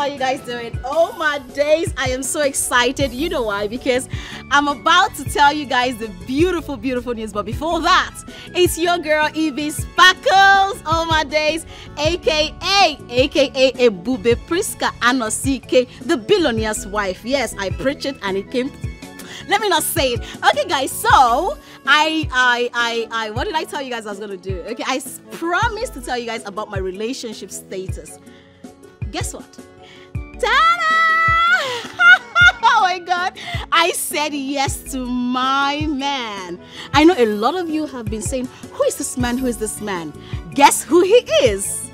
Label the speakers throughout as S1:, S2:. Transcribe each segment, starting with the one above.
S1: are you guys doing? Oh my days, I am so excited. You know why? Because I'm about to tell you guys the beautiful, beautiful news. But before that, it's your girl Ini Sparkles. Oh my days, aka Ebube Priska Anosike, the billionaire's wife. Yes, I preached it and it came. Let me not say it. Okay, guys, so I what did I tell you guys I was gonna do? Okay, I promised to tell you guys about my relationship status. Guess what? Ta-da! Oh my God! I said yes to my man. I know a lot of you have been saying, who is this man? Who is this man? Guess who he is?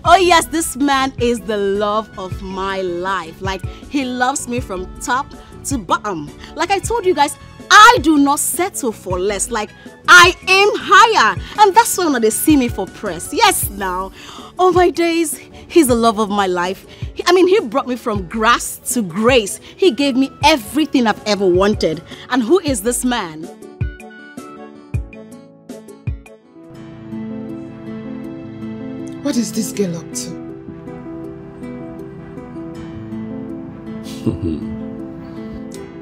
S1: Oh yes, this man is the love of my life. Like, he loves me from top to bottom. Like I told you guys, I do not settle for less. Like, I aim higher, and that's why when they see me for press. Yes, now, oh my days, he's the love of my life. He brought me from grass to grace. He gave me everything I've ever wanted. And who is this man?
S2: What is this girl up to?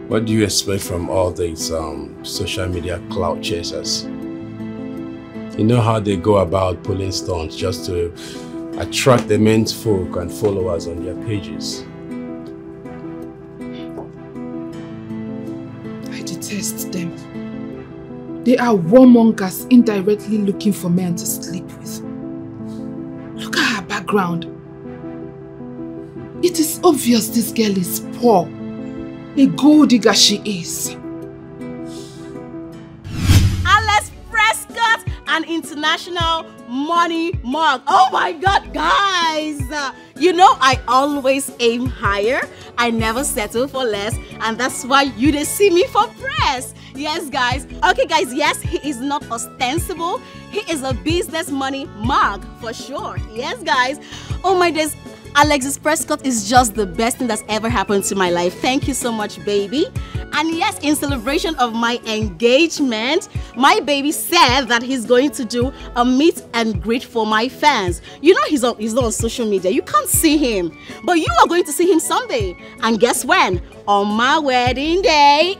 S3: What do you expect from all these social media clout chasers? You know how they go about pulling stunts just to attract the men's folk and followers on their pages.
S2: I detest them. They are warmongers indirectly looking for men to sleep with. Look at her background. It is obvious this girl is poor. A gold digger she is.
S1: Alex Prescott, an international money mug. Oh my God, guys! You know I always aim higher. I never settle for less, and that's why you didn't see me for press. Yes, guys. Okay, guys. Yes, he is not ostensible. He is a business money mug for sure. Yes, guys. Oh my days. Alexis Prescott is just the best thing that's ever happened to my life. Thank you so much, baby. And yes, in celebration of my engagement, my baby said that he's going to do a meet and greet for my fans. You know he's not on social media. You can't see him. But you are going to see him someday. And guess when? On my wedding day.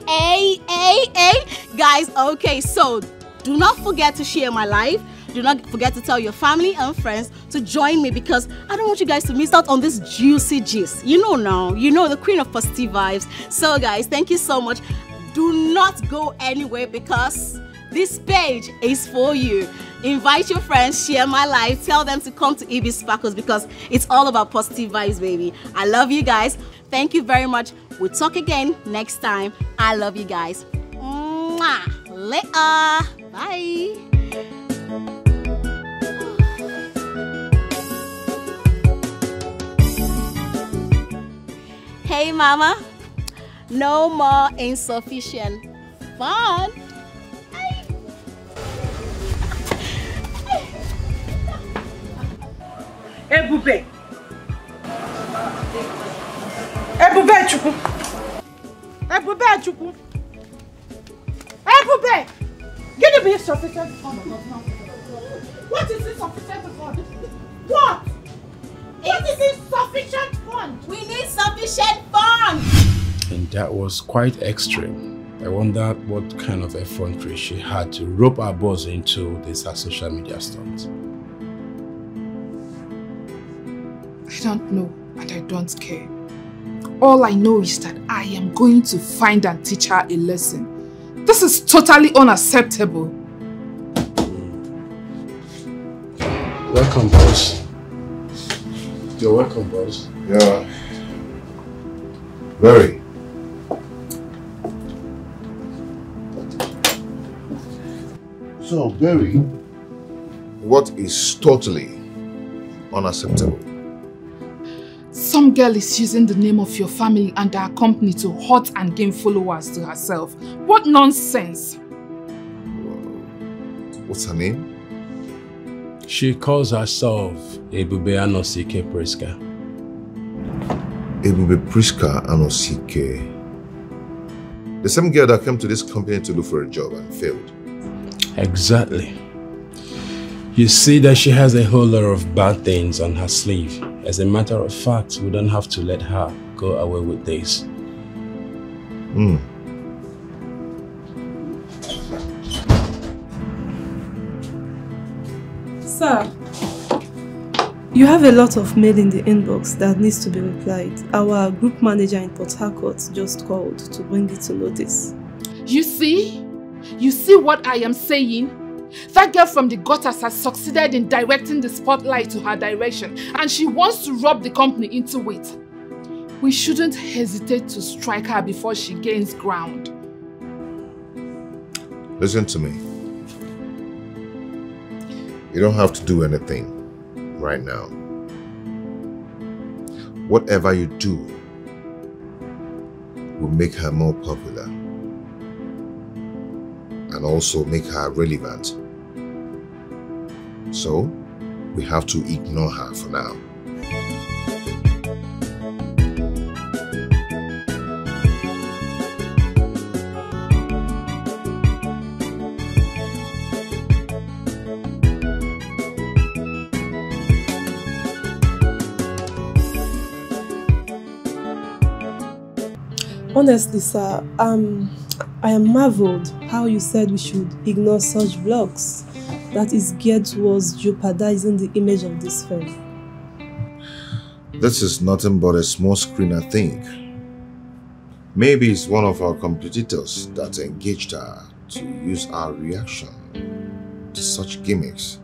S1: Guys, okay, so do not forget to share my life. Do not forget to tell your family and friends to join me, because I don't want you guys to miss out on this juicy gist. You know now, you know, the queen of positive vibes. So guys, thank you so much. Do not go anywhere, because this page is for you. Invite your friends, share my life, tell them to come to Ini Sparkles, because it's all about positive vibes, baby. I love you guys. Thank you very much. We'll talk again next time. I love you guys. Mwah. Later. Bye. Hey mama, no more insufficient fun.
S4: Ebube. Ebube Chukwu. Ebube Chukwu. Ebube. Give me insufficient fund. What is insufficient fund? What? What is insufficient fund?
S1: We need sufficient fund.
S3: And that was quite extreme. I wonder what kind of effrontery she had to rope our boss into this social media stunt.
S2: I don't know, and I don't care. All I know is that I am going to find and teach her a lesson. This is totally unacceptable.
S3: Welcome, boss. You're welcome, boss.
S5: Yeah. Very. So, Barry, what is totally unacceptable?
S2: Some girl is using the name of your family and our company to hurt and gain followers to herself. What nonsense!
S5: What's her name?
S3: She calls herself Ebube Anosike Priska.
S5: Ebube Priska Anosike. The same girl that came to this company to look for a job and failed.
S3: Exactly. You see that she has a whole lot of bad things on her sleeve. As a matter of fact, we don't have to let her go away with this.
S6: Sir, you have a lot of mail in the inbox that needs to be replied. Our group manager in Port Harcourt just called to bring it to notice.
S2: You see? You see what I am saying? That girl from the gutters has succeeded in directing the spotlight to her direction, and she wants to rub the company into it. We shouldn't hesitate to strike her before she gains ground.
S5: Listen to me. You don't have to do anything right now. Whatever you do will make her more popular and also make her relevant. So, we have to ignore her for now.
S6: Honestly, sir, I am marveled how you said we should ignore such vlogs that is geared towards jeopardizing the image of this film.
S5: This is nothing but a small screen, I think. Maybe it's one of our competitors that engaged her to use our reaction to such gimmicks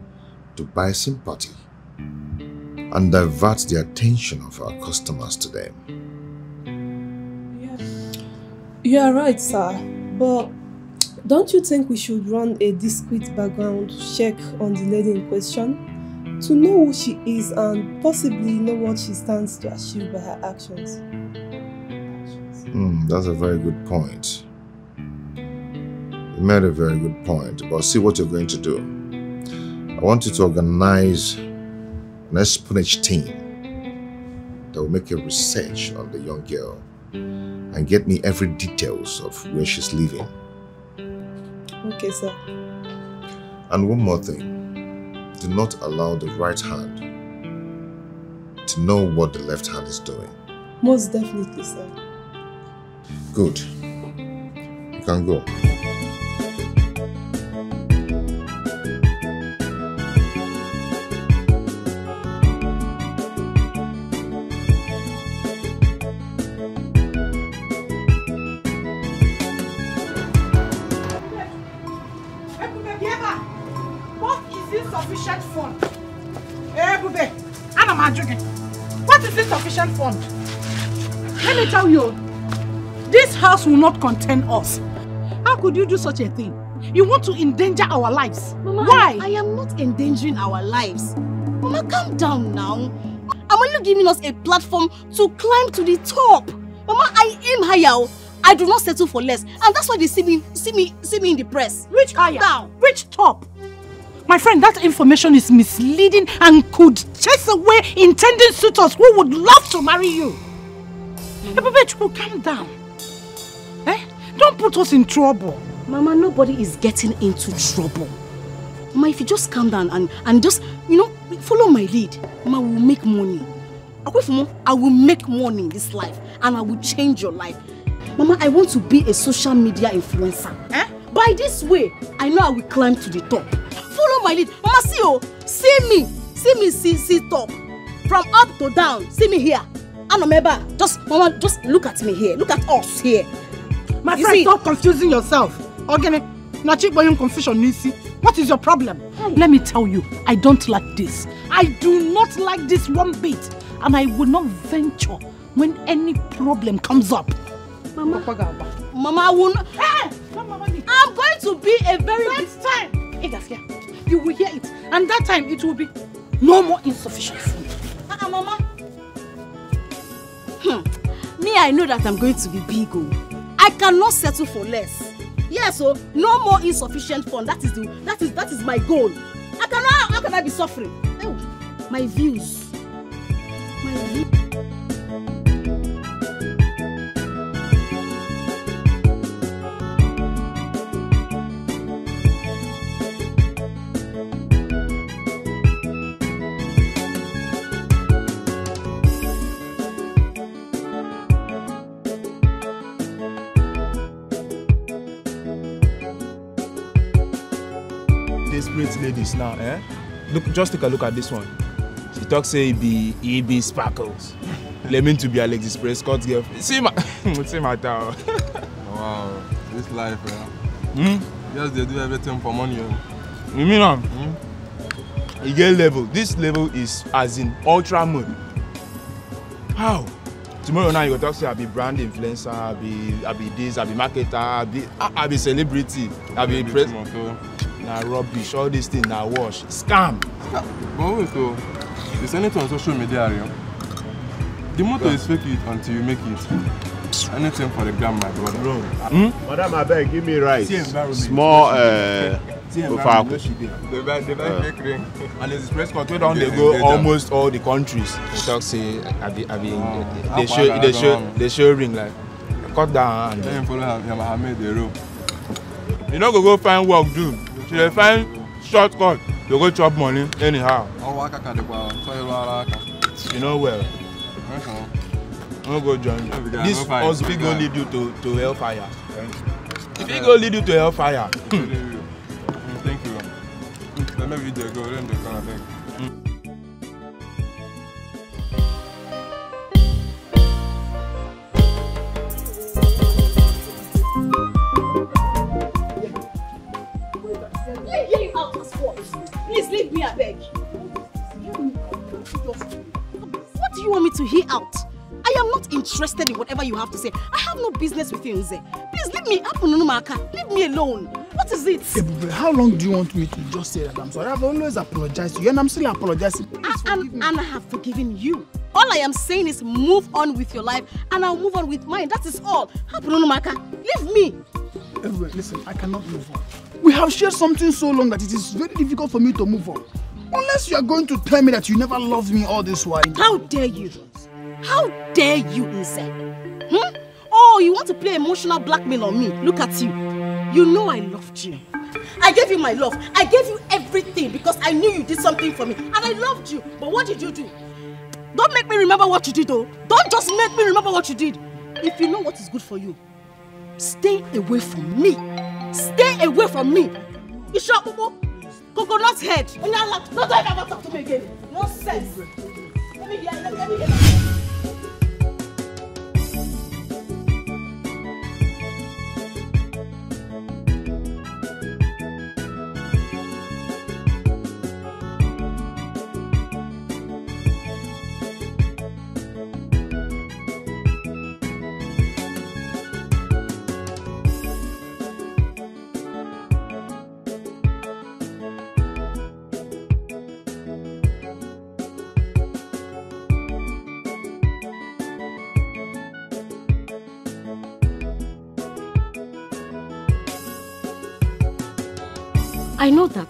S5: to buy sympathy and divert the attention of our customers to them.
S6: You are right, sir, but don't you think we should run a discreet background check on the lady in question to know who she is and possibly know what she stands to achieve by her actions?
S5: That's a very good point. You made a very good point, but see what you're going to do. I want you to organize an espionage team that will make a research on the young girl and get me every details of where she's living.
S6: Okay, sir.
S5: And one more thing. Do not allow the right hand to know what the left hand is doing.
S6: Most definitely, sir.
S5: Good. You can go.
S4: Insufficient fund. Hey, Bube, what is insufficient fund? Let me tell you, this house will not contain us. How could you do such a thing? You want to endanger our lives.
S1: Mama,
S4: why?
S1: I am not endangering our lives. Mama, calm down now. I'm only giving us a platform to climb to the top. Mama, I aim higher. I do not settle for less, and that's why they see me in the press.
S4: Which
S1: calm
S4: higher?
S1: Down.
S4: Which top? My friend, that information is misleading and could chase away intending suitors who would love to marry you. Hey, Bube, calm down. Eh? Don't put us in trouble.
S1: Mama, nobody is getting into trouble. Mama, if you just calm down and just, follow my lead, Mama, we will make money. I will make money in this life and I will change your life. Mama, I want to be a social media influencer. Eh? By this way, I know I will climb to the top. Follow my lead. Mama, see top. From up to down, see me here. And remember, Mama, just look at me here. Look at us here.
S4: My friend, stop confusing yourself. Okay, confusion. What is your problem? Let me tell you, I don't like this. I do not like this one bit. And I will not venture when any problem comes up.
S1: Mama, I will not. Hey! I'm going to be a very big time.
S4: You will hear it. And that time it will be no more insufficient food.
S1: Mama. Me, I know that I'm going to be big. I cannot settle for less. Yes, so no more insufficient fund. That is my goal. How can I be suffering? Oh, my views.
S7: corporate ladies now, eh? Look, just take a look at this one. She talks say he be sparkles. Claiming to be Alexis Prescott's girlfriend. See my tower.
S8: Wow, this life, yeah. Yes, they do everything for money.
S7: You mean you get level. This level is as in ultra mode. How? Tomorrow now you go talk say I be brand influencer, I be this, I be marketer, I be celebrity, I be press. Nah rubbish, all these things nah wash. Scam.
S8: But wait though, there's anything on social media area. The motto is fake it until you make it. Anything for the gram, my brother.
S9: Madam, I beg, give me rice.
S7: Small
S8: They buy fake ring.
S7: And there's press control down they go almost all the countries. They talk say they show ring like cut down and
S8: then follow Mohammed the rope.
S7: You know go find work do. So they find shortcut. You go chop money anyhow. You know well. No go join. This also go lead you to hellfire. If it go lead you to hellfire.
S8: Thank you. Let me go then they come back.
S1: Please leave me, I beg. What do you want me to hear out? I am not interested in whatever you have to say. I have no business with you, Nze. Please leave me up, leave me alone. What is it?
S10: Hey, how long do you want me to just say that I'm sorry? I've always apologized to you and I'm still apologizing.
S1: And I have forgiven you. All I am saying is move on with your life and I'll move on with mine. That is all. Leave me.
S10: Everywhere, listen, I cannot move on. We have shared something so long that it is very difficult for me to move on. Unless you are going to tell me that you never loved me all this while.
S1: How dare you? How dare you, Nze? Oh, you want to play emotional blackmail on me? Look at you. You know I loved you. I gave you my love. I gave you everything because I knew you did something for me. And I loved you. But what did you do? Don't make me remember what you did, though. Don't just make me remember what you did. If you know what is good for you, stay away from me. Stay away from me. You sure, Bobo? Coconut head. Don't ever talk to me again. No sense. Let me hear. I know that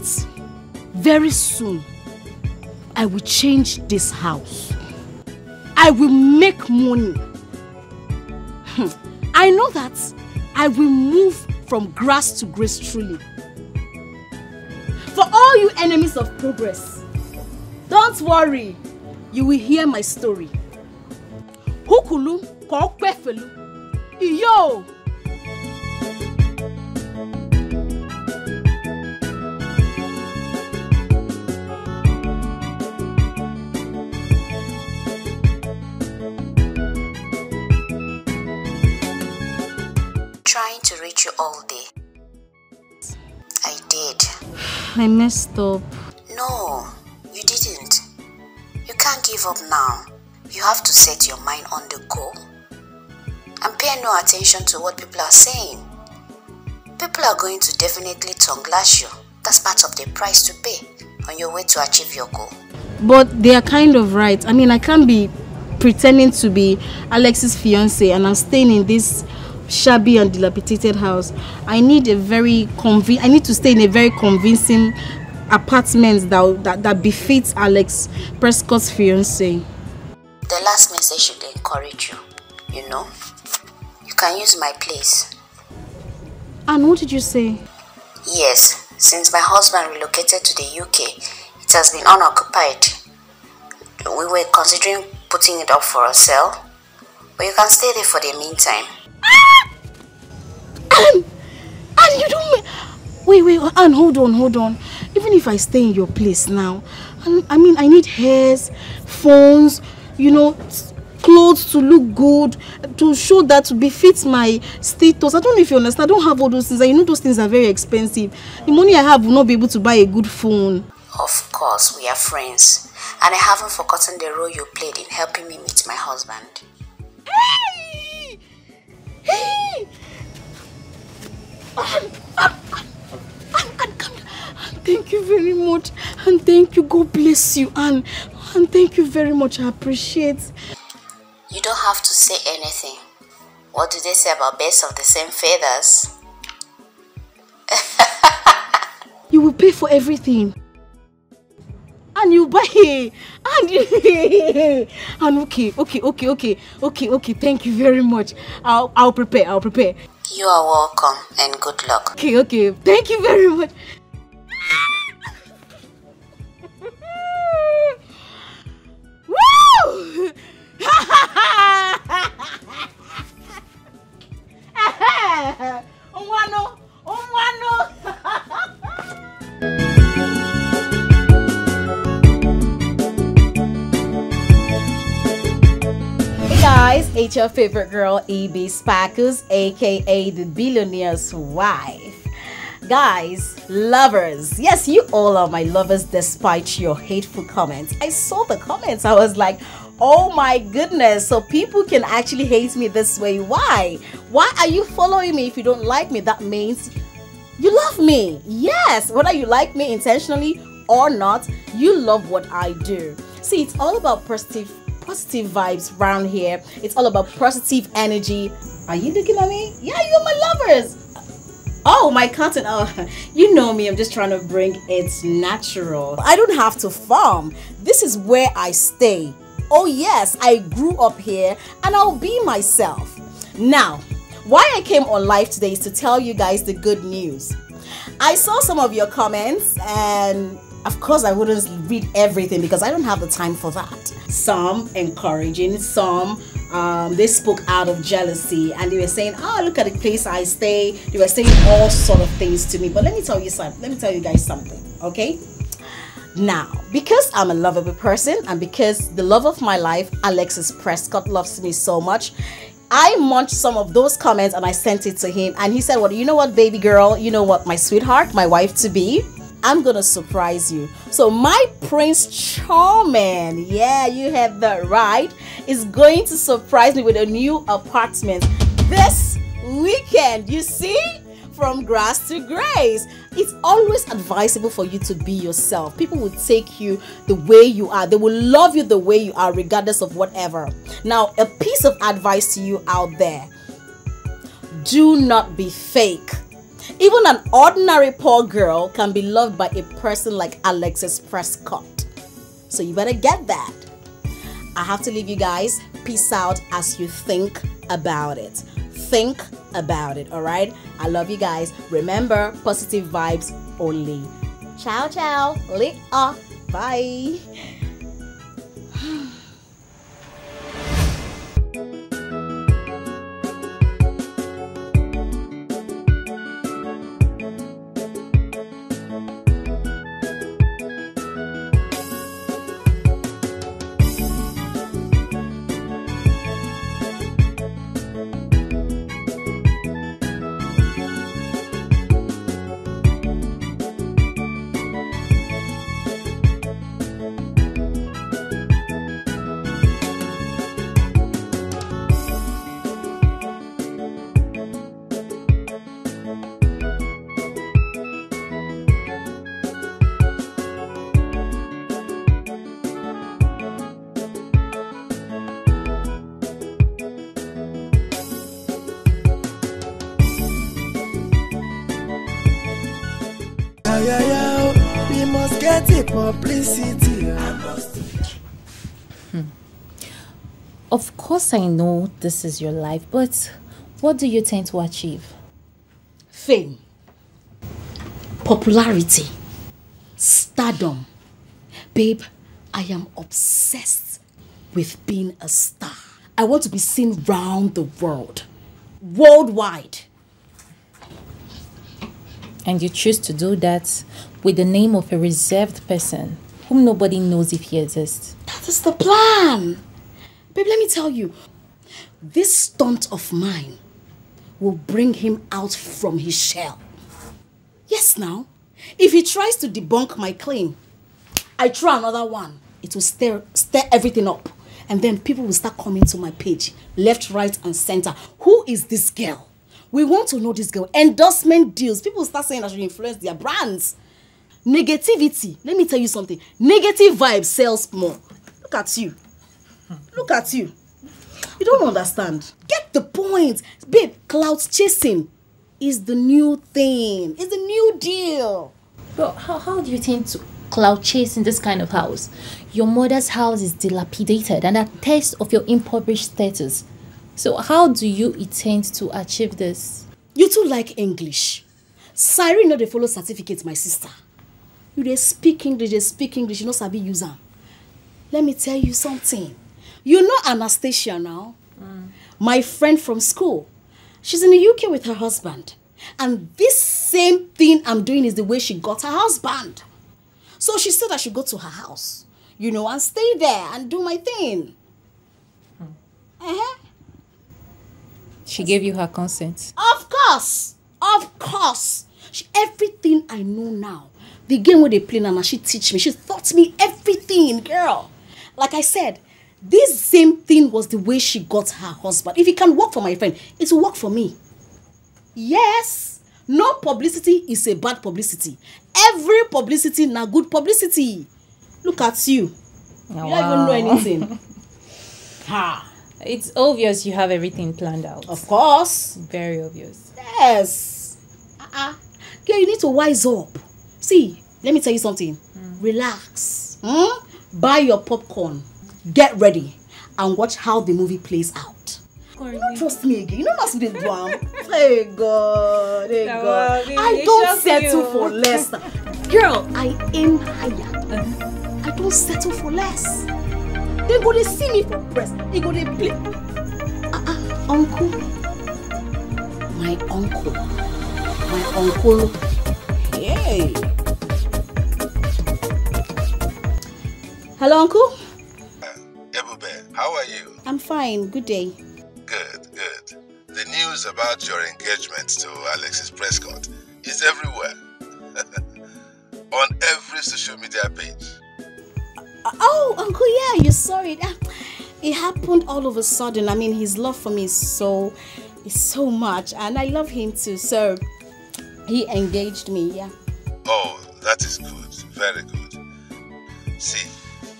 S1: very soon I will change this house. I will make money. I know that I will move from grass to grace truly. For all you enemies of progress, don't worry, you will hear my story. Hukulu kokpefelu. Iyo!
S11: Trying to reach you all day. I did.
S1: I messed up.
S11: No, you didn't. You can't give up now. You have to set your mind on the goal and pay no attention to what people are saying. People are going to definitely tongue lash you. That's part of the price to pay on your way to achieve your goal.
S1: But they are kind of right. I mean, I can't be pretending to be Alex's fiance and I'm staying in this shabby and dilapidated house. I need to stay in a very convincing apartment that befits Alex Prescott's fiance.
S11: The last message should encourage you. You know, you can use my place.
S1: And what did you say?
S11: Yes, since my husband relocated to the UK, it has been unoccupied. We were considering putting it up for a sale, but you can stay there for the meantime.
S1: And you don't... Wait, and hold on. Even even if I stay in your place now, I mean, I need hairs, phones, you know, clothes to look good, to show that to befit my status. I don't know if you understand. I don't have all those things. And you know those things are very expensive. The money I have will not be able to buy a good phone.
S11: Of course, we are friends. And I haven't forgotten the role you played in helping me meet my husband.
S1: Hey! Hey! Thank you very much. And thank you. God bless you. And thank you very much. I appreciate.
S11: You don't have to say anything. What do they say about birds of the same feathers?
S1: You will pay for everything. And you buy it. And okay. Thank you very much. I'll prepare.
S11: You are welcome and good luck.
S1: Okay. Thank you very much. Woo! Umwano. Hey guys, it's your favorite girl, EB Sparkles, aka the billionaire's wife. Guys, lovers, yes, you all are my lovers despite your hateful comments. I saw the comments. I was like, oh my goodness, so people can actually hate me this way. Why are you following me? If you don't like me, that means you love me. Yes, whether you like me intentionally or not, you love what I do. See, it's all about positive vibes around here. It's all about positive energy. Are you looking at me? Yeah, you're my lovers. Oh, my content. Oh, you know me. I'm just trying to bring it natural. I don't have to farm. This is where I stay. Oh yes, I grew up here and I'll be myself. Now, why I came on live today is to tell you guys the good news. I saw some of your comments and of course I wouldn't read everything because I don't have the time for that. Some encouraging, some they spoke out of jealousy and they were saying, oh, look at the place I stay. They were saying all sort of things to me. But let me tell you something. Let me tell you guys something, okay? Now, because I'm a lovable person and because the love of my life, Alexis Prescott, loves me so much, I munched some of those comments and I sent it to him. And he said, well, you know what, baby girl? You know what, my sweetheart, my wife-to-be? I'm going to surprise you. So my Prince Charming, yeah, you had that right, is going to surprise me with a new apartment this weekend. You see? From grass to grace. It's always advisable for you to be yourself. People will take you the way you are. They will love you the way you are, regardless of whatever. Now, a piece of advice to you out there. Do not be fake. Even an ordinary poor girl can be loved by a person like Alexis Prescott. So you better get that. I have to leave you guys. Peace out as you think about it. Think about it, all right? I love you guys. Remember, positive vibes only. Ciao, ciao. Later. Bye.
S12: We must get the publicity.
S13: Of course I know this is your life, but what do you tend to achieve?
S1: Fame, popularity, stardom. Babe, I am obsessed with being a star. I want to be seen round the world, worldwide.
S13: And you choose to do that with the name of a reserved person whom nobody knows if he exists.
S1: That is the plan. Babe, let me tell you, this stunt of mine will bring him out from his shell. Yes, now, if he tries to debunk my claim, I try another one. It will stir everything up. And then people will start coming to my page, left, right, and center. Who is this girl? We want to know this girl. Endorsement deals. People start saying I should influence their brands. Negativity. Let me tell you something. Negative vibes sells more. Look at you. Look at you. You don't understand. Get the point. Babe, clout chasing is the new thing. It's the new deal.
S13: But how do you think to clout chase in this kind of house? Your mother's house is dilapidated and attests of your impoverished status. So how do you intend to achieve this?
S1: You too like English. Cyrene know they follow certificates, my sister. You they speak English, you know sabi use them. Let me tell you something. You know Anastasia now? My friend from school. She's in the UK with her husband. And this same thing I'm doing is the way she got her husband. So she said I should go to her house, you know, and stay there and do my thing.
S13: She gave you her consent?
S1: Of course. Of course. Everything I know now. The game where they play now, she teach me. She taught me everything, girl. Like I said, this same thing was the way she got her husband. If it can work for my friend, it will work for me. Yes. No publicity is a bad publicity. Every publicity na good publicity. Look at you. You don't even know anything. Ha.
S13: It's obvious you have everything planned out.
S1: Of course.
S13: Very obvious.
S1: Yes. Girl, you need to wise up. See, let me tell you something. Relax. Buy your popcorn. Get ready. And watch how the movie plays out. You don't trust me again. You don't ask me to do it. Hey God. Hey God. I don't settle for less. Girl, I aim higher. I don't settle for less. They go to see me for press. They go to play. Uncle. My uncle. My uncle. Hey. Hello, Uncle.
S5: Ebube, how are you?
S1: I'm fine. Good day.
S5: Good, good. The news about your engagement to Alexis Prescott is everywhere. On every social media page.
S1: Oh, Uncle, yeah, you saw it. It happened all of a sudden. I mean, his love for me is so much, and I love him too. So he engaged me, yeah.
S5: Oh, that is good. Very good. See,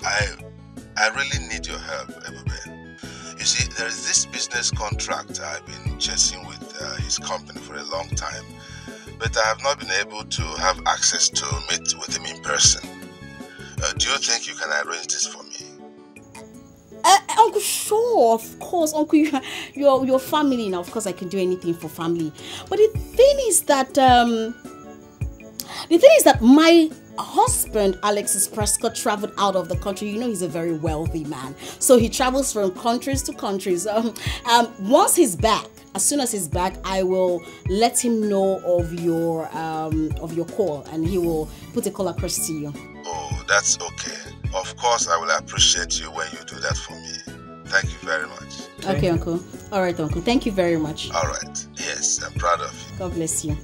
S5: I really need your help, Ebube. You see, there is this business contract I've been chasing with his company for a long time, but I have not been able to have access to meet with him in person. Do you think you can arrange this for me?
S1: Uncle, sure, of course, Uncle. Your family now. Of course, I can do anything for family. But the thing is that my husband, Alexis Prescott, traveled out of the country. You know, he's a very wealthy man, so he travels from countries to countries. Once he's back, as soon as he's back, I will let him know of your call, and he will put a call across to you.
S5: Oh, that's okay. Of course, I will appreciate you when you do that for me. Thank you very much.
S1: Okay, Uncle. All right, Uncle. Thank you very much.
S5: All right. Yes, I'm proud of you.
S1: God bless you.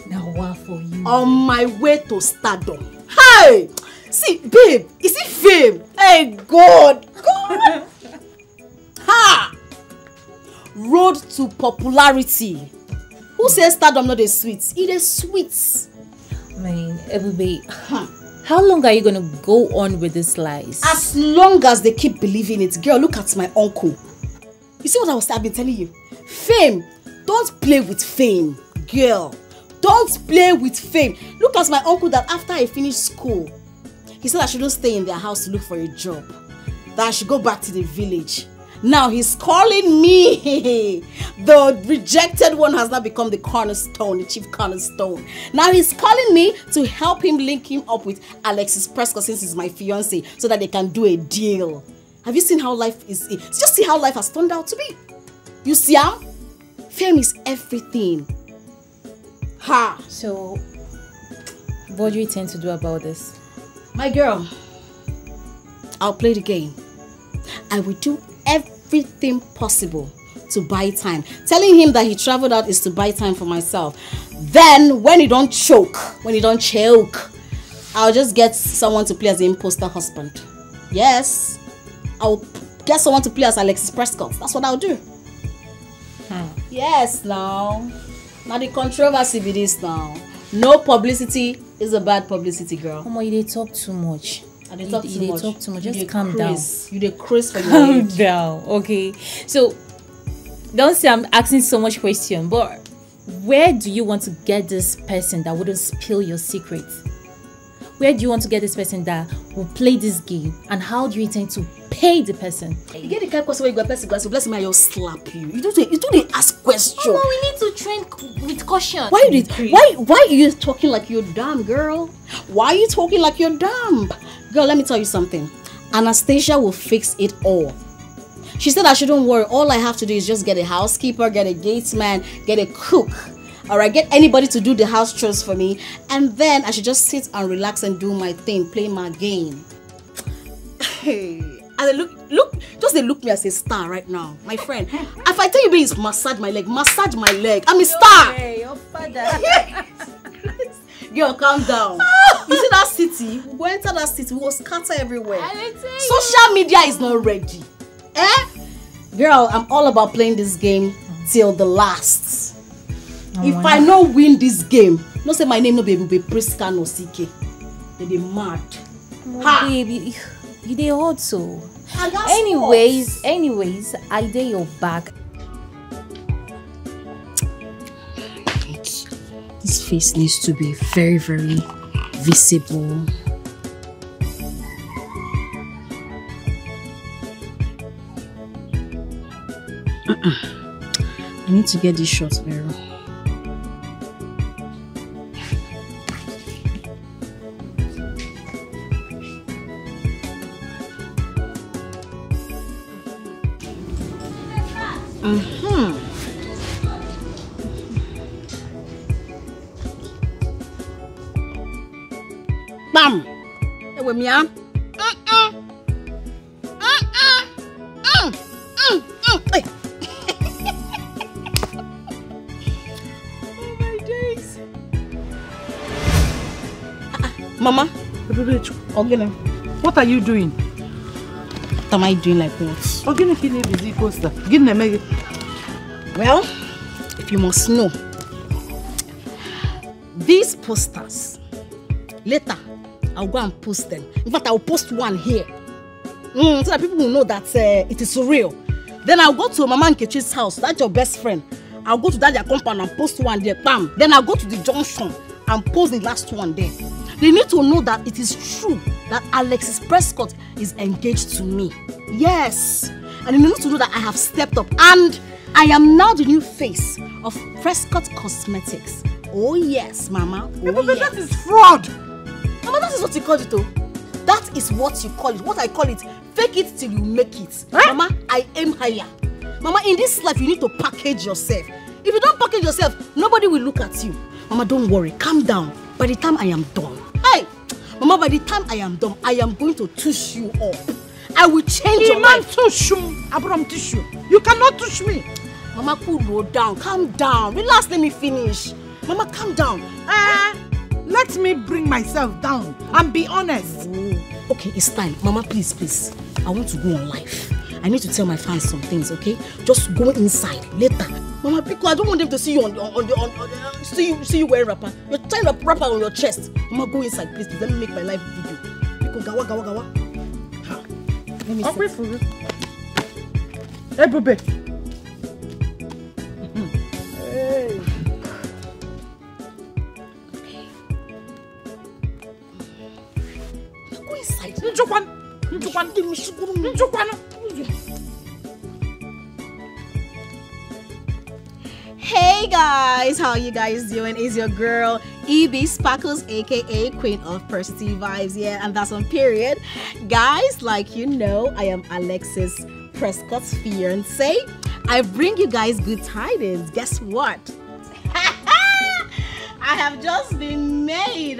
S13: Now what for you?
S1: On my way to stardom. Hey! See, babe, is it fame? Hey, God! God! Ha! Road to popularity. Who says stardom not a sweet? It is sweet.
S13: Man, everybody. How long are you going to go on with these lies?
S1: As long as they keep believing it. Girl, look at my uncle. You see what I've been telling you? Fame. Don't play with fame. Girl, don't play with fame. Look at my uncle that after I finished school, he said I shouldn't stay in their house to look for a job. That I should go back to the village. Now he's calling me. The rejected one has now become the cornerstone, the chief cornerstone. Now he's calling me to help him link him up with Alexis Prescott, since he's my fiance, so that they can do a deal. Have you seen how life is? Just see how life has turned out to be. You see how? Fame is everything. Ha!
S13: So, What do you intend to do about this?
S1: My girl, I'll play the game. I will do everything possible to buy time. Telling him that he traveled out is to buy time for myself. Then, when he don't choke, I'll just get someone to play as the imposter husband. Yes, I'll get someone to play as Alexis Prescott. That's what I'll do. Yes, now the controversy be this now. No publicity is a bad publicity, girl.
S13: Mama, you dey talk too much.
S1: You talk too much.
S13: Just calm down.
S1: You dey craze for your
S13: Calm down, okay? So, don't say I'm asking so much question, but where do you want to get this person that wouldn't spill your secrets? Where do you want to get this person that will play this game? And how do you intend to pay the person?
S1: You get the kind of person where you go person glass, bless me, I'll slap you. You don't ask questions.
S13: Oh, no, we need to train with caution.
S1: Why are you talking like you're dumb, girl? Why are you talking like you're dumb? Girl, let me tell you something. Anastasia will fix it all. She said I shouldn't worry. All I have to do is just get a housekeeper, get a gatesman, get a cook. Alright, get anybody to do the house chores for me, and then I should just sit and relax and do my thing, play my game. Hey, and they look me as a star right now, my friend. If I tell you, please massage my leg. I'm a star.
S13: Hey, your father.
S1: Girl, calm down. You see that city? We go enter that city. We will scatter everywhere. Social media is not ready. Girl, I'm all about playing this game till the last. If I no win this game, no say my name no be Priska no CK. They mad.
S13: Oh, baby, you dey hot so. Anyways, I dey your back.
S1: This face needs to be very, very visible. I need to get this shot, Vero. Bam! Hey, with me, huh? Hey. Oh my days. Mama,
S4: what are you doing?
S1: What am I doing like what? Well, if you must know, these posters, later I'll go and post them. In fact, I'll post one here. So that people will know that it is real. Then I'll go to Mama Nkechi's house, that's your best friend. I'll go to that their compound and post one there, bam. Then I'll go to the junction and post the last one there. They need to know that it is true that Alexis Prescott is engaged to me. Yes. And they need to know that I have stepped up and I am now the new face of Prescott Cosmetics. Oh yes, Mama. Oh, yes.
S4: That is fraud.
S1: Mama, that is what you call it, though. That is what you call it. What I call it, fake it till you make it. Huh? Mama, I aim higher. Mama, in this life, you need to package yourself. If you don't package yourself, nobody will look at you. Mama, don't worry. Calm down. By the time I am done. Hey! Mama, by the time I am done, I am going to tush you up. I will change your life.
S4: You cannot touch me.
S1: Mama, cool down. Calm down. Relax, let me finish. Mama, calm down.
S4: Let me bring myself down and be honest.
S1: Oh, okay, it's time. Mama, please. I want to go on live. I need to tell my fans some things, okay? Just go inside later. Mama, because I don't want them to see you see you wearing wrapper. You're tying a wrapper on your chest. Mama, go inside, please. Let me make my live video. Because gawa. Let me
S4: I'll pray for you. Hey, Bube. Hey.
S1: Go inside. Hey guys, how you guys doing? It's your girl EB Sparkles, aka Queen of Persity Vibes, yeah, and that's on period. Guys, like you know, I am Alexis Prescott's fiance. I bring you guys good tidings. Guess what? I I have just been made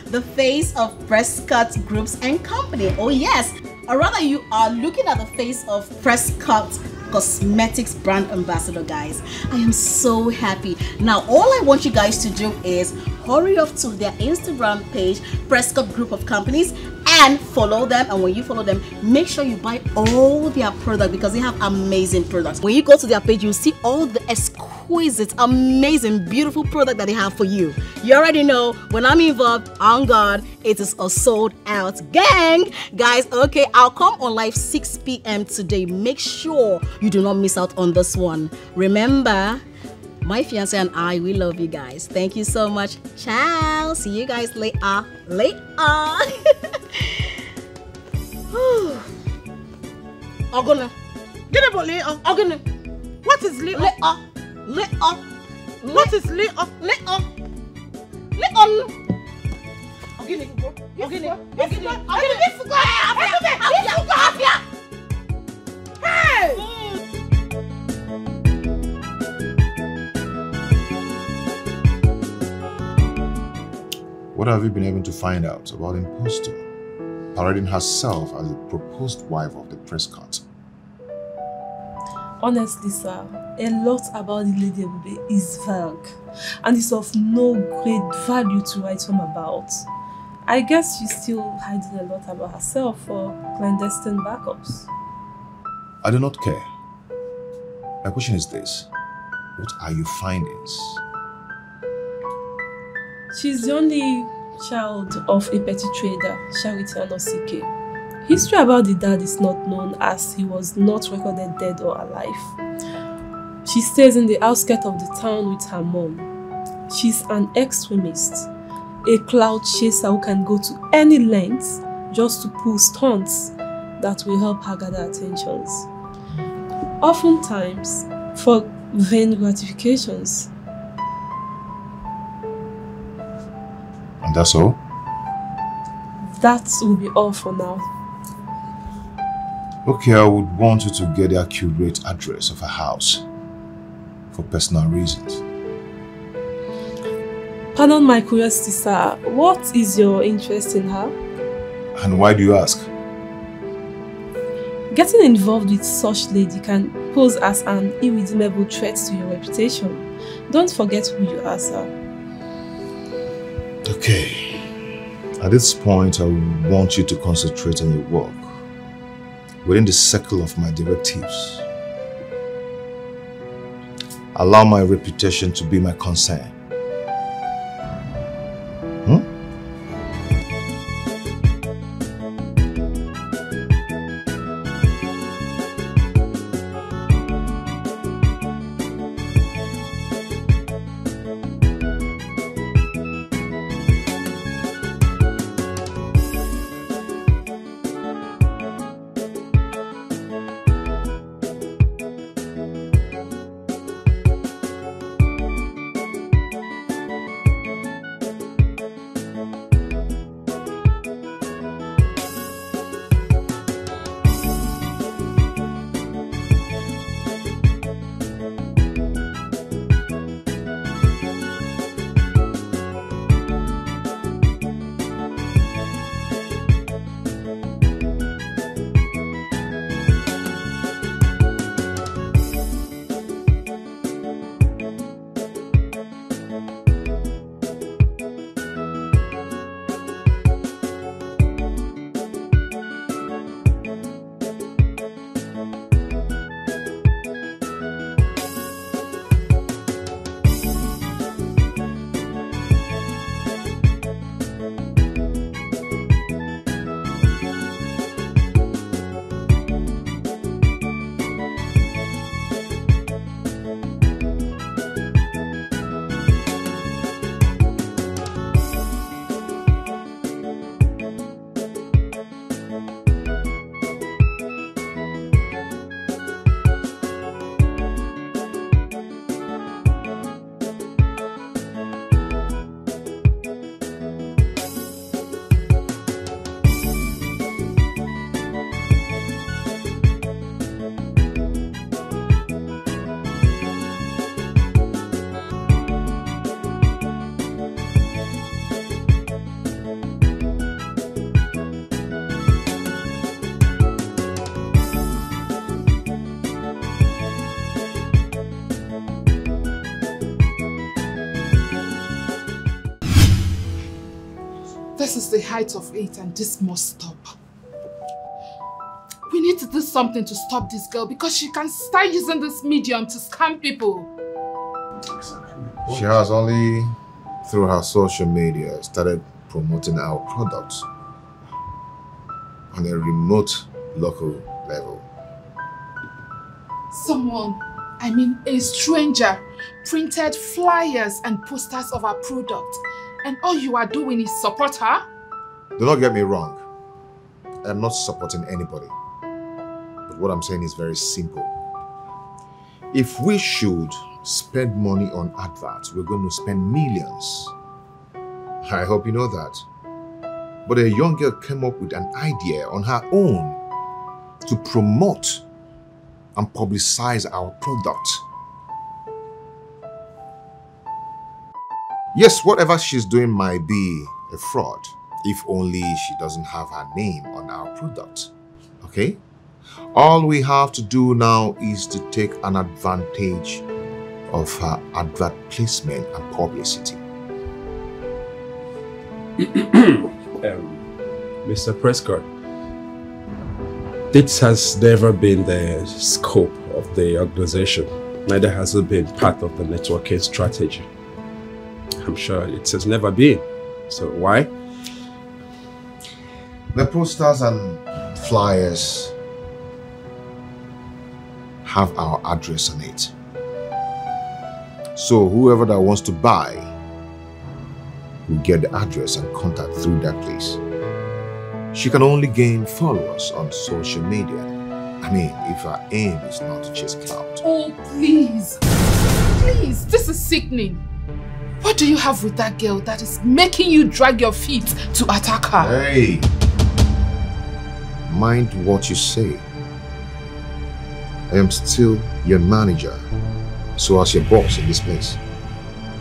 S1: the face of Prescott Groups and Company. Oh yes, or rather you are looking at the face of Prescott Cosmetics brand ambassador, guys. I am so happy. Now all I want you guys to do is hurry up to their Instagram page, Prescott Group of Companies, and follow them. And when you follow them, make sure you buy all their products because they have amazing products. When you go to their page, you'll see all the exquisite, amazing, beautiful product that they have for you. You already know when I'm involved, on God, it is a sold out gang. Guys, okay, I'll come on live 6 p.m. today. Make sure you do not miss out on this one. Remember, my fiance and I, we love you guys. Thank you so much. Ciao. See you guys later.
S4: Ogona. Get up, Leo. Ogona. What is Leo? Leo. What is Leo? Leo. Leon. Hey!
S5: What have you been able to find out about impostor parading herself as the proposed wife of the Prescott?
S6: Honestly, sir, a lot about the Lady Ebube is vague and is of no great value to write home about. I guess she's still hiding a lot about herself for clandestine backups.
S5: I do not care. My question is this: what are your findings?
S6: She's the only child of a petty trader, Charity Anosike. History about the dad is not known as he was not recorded dead or alive. She stays in the outskirts of the town with her mom. She's an extremist, a cloud chaser who can go to any length just to pull stunts that will help her gather attentions. Oftentimes, for vain gratifications.
S5: And that's all?
S6: That will be all for now.
S5: Okay, I would want you to get the accurate address of her house for personal reasons.
S6: Pardon my curiosity, sir. What is your interest in her?
S5: And why do you ask?
S6: Getting involved with such lady can pose as an irredeemable threat to your reputation. Don't forget who you are, sir.
S5: Okay. At this point, I want you to concentrate on your work within the circle of my directives. Allow my reputation to be my concern.
S2: This is the height of it and this must stop. We need to do something to stop this girl because she can start using this medium to scam people.
S5: She has only, through her social media, started promoting our products on a remote local level.
S2: Someone, I mean a stranger, printed flyers and posters of our product, and all you are doing is support her?
S5: Do not get me wrong. I am not supporting anybody. But what I'm saying is very simple. If we should spend money on adverts, we're going to spend millions. I hope you know that. But a young girl came up with an idea on her own to promote and publicize our product. Yes, whatever she's doing might be a fraud, if only she doesn't have her name on our product. Okay? All we have to do now is to take an advantage of her advert placement and publicity.
S3: Mr. Prescott, this has never been the scope of the organization. Neither has it been part of the networking strategy. I'm sure it has never been. So why?
S5: The posters and flyers have our address on it. So whoever that wants to buy will get the address and contact through that place. She can only gain followers on social media. I mean, if her aim is not to chase clout.
S2: Oh, please. Please, this is sickening. What do you have with that girl that is making you drag your feet to attack her?
S5: Hey! Mind what you say. I am still your manager, so as your boss in this place.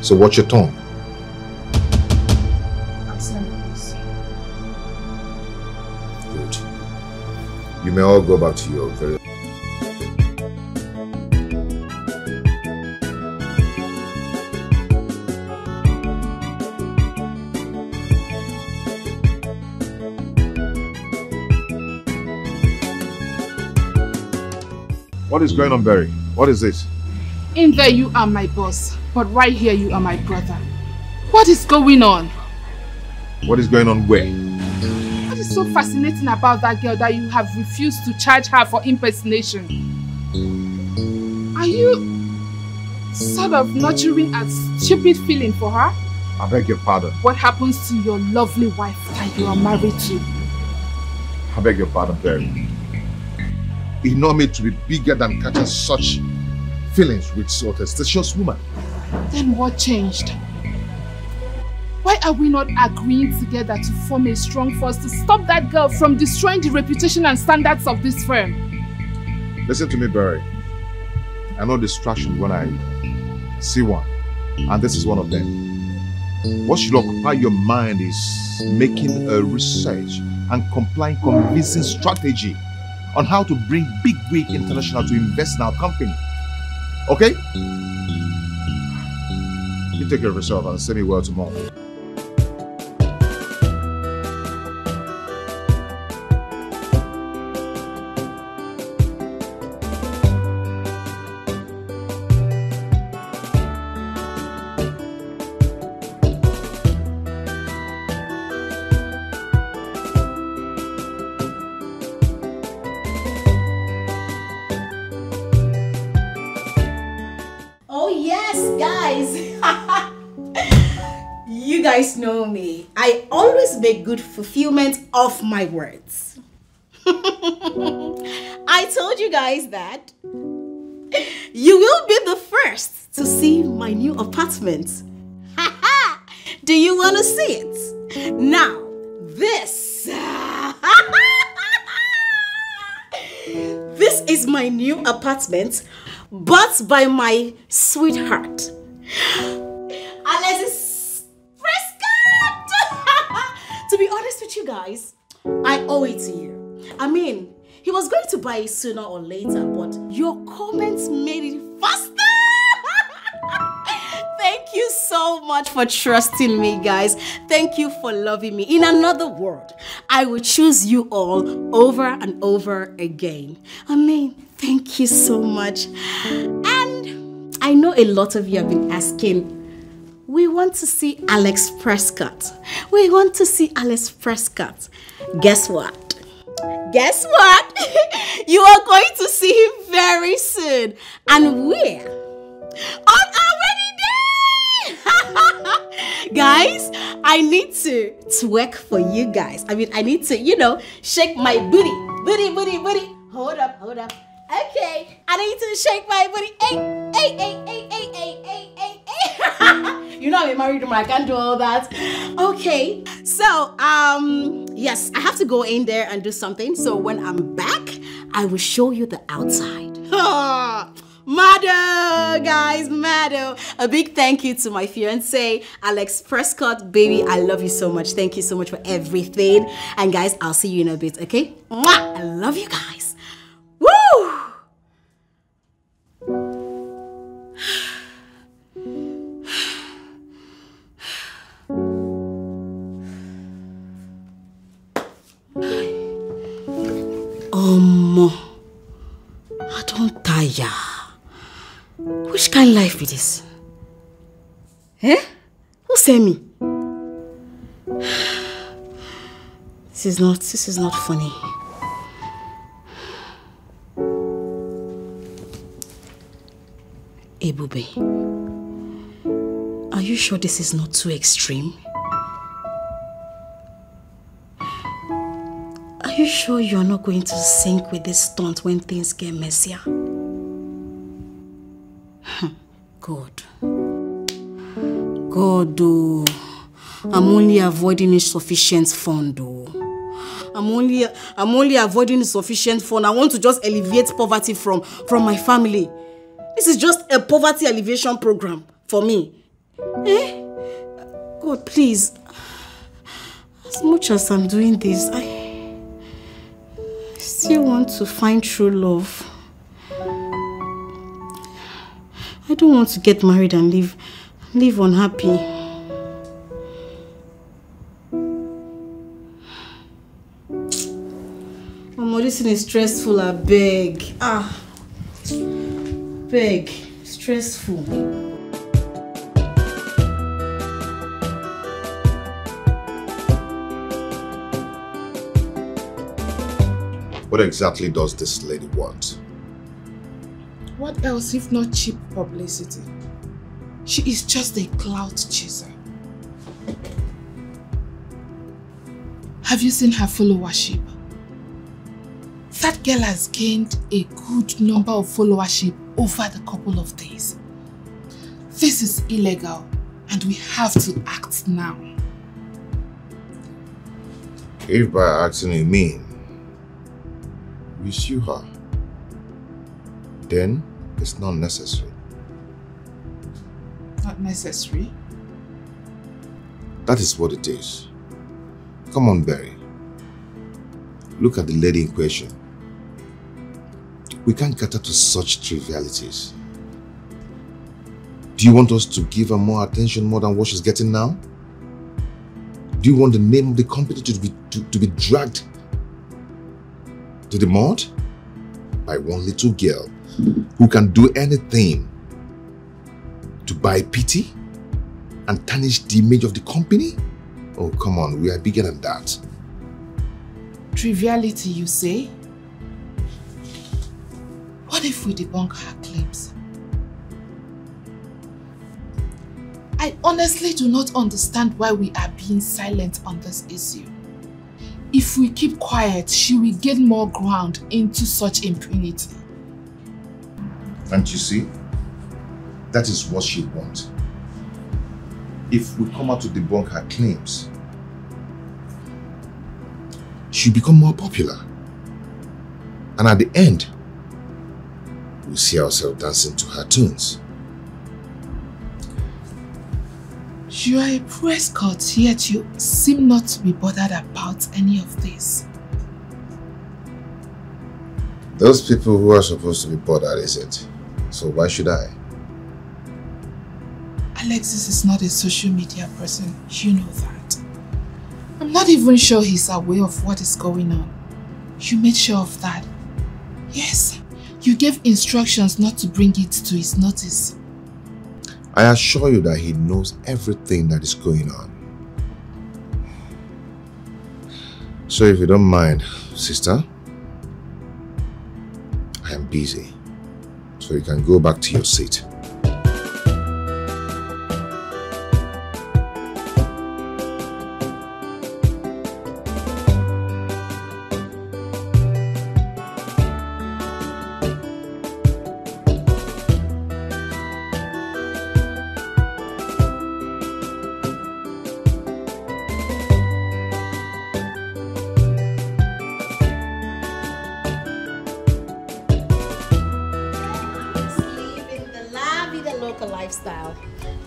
S5: So watch your tongue. Good. You may all go back to your very... What is going on, Barry? What is this?
S2: In there you are my boss, but right here you are my brother. What is going on?
S5: What is going on where?
S2: What is so fascinating about that girl that you have refused to charge her for impersonation? Are you sort of nurturing a stupid feeling for her?
S5: I beg your pardon.
S2: What happens to your lovely wife that you are married to?
S5: I beg your pardon, Barry. It's not made to be bigger than catching such feelings with so testacious woman.
S2: Then what changed? Why are we not agreeing together to form a strong force to stop that girl from destroying the reputation and standards of this firm?
S5: Listen to me, Barry. I know distraction when I see one, and this is one of them. What should occupy your mind is making a research and complying convincing strategy on how to bring Big Wig International to invest in our company. Okay? You take care of yourself and send me well tomorrow.
S1: Know me. I always make good fulfillment of my words. I told you guys that you will be the first to see my new apartment. Do you want to see it? Now, this this is my new apartment, bought by my sweetheart. Alex. To be honest with you guys, I owe it to you. I mean, he was going to buy it sooner or later, but your comments made it faster. Thank you so much. much for trusting me, guys. Thank you for loving me. In another word, I will choose you all over and over again. I mean, thank you so much. And I know a lot of you have been asking, we want to see Alex Prescott. We want to see Alex Prescott. Guess what? Guess what? You are going to see him very soon. And where? On our wedding day! Guys, I need to twerk for you guys. I mean, I need to, shake my booty. Booty. Hold up. Okay. I need to shake my booty. Hey. You know I'm a married woman, I can't do all that. Okay, so yes, I have to go in there and do something. So when I'm back, I will show you the outside. Mado, guys, Mado. A big thank you to my fiance, Alex Prescott. Baby, I love you so much. Thank you so much for everything. And guys, I'll see you in a bit, okay? Mwah! I love you guys. Woo! I don't tire. Which kind of life is this? Eh? Who sent me? This is not funny. Ebube, are you sure this is not too extreme? Are you sure you're not going to sink with this stunt when things get messier? God, oh, I'm only avoiding insufficient fund, oh. I'm only avoiding insufficient fund. I want to just alleviate poverty from my family. This is just a poverty alleviation program for me. Eh? God, please. As much as I'm doing this, I still want to find true love. I don't want to get married and live unhappy. Mama, this thing is stressful, I beg. Beg. Stressful.
S5: What exactly does this lady want?
S2: What else if not cheap publicity? She is just a clout chaser. Have you seen her followership? That girl has gained a good number of followership over the couple of days. This is illegal and we have to act now.
S5: If by acting you mean we sue her, then it's not necessary.
S2: Not necessary?
S5: That is what it is. Come on, Barry. Look at the lady in question. We can't cater to such trivialities. Do you want us to give her more attention more than what she's getting now? Do you want the name of the company to be dragged to the mud by one little girl who can do anything to buy pity and tarnish the image of the company? Oh, come on, we are bigger than that.
S2: Triviality, you say? What if we debunk her claims? I honestly do not understand why we are being silent on this issue. If we keep quiet, she will gain more ground into such impunity.
S5: And you see, that is what she wants. If we come out to debunk her claims, she'll become more popular. And at the end, we'll see ourselves dancing to her tunes.
S2: You are a Prescott, yet you seem not to be bothered about any of this.
S5: Those people who are supposed to be bothered, is it? So why should I?
S2: Alexis is not a social media person. You know that. I'm not even sure he's aware of what is going on. You made sure of that. Yes. You gave instructions not to bring it to his notice.
S5: I assure you that he knows everything that is going on. So if you don't mind, sister, I am busy. So you can go back to your seat.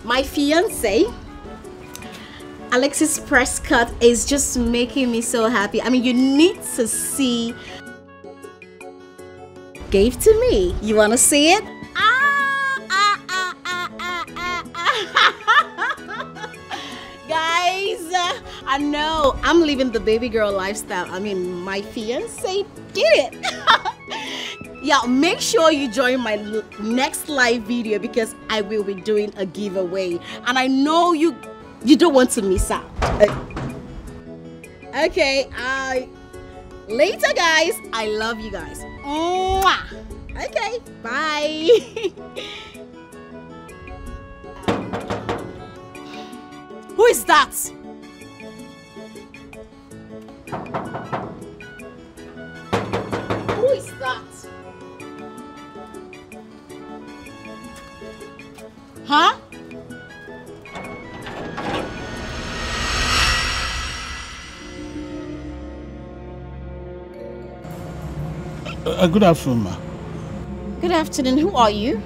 S1: My fiance, Alexis Prescott, is just making me so happy. I mean, you need to see. Gave to me. You want to see it? Guys, I know I'm living the baby girl lifestyle. I mean, my fiance did it. Yeah, make sure you join my next live video because I will be doing a giveaway. And I know you don't want to miss out. Okay, later guys. I love you guys. Mwah. Okay, bye. Who is that? Who is that? Huh?
S10: Good afternoon, ma.
S1: Good afternoon. Who are you?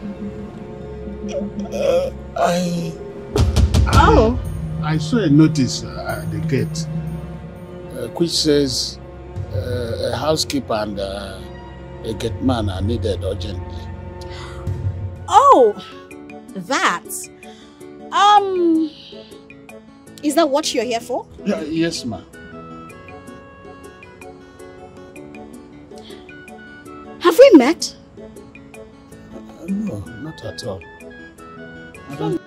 S10: I saw a notice at the gate which says a housekeeper and a gate man are needed urgently.
S1: Oh, that. Is that what you're here for?
S10: Yes, ma.
S1: Have we met?
S10: No, not at all. I don't.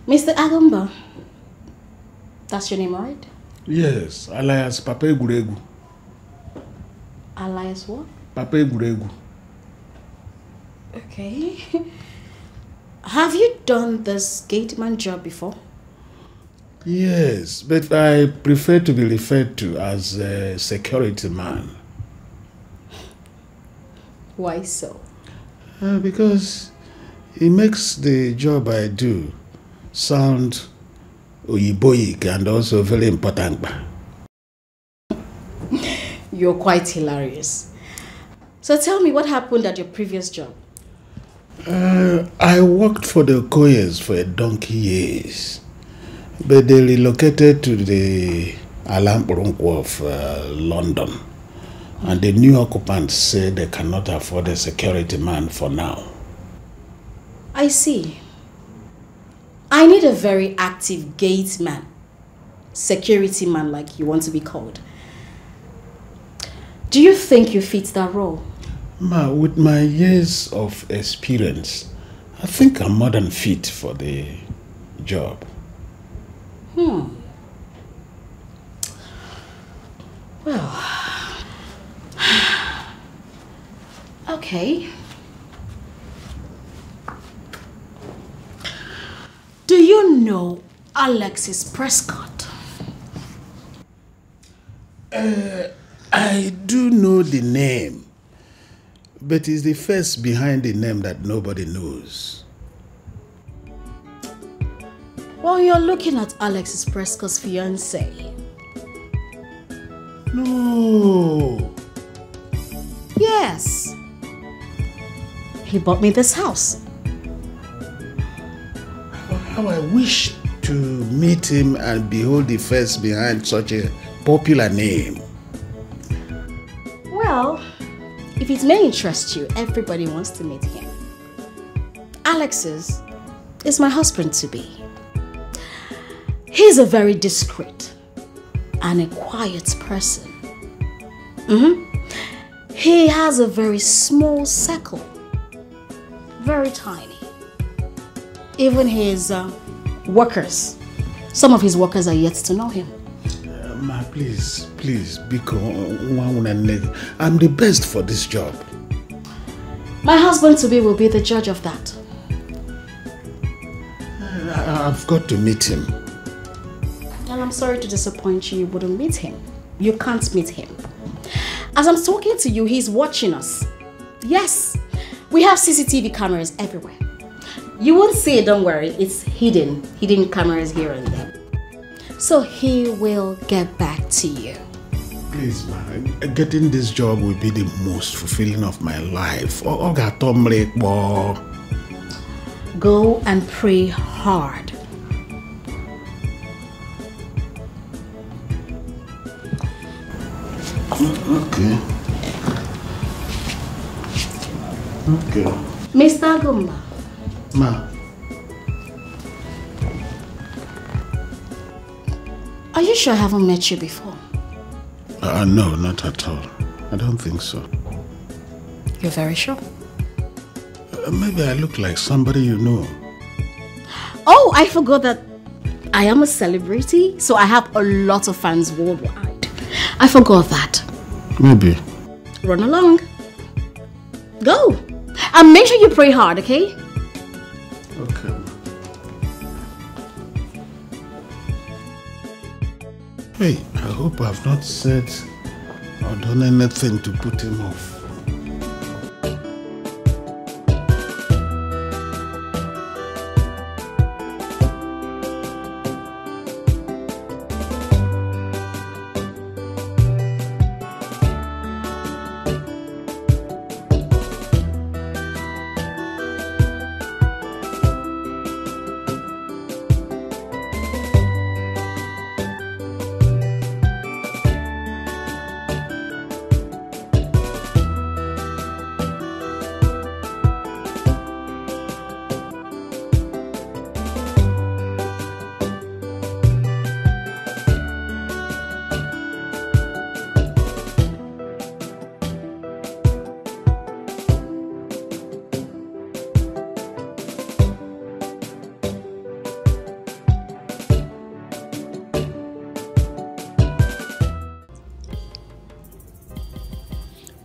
S1: Mr. Agamba, that's your name, right?
S10: Yes, alias Papa Eguregu.
S1: Alias what?
S10: Papa Eguregu.
S1: Okay. Have you done this gateman job before?
S10: Yes, but I prefer to be referred to as a security man.
S1: Why so?
S10: Because it makes the job I do sound oyiboyik and also very important.
S1: You're quite hilarious. So tell me, what happened at your previous job?
S10: I worked for the Okoyes for a donkey years, but they relocated to the Alamporunko of London. And the new occupants say they cannot afford a security man for now.
S1: I see. I need a very active gate man. Security man, like you want to be called. Do you think you fit that role?
S10: Ma, with my years of experience, I think I'm more than fit for the job.
S1: Well, okay. Do you know Alexis Prescott?
S10: I do know the name, but it's the face behind the name that nobody knows.
S1: Well, you're looking at Alexis Prescott's fiancé.
S10: No.
S1: Yes. He bought me this house.
S10: How I wish to meet him and behold the face behind such a popular name.
S1: Well, if it may interest you, everybody wants to meet him. Alexis is my husband-to-be. He's a very discreet and a quiet person. He has a very small circle, very tiny. Even his workers, some of his workers are yet to know him.
S10: Ma, please, because I'm the best for this job.
S1: My husband-to-be will be the judge of that.
S10: I've got to meet him.
S1: And I'm sorry to disappoint you, you wouldn't meet him. You can't meet him. As I'm talking to you, he's watching us. Yes, we have CCTV cameras everywhere. You won't see it, don't worry. It's hidden cameras here and there. So he will get back to you.
S10: Please, man, getting this job will be the most fulfilling of my life.
S1: Go and pray hard.
S10: Okay.
S1: Mr. Gumba.
S10: Ma.
S1: Are you sure I haven't met you before?
S10: No, not at all. I don't think so.
S1: You're very sure?
S10: Maybe I look like somebody you know.
S1: Oh, I forgot that I am a celebrity, so I have a lot of fans worldwide. I forgot that.
S10: Maybe.
S1: Run along. Go. And make sure you pray hard, okay?
S10: Okay. Hey, I hope I've not said or done anything to put him off.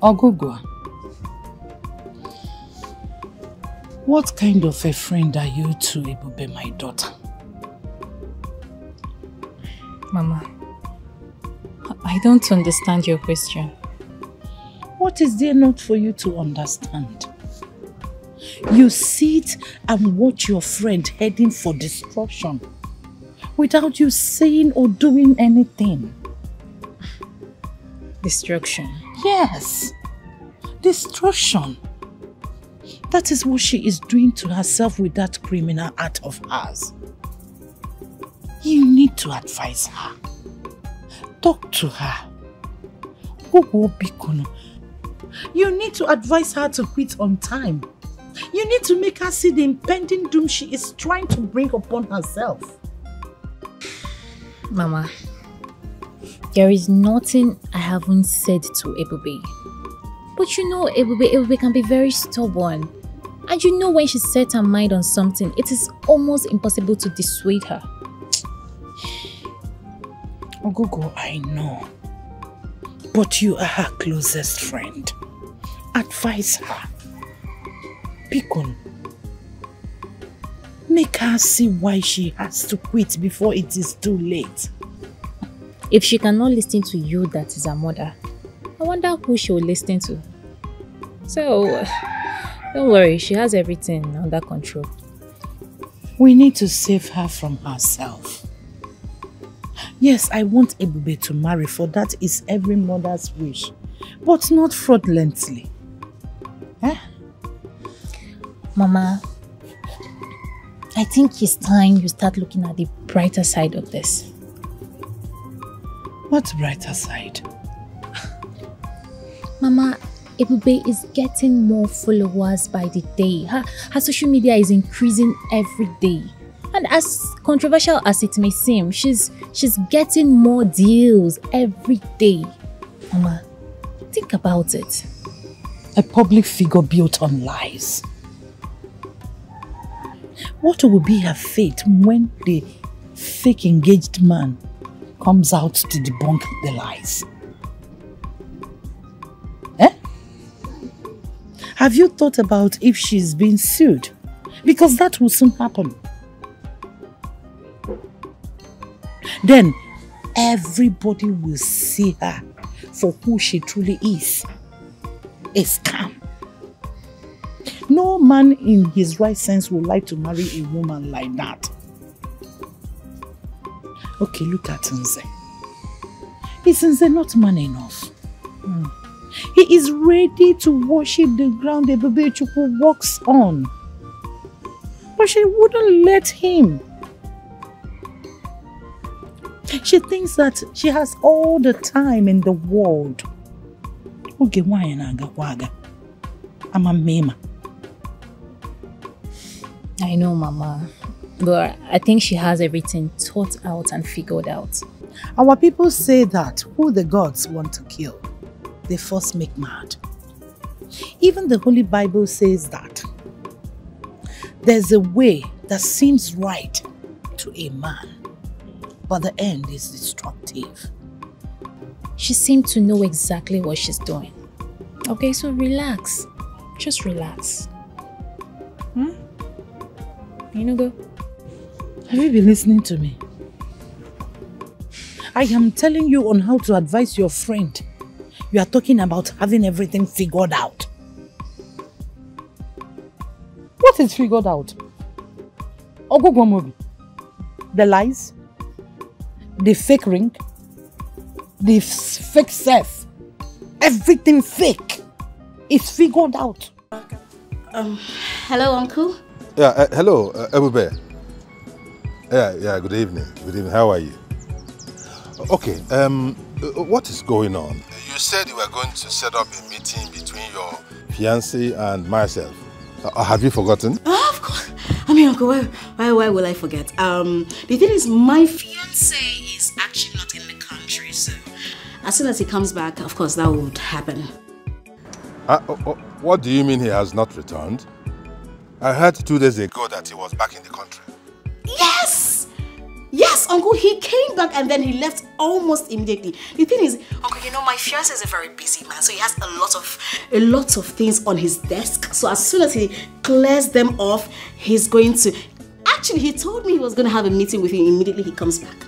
S4: Ogogo, what kind of a friend are you to Ebube, my daughter?
S13: Mama, I don't understand your question.
S4: What is there not for you to understand? You sit and watch your friend heading for destruction without you saying or doing anything.
S13: Destruction?
S4: Yes, destruction. That is what she is doing to herself with that criminal act of hers. You need to advise her. Talk to her. You need to advise her to quit on time. You need to make her see the impending doom she is trying to bring upon herself.
S13: Mama, there is nothing I haven't said to Ebube. But you know Ebube can be very stubborn. And you know when she sets her mind on something, it is almost impossible to dissuade her.
S4: Ogogo, I know. But you are her closest friend. Advise her. Pikun. Make her see why she has to quit before it is too late.
S13: If she cannot listen to you, that is her mother, I wonder who she will listen to. So, don't worry, she has everything under control.
S4: We need to save her from herself. Yes, I want Ebube to marry, for that is every mother's wish. But not fraudulently. Eh?
S13: Mama, I think it's time you start looking at the brighter side of this.
S4: What brighter side?
S13: Mama, Ebube is getting more followers by the day. Her social media is increasing every day. And as controversial as it may seem, she's getting more deals every day. Mama, think about it.
S4: A public figure built on lies. What will be her fate when the fake engaged man comes out to debunk the lies? Eh? Have you thought about if she's been sued? Because that will soon happen. Then everybody will see her for who she truly is. A scam. No man in his right sense would like to marry a woman like that. Okay, look at Nze. Is Nze not man enough? He is ready to worship the ground Ebube Chukwu walks on. But she wouldn't let him. She thinks that she has all the time in the world. Okay, why naga? I'm a mema.
S13: I know, Mama. But I think she has everything thought out and figured out.
S4: Our people say that who the gods want to kill, they first make mad. Even the Holy Bible says that there's a way that seems right to a man, but the end is destructive.
S13: She seemed to know exactly what she's doing. Okay, so relax. Just relax. You know, go.
S4: Have you been listening to me? I am telling you on how to advise your friend. You are talking about having everything figured out. What is figured out? Ogogo movie. The lies, the fake ring, the fake self, everything fake is figured out.
S1: Hello, Uncle.
S5: Yeah, hello, Ebube. Yeah, good evening. Good evening. How are you? Okay, what is going on? You said you were going to set up a meeting between your fiancé and myself. Have you forgotten?
S1: Of course. I mean, Uncle, why will I forget? The thing is, my fiancé is actually not in the country, so as soon as he comes back, of course, that would happen.
S5: What do you mean he has not returned? I heard 2 days ago that he was back in the country.
S1: Yes! Yes, Uncle, he came back and then he left almost immediately. The thing is, Uncle, you know, my fiancé is a very busy man, so he has a lot of things on his desk. So as soon as he clears them off, he's going to... Actually, he told me he was going to have a meeting with you immediately he comes back.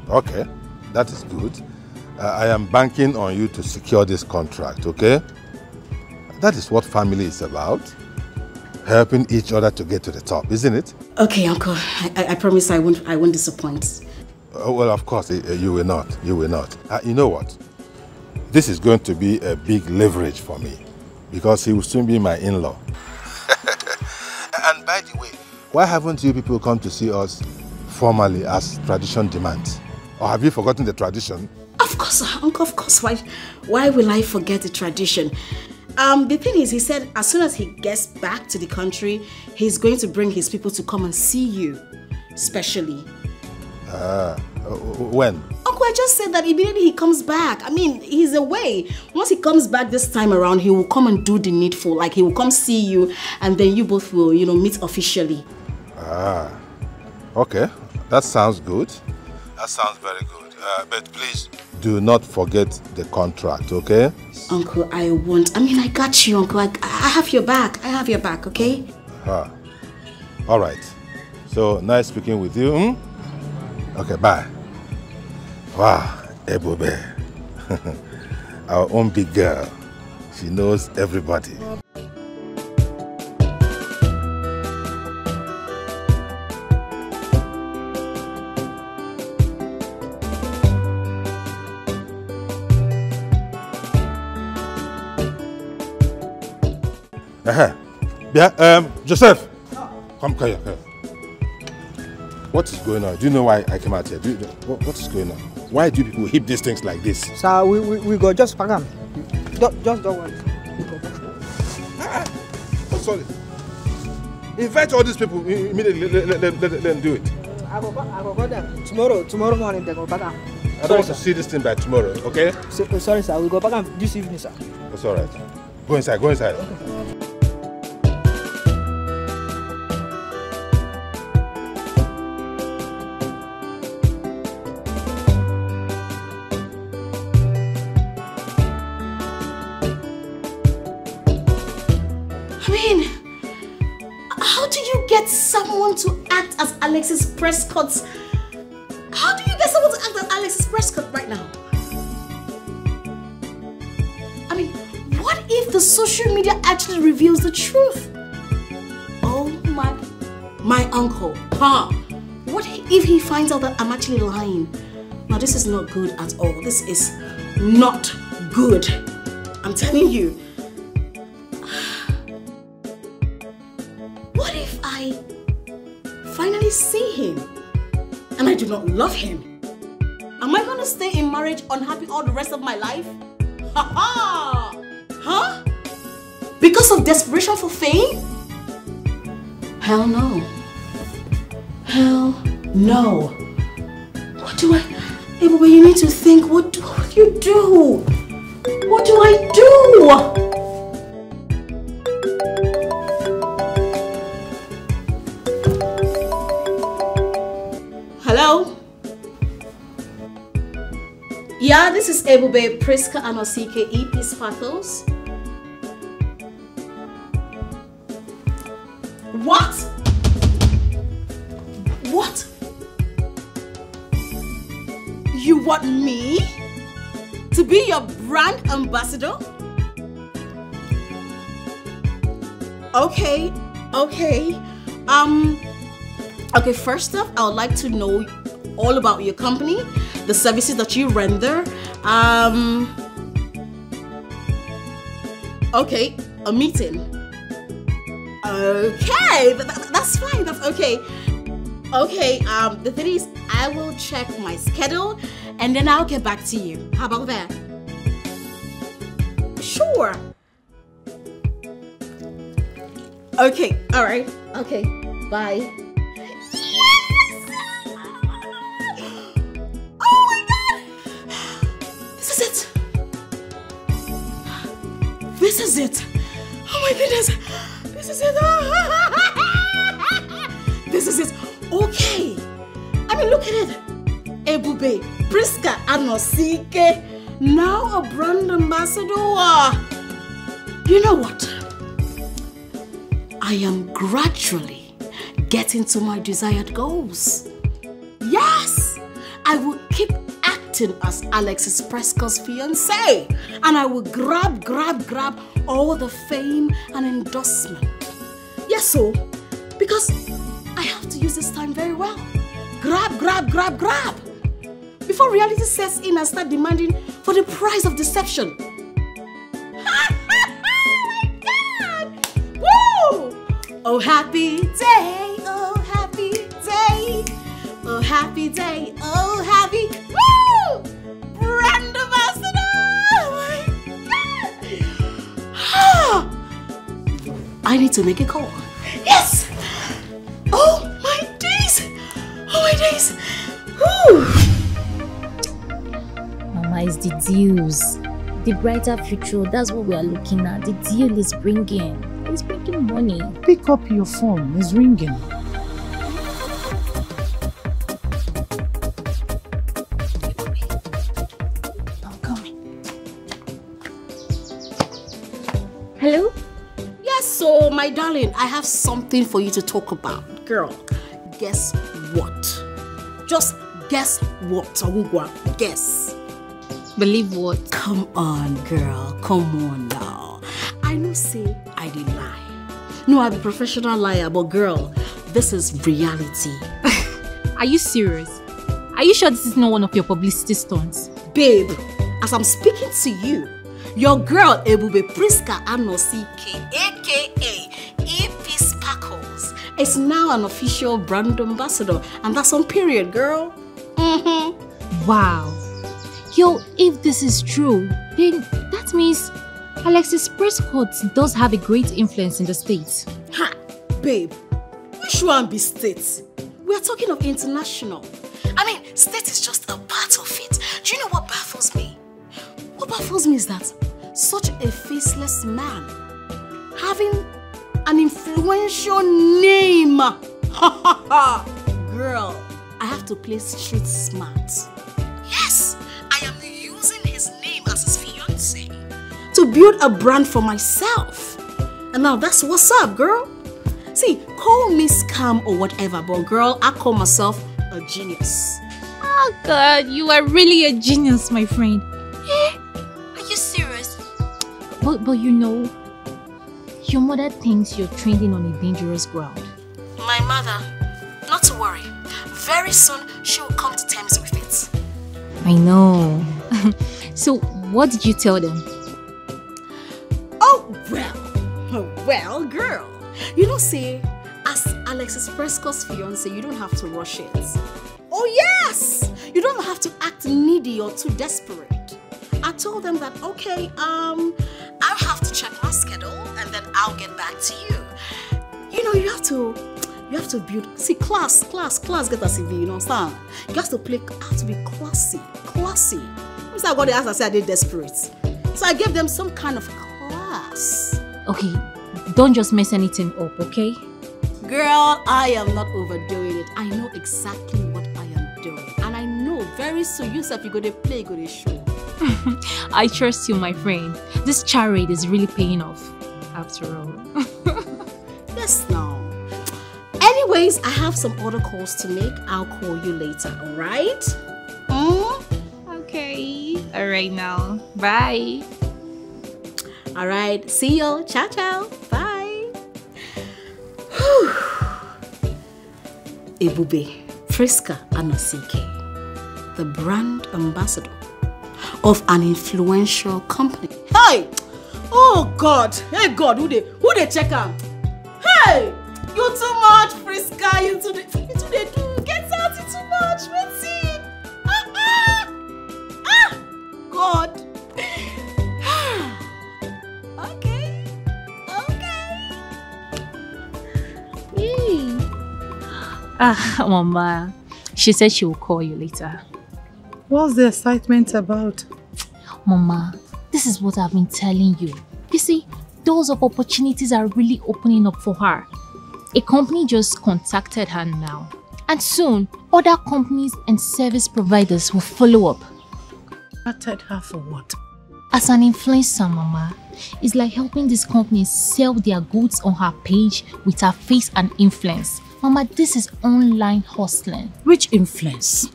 S5: Okay. That is good. I am banking on you to secure this contract, okay? That is what family is about. Helping each other to get to the top, isn't it?
S1: Okay, Uncle. I promise I won't disappoint.
S5: Well, of course, you will not. You will not. You know what? This is going to be a big leverage for me because he will soon be my in-law. And by the way, why haven't you people come to see us formally as tradition demands? Or have you forgotten the tradition?
S1: Of Of course, Uncle, of course. Why will I forget the tradition? The thing is, he said as soon as he gets back to the country, he's going to bring his people to come and see you, especially.
S5: When?
S1: Uncle, I just said that immediately he comes back. I mean, he's away. Once he comes back this time around, he will come and do the needful. Like, he will come see you, and then you both will, meet officially.
S5: Okay. That sounds good. That sounds very good. But please, do not forget the contract, okay?
S1: Uncle, I won't. I mean, I got you, Uncle. I have your back. I have your back, okay?
S5: All right. So, nice speaking with you. Okay, bye. Wow, Ebube. Our own big girl. She knows everybody. Joseph! Come here. What is going on? Do you know why I came out here? What is going on? Why do people heap these things like this?
S14: Sir, we go just pack them. Just don't worry.
S5: Oh, sorry. Invite all these people immediately. Let them do it.
S14: I will go there. Tomorrow morning they go pack them.
S5: I don't want to see this thing by tomorrow, okay?
S14: Sorry, sir. We'll go pack them this evening, sir.
S5: That's all right. Go inside. Okay.
S1: Someone to act as Alexis Prescott. How do you get someone to act as Alexis Prescott right now? I mean, what if the social media actually reveals the truth? Oh my uncle, what if he finds out that I'm actually lying? Now this is not good at all. This is not good. I'm telling you. What if I finally see him and I do not love him? Am I going to stay in marriage unhappy all the rest of my life? Huh? Because of desperation for fame? Hell no. Hell no. What do I... Ebube, you need to think, what do you do? What do I do? Hello? Yeah, this is Ebube Priska Anosike EP Pathos. What? What? You want me to be your brand ambassador? Okay. Okay, first off, I would like to know all about your company, the services that you render. Okay, a meeting. Okay, that's fine. That's okay. Okay, the thing is, I will check my schedule and then I'll get back to you. How about that? Sure. Okay, all right. Okay, bye. This is it. Oh my goodness. This is it. This is it. Okay. I mean, look at it. Ebube, Priska Anosike, now a brand ambassador. You know what? I am gradually getting to my desired goals. Yes, I will keep acting as Alexis Prescott's fiancé, and I will grab all the fame and endorsement. Yes, so because I have to use this time very well. Grab before reality sets in and start demanding for the price of deception. Oh my God! Woo! Oh happy day, oh happy day, oh happy day, oh happy, woo! Brand I need to make a call. Yes! Oh my days! Oh my days! Whew.
S13: Mama, it's the deals. The brighter future, that's what we are looking at. The deal is bringing. It's bringing money.
S4: Pick up your phone. It's ringing.
S13: Hello?
S1: Yes, so my darling, I have something for you to talk about. Girl, guess what? Just guess what? Ongwa, guess.
S13: Believe what?
S1: Come on, girl. Come on now. I know say I did lie. No, I'm a professional liar, but girl, this is reality.
S13: Are you serious? Are you sure this is not one of your publicity stunts?
S1: Babe, as I'm speaking to you, your girl Ebube Priska Anosike, aka EP Sparkles, is now an official brand ambassador, and that's on period, girl.
S13: Wow. Yo, if this is true, then that means Alexis Prescott does have a great influence in the States.
S1: Ha! Babe, which one be state? We're talking of international. I mean, state is just a part of it. Do you know what baffles me? What baffles me is that such a faceless man having an influential name. Girl, I have to play street smart. Yes, I am using his name as his fiancé to build a brand for myself. And now that's what's up, girl. See, call me scam or whatever, but girl, I call myself a genius.
S13: Oh God, you are really a genius, my friend. Are you serious? But you know, your mother thinks you're trending on a dangerous ground.
S1: My mother, not to worry. Very soon, she will come to terms with it.
S13: I know. So, what did you tell them?
S1: Oh, well, girl. You know, say, as Alexis Prescott's fiancé, you don't have to rush it. Oh, yes! You don't have to act needy or too desperate. I told them that, okay, I'll have to check my schedule and then I'll get back to you. You know, you have to build, see, class, get a CV, you know what I'm saying? You have to be classy. Once I got the answer, I said I did desperate. So I gave them some kind of class.
S13: Okay, don't just mess anything up, okay?
S1: Girl, I am not overdoing it. I know exactly what I am doing. And I know very soon yourself you're going to play, you're going to show.
S13: I trust you, my friend. This charade is really paying off, after all.
S1: Yes, now. Anyways, I have some other calls to make. I'll call you later, alright?
S13: Okay. Alright now. Bye.
S1: Alright, see you. Ciao. Bye. Ebube Priska Anosike, the brand ambassador of an influential company. Hey! Oh God! Hey God, who they check out? Hey! You too much, Priska. You too do. Get out, you too much. What's it? God. Okay.
S13: Mama. She said she will call you later.
S4: What's the excitement about?
S13: Mama, this is what I've been telling you. You see, doors of opportunities are really opening up for her. A company just contacted her now. And soon, other companies and service providers will follow up.
S4: Contacted her for what?
S13: As an influencer, Mama, it's like helping these companies sell their goods on her page with her face and influence. Mama, this is online hustling.
S4: Which influence?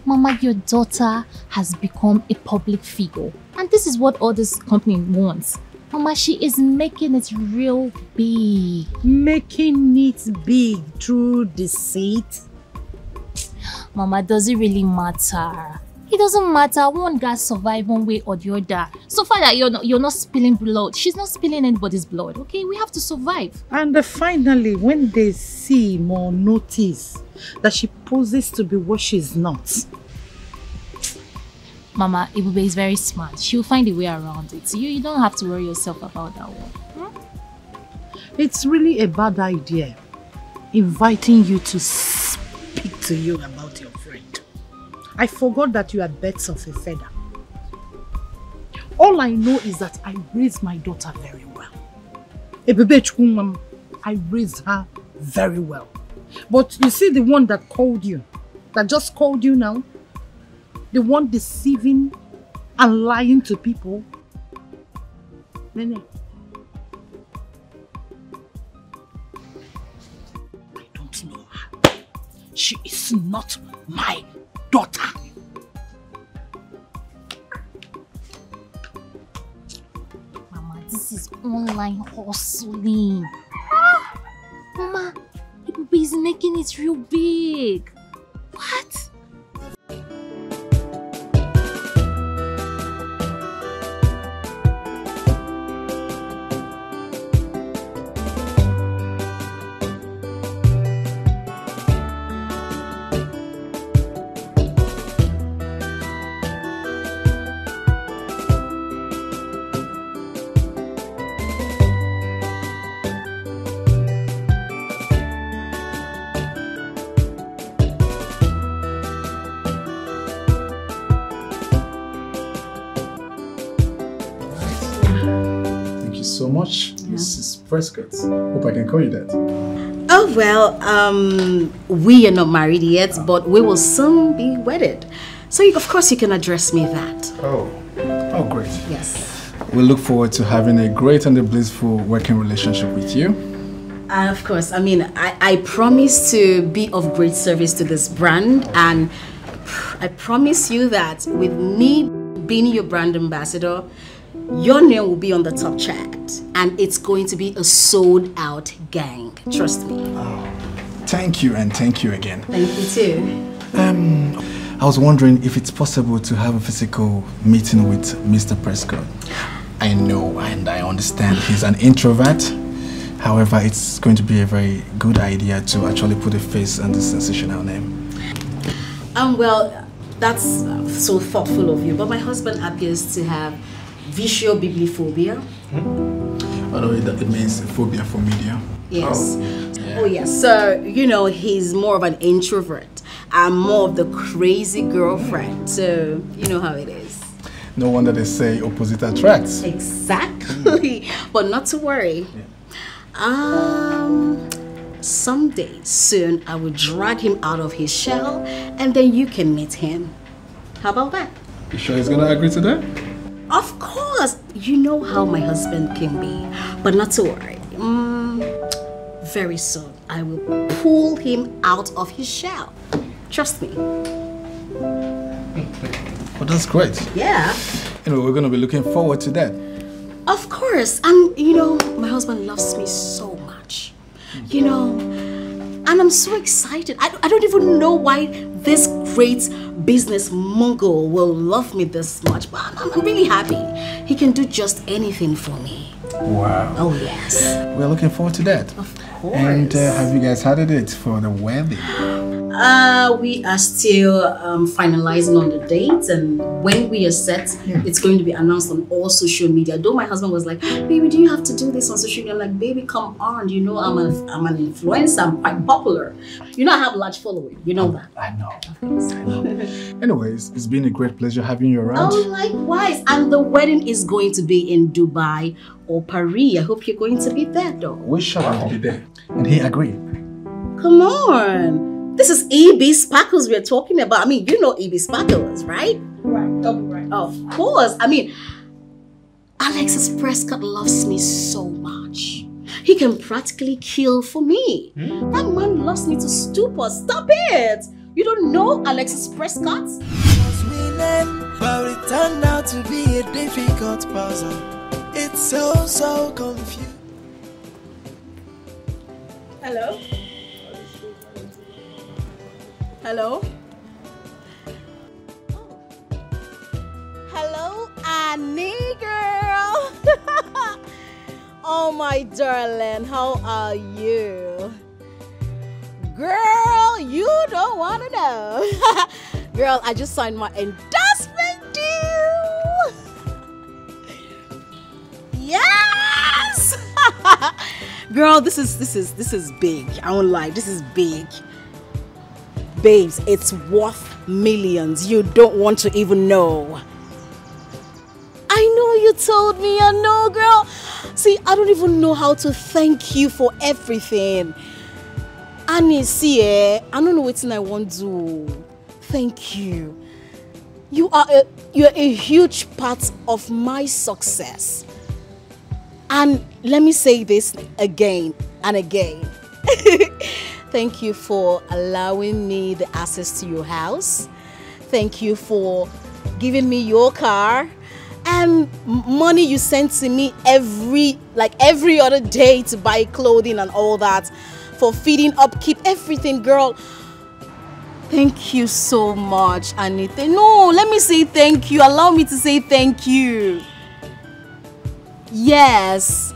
S13: Mama, your daughter has become a public figure. And this is what all this company wants. Mama, she is making it real big.
S4: Making it big through deceit?
S13: Mama, does it really matter? It doesn't matter. One guy survive one way or the other. So far that you're not spilling blood. She's not spilling anybody's blood, okay? We have to survive.
S4: And finally, when they see more notice that she poses to be what she's not.
S13: Mama, Ibube is very smart. She'll find a way around it. So you don't have to worry yourself about that one.
S4: It's really a bad idea inviting you to speak to you about your friend. I forgot that you are birds of a feather. All I know is that I raised my daughter very well. I raised her very well. But you see the one that called you, that just called you now, the one deceiving and lying to people. Nene, I don't know her. She is not my daughter.
S13: Mama, this is online hustling. Mama, is making it real big. What?
S15: So much, Mrs. Prescott. Hope I can call you that.
S1: Oh well, we are not married yet, but we will soon be wedded. So of course you can address me that.
S15: Oh great.
S1: Yes.
S15: We look forward to having a great and a blissful working relationship with you.
S1: Of course, I mean, I promise to be of great service to this brand, and I promise you that with me being your brand ambassador, your name will be on the top chart, and it's going to be a sold-out gang. Trust me.
S15: Oh, thank you, and thank you again.
S1: Thank you too.
S15: I was wondering if it's possible to have a physical meeting with Mr. Prescott. I know and I understand he's an introvert. However, it's going to be a very good idea to actually put a face on this sensational name.
S1: Well, that's so thoughtful of you, but my husband appears to have visual bibliophobia.
S15: Oh no, it means phobia for media.
S1: Yes. Oh yes. So, you know, he's more of an introvert. I'm more of the crazy girlfriend. So, you know how it is.
S15: No wonder they say opposite attracts.
S1: Exactly. But not to worry. Someday soon I will drag him out of his shell, and then you can meet him. How about that?
S15: You sure he's gonna agree to that?
S1: Of course. You know how my husband can be. But not to worry. Very soon I will pull him out of his shell. Trust me.
S15: Well, that's great.
S1: Yeah.
S15: Anyway, we're gonna be looking forward to that.
S1: Of course. And you know, my husband loves me so much. You know, and I'm so excited. I don't even know why this great business mogul will love me this much, but I'm really happy. He can do just anything for me.
S15: Wow.
S1: Oh yes.
S15: We're looking forward to that.
S1: Of course.
S15: And have you guys had a date for the wedding?
S1: We are still finalizing on the dates, and when we are set, it's going to be announced on all social media. Though my husband was like, "Baby, do you have to do this on social media?" I'm like, "Baby, come on! You know I'm an influencer. I'm quite popular. You know I have a large following. You know that."
S15: I know. Anyways, it's been a great pleasure having you around.
S1: Oh, likewise. And the wedding is going to be in Dubai or Paris. I hope you're going to be there, though.
S15: We shall be there. And he agreed.
S1: Come on. This is EB Sparkles we're talking about. I mean, you know EB Sparkles, right?
S4: Right, double right.
S1: Of course. I mean, Alexis Prescott loves me so much. He can practically kill for me. That man loves me to stupor. Stop it. You don't know Alexis Prescott?
S12: But it turned out to be a difficult puzzle. It's so confusing.
S1: Hello? Hello? Hello, Annie girl. Oh my darling, how are you? Girl, you don't want to know. Girl, I just signed my endorsement deal. Yes! Girl, this is big. I won't lie, this is big. Babes, it's worth millions. You don't want to even know. I know you told me, I know, girl. See, I don't even know how to thank you for everything. Annie, see, I don't know what I want to do. Thank you. You're a huge part of my success. And let me say this again and again. Thank you for allowing me the access to your house. Thank you for giving me your car and money you send to me every other day to buy clothing and all that, for feeding, upkeep, everything, girl. Thank you so much, Anita. No, let me say thank you. Allow me to say thank you. Yes.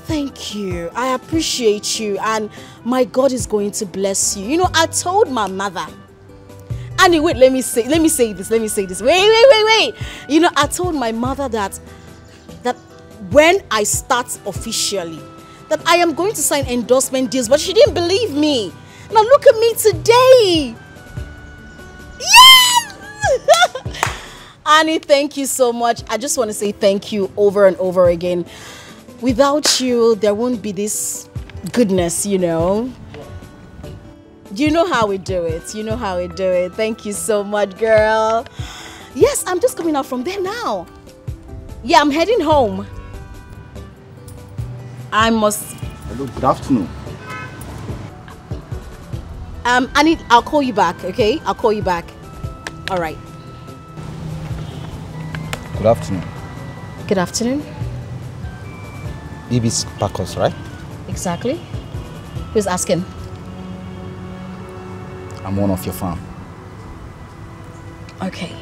S1: Thank you. I appreciate you, and my God is going to bless you. You know, I told my mother. Annie, wait, let me say this. Wait. You know, I told my mother that when I start officially, that I am going to sign endorsement deals, but she didn't believe me. Now look at me today. Yes! Annie, thank you so much. I just want to say thank you over and over again. Without you, there won't be this goodness, you know. You know how we do it. You know how we do it. Thank you so much, girl. Yes, I'm just coming out from there now. Yeah, I'm heading home. I must...
S16: Hello, good afternoon.
S1: I'll call you back, okay? I'll call you back. All right.
S16: Good afternoon.
S1: Good afternoon.
S16: Ibis Pacos, right?
S1: Exactly. Who's asking?
S16: I'm one of your fans.
S1: Okay.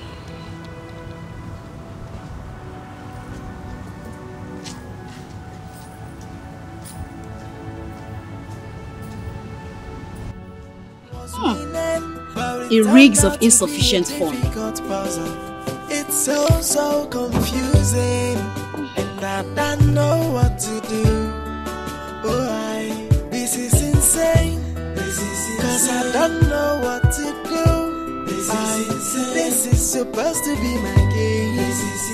S1: A rigs of insufficient fund.
S12: It's so confusing, and I don't know what to do. This is insane. Cause I don't know what to do. This is supposed to be my game.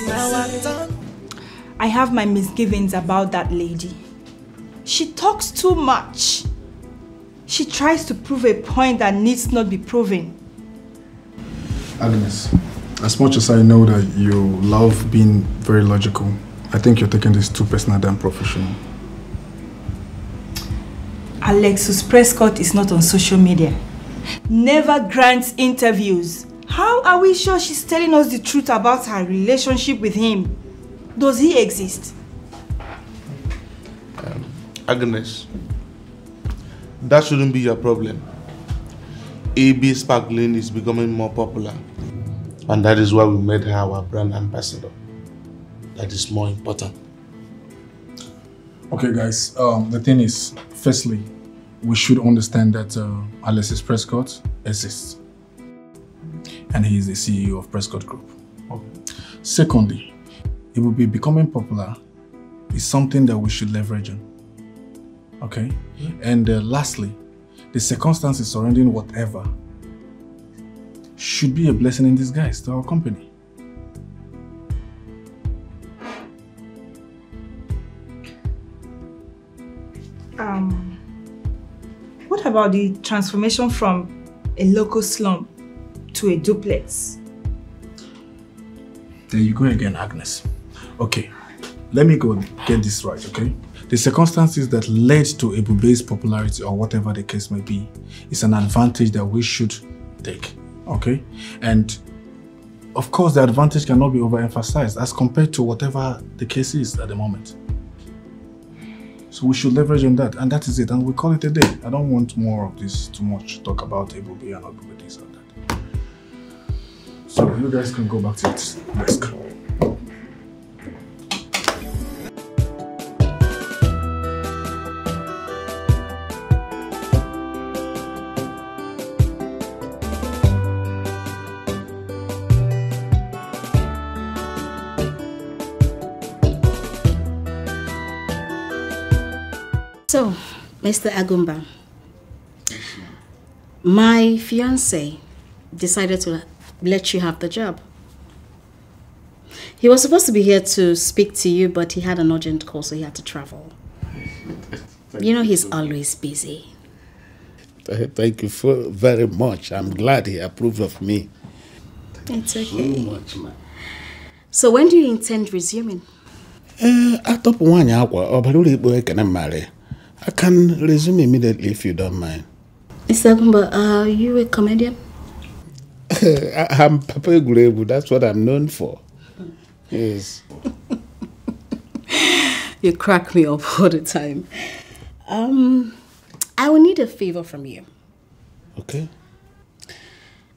S12: Now I'm done.
S17: I have my misgivings about that lady. She talks too much. She tries to prove a point that needs not be proven.
S15: Agnes, as much as I know that you love being very logical, I think you're taking this too personal than professional.
S17: Alexis Prescott is not on social media. Never grants interviews. How are we sure she's telling us the truth about her relationship with him? Does he exist?
S18: Agnes, that shouldn't be your problem. AB Sparkling is becoming more popular, and that is why we made her our brand ambassador. That is more important.
S15: Okay guys, the thing is, firstly, we should understand that Alexis Prescott exists. And he is the CEO of Prescott Group. Okay. Secondly, it will be becoming popular is something that we should leverage on. Okay? And lastly, the circumstances surrounding whatever should be a blessing in disguise to our company.
S17: What about the transformation from a local slum to a duplex?
S15: There you go again, Agnes. Okay, let me go get this right, okay? The circumstances that led to Ebube's popularity, or whatever the case may be, is an advantage that we should take, okay? And of course, the advantage cannot be overemphasized as compared to whatever the case is at the moment. So we should leverage on that, and that is it, and we call it a day. I don't want more of this too much talk about Ebube and Ebube this and that. So you guys can go back to your desk.
S1: So, Mr. Agumba, my fiancé decided to let you have the job. He was supposed to be here to speak to you, but he had an urgent call, so he had to travel. You know he's always busy.
S10: Thank you very much. I'm glad he approved of me.
S1: It's okay.
S10: So much, man.
S1: So when do you intend resuming?
S10: I can resume immediately if you don't mind.
S1: Mr. Agumba, are you a comedian?
S10: I'm Papa Gurebu. That's what I'm known for. Yes.
S1: You crack me up all the time. I will need a favor from you.
S10: Okay.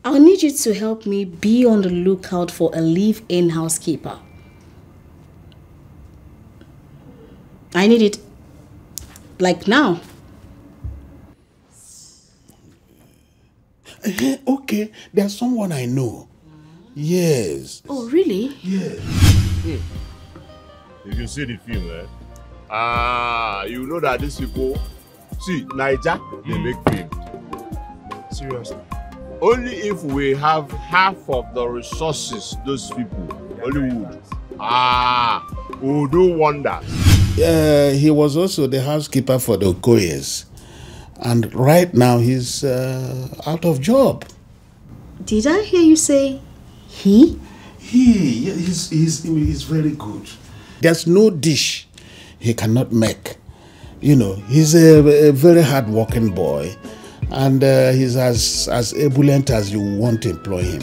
S1: I will need you to help me be on the lookout for a live-in housekeeper. I need it like now.
S10: Okay, there's someone I know. Yes.
S1: Oh, really?
S10: Yes.
S9: If you see the film, you know that these people, see, Niger, they make film. Seriously. Only if we have half of the resources those people, Hollywood, will do wonders.
S10: He was also the housekeeper for the Okoyes. And right now he's out of job.
S1: Did I hear you say he?
S10: He's very good. There's no dish he cannot make. You know, he's a very hard-working boy. And he's as ebullient as you want to employ him.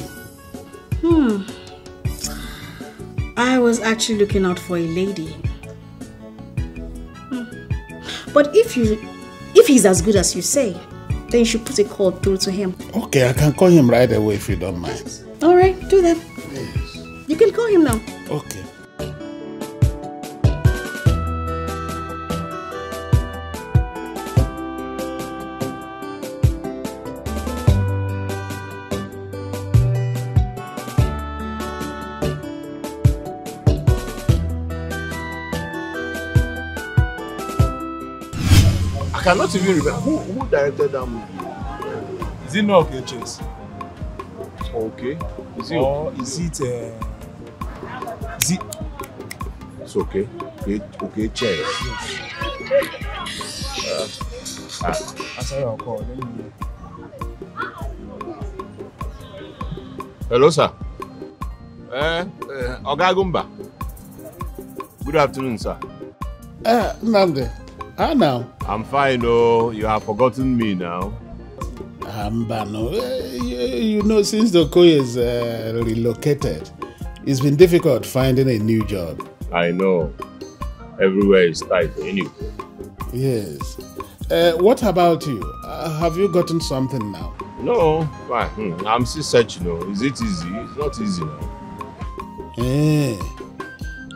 S1: I was actually looking out for a lady. But if he's as good as you say, then you should put a call through to him.
S10: Okay, I can call him right away if you don't mind.
S1: All right, do that.
S10: Yes.
S1: You can call him now.
S10: Okay.
S9: I cannot even remember who directed that movie.
S7: Is it not okay, Chase?
S9: Okay. Is it
S7: or
S9: okay?
S7: Is it
S9: It's okay. Okay, Chase.
S7: Answer your call. Let me...
S9: Hello, sir. Oga Agumba. Good afternoon, sir.
S10: Nande. How now?
S9: I'm fine, oh. You have forgotten me now.
S10: Ambano. You know, since the Okoyes relocated, it's been difficult finding a new job.
S9: I know. Everywhere is tight anyway.
S10: Yes. What about you? Have you gotten something now?
S9: No. Why? I'm still searching. Is it easy? It's not easy now.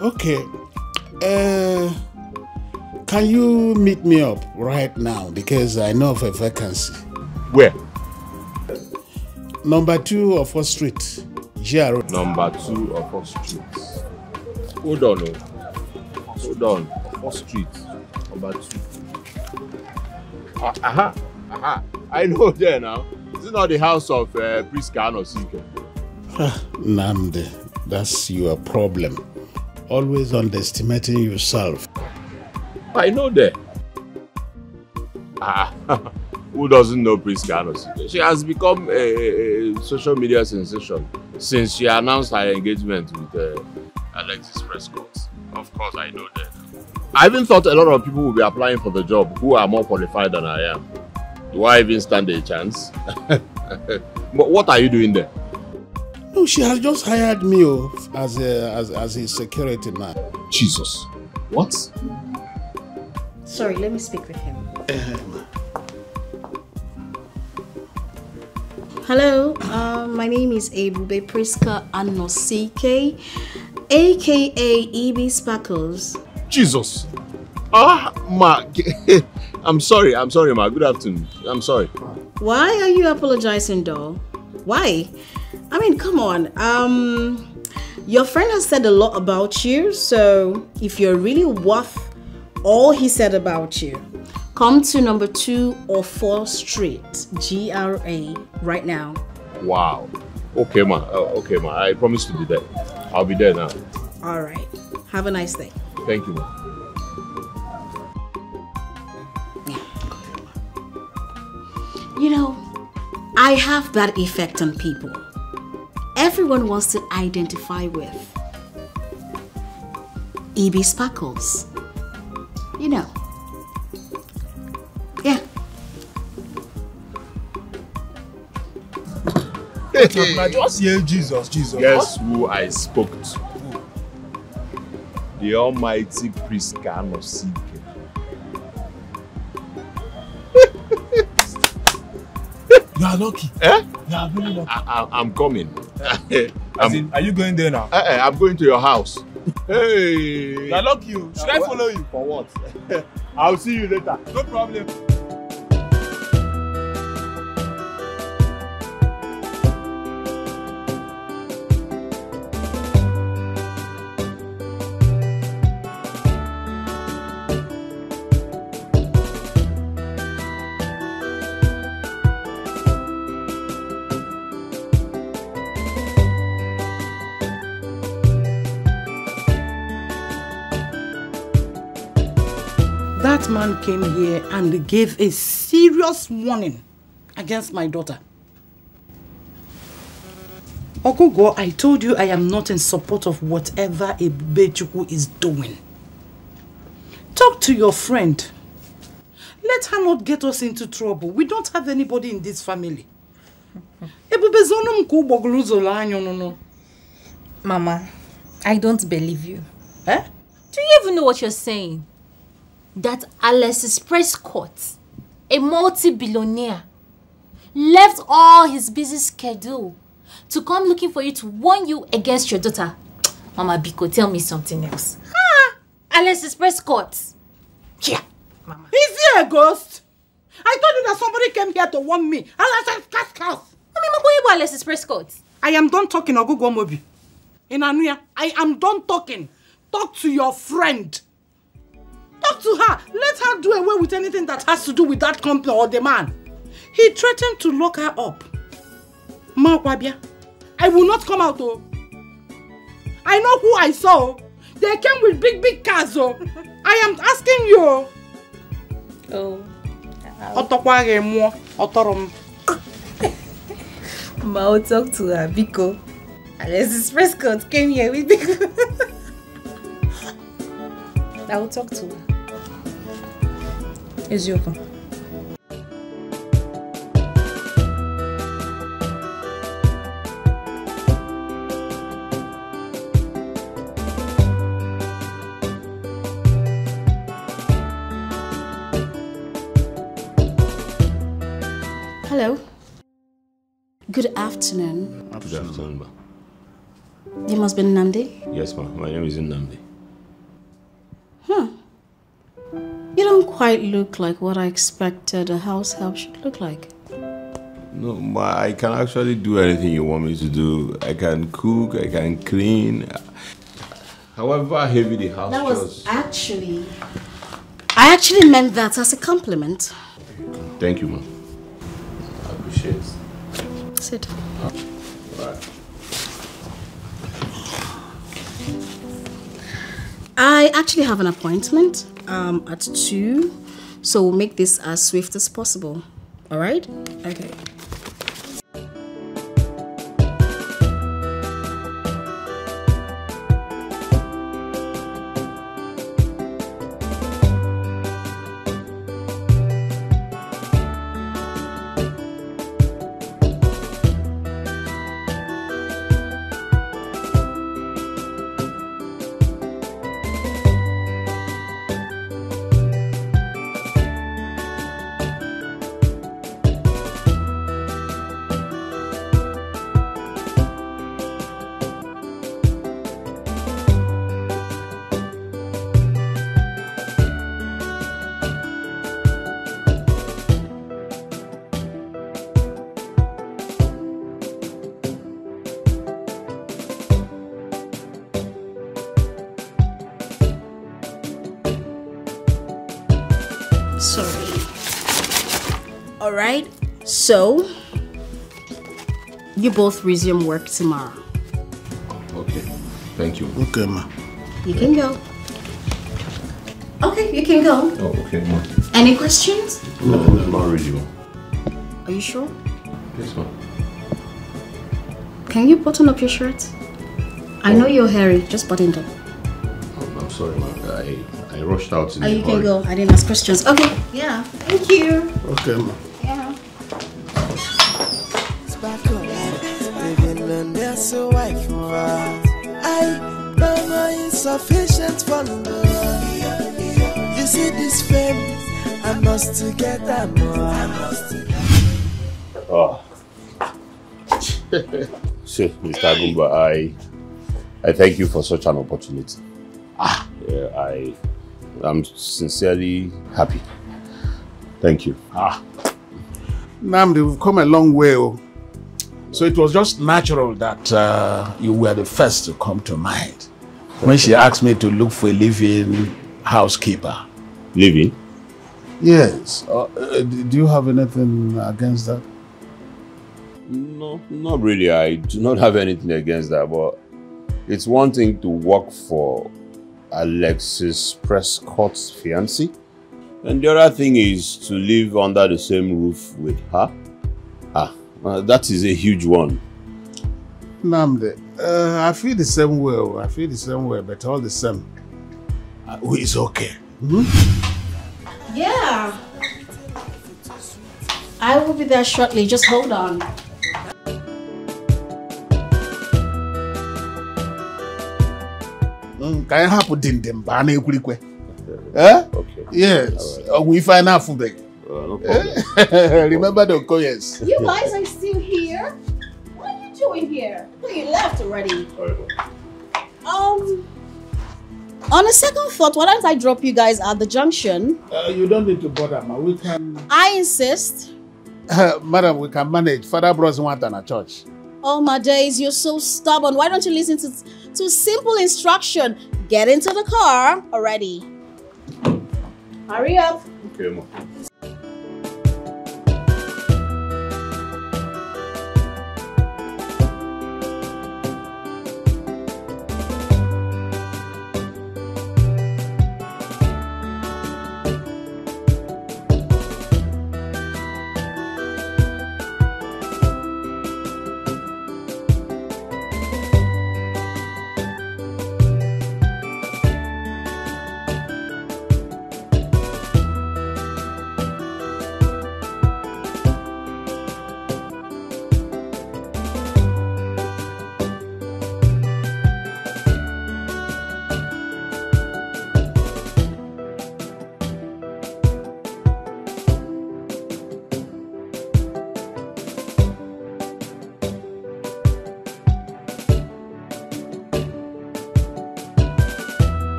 S10: Okay. Can you meet me up right now? Because I know of a vacancy.
S9: Where?
S10: Number 2 of 4th Street. GRO.
S9: Number 2 of 4th Street. Hold on. Hold on. 4th Street. Number 2. I know there now. Is it not the house of Prince-2023?
S10: Namde, that's your problem. Always underestimating yourself.
S9: I know that. Who doesn't know Prince-2023? She has become a social media sensation since she announced her engagement with Alexis Prescott. Of course, I know that. I even thought a lot of people will be applying for the job who are more qualified than I am. Do I even stand a chance? But what are you doing there?
S10: No, she has just hired me as a security man.
S9: Jesus. What?
S1: Sorry, let me speak with him. Hello, my name is Ebube Priska Anosike, aka EB Sparkles.
S9: Jesus. Ma. I'm sorry, ma. Good afternoon. I'm sorry.
S1: Why are you apologizing, doll? Why? I mean, come on. Your friend has said a lot about you, so if you're really worth all he said about you, Come to number 2 or 4 Street, GRA, right now.
S9: Wow. Okay, ma. Okay, ma. I promise to be there. I'll be there now.
S1: All right. Have a nice day.
S9: Thank you, ma.
S1: You know, I have that effect on people. Everyone wants to identify with EB Sparkles. You know. Yeah.
S7: Just hear Jesus.
S9: Guess who I spoke to? The almighty Princess.
S7: You are lucky.
S9: Eh?
S7: You are really lucky.
S9: I'm coming.
S7: Are you going there now?
S9: I'm going to your house. Hey!
S7: You are lucky. Should I follow you?
S9: For what? I'll see you later.
S7: No problem.
S4: That man came here and gave a serious warning against my daughter. Ogogo, I told you I am not in support of whatever Ebechuku is doing. Talk to your friend. Let her not get us into trouble. We don't have anybody in this family.
S13: Mama, I don't believe you.
S4: Eh?
S13: Do you even know what you're saying? That Alexis Prescott, a multi-billionaire, left all his busy schedule to come looking for you to warn you against your daughter. Mama Biko, tell me something else. Ah, Alexis Prescott. Yeah, Mama.
S4: Is he a ghost? I told you that somebody came here to warn me. Alexis Prescott.
S13: Alexis Prescott.
S4: I am done talking, Ogogo Mobi. In Anuya, I am done talking. Talk to your friend. Talk to her. Let her do away with anything that has to do with that company or the man. He threatened to lock her up. Ma Wabia, I will not come out. Oh. I know who I saw. They came with big cars. Oh. I am asking you.
S13: Oh.
S4: Ma,
S13: I'll talk to her, Biko. Alexis Prescott came here with Biko. I will talk to her. Eziokwu.
S1: Hello. Good afternoon.
S9: Good afternoon, ma.
S1: You must be Nnamdi?
S9: Yes, ma. My name is Nnamdi.
S1: You don't quite look like what I expected a house help should look like.
S9: No, ma, I can actually do anything you want me to do. I can cook, I can clean. However heavy the house
S1: That was
S9: was.
S1: I actually meant that as a compliment.
S9: Thank you, ma. I appreciate it.
S1: Sit.
S9: Right.
S1: I actually have an appointment at 2, so we'll make this as swift as possible. All right? Okay. Sorry. Alright, so you both resume work tomorrow.
S3: Okay, thank you.
S10: Okay, ma.
S1: You can go. Okay, you can go.
S3: Oh, okay, ma.
S1: Any questions?
S3: No, not really, ma.
S1: Are you sure?
S3: Yes, ma.
S1: Can you button up your shirt? I know you're hairy, just button it up.
S3: Oh, I'm sorry, ma. I rushed out in
S1: Oh, you can go. I didn't ask questions. Okay, yeah. Thank you.
S10: Okay, ma.
S1: Yeah.
S12: Living under so white for I know my insufficient for love. You see this fame, I must to get that more.
S9: Oh. So, Mr. Agumba, I thank you for such an opportunity. Yeah, I'm sincerely happy. Thank you.
S10: Namdi, we've come a long way. So it was just natural that you were the first to come to mind when she asked me to look for a living housekeeper.
S9: Living?
S10: Yes. Do you have anything against that?
S9: No, not really. I do not have anything against that, but it's one thing to work for Alexis Prescott's fiancé, and the other thing is to live under the same roof with her. That is a huge one.
S10: Namde, I feel the same way. I feel the same way, but all the same, it's okay.
S1: Yeah. I will be there shortly. Just hold on.
S10: Can I have a dindem? Eh?
S9: Okay.
S10: Yes. We find out for them.
S9: No problem.
S10: Remember the Okoyes.
S1: You guys are still here? What are you doing here? You left already. On a second thought, why don't I drop you guys at the junction?
S10: You don't need to bother, ma. We can...
S1: I insist.
S10: Madam, we can manage. Father bros want an a church.
S1: Oh my days, you're so stubborn. Why don't you listen to simple instruction? Get into the car already. Hurry up.
S9: Okay, ma.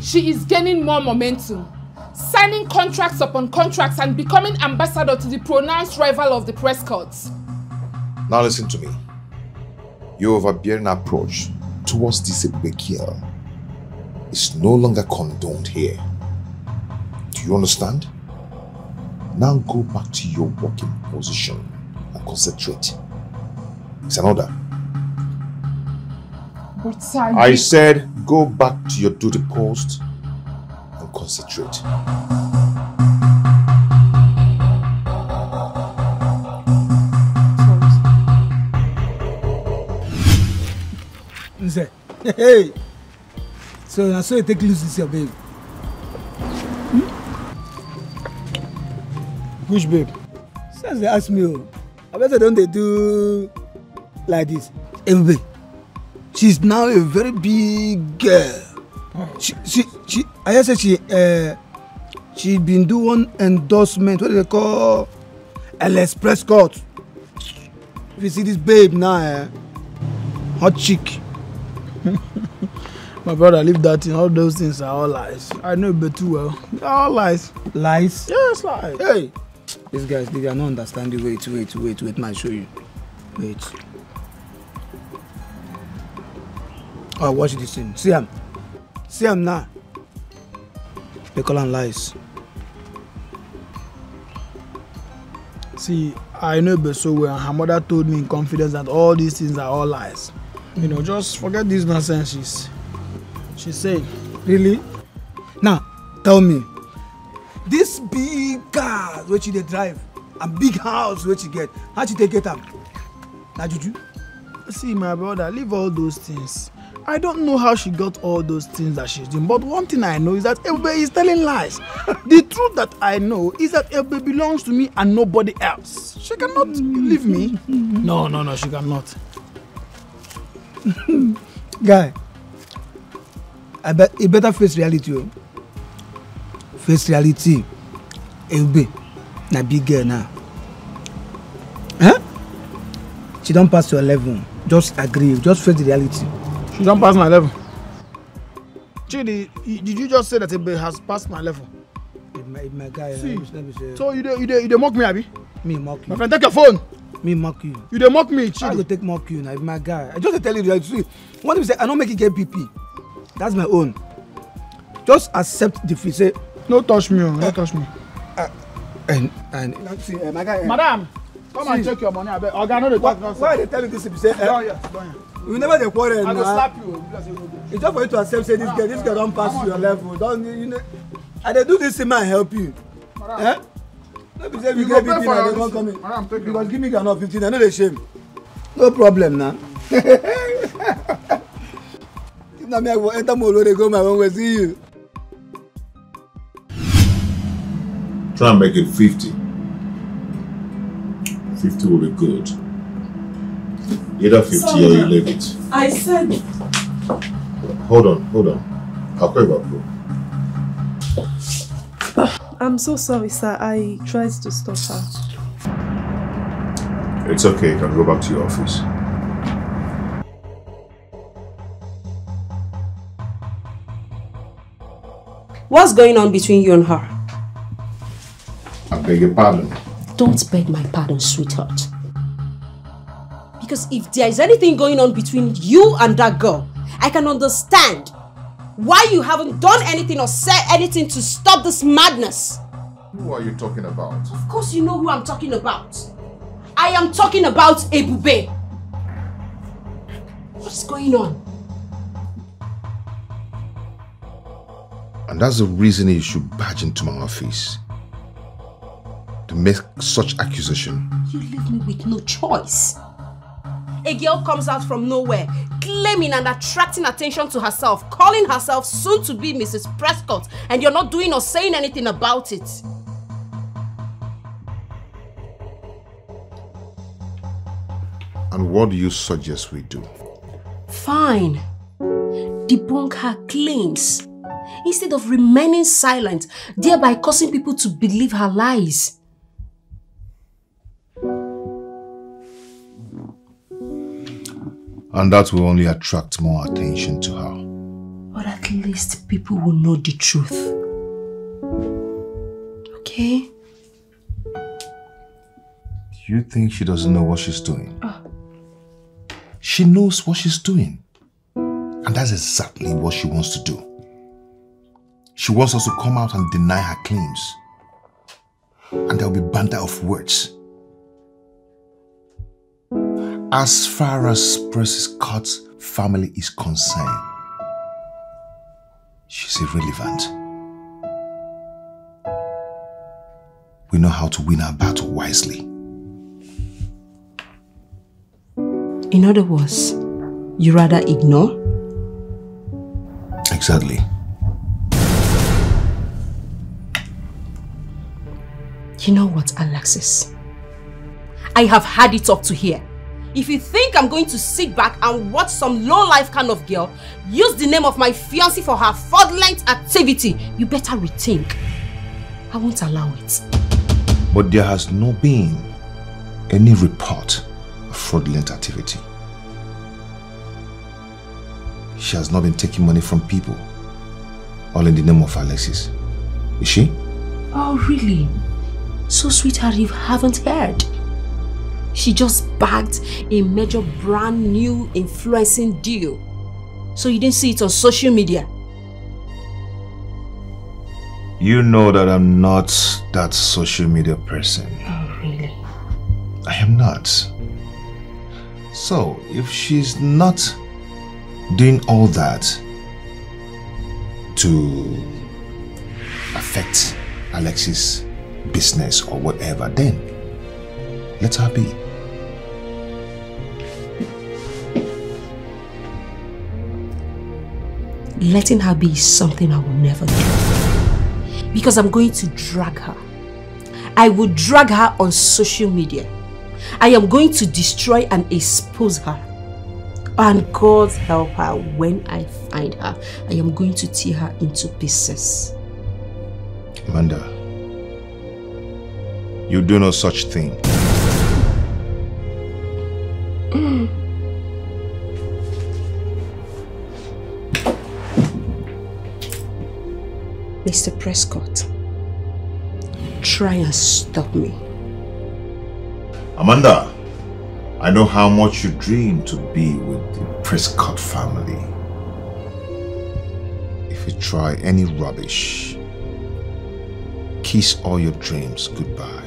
S2: She is gaining more momentum, signing contracts upon contracts and becoming ambassador to the pronounced rival of the Prescotts.
S5: Now listen to me. Your overbearing approach towards this girl is no longer condoned here. Do you understand? Now go back to your working position and concentrate. It's an order.
S2: But sir,
S5: I said go back to your duty post and concentrate.
S14: Hey, so I saw you take loose this your babe.
S19: Which babe?
S14: Since they ask me, I better don't they do like this. Everybody, she's now a very big girl. I hear say she been doing endorsement. What do they call? LS Prescott. If you see this babe now, hot chick.
S19: My brother, leave that thing. All those things are all lies. I know it too well. They're all lies.
S14: Lies?
S19: Yes, lies.
S14: Hey, these guys, they are not understanding. Wait, man, show you. Wait. Oh, watch this thing. See him now. They call them lies.
S19: See, I know but so well. Her mother told me in confidence that all these things are all lies. You know, just forget this nonsense she's saying.
S14: Really? Now, tell me, this big car which they drive and big house which you get, how you take it up? Now, Juju?
S19: See, my brother, leave all those things. I don't know how she got all those things that she's doing, but one thing I know is that Ebe is telling lies. The truth that I know is that Ebe belongs to me and nobody else. She cannot leave me. No, she cannot.
S14: Guy, I bet you better face reality. Face reality. Ebe, na big girl now. Huh? She don't pass your level. Just agree. Just face the reality.
S19: She don't pass my level. Chidi, did you just say that Ebe has passed my level?
S14: My guy.
S19: See, so you mock me, Abi?
S14: Me mock you.
S19: My friend, take your phone.
S14: Me mock you.
S19: You dey mock me, Chidi.
S14: I go take mock you now. My guy. I just tell you the reality. What if you say I don't make it get PP? That's my own. Just accept defeat. Say
S19: no touch me, no touch me.
S14: And see, my guy.
S19: Madam, come and check your money. I bet. Oga, no dey talk nonsense.
S14: Why they tell you this? You say
S19: don't here.
S14: We never dey quarrel.
S19: I go slap you.
S14: It's just for you to accept. Say this girl don't pass your level. Don't you know? I dey do this thing and help you. Eh? No be say we get 15 and they won't come in. Because give me enough 15. I know they shame. No problem now. If not me, I will enter more they go my own way. See you.
S5: Try and make it 50. 50 will be good. Either 50 or you leave it.
S6: I said.
S5: Hold on. I'll call you back, bro.
S6: I'm so sorry, sir. I tried to stop her.
S5: It's okay. You can go back to your office.
S20: What's going on between you and her?
S5: I beg your pardon.
S20: Don't beg my pardon, sweetheart. Because if there is anything going on between you and that girl, I can understand why you haven't done anything or said anything to stop this madness.
S5: Who are you talking about?
S20: Of course you know who I'm talking about. I am talking about Ebube. What's going on?
S5: And that's the reason you should barge into my office. To make such accusation.
S20: You leave me with no choice. A girl comes out from nowhere, claiming and attracting attention to herself, calling herself soon to be Mrs. Prescott, and you're not doing or saying anything about it.
S5: And what do you suggest we do?
S20: Fine. Debunk her claims instead of remaining silent, thereby causing people to believe her lies.
S5: And that will only attract more attention to her.
S20: But at least people will know the truth. Okay?
S5: Do you think she doesn't know what she's doing? She knows what she's doing. And that's exactly what she wants to do. She wants us to come out and deny her claims. And there'll be banter of words. As far as Prescott's family is concerned, she's irrelevant. We know how to win our battle wisely.
S20: In other words, you rather ignore?
S5: Exactly.
S20: You know what, Alexis? I have had it up to here. If you think I'm going to sit back and watch some low-life kind of girl use the name of my fiancé for her fraudulent activity, you better rethink. I won't allow it.
S5: But there has not been any report of fraudulent activity. She has not been taking money from people, all in the name of Alexis. Is she?
S20: Oh, really? So, sweetheart, you haven't heard. She just bagged a major brand new influencing deal. So you didn't see it on social media?
S5: You know that I'm not that social media person.
S20: Oh, really?
S5: I am not. So, if she's not doing all that to affect Alexis' business or whatever, then let her be.
S20: Letting her be is something I will never do. Because I'm going to drag her. I will drag her on social media. I am going to destroy and expose her. And God help her, when I find her, I am going to tear her into pieces.
S5: Amanda, you do no such thing.
S20: Mr. Prescott, try and stop me.
S5: Amanda, I know how much you dream to be with the Prescott family. If you try any rubbish, kiss all your dreams goodbye.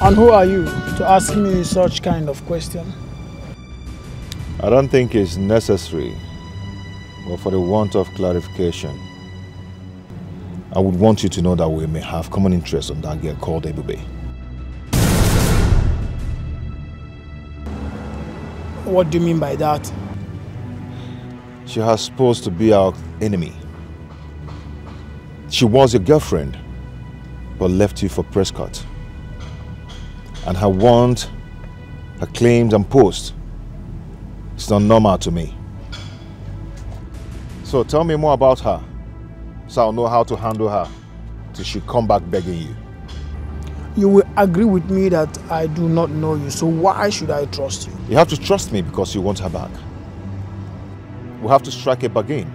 S19: And who are you to ask me such kind of question?
S5: I don't think it's necessary, but for the want of clarification, I would want you to know that we may have common interest on that girl called Ebube.
S19: What do you mean by that?
S5: She has supposed to be our enemy. She was your girlfriend, but left you for Prescott. And her want, her claims and posts, it's not normal to me. So tell me more about her, so I'll know how to handle her till she come back begging you.
S19: You will agree with me that I do not know you, so why should I trust you?
S5: You have to trust me because you want her back. We'll have to strike a bargain.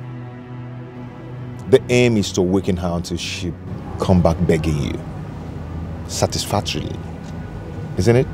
S5: The aim is to weaken her until she come back begging you, satisfactorily. Isn't it?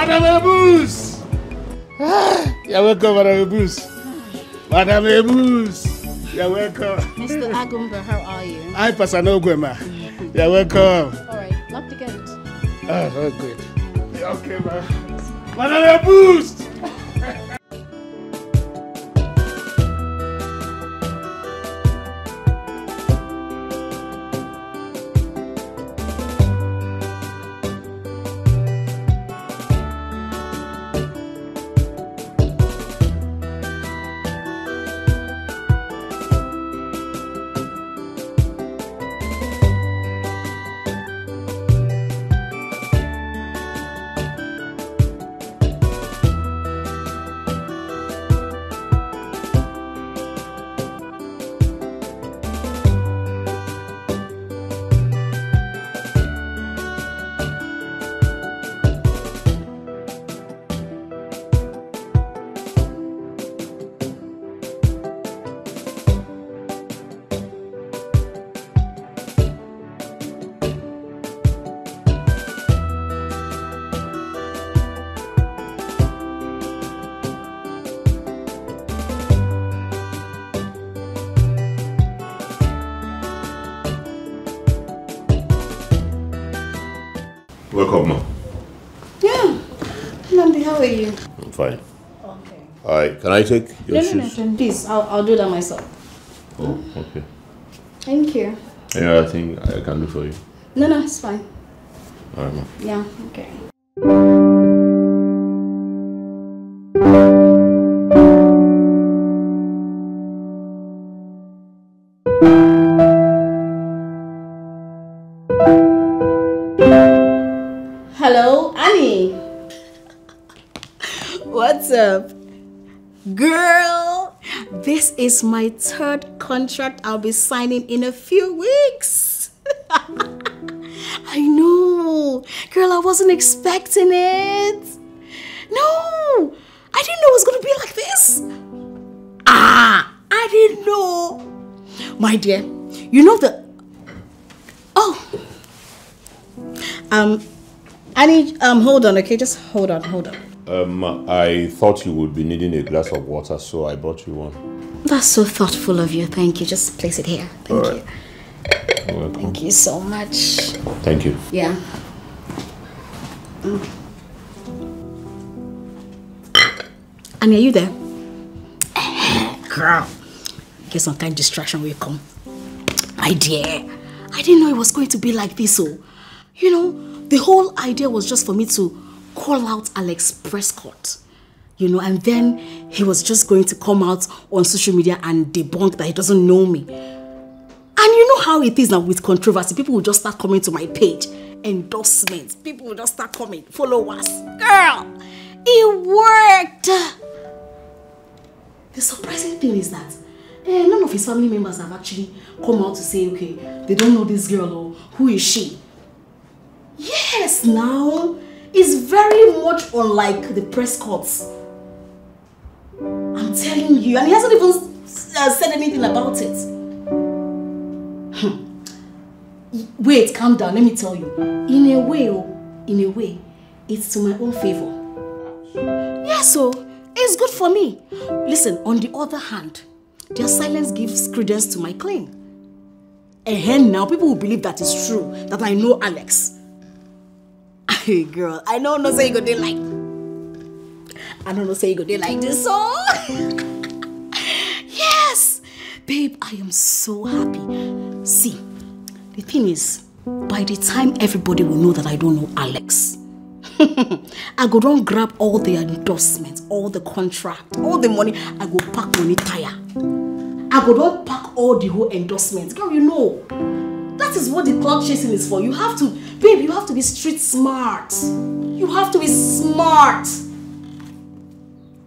S10: Madam Ebus! You're welcome, Madam Ebus. Madam Ebus! You're welcome.
S1: Mr. Agumba, how are you?
S10: Hi, Pasano Gwema. You're welcome.
S1: Alright, lock the gate.
S10: Oh, good. Okay, man. Madam Ebus!
S9: Welcome, ma.
S1: Yeah. Nandi, how are you?
S9: I'm fine. Okay. Alright, can I take your shoes?
S1: No, please, I'll do that myself.
S9: Oh, okay.
S1: Thank you.
S9: Any other thing I can do for you?
S1: No, it's fine.
S9: Alright, ma.
S1: Yeah, okay. Hello, Annie. What's up? Girl, this is my 3rd contract I'll be signing in a few weeks. I know. Girl, I wasn't expecting it. No, I didn't know it was going to be like this. I didn't know. My dear, you know the... Oh. Annie, hold on, okay? Just hold on.
S9: I thought you would be needing a glass of water, so I brought you one.
S1: That's so thoughtful of you. Thank you. Just place it here. Thank
S9: All
S1: you.
S9: right. You're welcome.
S1: Thank you so much.
S9: Thank you.
S1: Yeah. Annie, are you there? Girl. Get some kind of distraction will come. My dear, I didn't know it was going to be like this, so... You know, the whole idea was just for me to call out Alex Prescott. You know, and then he was just going to come out on social media and debunk that he doesn't know me. And you know how it is now with controversy. People will just start coming to my page. Endorsements. People will just start coming. Followers. Girl, it worked. The surprising thing is that none of his family members have actually come out to say, okay, they don't know this girl or who is she. Yes, now it's very much unlike the Prescotts. I'm telling you, and he hasn't even said anything about it. Wait, calm down. Let me tell you. In a way, it's to my own favor. Yeah, so it's good for me. Listen, on the other hand, their silence gives credence to my claim. And now people will believe that it's true, that I know Alex. Hey girl, I don't know say you go there like. I don't know say you go there like this, so. Yes, babe, I am so happy. See, the thing is, by the time everybody will know that I don't know Alex, I go don't grab all the endorsements, all the contract, all the money. I go pack money tire. I go don't pack all the whole endorsements. Girl, you know, that is what the clout chasing is for. You have to, babe, you have to be street smart. You have to be smart.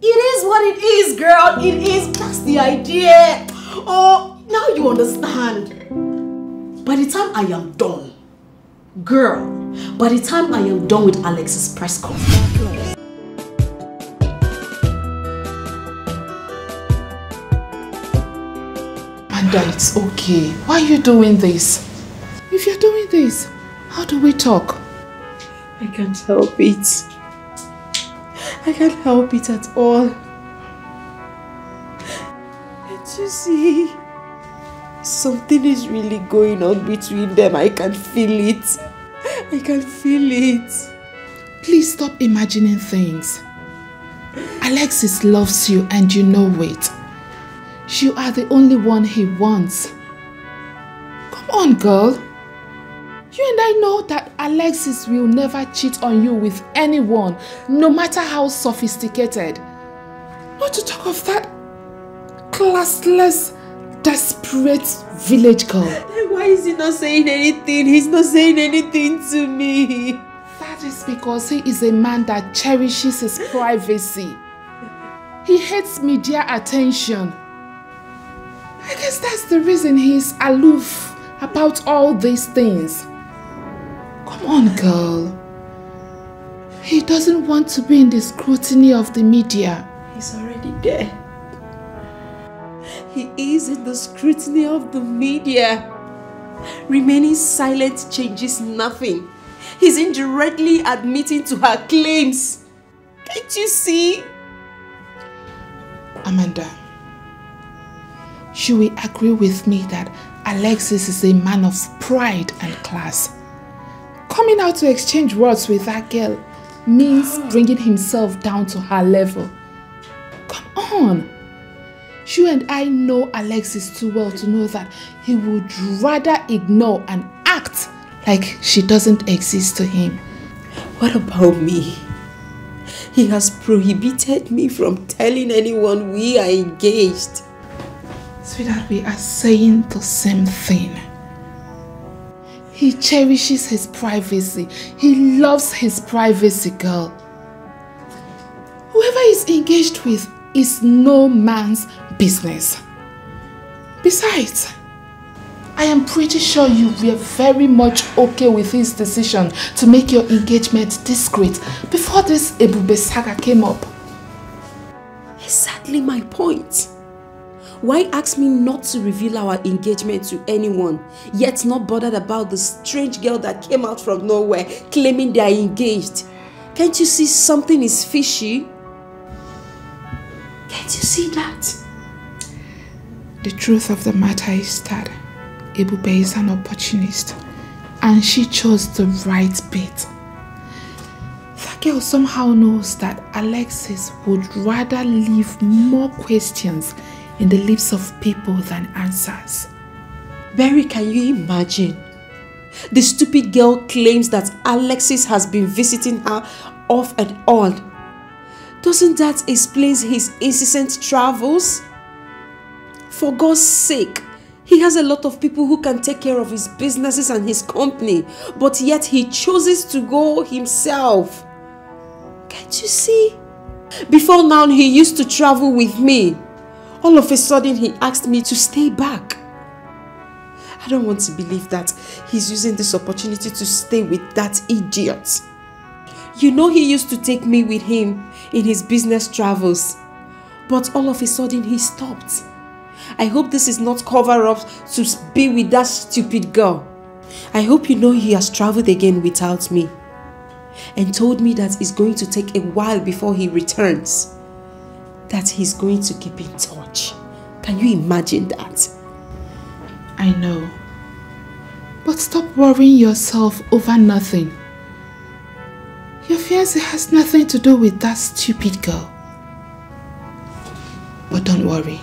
S1: It is what it is, girl. It is. That's the idea. Oh, now you understand. By the time I am done, girl, by the time I am done with Alex's press conference,
S2: Amanda, it's okay. Why are you doing this? If you're doing this, how do we talk?
S6: I can't help it. I can't help it at all. Can't you see? Something is really going on between them. I can feel it. I can feel it.
S2: Please stop imagining things. Alexis loves you and you know it. You are the only one he wants. Come on, girl. You and I know that Alexis will never cheat on you with anyone, no matter how sophisticated. Not to talk of that classless, desperate village girl.
S6: Then why is he not saying anything? He's not saying anything to me.
S2: That is because he is a man that cherishes his privacy. He hates media attention. I guess that's the reason he's aloof about all these things. Come on, girl. He doesn't want to be in the scrutiny of the media.
S6: He's already there. He is in the scrutiny of the media. Remaining silent changes nothing. He's indirectly admitting to her claims. Can't you see?
S2: Amanda, you will agree with me that Alexis is a man of pride and class. Coming out to exchange words with that girl means bringing himself down to her level. Come on. You and I know Alexis too well to know that he would rather ignore and act like she doesn't exist to him.
S6: What about me? He has prohibited me from telling anyone we are engaged.
S2: Sweetheart, we are saying the same thing. He cherishes his privacy. He loves his privacy, girl. Whoever he's engaged with is no man's business. Besides, I am pretty sure you were very much okay with his decision to make your engagement discreet before this Ebube saga came up.
S6: Exactly my point. Why ask me not to reveal our engagement to anyone, yet not bothered about the strange girl that came out from nowhere claiming they are engaged? Can't you see something is fishy? Can't you see that?
S2: The truth of the matter is that Ebube is an opportunist and she chose the right bait. That girl somehow knows that Alexis would rather leave more questions in the lips of people than answers.
S6: Barry, can you imagine? The stupid girl claims that Alexis has been visiting her off and on. Doesn't that explain his incessant travels? For God's sake, he has a lot of people who can take care of his businesses and his company, but yet he chooses to go himself. Can't you see? Before now, he used to travel with me. All of a sudden, he asked me to stay back. I don't want to believe that he's using this opportunity to stay with that idiot. You know he used to take me with him in his business travels, but all of a sudden he stopped. I hope this is not cover-up to be with that stupid girl. I hope you know he has traveled again without me and told me that it's going to take a while before he returns. That he's going to keep in touch. Can you imagine that?
S2: I know. But stop worrying yourself over nothing. Your fiancé has nothing to do with that stupid girl. But don't worry.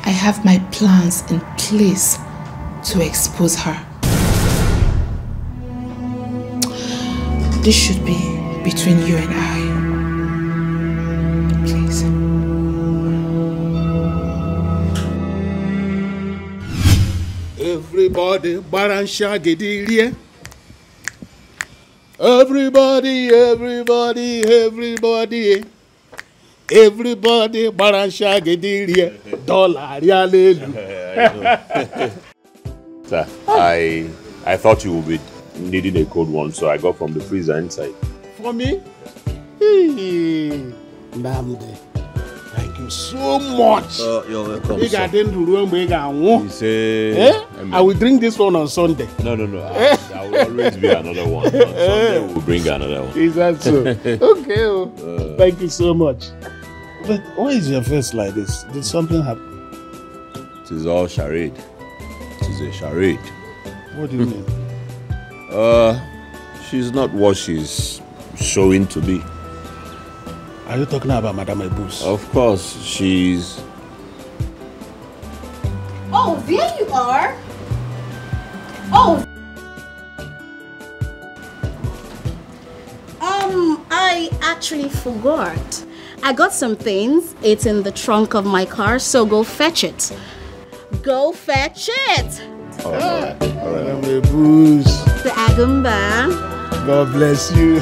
S2: I have my plans in place to expose her. This should be between you and I. Please.
S10: Everybody, Baransha Gedirie. Everybody, everybody, everybody. Everybody, Baransha Gedirie. Dollar,
S9: Sir, I thought you would be needing a cold one, so I got from the freezer inside.
S10: For me? Namde. Thank you so much.
S9: You're welcome.
S10: You got into room where you
S9: say,
S10: I will drink this one on Sunday.
S9: No. I will always be another one. On Sunday we'll bring another one.
S10: Is that so? Okay. Thank you so much. But why is your face like this? Did something happen?
S9: It is all charade. It is a charade.
S10: What do you mean?
S9: She's not what she's showing to be.
S10: Are you talking about Madame Ebus?
S9: Of course, she's...
S1: Oh, there you are. Oh. I actually forgot. I got some things. It's in the trunk of my car, so go fetch it. Go fetch it.
S9: All right.
S10: Madame Ebus.
S1: The Agumba.
S10: God bless you.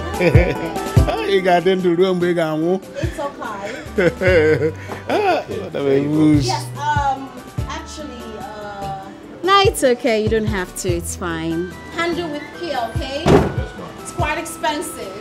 S10: You got into the room, big and
S1: It's okay.
S10: Yes,
S1: actually, no, it's okay. You don't have to. It's fine. Handle with care, okay?
S9: Yes, ma'am.
S1: It's quite expensive.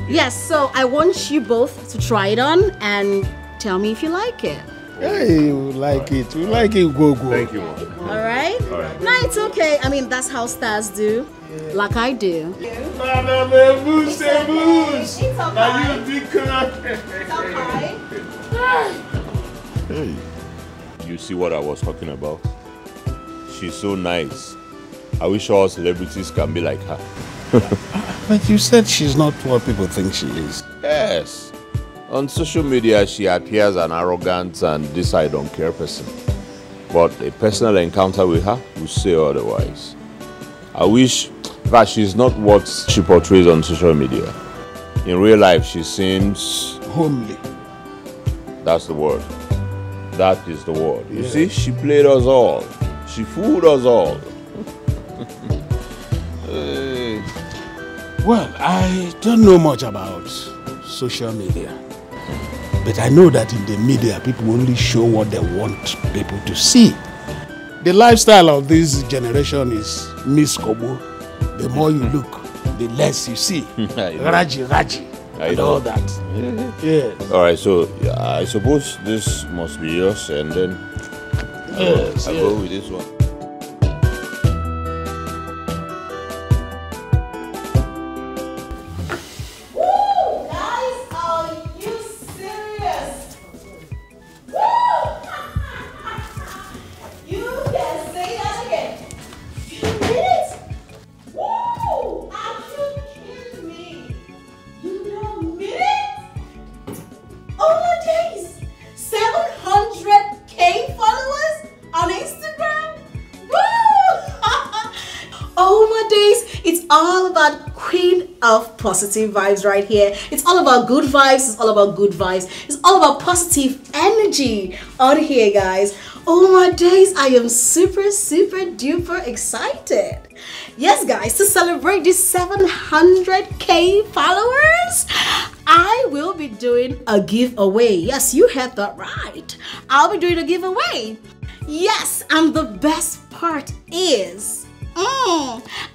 S1: Yes, so I want you both to try it on and tell me if you like it.
S10: Hey, we like it. We like it, go.
S9: Thank you, ma'am.
S1: All right?
S9: All right.
S1: No, it's okay. I mean, that's how stars do. Yeah. Like I do.
S10: Madame Ebus,
S1: It's okay.
S10: Now you be
S1: It's okay.
S9: Hey, you see what I was talking about? She's so nice. I wish all celebrities can be like her.
S10: But you said she's not what people think she is.
S9: Yes. On social media, she appears an arrogant and this I don't care person. But a personal encounter with her will say otherwise. I wish that she's not what she portrays on social media. In real life, she seems...
S10: homely.
S9: That's the word. That is the word. You see, she played us all. She fooled us all.
S10: Well, I don't know much about social media. But I know that in the media, people only show what they want people to see. The lifestyle of this generation is Miss Kobo. The more you look, the less you see. Raji, and all that. Yes.
S9: All right, so I suppose this must be yours, and then I'll go with this one.
S1: Positive vibes right here. It's all about good vibes. It's all about good vibes. It's all about positive energy on here, guys. Oh my days, I am super duper excited. Yes, guys, to celebrate these 700k followers, I will be doing a giveaway. Yes, you heard that right. I'll be doing a giveaway. Yes, and the best part is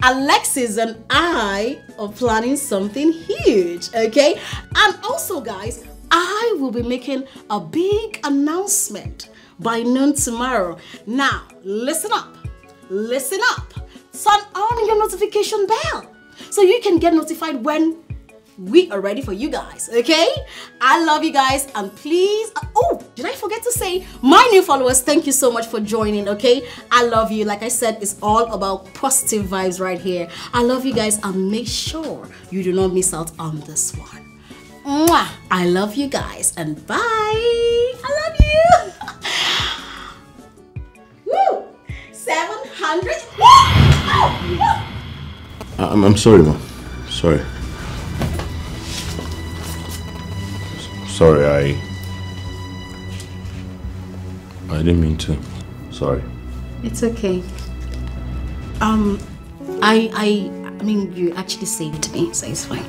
S1: Alexis and I are planning something huge, okay? And also, guys, I will be making a big announcement by noon tomorrow. Now, listen up. Listen up. Turn on your notification bell so you can get notified when we are ready for you guys, okay? I love you guys, and please, oh, did I forget to say, my new followers, thank you so much for joining, okay? I love you. Like I said, it's all about positive vibes right here. I love you guys, and make sure you do not miss out on this one. Mwah! I love you guys, and bye. I love you. Woo! 700.
S9: I'm sorry, Mom. Sorry. Sorry, I didn't mean to. Sorry.
S1: It's okay. I mean, you actually saved me, so it's fine.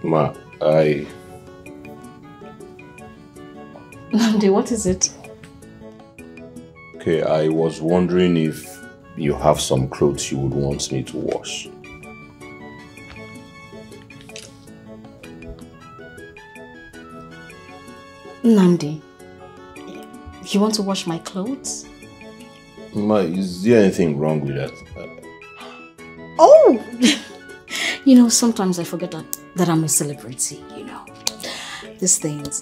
S9: Ma,
S13: Namdi, what is it?
S9: Okay, I was wondering if you have some clothes you would want me to wash.
S13: Namdi, you want to wash my clothes?
S9: Ma, is there anything wrong with that?
S13: Oh! You know, sometimes I forget that I'm a celebrity, you know. These things.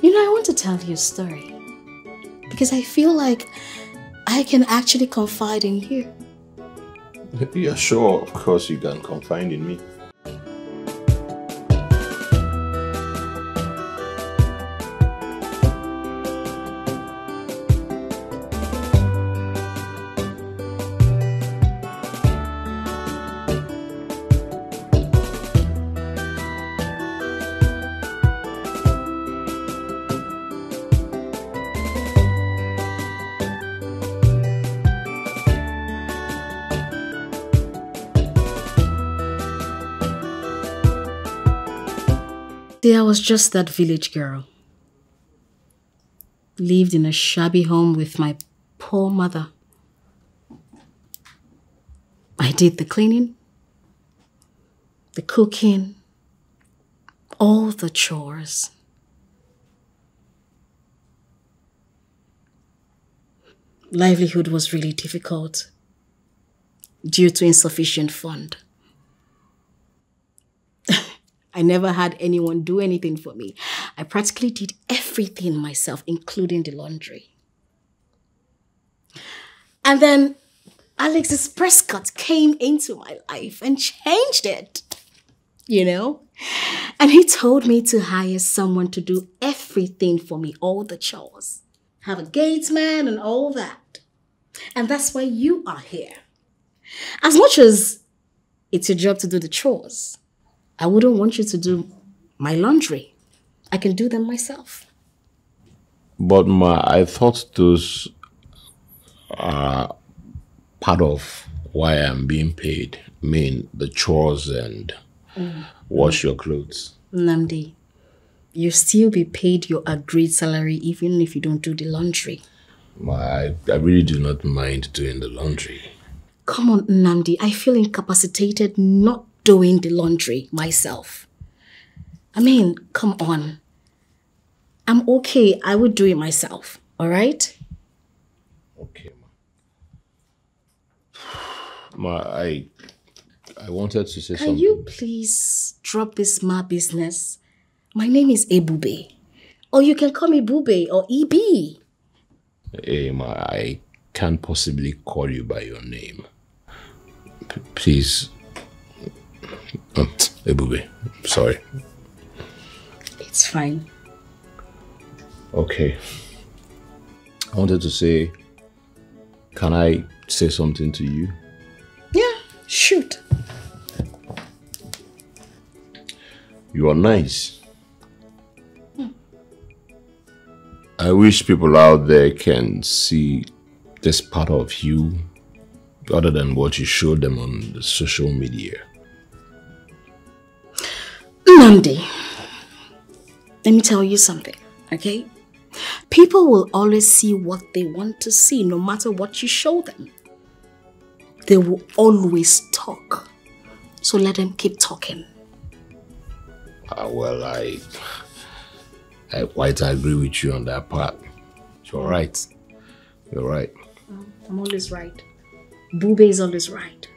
S13: You know, I want to tell you a story. Because I feel like I can actually confide in you.
S9: Yeah, sure. Of course you can confide in me.
S13: I was just that village girl. Lived in a shabby home with my poor mother. I did the cleaning, the cooking, all the chores. Livelihood was really difficult due to insufficient fund. I never had anyone do anything for me. I practically did everything myself, including the laundry. And then Alexis Prescott came into my life and changed it, you know? And he told me to hire someone to do everything for me, all the chores. Have a gatesman and all that. And that's why you are here. As much as it's your job to do the chores, I wouldn't want you to do my laundry. I can do them myself.
S9: But Ma, I thought those are part of why I'm being paid. I mean, the chores and wash your clothes.
S13: Namdi, you still be paid your agreed salary even if you don't do the laundry.
S9: Ma, I really do not mind doing the laundry.
S13: Come on, Namdi, I feel incapacitated not doing the laundry myself. I mean, come on. I'm okay. I would do it myself. All right?
S9: Okay, Ma. Ma, I wanted to say something.
S13: Can you please drop this ma business? My name is Ebube. Or you can call me Bube or EB.
S9: Hey, Ma, I can't possibly call you by your name. Please. Ebube, sorry.
S13: It's fine.
S9: Okay. I wanted to say, can I say something to you?
S13: Yeah, shoot.
S9: You are nice. I wish people out there can see this part of you other than what you showed them on the social media.
S13: Namdi, let me tell you something, okay? People will always see what they want to see, no matter what you show them. They will always talk. So let them keep talking.
S9: Well, I quite agree with you on that part. You're right. You're right.
S13: I'm always right. Bube is always right.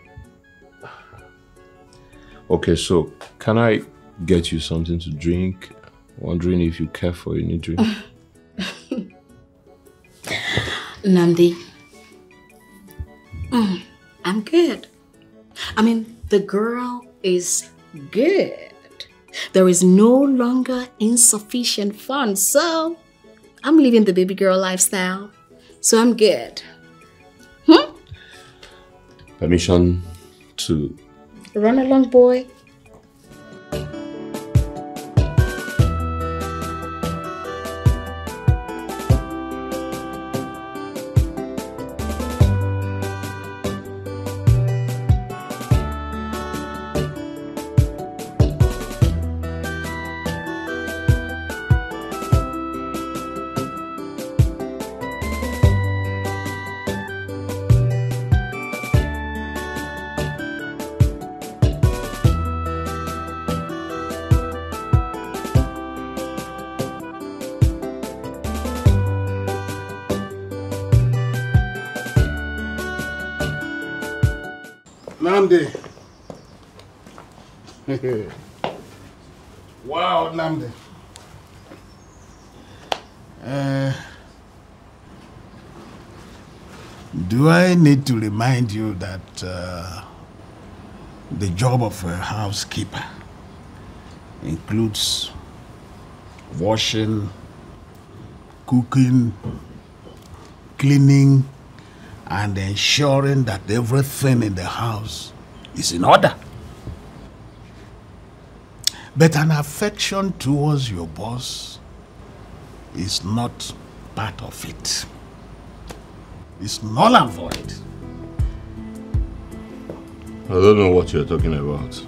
S9: Okay, so can I get you something to drink? Wondering if you care for any drink.
S13: Namdi, I'm good. I mean, the girl is good. There is no longer insufficient funds, so I'm living the baby girl lifestyle. So I'm good.
S9: Permission to
S13: run along, boy.
S10: Namdi. Wow, Namdi. Do I need to remind you that the job of a housekeeper includes washing, cooking, cleaning, and ensuring that everything in the house is in order? But an affection towards your boss is not part of it. It's null and void.
S9: I don't know what you're talking about.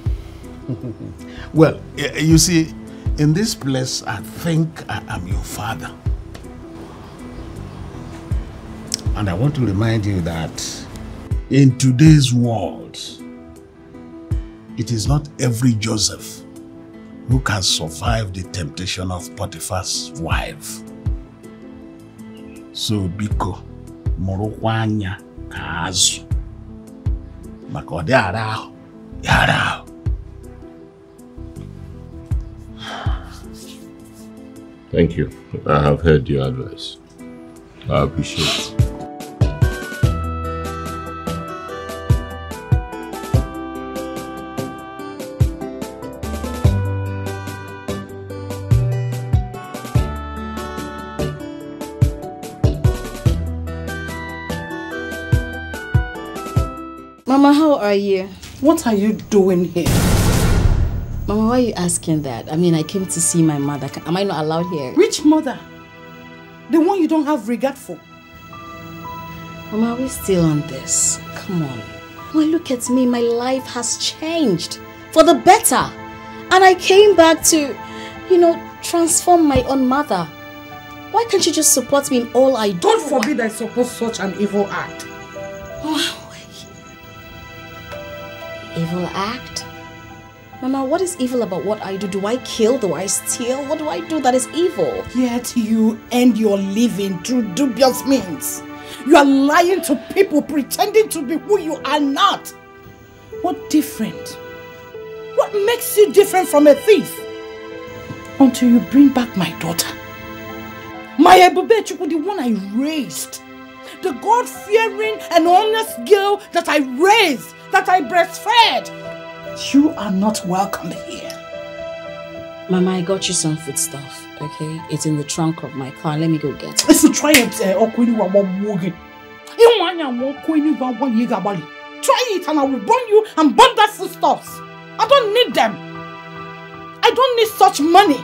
S10: Well, you see, in this place, I think I am your father. And I want to remind you that in today's world, it is not every Joseph who can survive the temptation of Potiphar's wife. So, Biko, Morokwanya, Kazu, Makode Arao, Yarao.
S9: Thank you. I have heard your advice. I appreciate it.
S20: Mama, how are you?
S4: What are you doing here?
S20: Mama, why are you asking that? I mean, I came to see my mother. Am I not allowed here?
S4: Which mother? The one you don't have regard for.
S20: Mama, are we still on this? Come on. Well, look at me. My life has changed for the better. And I came back to, transform my own mother. Why can't you just support me in all I do?
S4: God forbid I support such an evil act.
S20: Evil act? Mama, what is evil about what I do? Do I kill? Do I steal? What do I do that is evil?
S4: Yet you earn your living through dubious means. You are lying to people, pretending to be who you are not. What different? What makes you different from a thief? Until you bring back my daughter. My Ebube Chukwu, the one I raised. The God-fearing and honest girl that I raised, that I breastfed. You are not welcome here.
S20: Mama, I got you some food stuff, okay? It's in the trunk of my car. Let me go get it.
S4: Listen, try it. Try it and I will burn you and burn that foodstuffs. I don't need them. I don't need such money.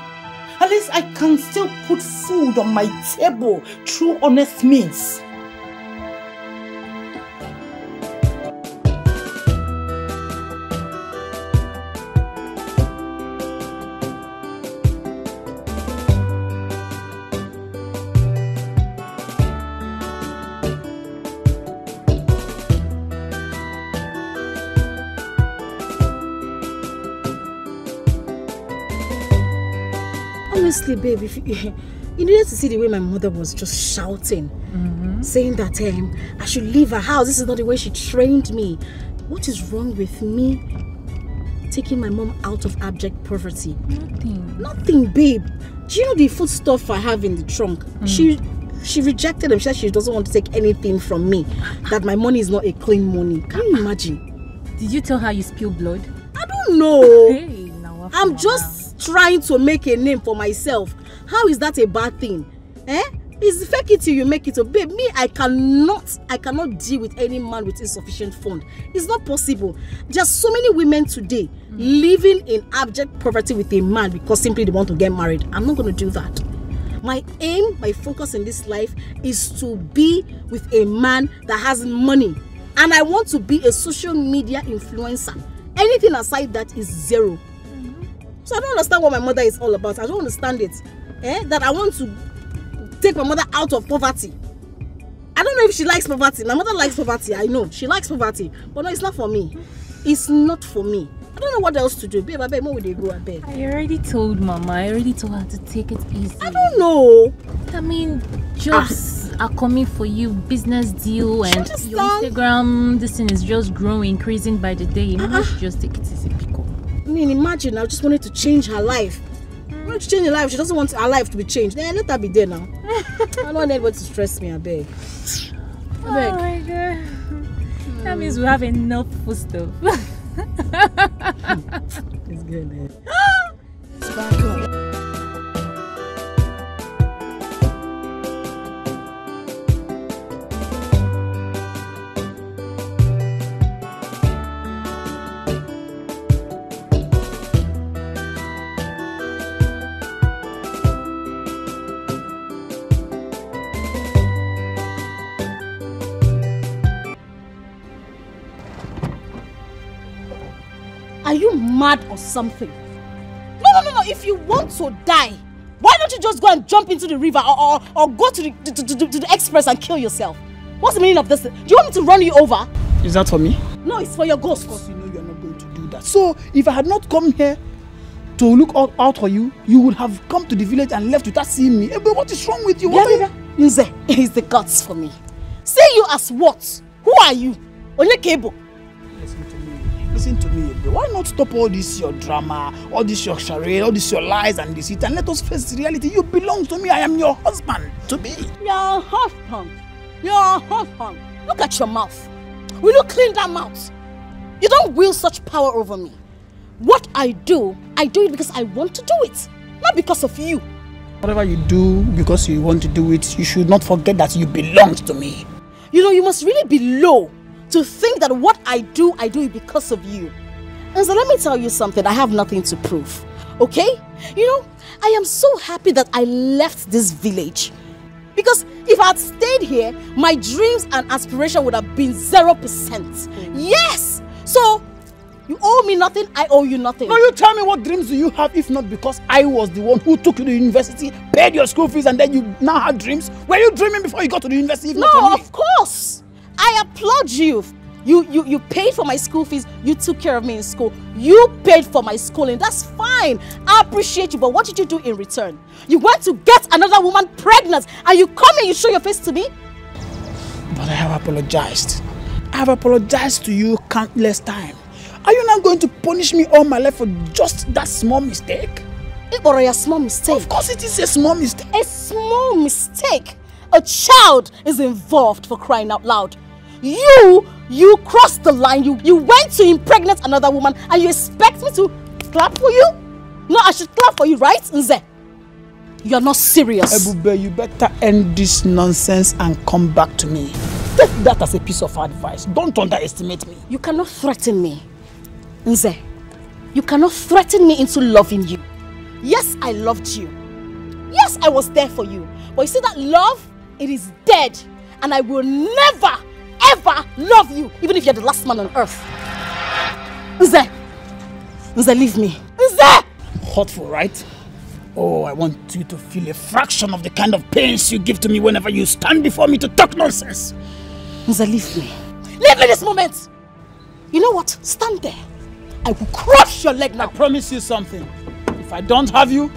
S4: At least I can still put food on my table through honest means.
S1: Honestly, babe, if you needed to see the way my mother was just shouting, saying that I should leave her house. This is not the way she trained me. What is wrong with me taking my mom out of abject poverty? Nothing, babe. Do you know the food stuff I have in the trunk? She rejected them. She said she doesn't want to take anything from me. That my money is not a clean money. Can you imagine?
S13: Did you tell her you spilled blood?
S1: I don't know. Hey, now I'm just trying to make a name for myself. How is that a bad thing? It's fake it till you make it. So babe, me, I cannot deal with any man with insufficient fund. It's not possible. There are so many women today living in abject poverty with a man because simply they want to get married. I'm not going to do that. My aim, my focus in this life is to be with a man that has money. And I want to be a social media influencer. Anything aside that is zero. So I don't understand what my mother is all about. I don't understand it. That I want to take my mother out of poverty. I don't know if she likes poverty. My mother likes poverty. I know. She likes poverty. But no, it's not for me. It's not for me. I don't know what else to do. Babe, I beg, where would they go? I beg.
S13: I already told Mama. I already told her to take it easy.
S1: I don't know.
S13: I mean, just... are coming for you, business deal, and your Instagram, this thing is just growing, increasing by the day. Maybe she just take it easy, Pico.
S1: I mean, imagine, I just wanted to change her life. I want to change her life. She doesn't want her life to be changed. Then let her be there now. I don't want anybody to stress me, I beg.
S13: Oh my God. That means we have enough food stuff.
S1: It's good, man. Are you mad or something? No. If you want to die, why don't you just go and jump into the river or go to the express and kill yourself? What's the meaning of this? Do you want me to run you over?
S19: Is that for me?
S1: No, it's for your ghost.
S19: Of course, you know you're not going to do that. So, if I had not come here to look out for you, you would have come to the village and left without seeing me. But what is wrong with you?
S1: Nze is the guts for me. See you as what? Who are you? Only cable.
S19: Listen to me, why not stop all this your drama, all this your charade, all this your lies and deceit, and let us face the reality. You belong to me. I am your husband to be.
S1: Your husband. Your husband. Look at your mouth. Will you clean that mouth? You don't wield such power over me. What I do it because I want to do it, not because of you.
S19: Whatever you do because you want to do it, you should not forget that you belong to me.
S1: You know, you must really be low to think that what I do it because of you. And so let me tell you something, I have nothing to prove, okay? You know, I am so happy that I left this village. Because if I had stayed here, my dreams and aspiration would have been 0%. Yes! So, you owe me nothing, I owe you nothing.
S19: No, you tell me, what dreams do you have if not because I was the one who took you to university, paid your school fees, and then you now had dreams? Were you dreaming before you got to the university? If
S1: no,
S19: not for me?
S1: Of course! I applaud you. You paid for my school fees. You took care of me in school. You paid for my schooling. That's fine. I appreciate you. But what did you do in return? You went to get another woman pregnant and you come and you show your face to me?
S19: But I have apologized. I have apologized to you countless times. Are you not going to punish me all my life for just that small mistake?
S1: Or a small mistake?
S19: Of course it is a small mistake.
S1: A small mistake? A child is involved, for crying out loud. You crossed the line. You went to impregnate another woman and you expect me to clap for you? No, I should clap for you, right, Nze? You're not serious.
S19: Ebube, you better end this nonsense and come back to me. Take that as a piece of advice. Don't underestimate me.
S1: You cannot threaten me, Nze. You cannot threaten me into loving you. Yes, I loved you. Yes, I was there for you. But you see that love? It is dead. And I will never, ever love you, even if you're the last man on earth. Nze, leave me. Nze!
S19: Hurtful, right? Oh, I want you to feel a fraction of the kind of pains you give to me whenever you stand before me to talk nonsense.
S1: Nze, leave me. Leave me this moment. You know what? Stand there. I will crush your leg now.
S19: I promise you something. If I don't have you,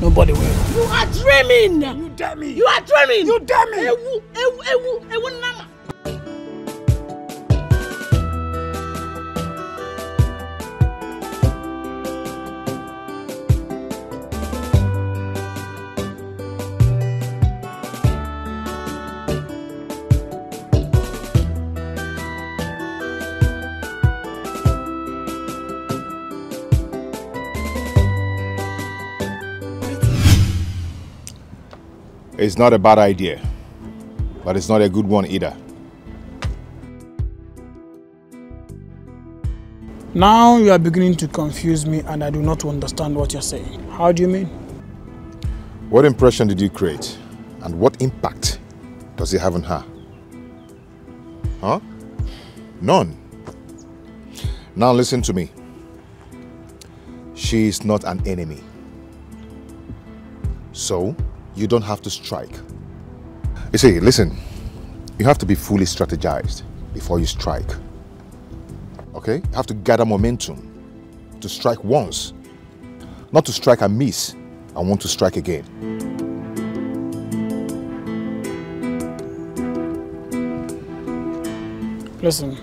S19: nobody will.
S1: You are dreaming!
S19: You dare me!
S1: You are dreaming!
S19: You dare me!
S1: Ewu nama!
S5: It's not a bad idea, but it's not a good one either.
S19: Now you are beginning to confuse me and I do not understand what you're saying. How do you mean?
S5: What impression did you create? And what impact does it have on her? Huh? None. Now listen to me. She is not an enemy. So, you don't have to strike. You see, listen, you have to be fully strategized before you strike. Okay? You have to gather momentum to strike once, not to strike and miss and want to strike again.
S19: Listen,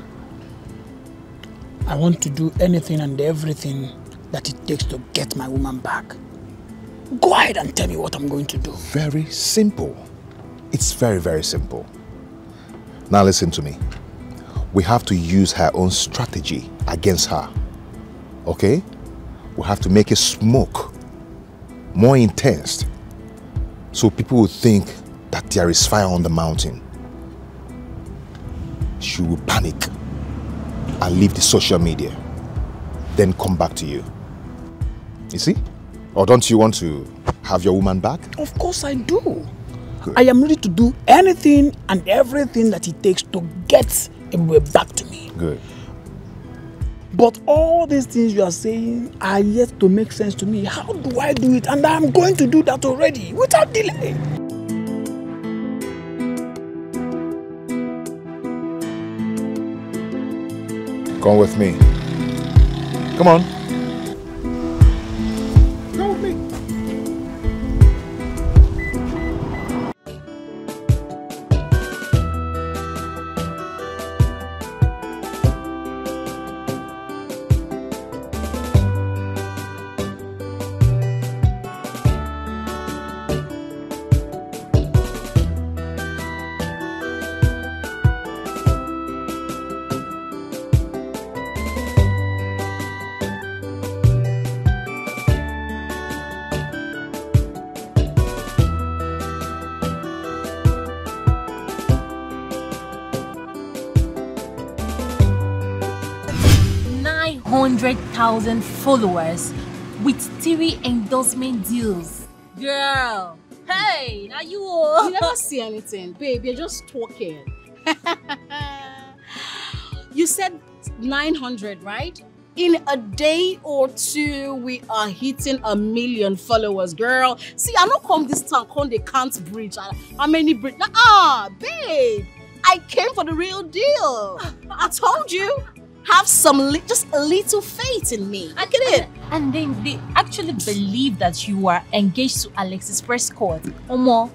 S19: I want to do anything and everything that it takes to get my woman back. Go ahead and tell me what I'm going to do.
S5: Very simple. It's very, very simple. Now listen to me. We have to use her own strategy against her. Okay? We have to make it smoke more intense so people will think that there is fire on the mountain. She will panic and leave the social media, then come back to you. You see? Or don't you want to have your woman back?
S19: Of course I do.
S5: Good.
S19: I am ready to do anything and everything that it takes to get Ebube back to me.
S5: Good.
S19: But all these things you are saying are yet to make sense to me. How do I do it? And I'm going to do that already, without delay.
S5: Come with me. Come on.
S19: Come with me.
S13: $100,000 followers with 3 endorsement deals. Girl, hey, now you all.
S1: You never see anything, babe. You're just talking. You said 900, right? In a day or two, we are hitting 1 million followers, girl. See, I don't come this town, come they can't bridge. How many bridge? Babe, I came for the real deal. I told you. Have some, just a little faith in me. I get it.
S13: And then they actually believe that you are engaged to Alexis Prescott. Omo.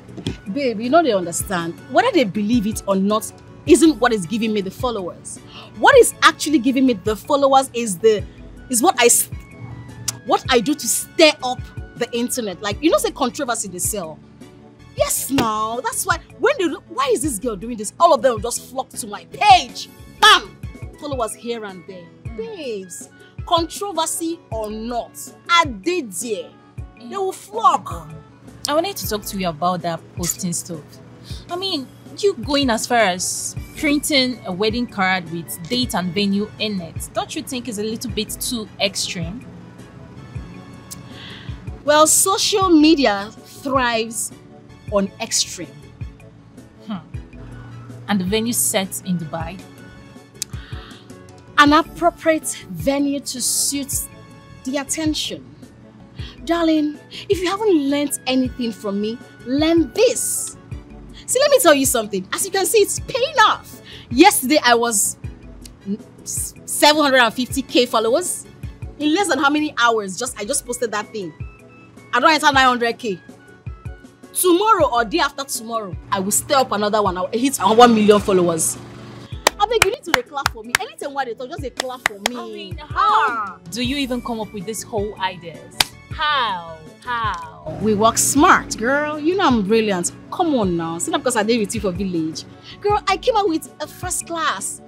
S1: Babe, you know they understand. Whether they believe it or not isn't what is giving me the followers. What is actually giving me the followers is what I do to stir up the internet. Like, you know, say controversy they sell. Yes, now that's why why is this girl doing this? All of them will just flock to my page. Bam! Followers here and there. Babes, controversy or not, I did there. They will flock.
S13: I wanted to talk to you about that posting stuff. I mean, you going as far as printing a wedding card with date and venue in it, don't you think is a little bit too extreme?
S1: Well, social media thrives on extreme.
S13: And the venue set in Dubai?
S1: An appropriate venue to suit the attention. Darling, if you haven't learned anything from me, learn this. See, let me tell you something. As you can see, it's paying off. Yesterday, I was 750k followers. In less than how many hours? I just posted that thing. I don't enter 900k. Tomorrow or day after tomorrow, I will stir up another one. I will hit 1 million followers. I beg you need to clap for me. Anything what they talk, just clap for me.
S13: I mean, how do you even come up with this whole ideas? How?
S1: We work smart, girl. You know I'm brilliant. Come on now. See, not because I did with you for village. Girl, I came out with a first class.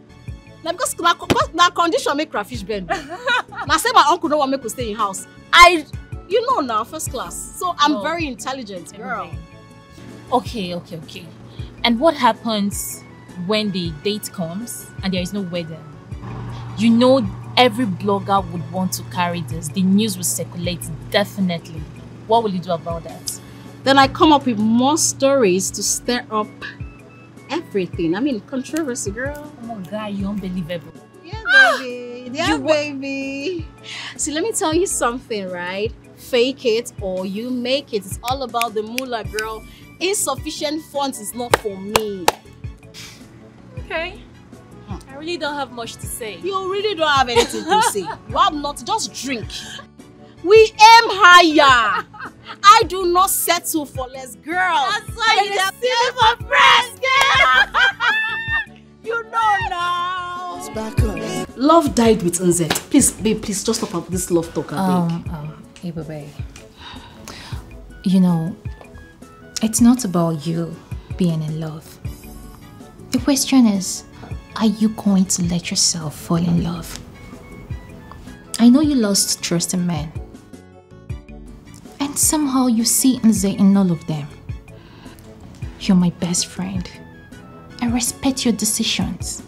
S1: Now because that condition make crayfish bend. Now say my uncle don't want me to stay in house. You know now, first class. So I'm very intelligent, girl.
S13: Okay. And what happens when the date comes and there is no wedding? You know every blogger would want to carry this. The news will circulate, definitely. What will you do about that?
S1: Then I come up with more stories to stir up everything. I mean, controversy, girl.
S13: Oh my God, you're unbelievable.
S1: Yeah, baby. Yeah, baby. See, let me tell you something, right? Fake it or you make it. It's all about the moolah, girl. Insufficient funds is not for me.
S13: Okay. I really don't have much to say.
S1: You really don't have anything to say. You have not, just drink. We aim higher. I do not settle for less, girl.
S13: That's why you see me for press, girl.
S1: You know now. Love died with Nze. Please, babe, please just stop up this love talk, I think.
S13: Ibebe. You know, it's not about you being in love. The question is, are you going to let yourself fall in love? I know you lost trust in men. And somehow you see Nze in all of them. You're my best friend. I respect your decisions.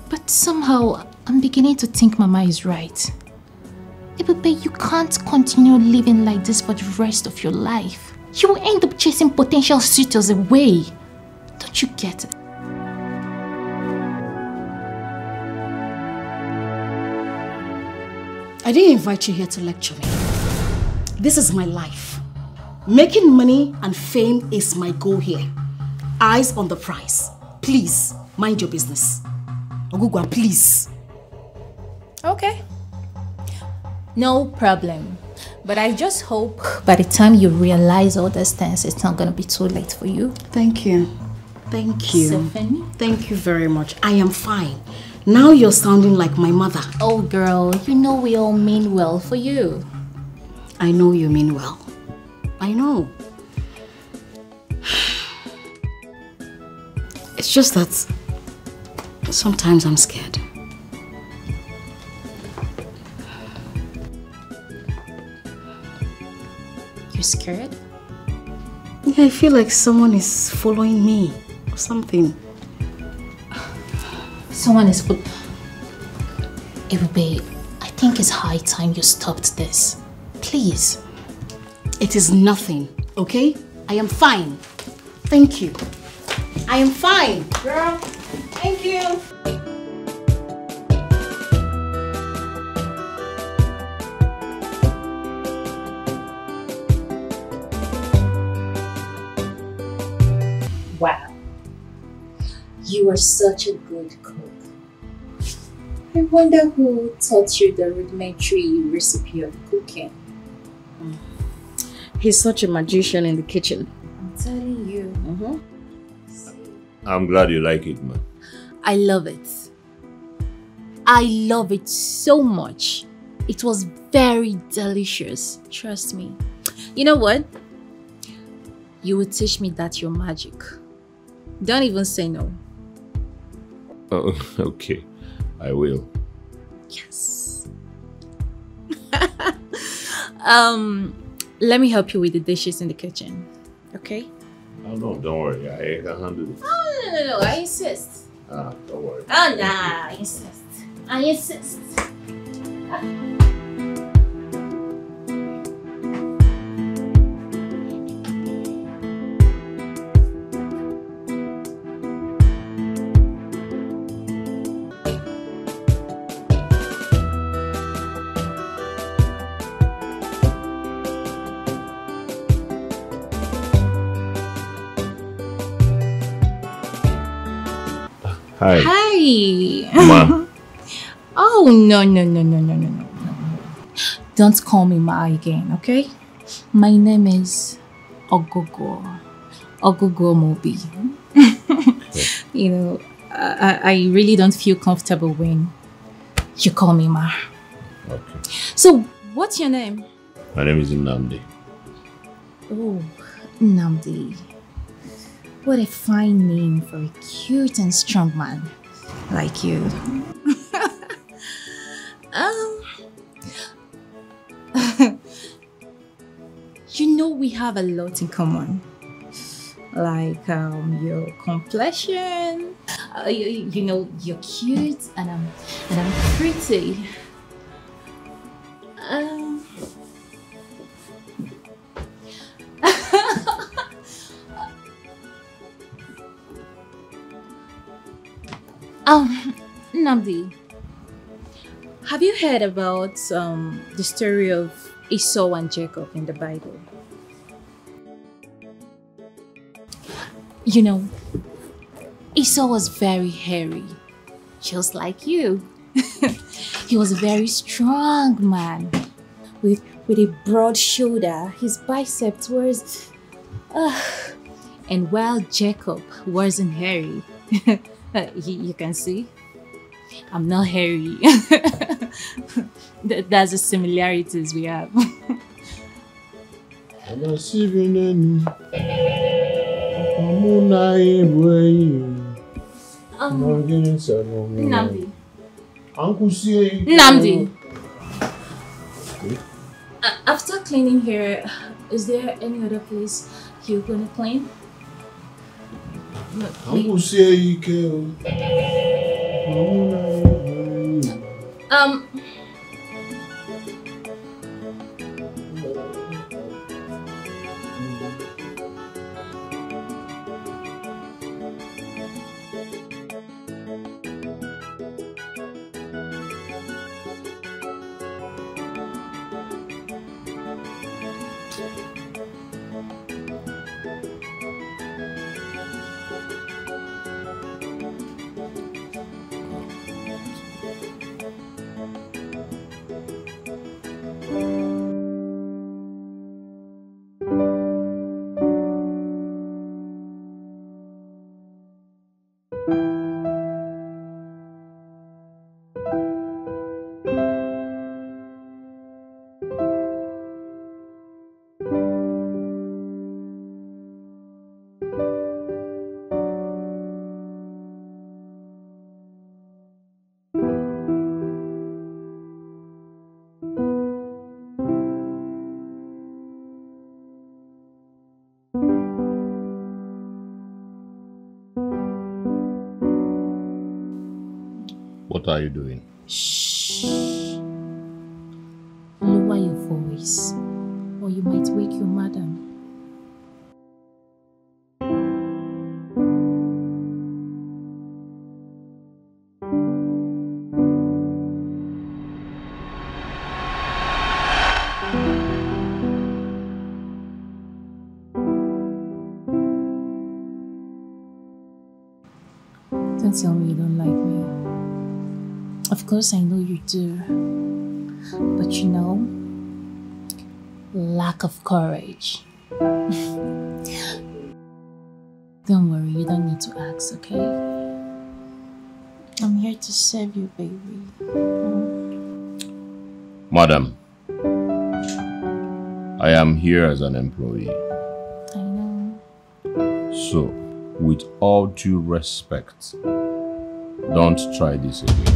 S13: But somehow, I'm beginning to think Mama is right. Ibebe, you can't continue living like this for the rest of your life. You will end up chasing potential suitors away. Don't you get it?
S1: I didn't invite you here to lecture me. This is my life. Making money and fame is my goal here. Eyes on the prize. Please, mind your business. Ogugwa, please.
S13: Okay. No problem. But I just hope by the time you realize all these things, it's not going to be too late for you.
S1: Thank you. Thank you.
S13: Stephanie?
S1: Thank you very much. I am fine. Now you're sounding like my mother.
S13: Oh, girl, you know we all mean well for you.
S1: I know you mean well. I know. It's just that sometimes I'm scared.
S13: You're scared?
S1: Yeah, I feel like someone is following me or something.
S13: Someone is Ibebe, I think it's high time you stopped this. Please.
S1: It is nothing, okay? I am fine. Thank you. I am fine, girl. Thank you.
S13: Wow. You are such a good cook. I wonder who taught you the rudimentary recipe of cooking.
S1: He's such a magician in the kitchen.
S13: I'm telling you.
S9: I'm glad you like it, man.
S13: I love it. I love it so much. It was very delicious. Trust me. You know what? You will teach me that you're magic. Don't even say no.
S9: Oh, okay. I will.
S13: Yes. Let me help you with the dishes in the kitchen. Okay?
S9: Oh, no, don't worry. I can handle it.
S13: Oh, no. I insist.
S9: Don't worry.
S13: Oh, nah. I insist. I insist.
S9: Hi.
S13: Hi.
S9: Ma.
S13: Oh, no. Don't call me Ma again, okay? My name is Ogogo. Ogogo Mobi. You know, I really don't feel comfortable when you call me Ma.
S9: Okay.
S13: So, what's your name?
S9: My name is Nnamdi.
S13: Oh, Nnamdi. What a fine name for a cute and strong man like you. You know we have a lot in common. Like your complexion. You know you're cute and I'm pretty. Nnamdi, have you heard about the story of Esau and Jacob in the Bible? You know, Esau was very hairy, just like you. He was a very strong man with a broad shoulder. His biceps was... and while Jacob wasn't hairy, you can see. I'm not hairy. That's the similarities we have. Nnamdi. Nnamdi. After cleaning here, is there any other place you're gonna clean?
S9: What are you doing?
S13: Shh. Lower your voice, or you might wake your madam. Don't tell me you don't like me. Of course I know you do. But you know, lack of courage. Don't worry, you don't need to ask, okay? I'm here to serve you, baby.
S9: Madam, I am here as an employee.
S13: I know.
S9: So, with all due respect, don't try this again.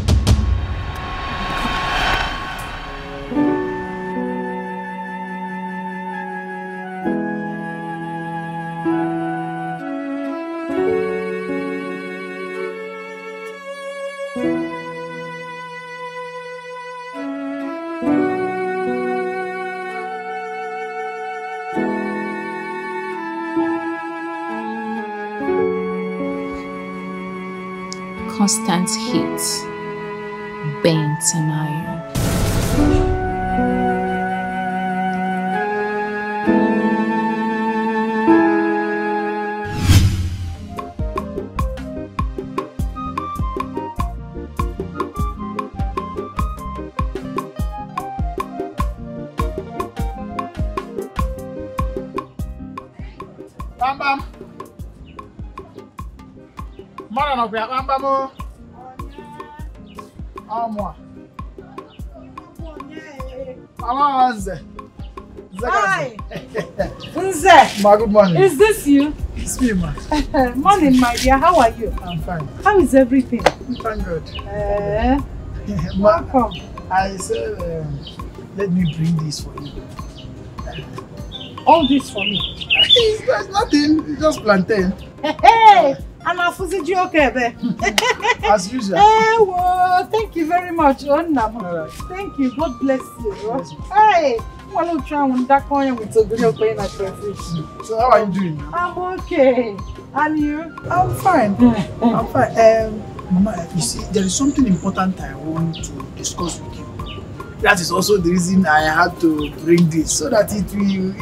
S13: Constant heat bends an iron.
S19: Bam bam. Mara no bia bam bam. Amwa. Amanze.
S4: Hi. Nze.
S19: Ma, good morning.
S4: Is this you?
S19: It's me, ma.
S4: Morning, my dear. How are you?
S19: I'm fine.
S4: How is everything?
S19: Thank God.
S4: Welcome.
S19: I said, let me bring this for you.
S4: All this for me?
S19: There's nothing. It's just plantain.
S4: Hey! I'm a fuzzy okay,
S19: as usual.
S4: Hey, well, thank you very much. Right. Thank you. God bless you. Yes. Hey, well, try on that coin with a good pain at your fish.
S19: So how are you doing?
S4: I'm okay. And you?
S19: I'm fine. I'm fine. Mama, you see, there is something important I want to discuss with you. That is also the reason I had to bring this, so that it will,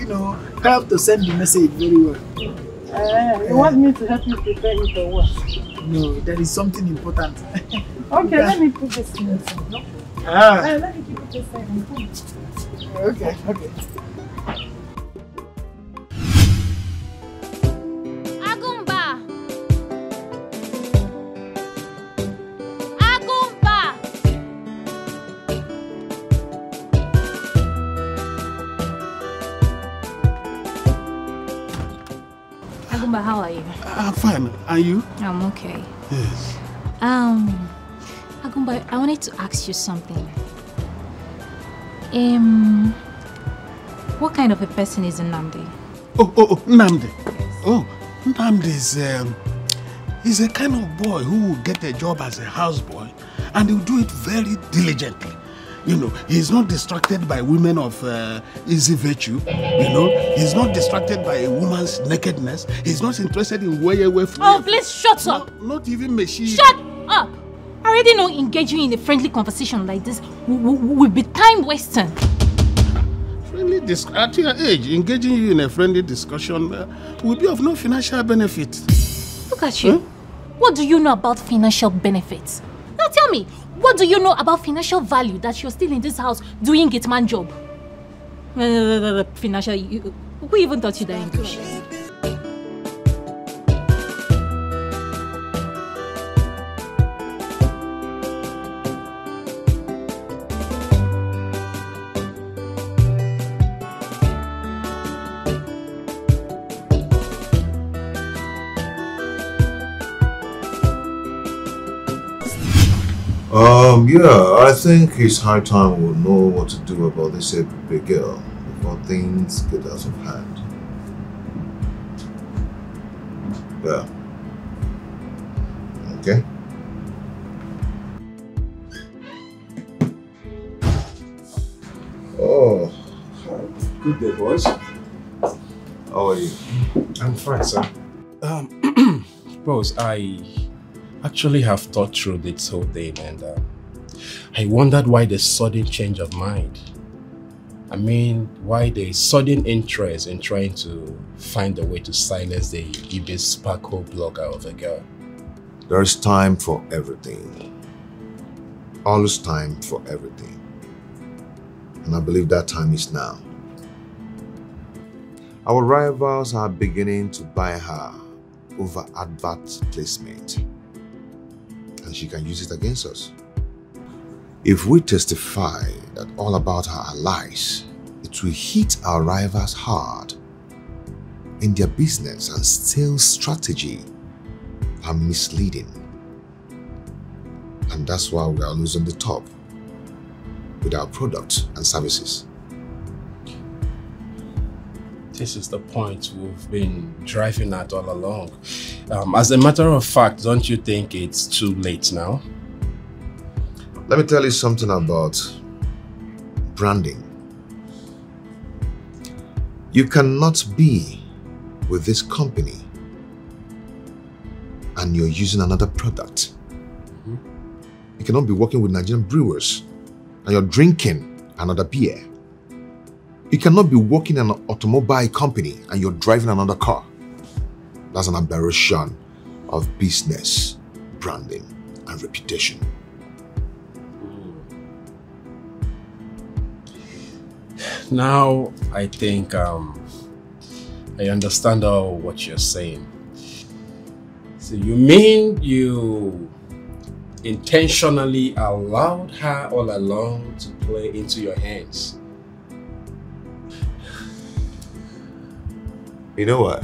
S19: help to send the message very well.
S4: You want me to help you prepare it or what?
S19: No, there is something important.
S4: Okay, let me put this in the side. Let me keep it this side.
S19: Okay.
S13: Agumba! Agumba!
S10: fine. And you?
S13: I'm okay.
S10: Yes.
S13: Agumba, I wanted to ask you something. What kind of a person is Nnamdi?
S10: Oh, Nnamdi. Oh, Nnamdi is a kind of boy who will get a job as a houseboy and he'll do it very diligently. You know, he's not distracted by women of easy virtue. You know, he's not distracted by a woman's nakedness. He's not interested in way away from.
S13: Oh, please shut up!
S10: Not even machine.
S13: Shut up! I already know engaging in a friendly conversation like this will be time wasting.
S10: At your age, engaging you in a friendly discussion will be of no financial benefit.
S13: Look at you. What do you know about financial benefits? Now tell me, what do you know about financial value that you're still in this house doing Gateman job? Financial, who even taught you that English?
S5: Yeah, I think it's high time we'll know what to do about this big girl before things get out of hand. Yeah. Okay. Oh.
S3: Good day, boys.
S5: How are you?
S3: I'm fine, sir. Boss, I actually have thought through this whole thing and I wondered why the sudden change of mind. I mean, why the sudden interest in trying to find a way to silence the Ibis Sparkle blogger of a girl.
S5: There's time for everything. Always time for everything. And I believe that time is now. Our rivals are beginning to buy her over advert placement. And she can use it against us. If we testify that all about her are lies, it will hit our rivals hard. And their business and sales strategy are misleading. And that's why we are losing the top with our products and services.
S3: This is the point we've been driving at all along. As a matter of fact, don't you think it's too late now?
S5: Let me tell you something about branding. You cannot be with this company and you're using another product. You cannot be working with Nigerian brewers and you're drinking another beer. You cannot be working in an automobile company and you're driving another car. That's an aberration of business, branding, and reputation.
S3: Now, I think I understand all what you're saying. So you mean you intentionally allowed her all along to play into your hands?
S5: You know what?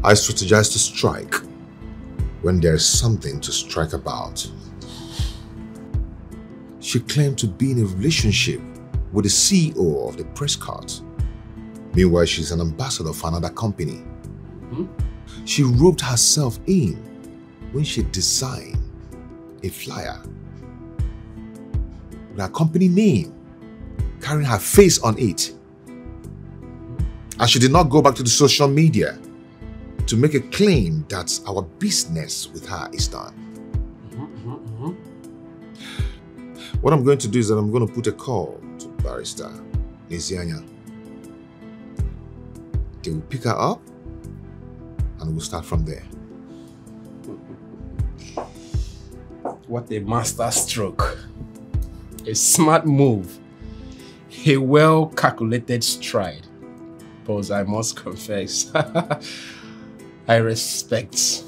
S5: I strategize to strike when there's something to strike about. She claimed to be in a relationship with the CEO of the press cart. Meanwhile, she's an ambassador for another company. She roped herself in when she designed a flyer with her company name carrying her face on it. And she did not go back to the social media to make a claim that our business with her is done. What I'm going to do is that I'm going to put a call to Barrister Nizianya. They will pick her up and we'll start from there.
S3: What a master stroke. A smart move. A well-calculated stride. But I must confess, I respect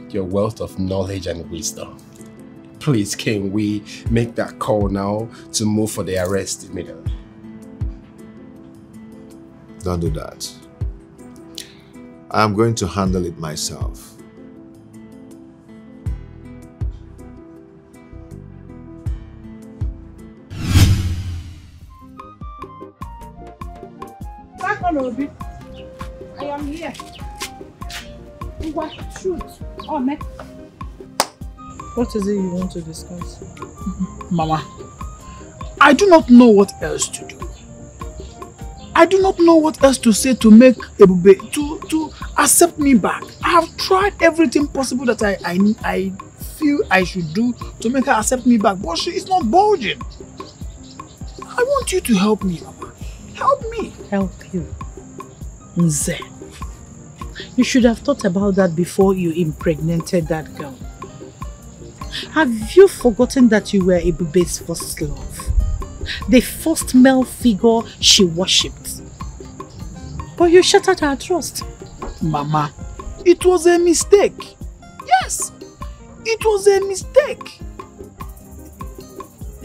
S3: your wealth of knowledge and wisdom. Please, can we make that call now to move for the arrest immediately?
S5: Don't do that. I'm going to handle it myself.
S4: I am here. What? Shoot. Oh, man.
S19: What is it you want to discuss? Mama, I do not know what else to do. I do not know what else to say to make Ebube to accept me back. I have tried everything possible that I feel I should do to make her accept me back, but she is not budging. I want you to help me, Mama. Help me.
S4: Help you? Nze, you should have thought about that before you impregnated that girl. Have you forgotten that you were Ebube's first love? The first male figure she worshipped. But you shattered her trust.
S19: Mama, it was a mistake. Yes, it was a mistake.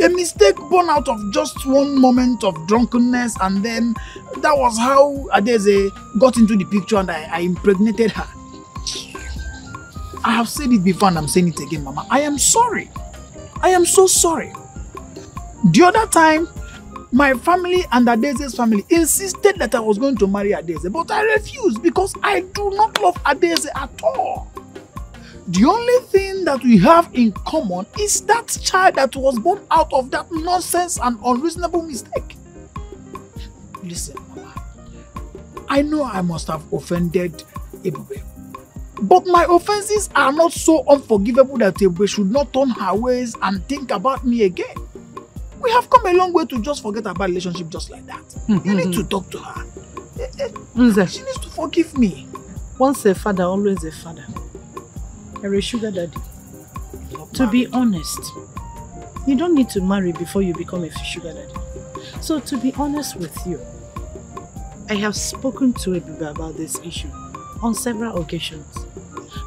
S19: A mistake born out of just one moment of drunkenness, and then that was how Adeze got into the picture and I impregnated her. I have said it before and I'm saying it again, Mama. I am sorry. I am so sorry. The other time, my family and Adeze's family insisted that I was going to marry Adeze, but I refused because I do not love Adeze at all. The only thing that we have in common is that child that was born out of that nonsense and unreasonable mistake. Listen, Mama, I know I must have offended Ebube, but my offenses are not so unforgivable that Ebube should not turn her ways and think about me again. We have come a long way to just forget about relationship just like that. You need to talk to her. She needs to forgive me.
S4: Once a father, always a father. You're a sugar daddy. To be honest, you don't need to marry before you become a sugar daddy. So to be honest with you, I have spoken to Ebube about this issue on several occasions,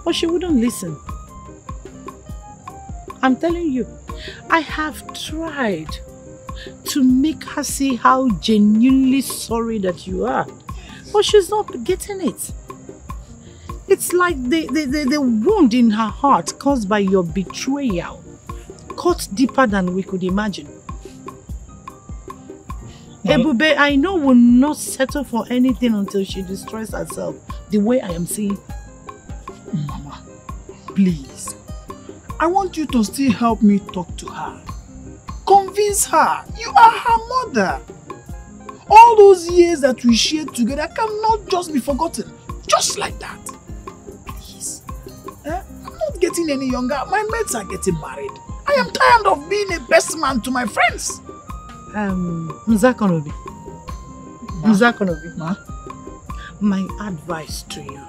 S4: but she wouldn't listen. I'm telling you, I have tried to make her see how genuinely sorry that you are, but she's not getting it. It's like the wound in her heart caused by your betrayal cut deeper than we could imagine. Ebube, I know, will not settle for anything until she destroys herself the way I am seeing.
S19: Mama, please. I want you to still help me talk to her. Convince her. You are her mother. All those years that we shared together cannot just be forgotten. Just like that. Please. I'm not getting any younger. My mates are getting married. I am tired of being a best man to my friends.
S4: Nzakonobi. Ma? My advice to you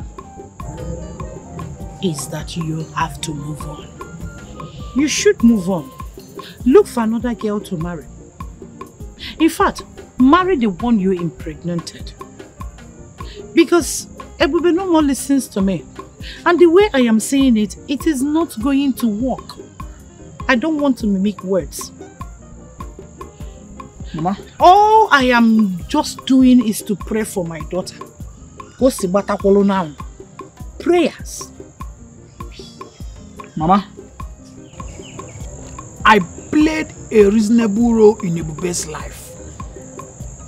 S4: is that you have to move on. You should move on. Look for another girl to marry. In fact, marry the one you impregnated. Because Ebube no more listens to me. And the way I am saying it, it is not going to work. I don't want to mimic words.
S19: Mama?
S4: All I am just doing is to pray for my daughter. Go see Batakolo now. Prayers.
S19: Mama, I played a reasonable role in Ebube's life.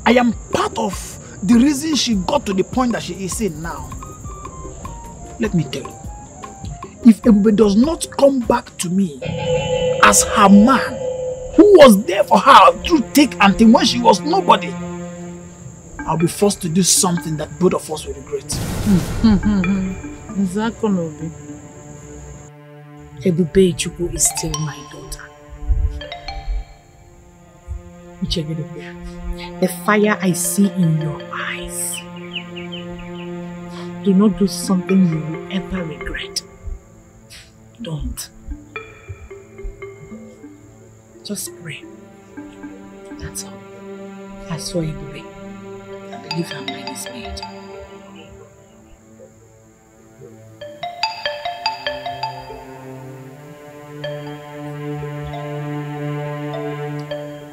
S19: I am part of the reason she got to the point that she is in now. Let me tell you, if Ebube does not come back to me as her man, who was there for her through thick and thin when she was nobody, I'll be forced to do something that both of us will regret.
S4: Nzakonobi. Ebube Chukwu is still my daughter. The fire I see in your eyes. Do not do something you will ever regret. Don't. Just pray. That's all. I saw Ebube. I believe her mind is made.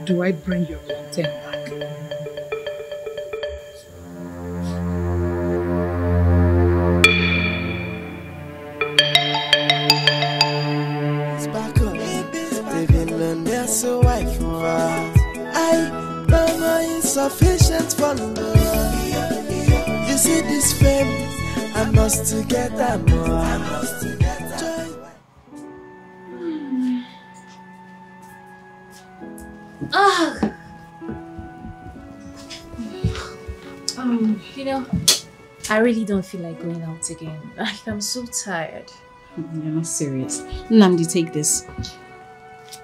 S4: Do I bring your plantain back?
S12: insufficient for love. You see this fame, I must to get that more. I must to get that more.
S13: You know, I really don't feel like going out again. Like, I'm so tired.
S1: You're not serious. Nnamdi, take this.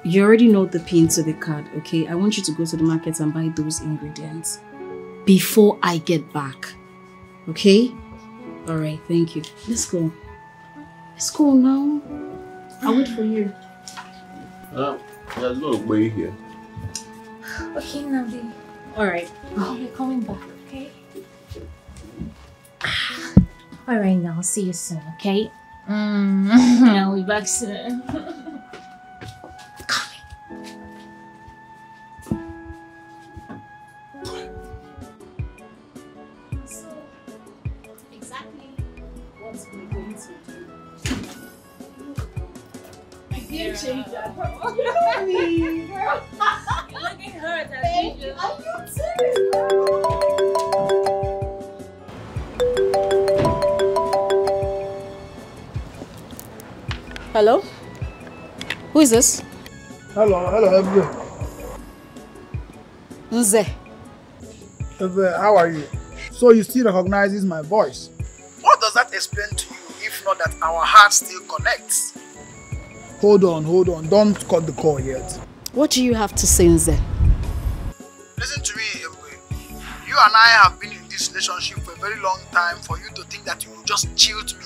S1: You already know the pin to the card, okay? I want you to go to the market and buy those ingredients before I get back. Okay? Alright, thank you. Let's go. Let's go now. I'll wait for you.
S9: There's no way here.
S13: Okay, Nnamdi.
S1: Alright.
S13: Oh, we're coming back, okay? Alright, now I'll see you soon, okay? I'll be back soon.
S1: Change that.
S13: You're looking hurt as usual.
S1: Are you serious? Hello? Who is this?
S19: Hello, Ebe.
S1: Nze.
S19: Ebe, how are you? So you still recognize my voice? What does that explain to you if not that our heart still connects? Hold on. Don't cut the call yet.
S1: What do you have to say, Nze?
S19: Listen to me, Ebe. You and I have been in this relationship for a very long time for you to think that you will just jilt me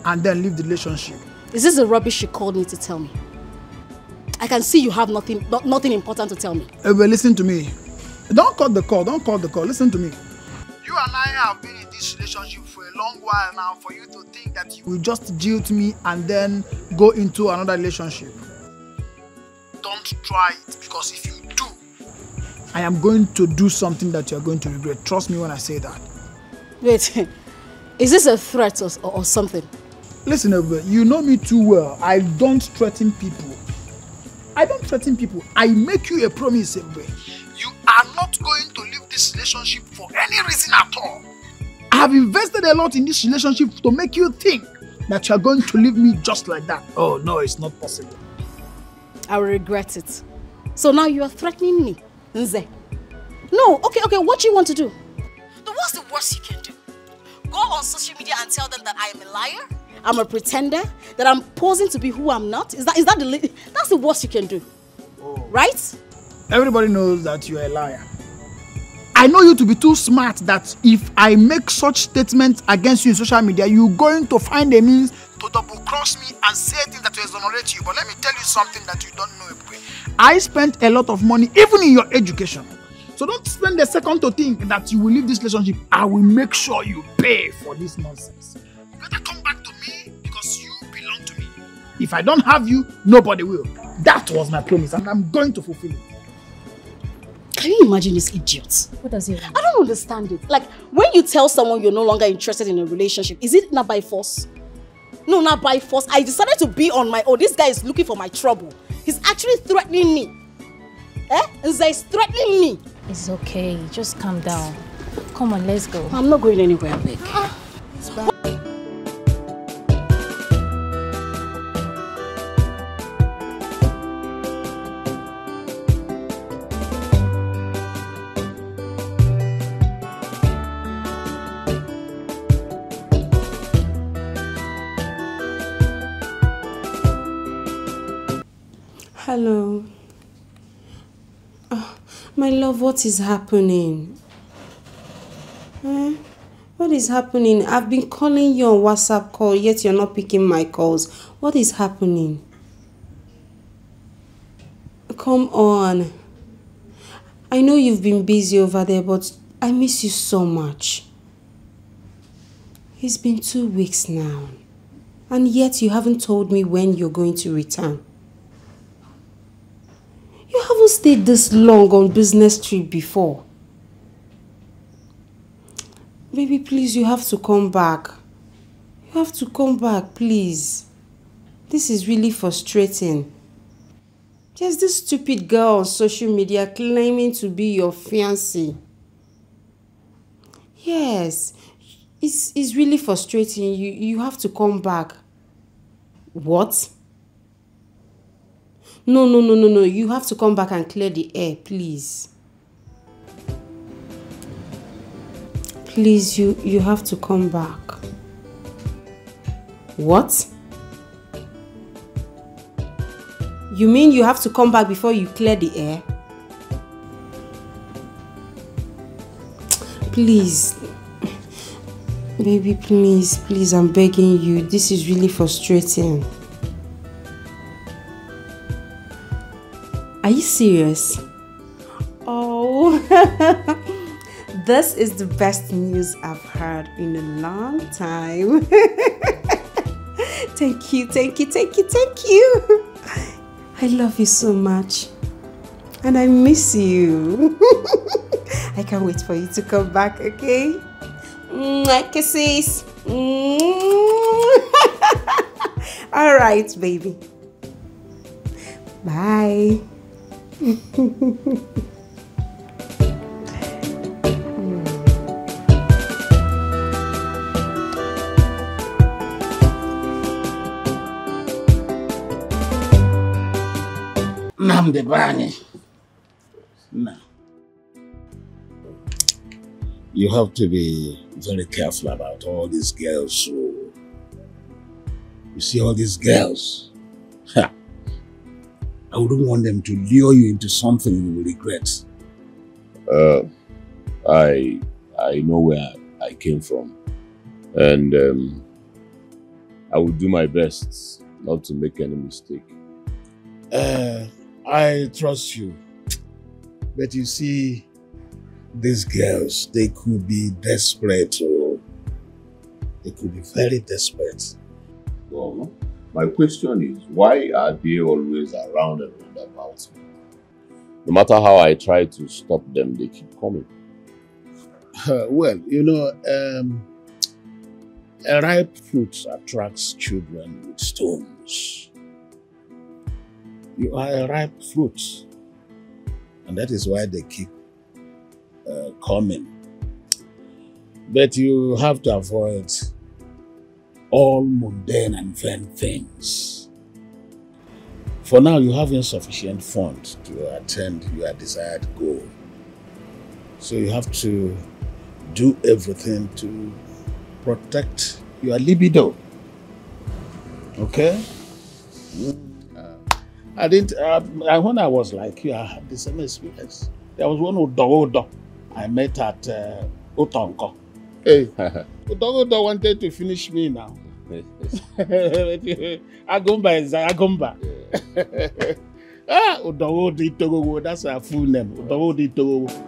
S19: and then leave the relationship.
S1: Is this the rubbish you called me to tell me? I can see you have nothing important to tell me.
S19: Ebe, listen to me. Don't cut the call. Listen to me. You and I have been in this relationship for a long while now for you to think that you will just jilt me and then go into another relationship. Don't try it, because if you do, I am going to do something that you are going to regret. Trust me when I say that.
S1: Wait, is this a threat or something?
S19: Listen, Ebe, you know me too well. I don't threaten people. I make you a promise, Ebe. You are not going to leave this relationship for any reason at all. I have invested a lot in this relationship to make you think that you are going to leave me just like that. Oh, no, it's not possible.
S1: I will regret it. So now you are threatening me, Nze. No, okay, what do you want to do? What's the worst you can do? Go on social media and tell them that I am a liar? I'm a pretender? That I'm posing to be who I'm not? That's the worst you can do. Oh. Right?
S19: Everybody knows that you are a liar. I know you to be too smart that if I make such statements against you in social media, you're going to find a means to double cross me and say things that will exonerate you. But let me tell you something that you don't know. I spent a lot of money, even in your education. So don't spend a second to think that you will leave this relationship. I will make sure you pay for this nonsense. You better come back to me because you belong to me. If I don't have you, nobody will. That was my promise and I'm going to fulfill it.
S1: Can you imagine this idiot?
S13: What does he want?
S1: I don't understand it. Like, when you tell someone you're no longer interested in a relationship, is it not by force? No, not by force. I decided to be on my own. This guy is looking for my trouble. He's actually threatening me. He's threatening me.
S13: It's okay. Just calm down. Come on, let's go.
S1: I'm not going anywhere, Vic.
S17: Hello. Oh, my love, what is happening? What is happening? I've been calling you on WhatsApp call, yet you're not picking my calls. What is happening? Come on. I know you've been busy over there, but I miss you so much. It's been 2 weeks now, and yet you haven't told me when you're going to return. You haven't stayed this long on business trip before. Baby, please, you have to come back. You have to come back, please. This is really frustrating. There's this stupid girl on social media claiming to be your fiancé.
S1: Yes. It's really frustrating. You have to come back. What? No. You have to come back and clear the air, please. Please, you have to come back. What? You mean you have to come back before you clear the air? Please. Baby, please, I'm begging you. This is really frustrating. Are you serious? Oh, this is the best news I've heard in a long time. Thank you. I love you so much. And I miss you. I can't wait for you to come back, okay? Kisses. All right, baby. Bye.
S10: Namdebani. Now, you have to be very careful about all these girls. So, you see all these girls? Ha! I wouldn't want them to lure you into something you will regret.
S9: I know where I came from, and I will do my best not to make any mistake.
S10: I trust you, but you see, these girls, they could be desperate, or they could be very desperate.
S9: Well, my question is, why are they always around and about me? No matter how I try to stop them, they keep coming.
S10: Well, you know, a ripe fruit attracts children with stones. You are a ripe fruit, and that is why they keep coming. But you have to avoid all mundane and vain things. For now, you have insufficient funds to attend your desired goal. So you have to do everything to protect your libido. Okay? When I was like you, I had the same experience. There was one Odo I met at Otonko. Hey, Odo wanted to finish me now. Agomba is Agomba. Odo Itogo, that's her full name. Odo Itogo.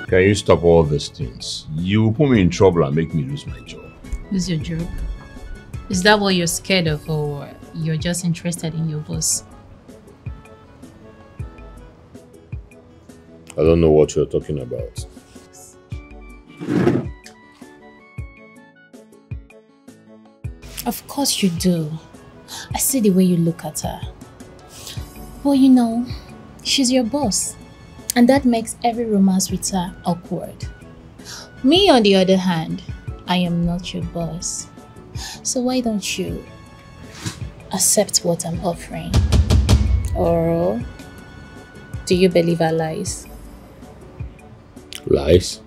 S9: Can you stop all these things? You will put me in trouble and make me lose my job.
S13: Lose your job? Is that what you're scared of, or you're just interested in your boss?
S9: I don't know what you're talking about.
S13: Of course you do. I see the way you look at her. Well, you know, she's your boss. And that makes every romance with her awkward. Me, on the other hand, I am not your boss. So why don't you accept what I'm offering? Or do you believe her lies?
S9: Lies?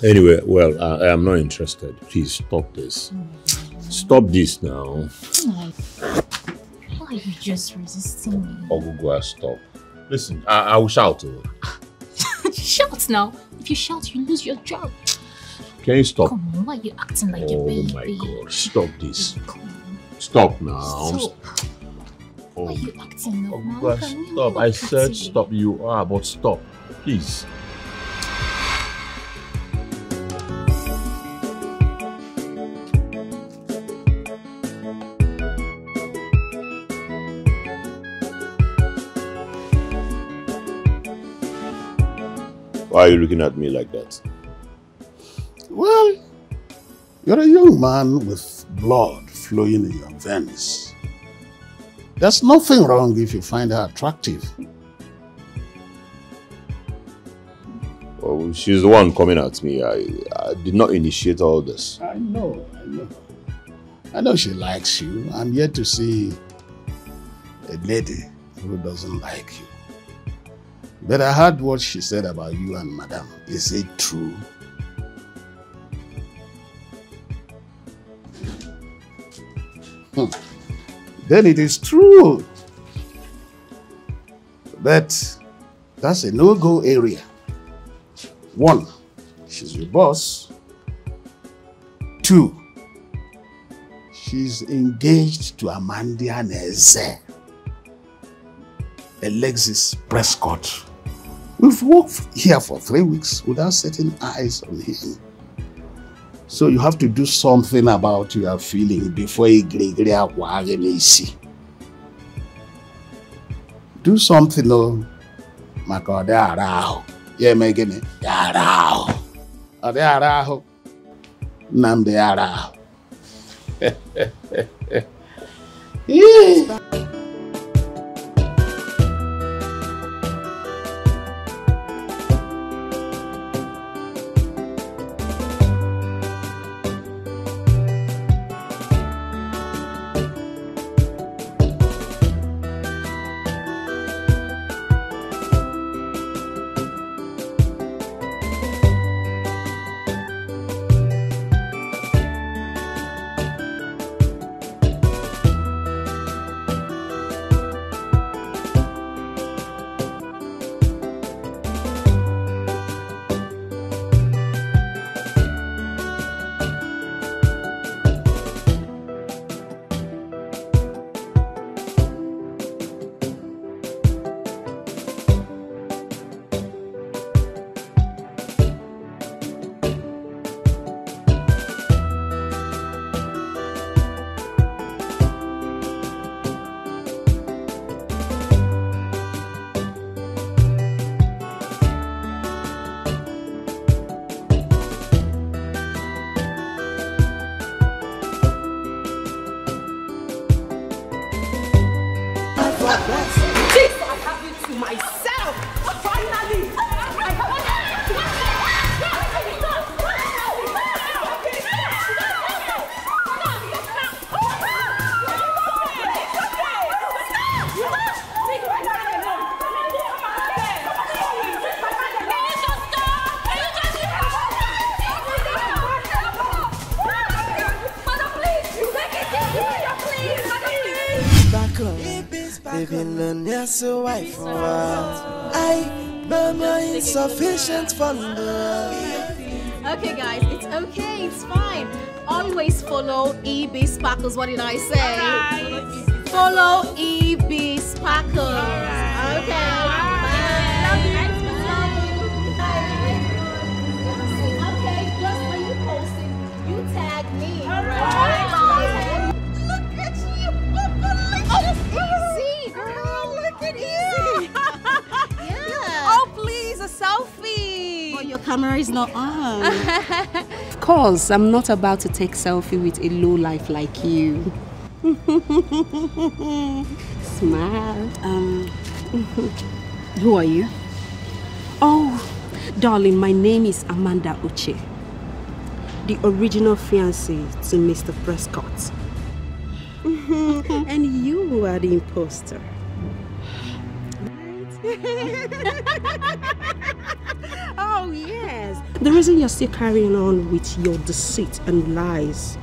S9: Anyway, well, I am not interested. Please stop this. Stop this now. Why are you just resisting me? Ogugwa, stop. Listen, I will shout.
S13: Shout now. If you shout, you lose your job.
S9: Can you stop?
S13: Come on, why are you acting like a baby?
S9: Oh my God, stop this.
S13: Come on.
S9: Stop now.
S13: Stop.
S9: Oh,
S13: Why are you acting up now?
S9: gosh, stop. I said stop. You are, but stop. Please. Why are you looking at me like that?
S10: Well, you're a young man with blood flowing in your veins. There's nothing wrong if you find her attractive.
S9: Oh, she's the one coming at me. I did not initiate all this.
S10: I know. I know she likes you. I'm yet to see a lady who doesn't like you. But I heard what she said about you and Madame. Is it true? Then it is true. But that's a no-go area. 1, she's your boss. 2, she's engaged to Amandia Neze, Alexis Prescott. We've worked here for 3 weeks without setting eyes on him. So you have to do something about your feeling before you agree. Do something, no. Makodaraho. Yeah, making it. Yaraho. Adaraho. Namdearaho. Yeah.
S12: So I mama insufficient for
S1: Okay guys, it's okay, it's fine. Always follow EB Sparkles. What did I say? Right. Follow EB Sparkles. Okay. Okay, just when you post it, you tag me. Alright. Look at you. Oh, easy, girl. Look at you. Yeah. Oh, please, a selfie. Oh, your camera is not on.
S20: Of course, I'm not about to take selfie with a low life like you. Smile. Who are you? Oh, darling, my name is Amanda Uche, the original fiancée to Mr. Prescott. And you are the imposter. Oh, yes. The reason you're still carrying on with your deceit and lies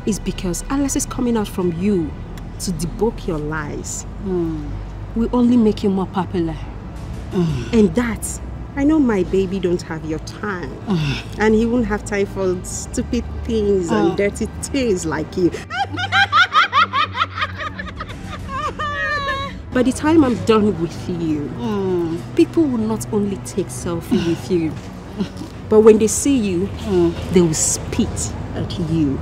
S20: is because Alice is coming out from you to debunk your lies. Will only make you more popular. And that, I know my baby don't have your time. And he won't have time for stupid things and dirty things like you. By the time I'm done with you, people will not only take selfie with you, but when they see you, they will spit at you.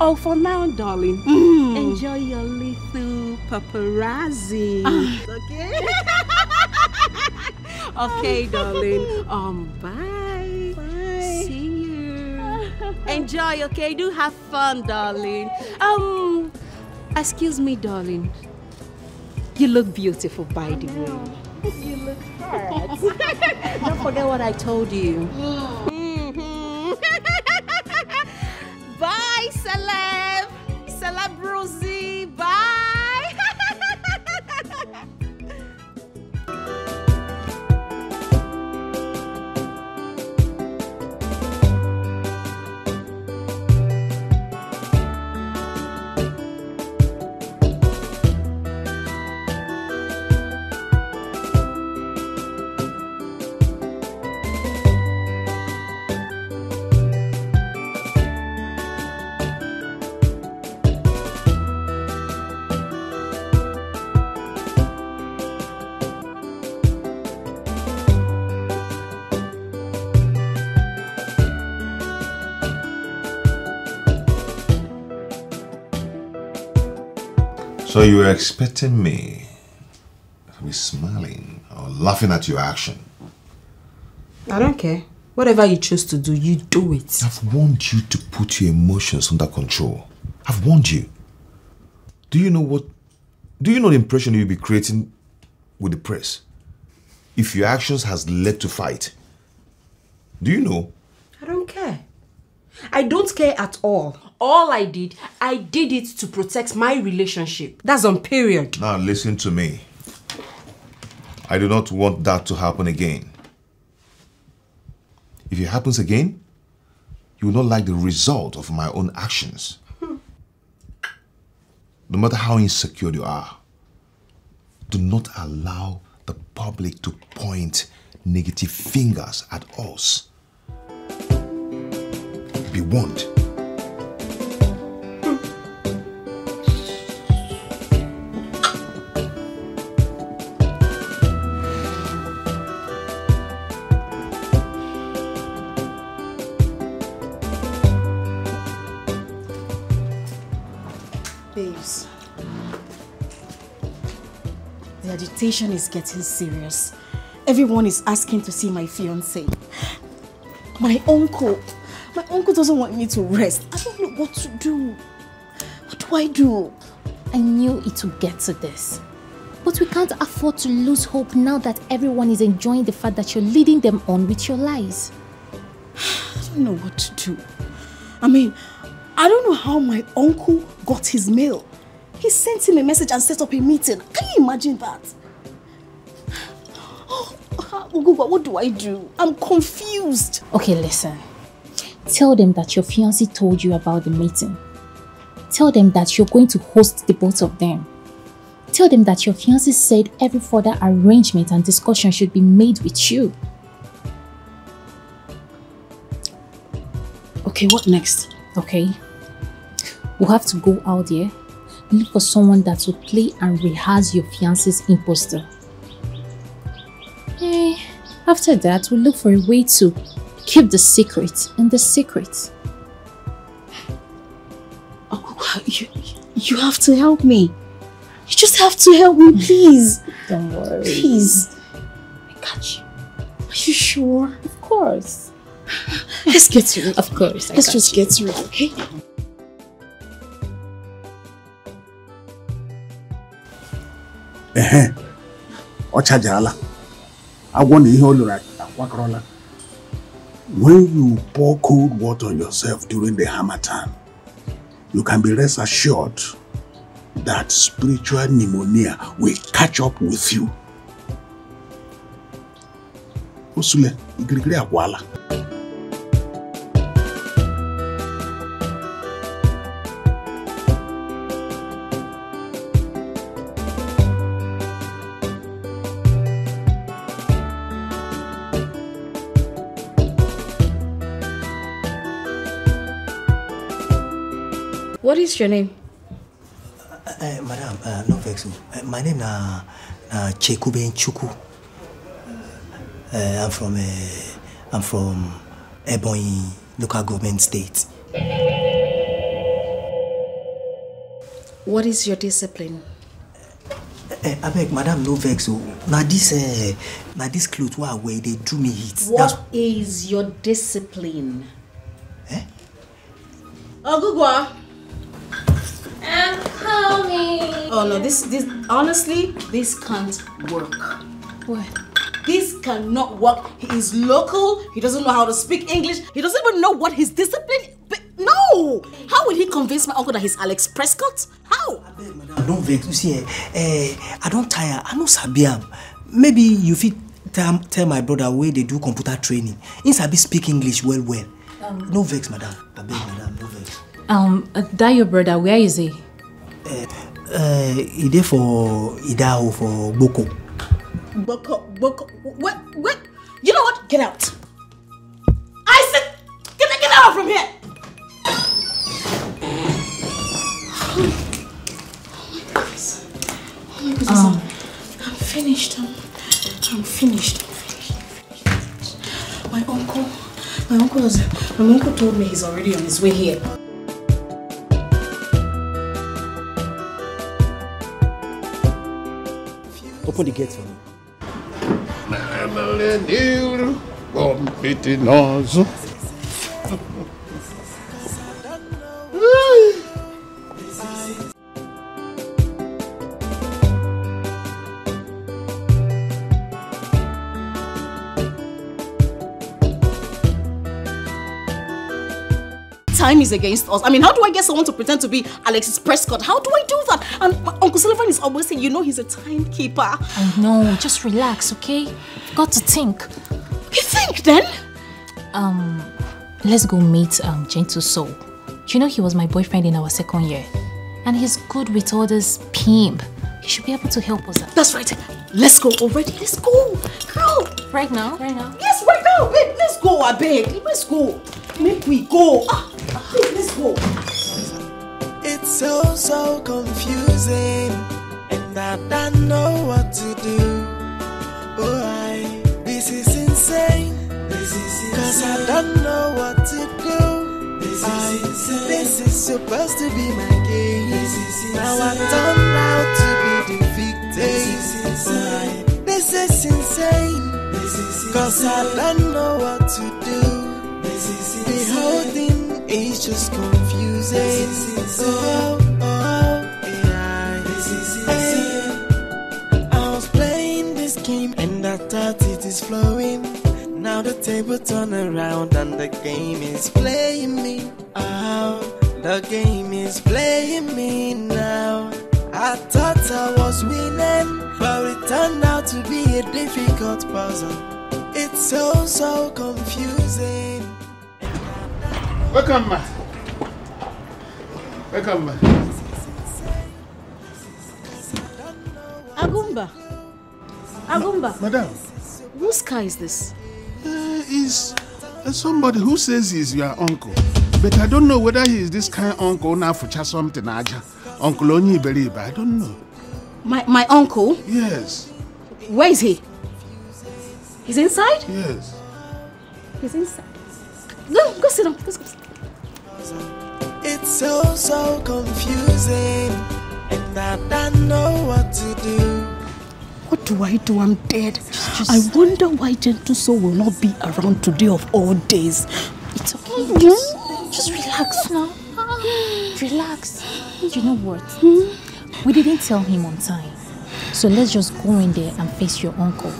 S20: Oh, for now, darling, enjoy your little paparazzi. Okay? Okay, darling. Bye. Bye. See you. Enjoy, okay? Do have fun, darling. Excuse me, darling. You look beautiful, by the way. You look hot. Don't forget what I told you. Bye, celeb. Celebrosi. Bye.
S5: So you were expecting me to be smiling or laughing at your action?
S20: I don't care. Whatever you choose to do, you do it.
S5: I've warned you to put your emotions under control. I've warned you. Do you know the impression you'll be creating with the press if your actions has led to fight? Do you know?
S20: I don't care. I don't care at all. All I did it to protect my relationship. That's on period.
S5: Now listen to me. I do not want that to happen again. If it happens again, you will not like the result of my own actions. No matter how insecure you are, do not allow the public to point negative fingers at us. Be warned.
S1: Babes, the agitation is getting serious. Everyone is asking to see my fiancé. My uncle doesn't want me to rest. I don't know what to do. What do I do?
S13: I knew it would get to this. But we can't afford to lose hope now that everyone is enjoying the fact that you're leading them on with your lies.
S1: I don't know what to do. I mean, I don't know how my uncle got his mail. He sent him a message and set up a meeting. Can you imagine that? What do I do? I'm confused.
S13: Okay, listen. Tell them that your fiancé told you about the meeting. Tell them that you're going to host the both of them. Tell them that your fiancé said every further arrangement and discussion should be made with you.
S1: Okay, what next?
S13: Okay. We'll have to go out there, look for someone that will play and rehearse your fiancé's imposter. After that, we'll look for a way to keep the secret in the secret.
S1: You have to help me. You just have to help me, please.
S13: Don't worry.
S1: Please. I got you. Are you sure?
S13: Of course.
S1: Let's get to it.
S13: Of course.
S1: Let's just get to it, okay?
S10: Ochajala. I want to hear like Wakrola. When you pour cold water on yourself during the harmattan, you can be rest assured that spiritual pneumonia will catch up with you. Osule, igirigiri akwala.
S1: What is your name?
S17: Madam, no vex. My name na Chekube Chuku. I'm from Ebonyi local government state.
S20: What is your discipline?
S17: I beg, Madam, no vex. Now this clothes where they do me hit.
S20: What is your discipline? Ogugwa.
S13: I'm coming.
S20: Oh no, this honestly, this can't work.
S13: What?
S20: This cannot work. He is local. He doesn't know how to speak English. He doesn't even know what his discipline. No! How will he convince my uncle that he's Alex Prescott? How?
S17: Don't vex. You see, I don't tire. I know Sabiam. Maybe you fit tell my brother where they do computer training. He sabi speak English well. No vex, madam. I beg, madam, no vex.
S13: That your brother, where is he?
S17: He there for Idaho for Boko.
S20: Boko. What? You know what? Get out. I said, get out from here. Oh my goodness. I'm finished. I'm finished. My uncle told me he's already on his way here.
S17: Open the gate for me.
S1: Time is against us. I mean, how do I get someone to pretend to be Alexis Prescott? How do I do that? And Uncle Sullivan is always saying, you know, he's a timekeeper.
S13: I know. Just relax, okay? You've got to think.
S1: You think then?
S13: Let's go meet Gentle Soul. Do you know he was my boyfriend in our second year? And he's good with all this pimp. He should be able to help us out.
S1: That's right. Let's go already. Let's go. Girl.
S13: Right now?
S1: Yes, right now, babe. Let's go, I beg. Let's go. Make we go. Babe, let's go.
S12: It's so confusing, and I don't know what to do. This is insane. Cause I don't know what to do. This is supposed to be my game. Now I turned out to be the victim. This is insane. Cause I don't know what to do. The whole thing is just confusing. I was playing this game and I thought it is flowing. Now the table turn around and the game is playing me. The game is playing me now. I thought I was winning, but it turned out to be a difficult puzzle. It's so confusing.
S10: Welcome, ma. Welcome, ma.
S1: Agumba.
S10: Madam.
S1: Whose car is this?
S10: Is somebody who says he's your uncle. But I don't know whether he is this kind of uncle now for just something. Uncle Onyi Beriba, I don't know.
S1: My uncle?
S10: Yes.
S1: Where is he? He's inside?
S10: Yes.
S1: He's inside. Go sit down. Let's go.
S12: It's so confusing, and I don't know what to do.
S1: What do I do? I'm dead. I wonder why Gentle Soul will not be around today of all days.
S13: It's okay. Just relax now. Relax. You know what? We didn't tell him on time. So let's just go in there and face your uncle.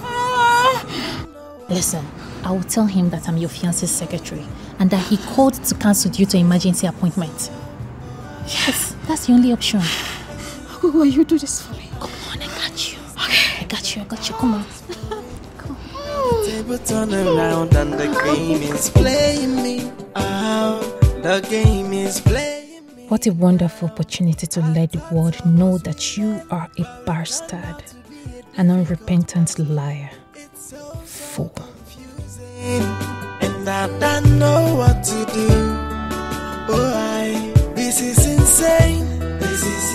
S13: Listen, I will tell him that I'm your fiance's secretary and that he called to cancel due to emergency appointment. Yes, that's the only option.
S1: Will you do this for me?
S13: Come on, I got you. Okay. I got you. Come on.
S12: The table turn around and the game is playing me. The game is playing me.
S13: What a wonderful opportunity to let the world know that you are a bastard, an unrepentant liar. Fool.
S12: And I don't know what to do. This is insane.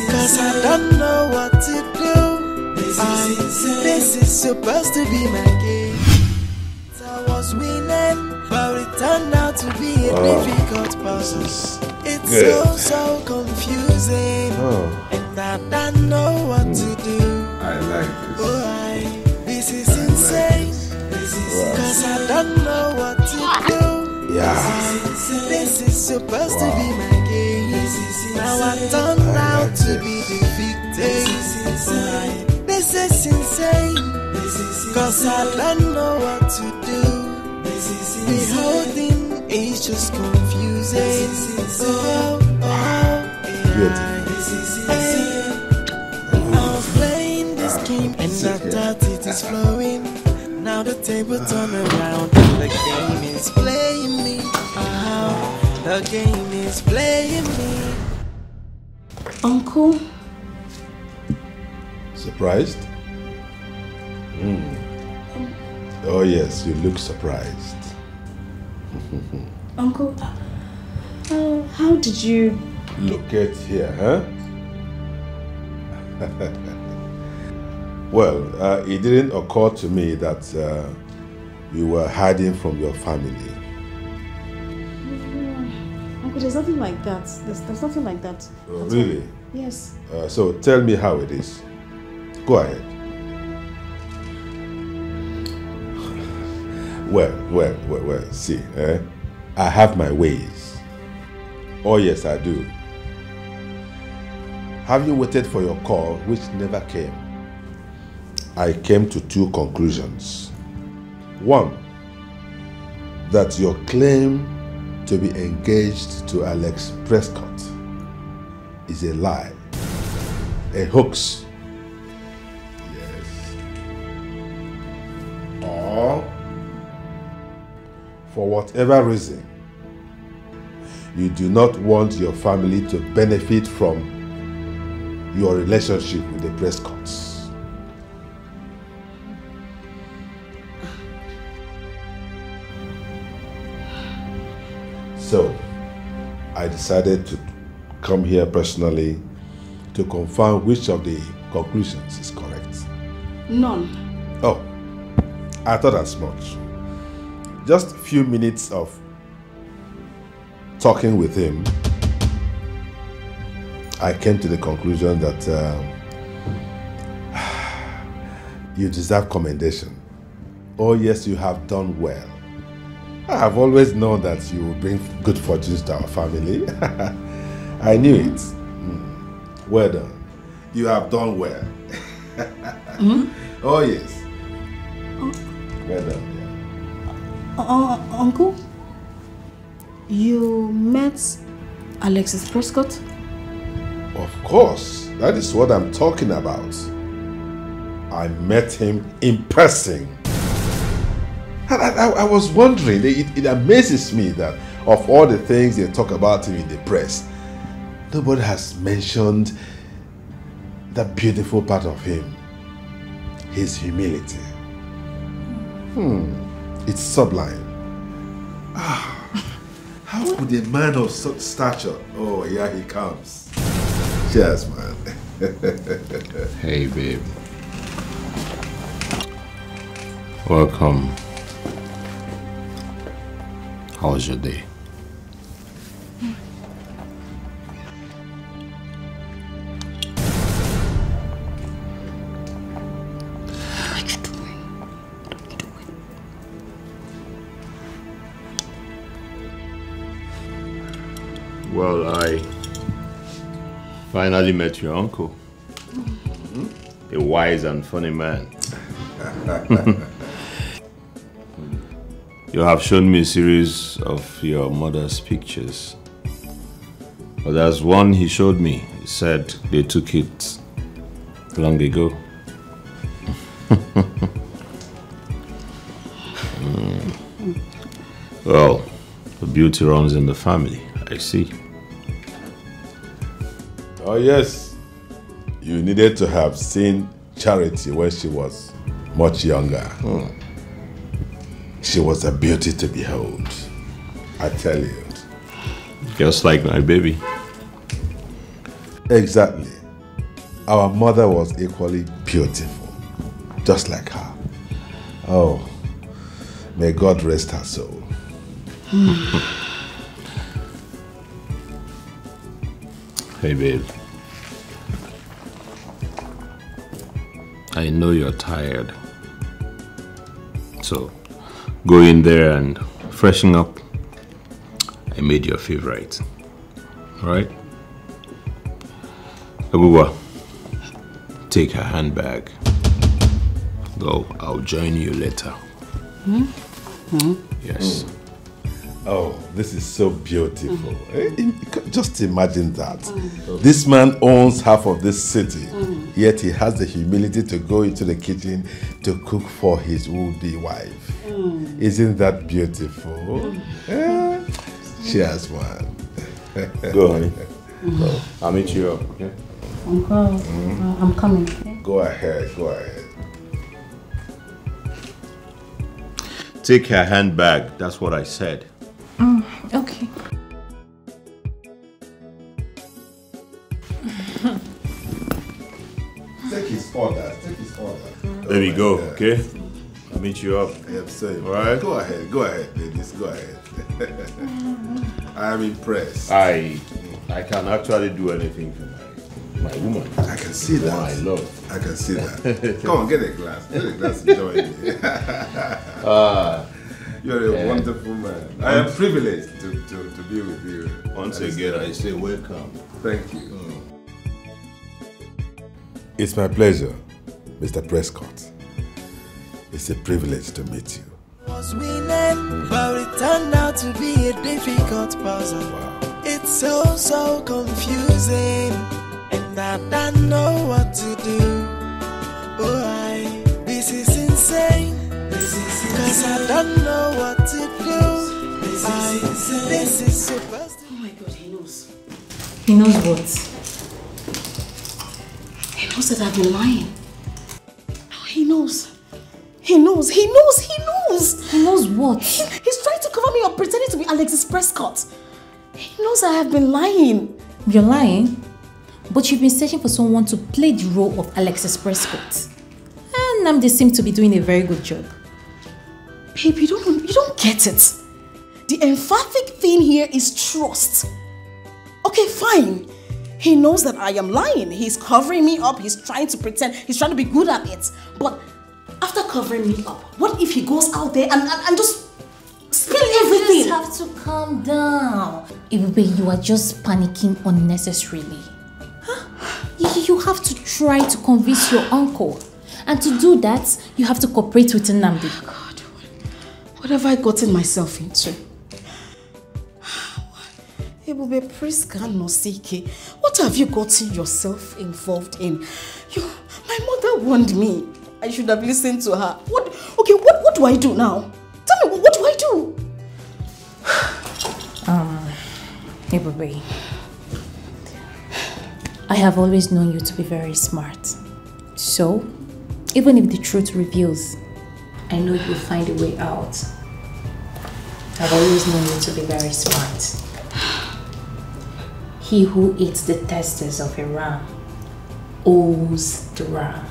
S12: Cause I don't know what to do. This is supposed to be my game. I was winning, but it turned out to be a difficult puzzle. It's so confusing, and I don't know what to do.
S5: I like this.
S12: This is insane, cause I don't know what to do.
S5: Yeah.
S12: This is supposed to be my game. Now I turned out to be the victim. This is insane, cause I don't know what to do. The whole thing is just confusing. I was playing this game and I thought it is flowing. Now the table turn around and the game is playing me. The game is playing me.
S20: Uncle?
S5: Surprised? Oh yes, you look surprised.
S20: Uncle, how did you...
S5: Look at here, huh? Well, it didn't occur to me that you were hiding from your family.
S20: Uncle, there's nothing like that. There's nothing like that.
S5: Oh, really?
S20: Yes.
S5: So tell me how it is. Go ahead. Well, see, I have my ways. Oh yes, I do. Having waited for your call, which never came, I came to two conclusions. One, that your claim to be engaged to Alex Prescott is a lie, a hoax. Yes. Or, for whatever reason, you do not want your family to benefit from your relationship with the Prescotts. So, I decided to come here personally to confirm which of the conclusions is correct.
S20: None.
S5: Oh, I thought as much. Just a few minutes of talking with him, I came to the conclusion that you deserve commendation. Oh yes, you have done well. I have always known that you will bring good fortunes to our family. I knew it. Well done. You have done well. Oh yes. Well done.
S20: Uncle, you met Alexis Prescott?
S5: Of course, that is what I'm talking about. I met him in person. I was wondering, it amazes me that of all the things they talk about him in the press, nobody has mentioned that beautiful part of him, his humility. It's sublime. How could a man of such stature... Oh, here he comes. Cheers, man.
S9: Hey, babe. Welcome. How was your day? Well, I finally met your uncle. A wise and funny man. You have shown me a series of your mother's pictures. But there's one he showed me. He said they took it long ago. Well, the beauty runs in the family, I see.
S5: Oh yes, you needed to have seen Charity when she was much younger. She was a beauty to behold, I tell you.
S9: Just like my baby.
S5: Exactly. our mother was equally beautiful, just like her. Oh, may God rest her soul.
S3: Hey, babe. I know you're tired. So, go in there and freshen up. I made your favorite. Alright? Abuwa, take her handbag. Go, I'll join you later. Yes.
S5: Oh, this is so beautiful. Just imagine that. This man owns half of this city, yet he has the humility to go into the kitchen to cook for his would-be wife. Isn't that beautiful? Cheers, man.
S3: Go, honey. Go. I'll meet you up, okay?
S20: Uncle, I'm coming. Okay?
S5: Go ahead, go ahead.
S3: Take her handbag, that's what I said.
S13: Okay.
S5: Take his order, take his order.
S3: There we go, okay? I'll meet you up.
S5: Alright? Go ahead, ladies, go ahead. I am impressed.
S3: I can actually do anything for my woman.
S5: I can see that.
S3: I love.
S5: I can see that. Come on, get a glass. Get a glass and join me. You're a wonderful man. I am privileged to be with you.
S3: Once again, I say welcome.
S5: Thank you. It's my pleasure, Mr. Prescott. It's a privilege to meet you.
S12: Was winning, but it turned out to be a difficult puzzle. Wow. It's so confusing, and I don't know what to do. Oh, this is insane. Cause I don't know what to do. This is supposed to.
S20: Oh my God, he knows.
S13: He knows what?
S20: He knows that I've been lying. Oh, he knows. He knows. He knows. He knows.
S13: He knows what?
S20: He's trying to cover me up, pretending to be Alexis Prescott. He knows I have been lying.
S13: You're lying? But you've been searching for someone to play the role of Alexis Prescott. And Namdi seems to be doing a very good job.
S20: Babe, you don't get it. The emphatic thing here is trust. Okay, fine. He knows that I am lying. He's covering me up. He's trying to pretend. He's trying to be good at it. But after covering me up, what if he goes out there and just spill everything?
S13: You just have to calm down. Ibube, you are just panicking unnecessarily. Huh? You have to try to convince your uncle. And to do that, you have to cooperate with Nnamdi.
S20: God, what have I gotten myself into? Ebube Priska Nosike, what have you gotten yourself involved in? My mother warned me. I should have listened to her. What do I do now? Tell me, what do I do?
S13: Ebube, I have always known you to be very smart. So, even if the truth reveals, I know you'll find a way out. I've always known you to be very smart. He who eats the testes of a ram owes the ram.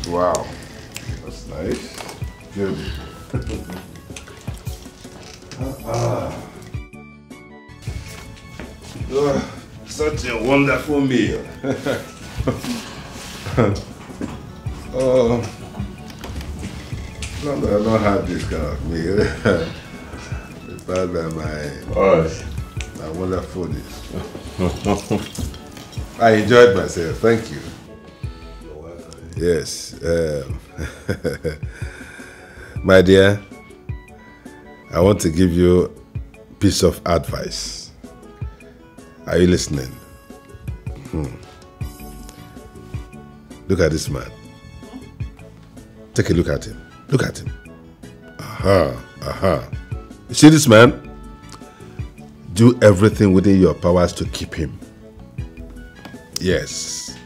S5: Wow, that's nice. Good. Such a wonderful meal. Oh, I don't have this kind of meal. It's bad by my wonderful dish. I enjoyed myself. Thank you. Yes. My dear, I want to give you a piece of advice. Are you listening? Look at this man. Take a look at him. Look at him. You see this man? Do everything within your powers to keep him. Yes.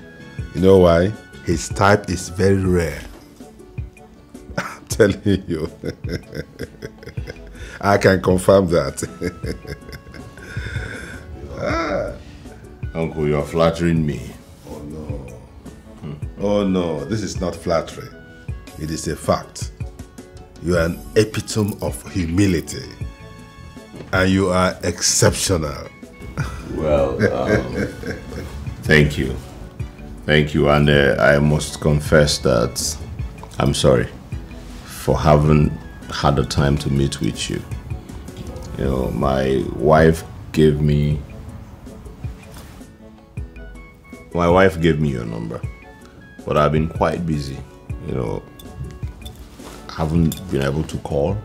S5: You know why? His type is very rare. telling you. I can confirm that.
S9: Uncle, you're flattering me.
S5: Oh no. Oh no, this is not flattery. It is a fact. You are an epitome of humility. And you are exceptional.
S9: Well, thank you. Thank you. And I must confess that I'm sorry for having had the time to meet with you. You know, my wife gave me your number, but I've been quite busy. You know, haven't been able to call,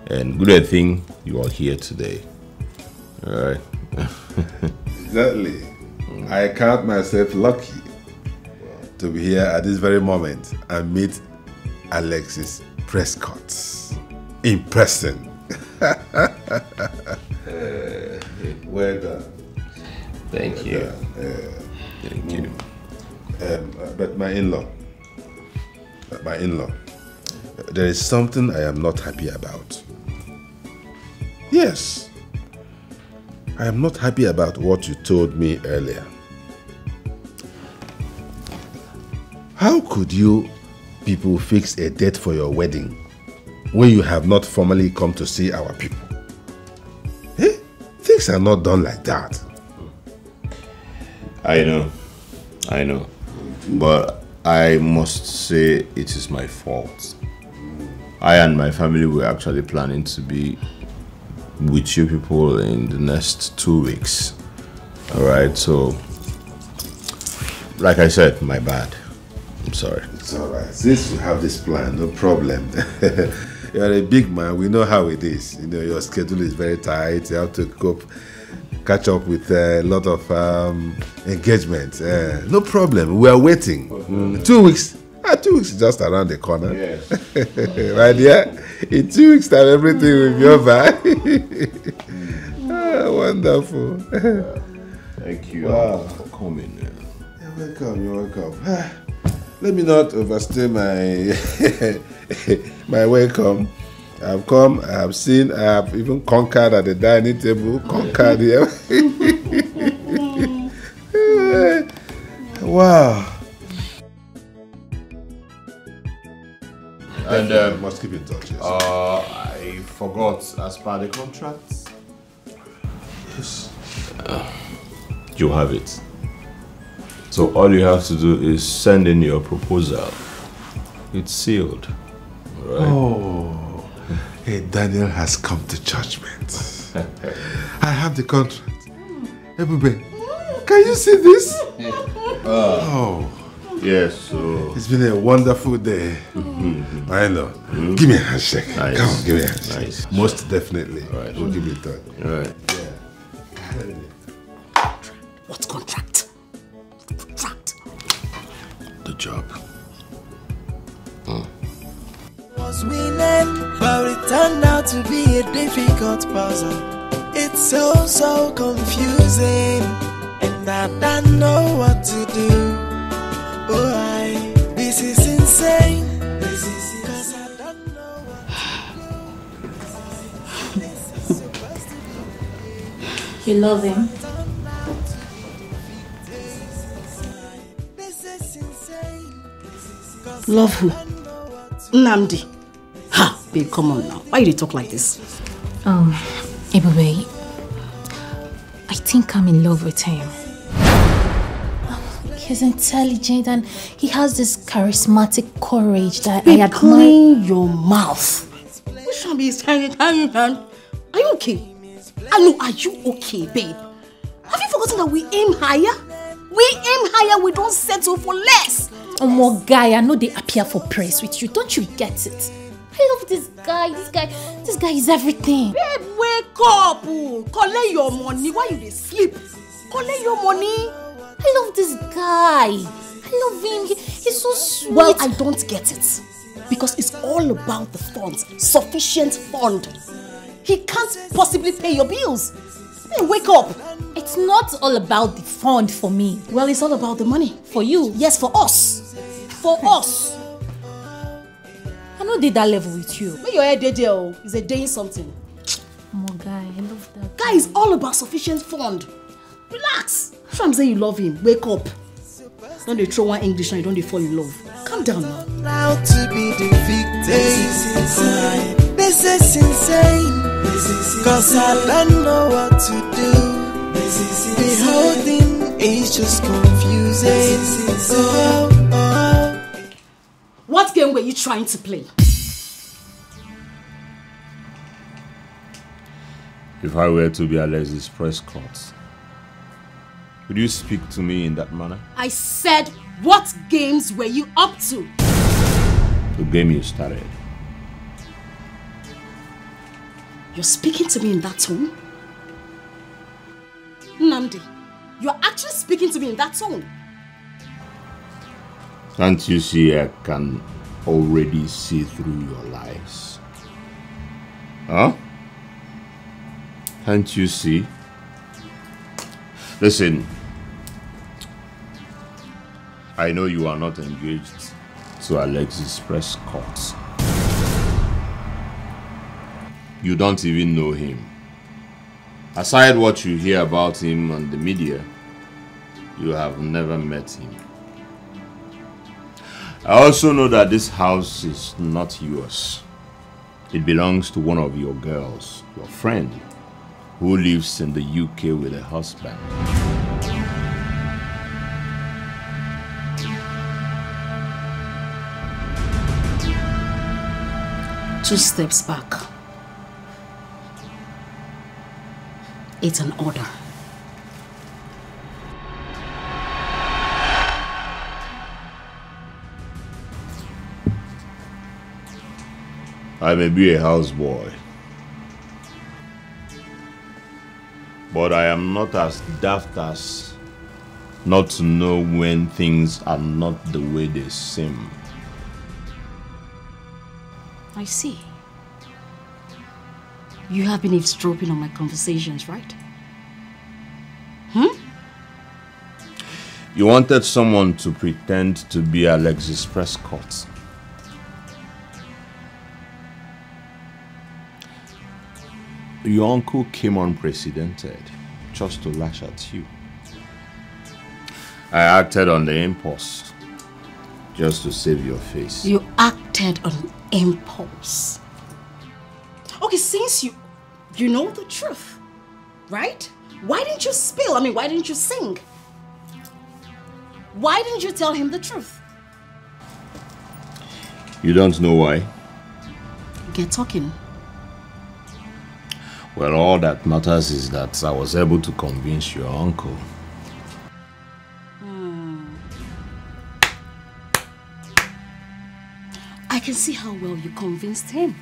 S9: and good thing you are here today. All right.
S5: Exactly. I count myself lucky to be here at this very moment and meet Alexis Prescott in person. Well done.
S9: Thank you.
S5: Thank you. But my in-law, there is something I am not happy about. Yes, I am not happy about what you told me earlier. How could you people fix a date for your wedding when you have not formally come to see our people? Eh? Things are not done like that.
S9: I know. But I must say it is my fault. I and my family were actually planning to be with you people in the next 2 weeks. Alright, so like I said, my bad. I'm sorry.
S5: It's alright. Since you have this plan, no problem. You are a big man, we know how it is. You know, your schedule is very tight, you have to catch up with a lot of engagements. No problem, we are waiting. 2 weeks. 2 weeks is just around the corner.
S9: Yes.
S5: Right here, in 2 weeks time, everything will be over. Wonderful.
S9: Thank you for coming.
S5: You're welcome, you're welcome. Let me not overstay my my welcome. I've come, I have seen, I have even conquered at the dining table, conquered here. Wow. And must keep in touch. Yes.
S9: I forgot, as per the contract.
S5: Yes.
S9: You have it. So all you have to do is send in your proposal. It's sealed. All right?
S5: Oh, hey, Daniel has come to judgment. I have the contract. Ebube, can you see this? Oh.
S9: Yes, so...
S5: It's been a wonderful day. I know. Give me a handshake.
S9: Nice.
S5: Come on, give me a handshake.
S9: Nice.
S5: Most definitely.
S9: All right.
S5: We'll give it a touch.
S9: All right.
S5: Yeah.
S1: What contract? Contract.
S5: The job.
S12: Was winning, but it turned out to be a difficult puzzle. It's so confusing, and I don't know what to do. Oh, this is insane. This is because I don't know what
S13: You love him?
S1: Love who? Nnamdi. Ha, babe, come on now. Why do you talk like this?
S13: Ebube, I think I'm in love with him. He's intelligent and he has this charismatic courage that I admire.
S1: Clean your mouth. Which one is hanging? Are you okay? I know, are you okay, babe? Have you forgotten that we aim higher? We aim higher, we don't settle for less.
S13: Oh, more guy, I know they appear for praise with you. Don't you get it? I love this guy. This guy is everything.
S1: Babe, wake up. Collect your money. Why you dey sleep? Collect your money.
S13: I love this guy. I love him. He's so sweet.
S1: Well, I don't get it. Because it's all about the funds. Sufficient fund. He can't possibly pay your bills. Hey, wake up.
S13: It's not all about the fund for me.
S1: Well, it's all about the money.
S13: For you?
S1: Yes, for us. For us.
S13: And not did that level with you.
S1: When your head there, is a day something.
S13: Oh, guy, I love that.
S1: Guy is all about sufficient fund. Relax. That's why I'm saying you love him. Wake up. Don't they throw one English and you don't fall in love. Calm down now.
S12: Proud to be defeated. This is insane. Cause I don't know what to do. The whole thing is just confusing.
S1: What game were you trying to play?
S9: If I were to be Alexis Prescott, would you speak to me in that manner?
S1: I said, what games were you up to?
S9: The game you started.
S1: You're speaking to me in that tone? Nnamdi, you're actually speaking to me in that tone.
S9: Can't you see I can already see through your lies? Huh? Can't you see? Listen, I know you are not engaged to Alexis Prescott. You don't even know him. Aside what you hear about him on the media, you have never met him. I also know that this house is not yours. It belongs to one of your girls, your friend, who lives in the UK with a husband.
S1: 2 steps back. It's an order.
S9: I may be a houseboy, but I am not as daft as not to know when things are not the way they seem.
S1: I see. You have been eavesdropping on my conversations, right?
S9: You wanted someone to pretend to be Alexis Prescott. Your uncle came unprecedented just to lash at you. I acted on the impulse just to save your face.
S1: You acted on impulse. Okay, since you know the truth, right? Why didn't you spill? I mean, why didn't you sing? Why didn't you tell him the truth?
S9: You don't know why?
S1: Get talking.
S9: Well, all that matters is that I was able to convince your uncle.
S1: I can see how well you convinced him.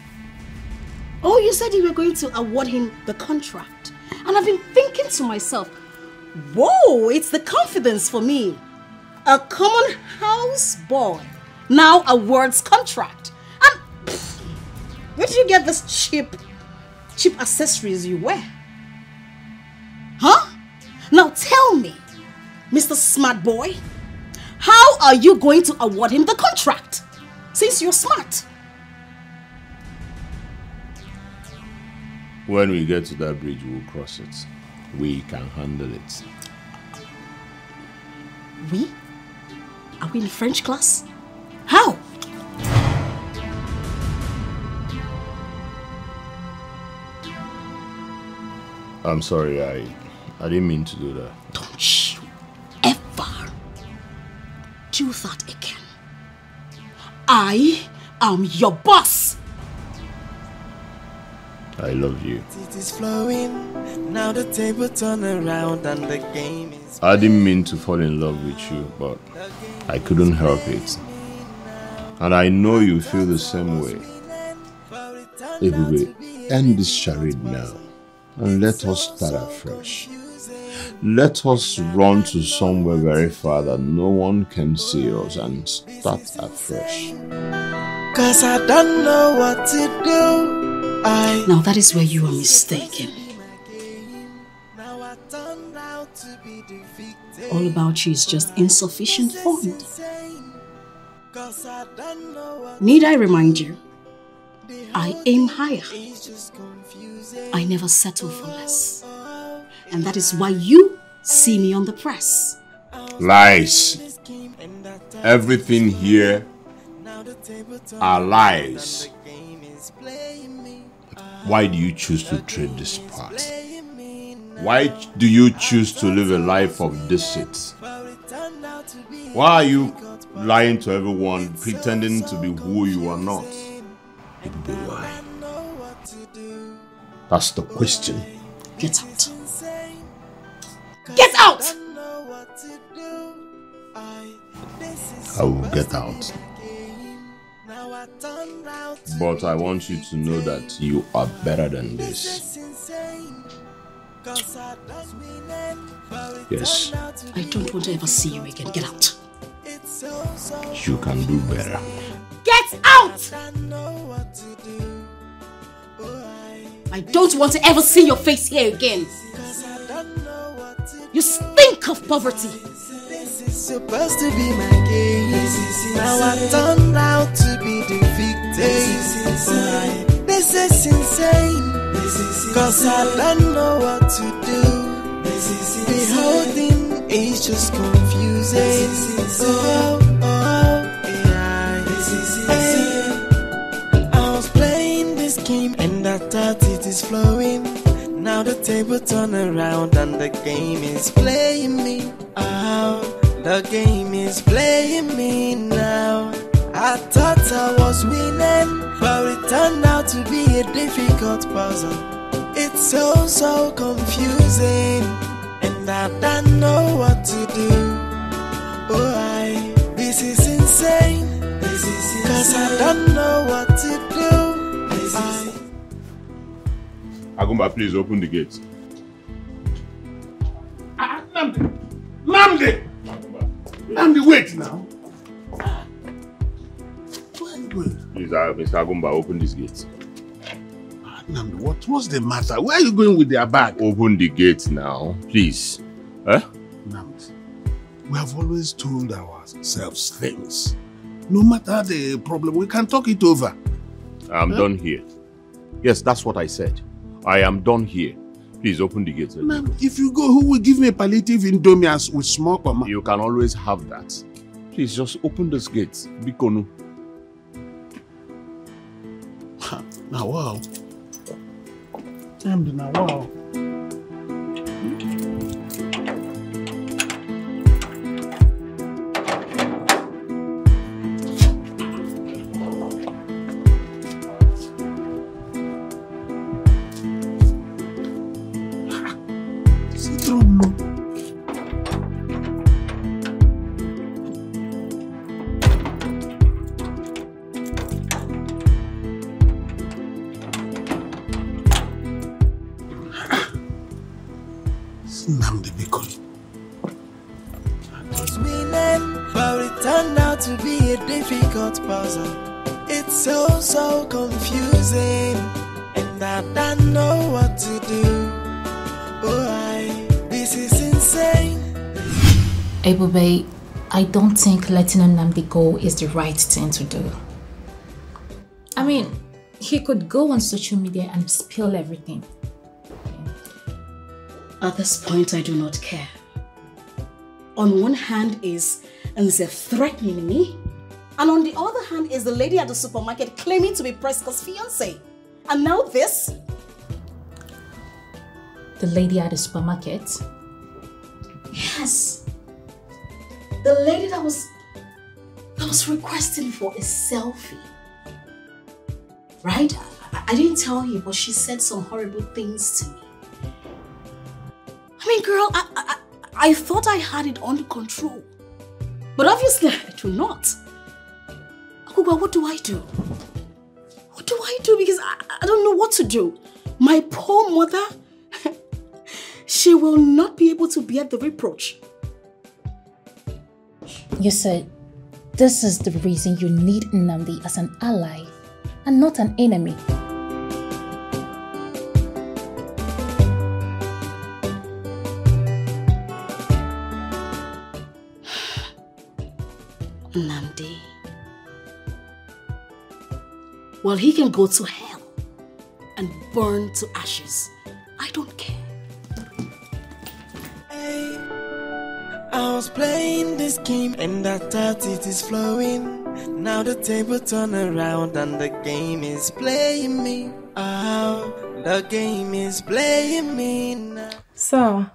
S1: Oh, you said you were going to award him the contract. And I've been thinking to myself, whoa, it's the confidence for me. A common house boy now awards contract. And where did you get this cheap accessories you wear? Huh? Now tell me, Mr. Smart Boy, how are you going to award him the contract? Since you're smart.
S9: When we get to that bridge, we'll cross it. We can handle it.
S1: We? Are we in French class? How?
S9: I'm sorry, I didn't mean to do that.
S1: Don't you ever do that again. I am your boss.
S9: I love you.
S12: It is flowing, now the table turn around and the game is...
S9: I didn't mean to fall in love with you, but I couldn't help it. And I know you feel the same way. Ebube, end this charade now and let us start afresh. Let us run to somewhere very far that no one can see us and start afresh.
S12: Cause I don't know what to do.
S1: Now that is where you are mistaken. All about you is just insufficient fund. Need I remind you I aim higher. I never settle for less. And that is why you see me on the press.
S9: Lies. Everything here are lies. Why do you choose to trade this part? Why do you choose to live a life of deceit? Why are you lying to everyone, pretending to be who you are not? Why? That's the question.
S1: Get out. Get out!
S9: I will get out. But I want you to know that you are better than this. Yes.
S1: I don't want to ever see you again. Get out.
S9: You can do better.
S1: Get out! I don't want to ever see your face here again. You stink of poverty.
S12: This is supposed to be my game. Now I turned out to be the victim. This is insane. Cause I don't know what to do. The whole thing is just confusing. I was playing this game and I thought it is flowing. Now the table turn around and the game is playing me. Oh, the game is playing me now. I thought I was winning, but it turned out to be a difficult puzzle. It's so confusing, and I don't know what to do. Oh, this is insane. Cause I don't know what to do.
S9: Agumba, please open the gate.
S10: Namdi, wait now.
S9: Please, Mr. Agumba, open this gate.
S10: Namdi, what's the matter? Where are you going with their bag?
S9: Open the gate now, please. Eh?
S10: Namdi, we have always told ourselves things. No matter the problem, we can talk it over.
S9: I'm done here. Yes, that's what I said. I am done here. Please open the gate.
S10: Ma'am, if you go, who will give me a palliative indomie with small comma?
S9: You can always have that. Please just open this gate. Bikonu.
S10: Now wow. Now wow.
S12: So confusing, and I don't know what to do. This is insane.
S13: Ebube, I don't think letting Nnamdi go is the right thing to do. I mean, he could go on social media and spill everything.
S1: At this point, I do not care. On one hand is Nze threatening me, and on the other hand is the lady at the supermarket claiming to be Prescott's fiancé. And now this?
S13: The lady at the supermarket?
S1: Yes. The lady that was requesting for a selfie. Right? I didn't tell you, but she said some horrible things to me. I mean, girl, I thought I had it under control. But obviously I do not. Akuba, what do I do? What do I do? Because I don't know what to do. My poor mother, she will not be able to bear the reproach.
S13: You said this is the reason you need Nnamdi as an ally and not an enemy.
S1: Nnamdi, well, he can go to hell and burn to ashes. I don't care.
S12: I was playing this game and I thought it is flowing. Now the table turn around and the game is playing me. Oh, the game is playing me now.
S6: Sir,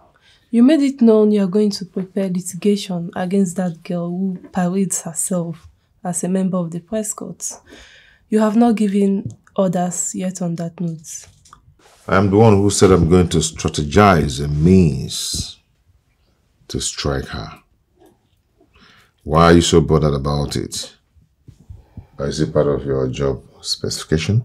S6: you made it known you are going to prepare litigation against that girl who parades herself as a member of the Prescott. You have not given orders yet on that note.
S5: I am the one who said I'm going to strategize a means to strike her. Why are you so bothered about it? Or is it part of your job specification?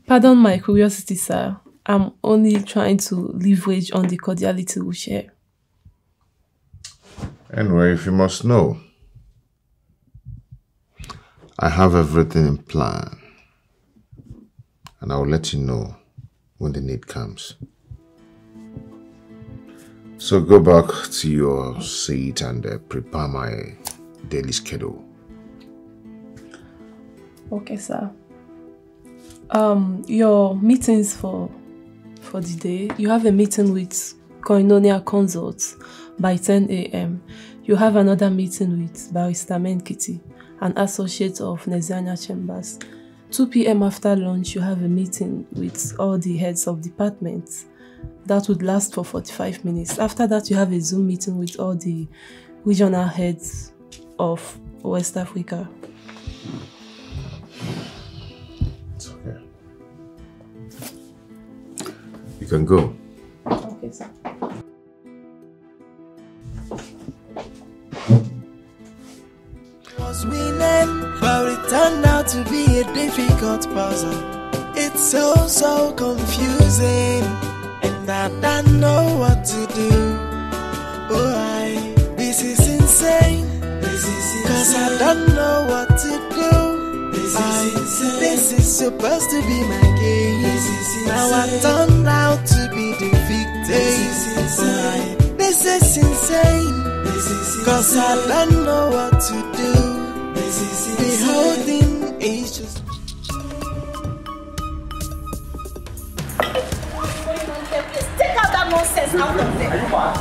S6: Pardon my curiosity, sir. I'm only trying to leverage on the cordiality we share.
S5: Anyway, if you must know, I have everything in plan. And I will let you know when the need comes. So go back to your seat and prepare my daily schedule.
S6: Okay, sir. Your meetings for the day, you have a meeting with Koinonia Consults by 10 a.m. You have another meeting with Barrister Menkiti, an associate of Nigerian Chambers. 2 p.m. after lunch, you have a meeting with all the heads of departments. That would last for 45 minutes. After that, you have a Zoom meeting with all the regional heads of West Africa.
S5: It's okay. You can go.
S6: Okay, sir.
S12: Was winning, but it turned out to be a difficult puzzle. It's so confusing, and I don't know what to do. Oh, this is insane. Cause I don't know what to do. This is supposed to be my game. Now I turned out to be the victim. This is insane. Cause I don't know what to do. The whole thing is just.
S1: Please take out that nonsense out of there. Are you mad?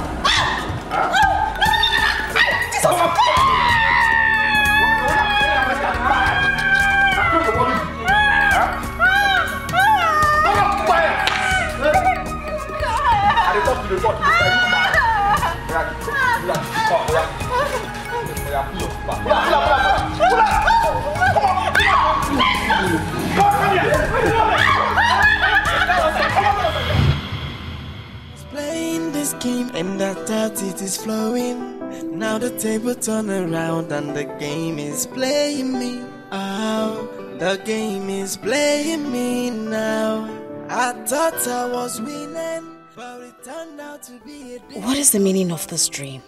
S12: Playing this game and I thought it is flowing. Now the table turn around and the game is playing me. Oh, the game is playing me now. I thought I was winning, but it turned out to be a.
S11: What is the meaning of this dream?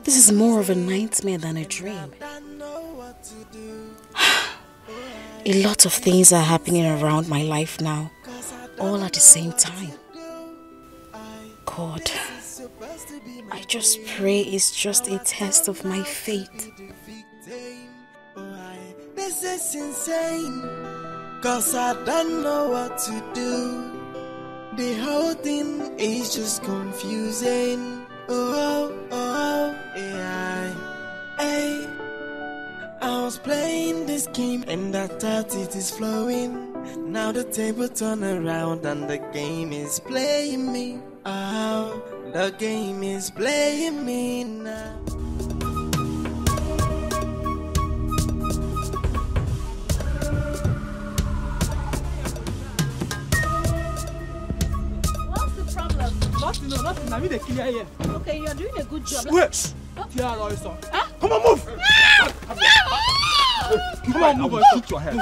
S11: This is more of a nightmare than a dream. A lot of things are happening around my life now, all at the same time. God, I just pray it's just a test of my faith.
S12: This is insane, cause I don't know what to do. The whole thing is just confusing. Yeah. Hey, I was playing this game and I thought it is flowing. Now the table turn around and the game is playing me. Oh, the game is playing me now.
S4: Nothing. I mean, they kill here.
S1: Okay, you're doing a good job.
S4: Wait. Yeah, Royce.
S1: Huh?
S4: Come on, move. Come on, move. I'll shoot your head.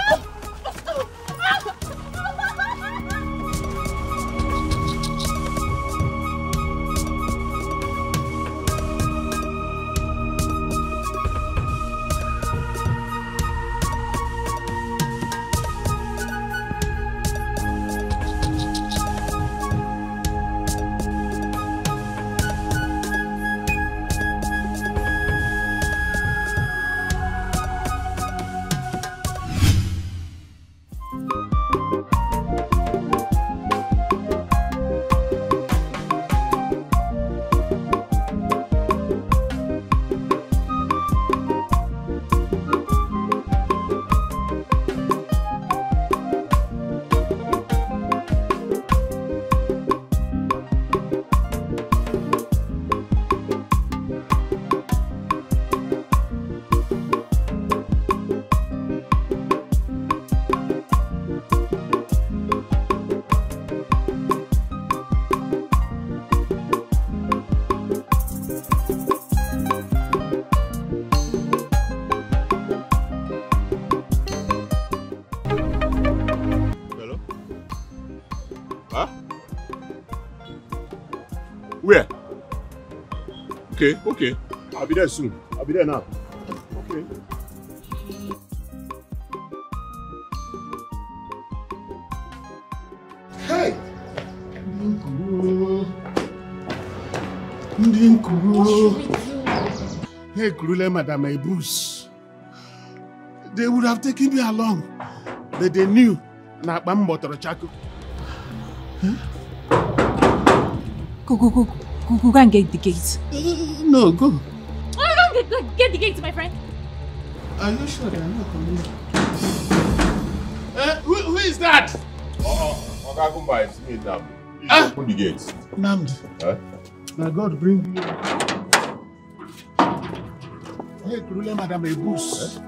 S9: Where? Okay, okay. I'll be there soon. I'll be there now. Okay.
S10: Hey! Ndinkuru. Hey, Kurule, Madam Ebus. They would have taken me along, but they knew na Bambotoro Chaco.
S21: Go and get the gate.
S10: No, go.
S21: Get the gate, my friend.
S10: Are you sure they are not coming? Who is that?
S9: Okagumba, it's me now. Open the gates.
S10: Namdi. Now God bring you. Hey, Kurule, Madam Ebus.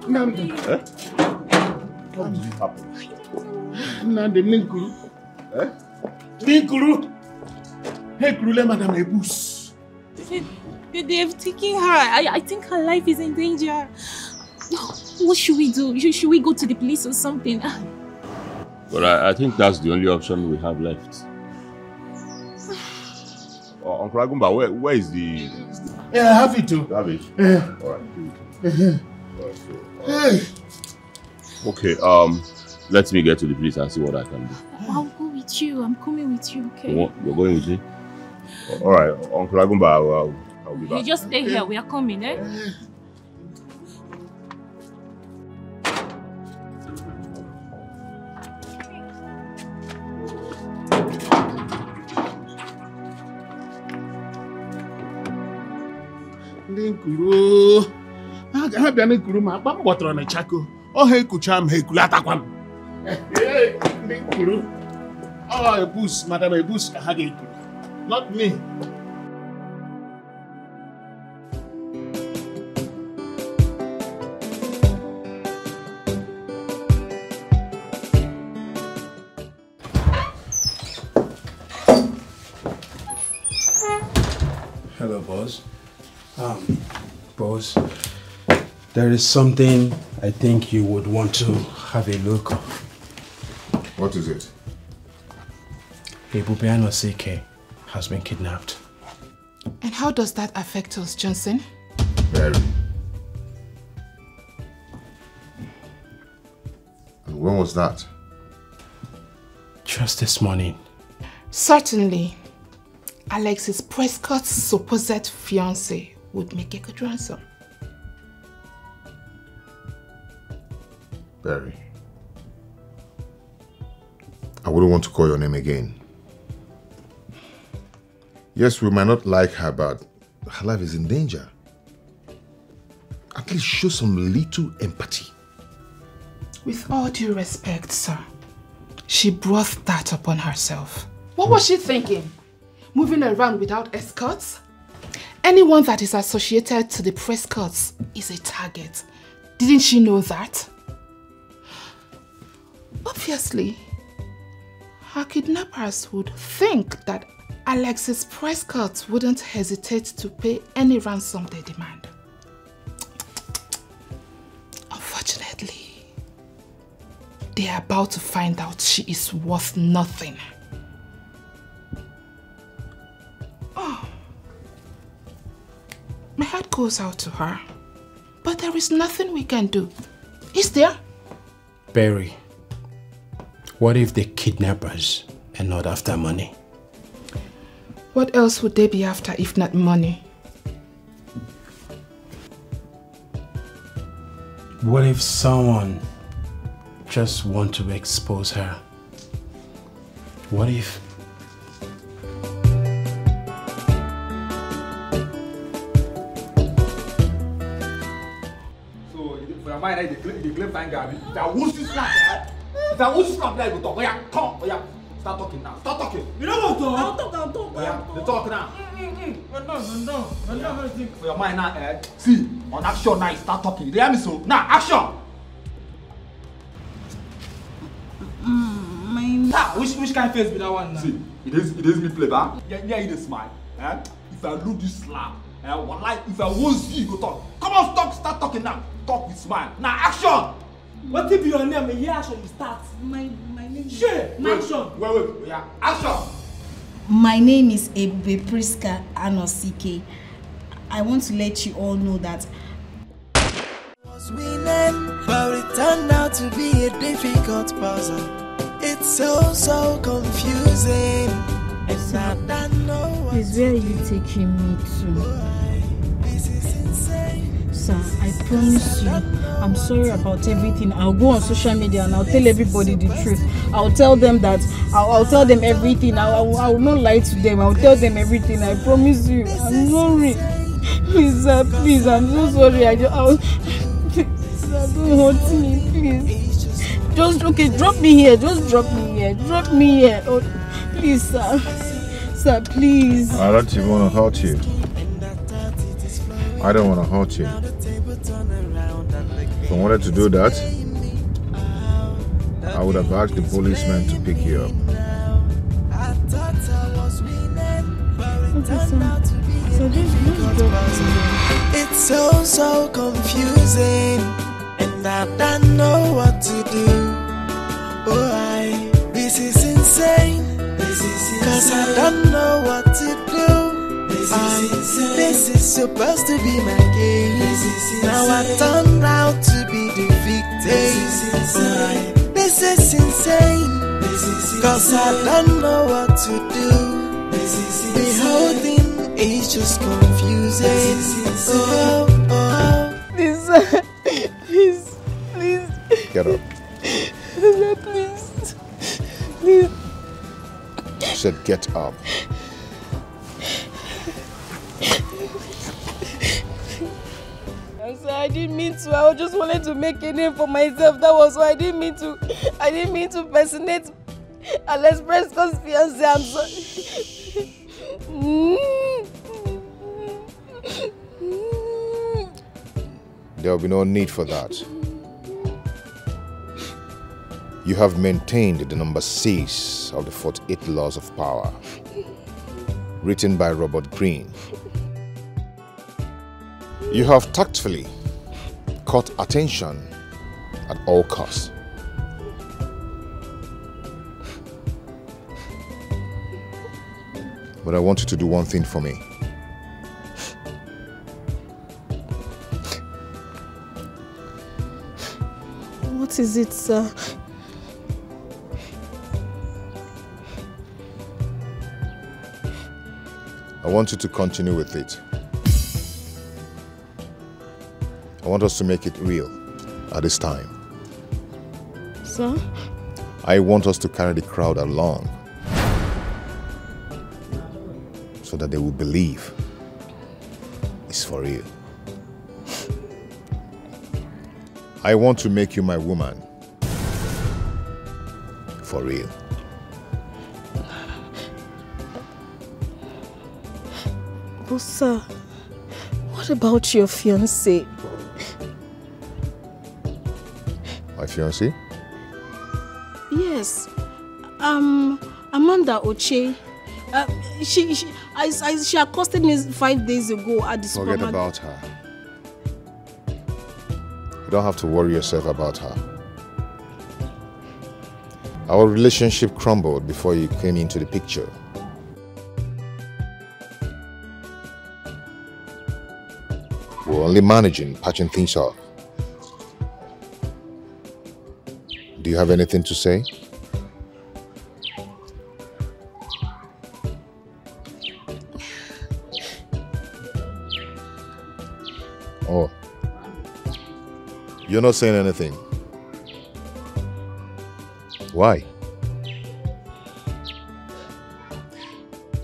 S10: Namdi.
S9: What did it happen?
S10: Namdi, Ninkuru. Ninkuru. Hey, Kurule, Madam Ebus.
S21: They have taken her. I think her life is in danger. What should we do? Should we go to the police or something?
S9: But I think that's the only option we have left. Uncle Agumba, where is the...
S10: Yeah, I have it too.
S9: Have it?
S10: Yeah.
S9: Alright. Okay, let me get to the police and see what I can do.
S21: I'll go with you. I'm coming with you, okay?
S9: You're going with me? Alright, Uncle Agumba, I'll be back.
S21: You just stay here. We are coming, eh?
S10: Ninkuru. Ha bịa Ninkuru ma akpa m gbọtọrọ na Chaco. Ọ ha ekucha m ha ekulu atakwa m. Ninkuru. Oh, Ebus, Madam Ebus ka ha ga-ekulu. Not me.
S3: Hello, boss. Boss, there is something I think you would want to have a look at.
S5: What is it?
S3: Ebubeano Dikeh has been kidnapped.
S2: And how does that affect us, Johnson?
S5: Very. And when was that?
S3: Just this morning.
S2: Certainly, Alexis Prescott's supposed fiancé would make a good ransom.
S5: Barry, I wouldn't want to call your name again. Yes, we might not like her, but her life is in danger. At least show some little empathy.
S2: With all due respect, sir, she brought that upon herself. What was she thinking? Moving around without escorts? Anyone that is associated to the Prescotts is a target. Didn't she know that? Obviously, her kidnappers would think that Alexis Prescott wouldn't hesitate to pay any ransom they demand. Unfortunately, they are about to find out she is worth nothing. Oh. My heart goes out to her, but there is nothing we can do. Is there?
S3: Barry, what if the kidnappers are not after money?
S2: What else would they be after if not money?
S3: What if someone just wants to expose her? What if...
S22: They claim fine guy. That won't slap. That won't slap like we talk. Oh yeah, talk. Oh yeah, start talking now. Start talking. You know what? I'll talk. Oh yeah, they talk now. No. For your mind now, see on action now. Start talking. You hear me so? Now action. Which kind of face be that one now? See, it is me play back. Yeah, it is smile. If I do this slap, if I won't see you go talk. Come on, start talking now. Talk with smile. Now action!
S23: What if your name? Yeah, action you start. My name is...
S22: Shit! Action! Wait. Yeah, action!
S8: My name is Ebube Priska Anosike. I want to let you all know that
S12: but it turned out to be a difficult puzzle. It's so confusing.
S21: Please, where are you taking me to? Sir, I promise you, I'm sorry about everything. I'll go on social media and I'll tell everybody the truth. I'll tell them that, I'll tell them everything. I will not lie to them. I'll tell them everything. I promise you. I'm sorry. Please, sir, please, I'm so sorry. I don't hurt me, please. Just, okay, drop me here. Just drop me here. Drop me here. Oh, please, sir. Sir, please.
S5: I don't even want to hurt you. I don't want to hurt you. If I wanted to do that, I would have asked the policeman to pick you up.
S21: Okay, sir. So just drop me.
S12: It's so confusing, and I don't know what to do. Oh, this is insane. Cause I don't know what to do. This is supposed to be my case. Now I turned out to be the victim. This is insane. Cause I don't know what to do. The whole thing is just confusing.
S21: Please.
S5: Get up.
S21: Please.
S5: I said get up.
S21: I'm sorry, I didn't mean to. I just wanted to make a name for myself. That was why I didn't mean to personate Alex Prescott's fiancé. I'm sorry.
S5: There will be no need for that. You have maintained the number 6 of the 48 Laws of Power, written by Robert Greene. You have tactfully caught attention at all costs. But I want you to do one thing for me.
S21: What is it, sir?
S5: I want you to continue with it. I want us to make it real at this time.
S21: Sir?
S5: I want us to carry the crowd along so that they will believe it's for real. I want to make you my woman for real.
S21: But sir, what about your fiancé?
S5: My fiancé?
S21: Yes, Amanda Oche. She accosted me 5 days ago at the supermarket.
S5: Forget about her. You don't have to worry yourself about her. Our relationship crumbled before you came into the picture. We're only managing, patching things up. Do you have anything to say? Oh, you're not saying anything. Why?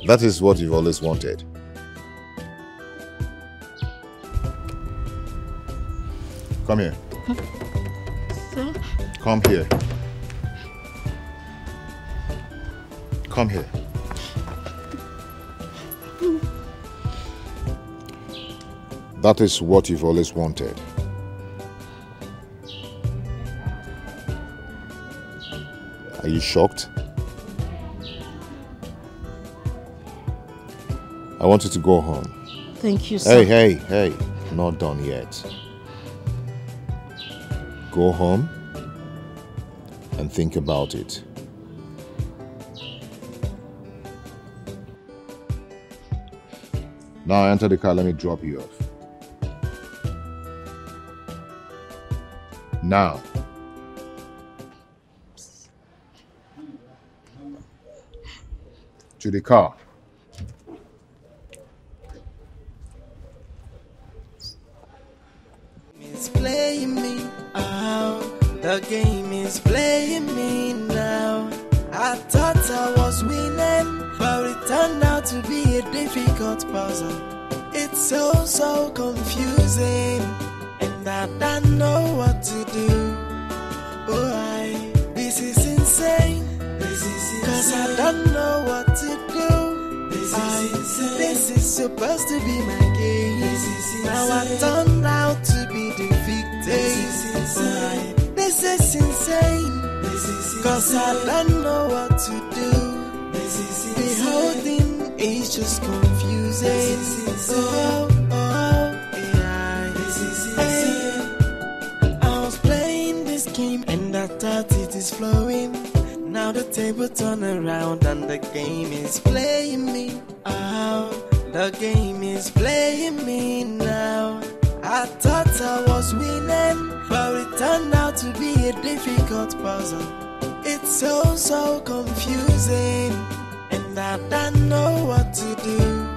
S5: That is what you've always wanted. Come here.
S21: Sir?
S5: Come here. Come here. That is what you've always wanted. Are you shocked? I want you to go home.
S21: Thank you, sir.
S5: Hey, not done yet. Go home and think about it. Now enter the car, let me drop you off. Now. To the car.
S12: It's playing me out. The game is playing me now. I thought I was winning, but it turned out to be a difficult puzzle. It's so confusing, and I don't know what to do. This is insane. Cause I don't know what to do. This is supposed to be my game. Now I turned out to be the victim. This is insane. Cause I don't know what to do. The whole thing is just confusing. I was playing this game and I thought it is flowing. Now the table turn around and the game is playing me out. The game is playing me now. I thought I was winning, but it turned out to be a difficult puzzle. It's so confusing, and I don't know what to do.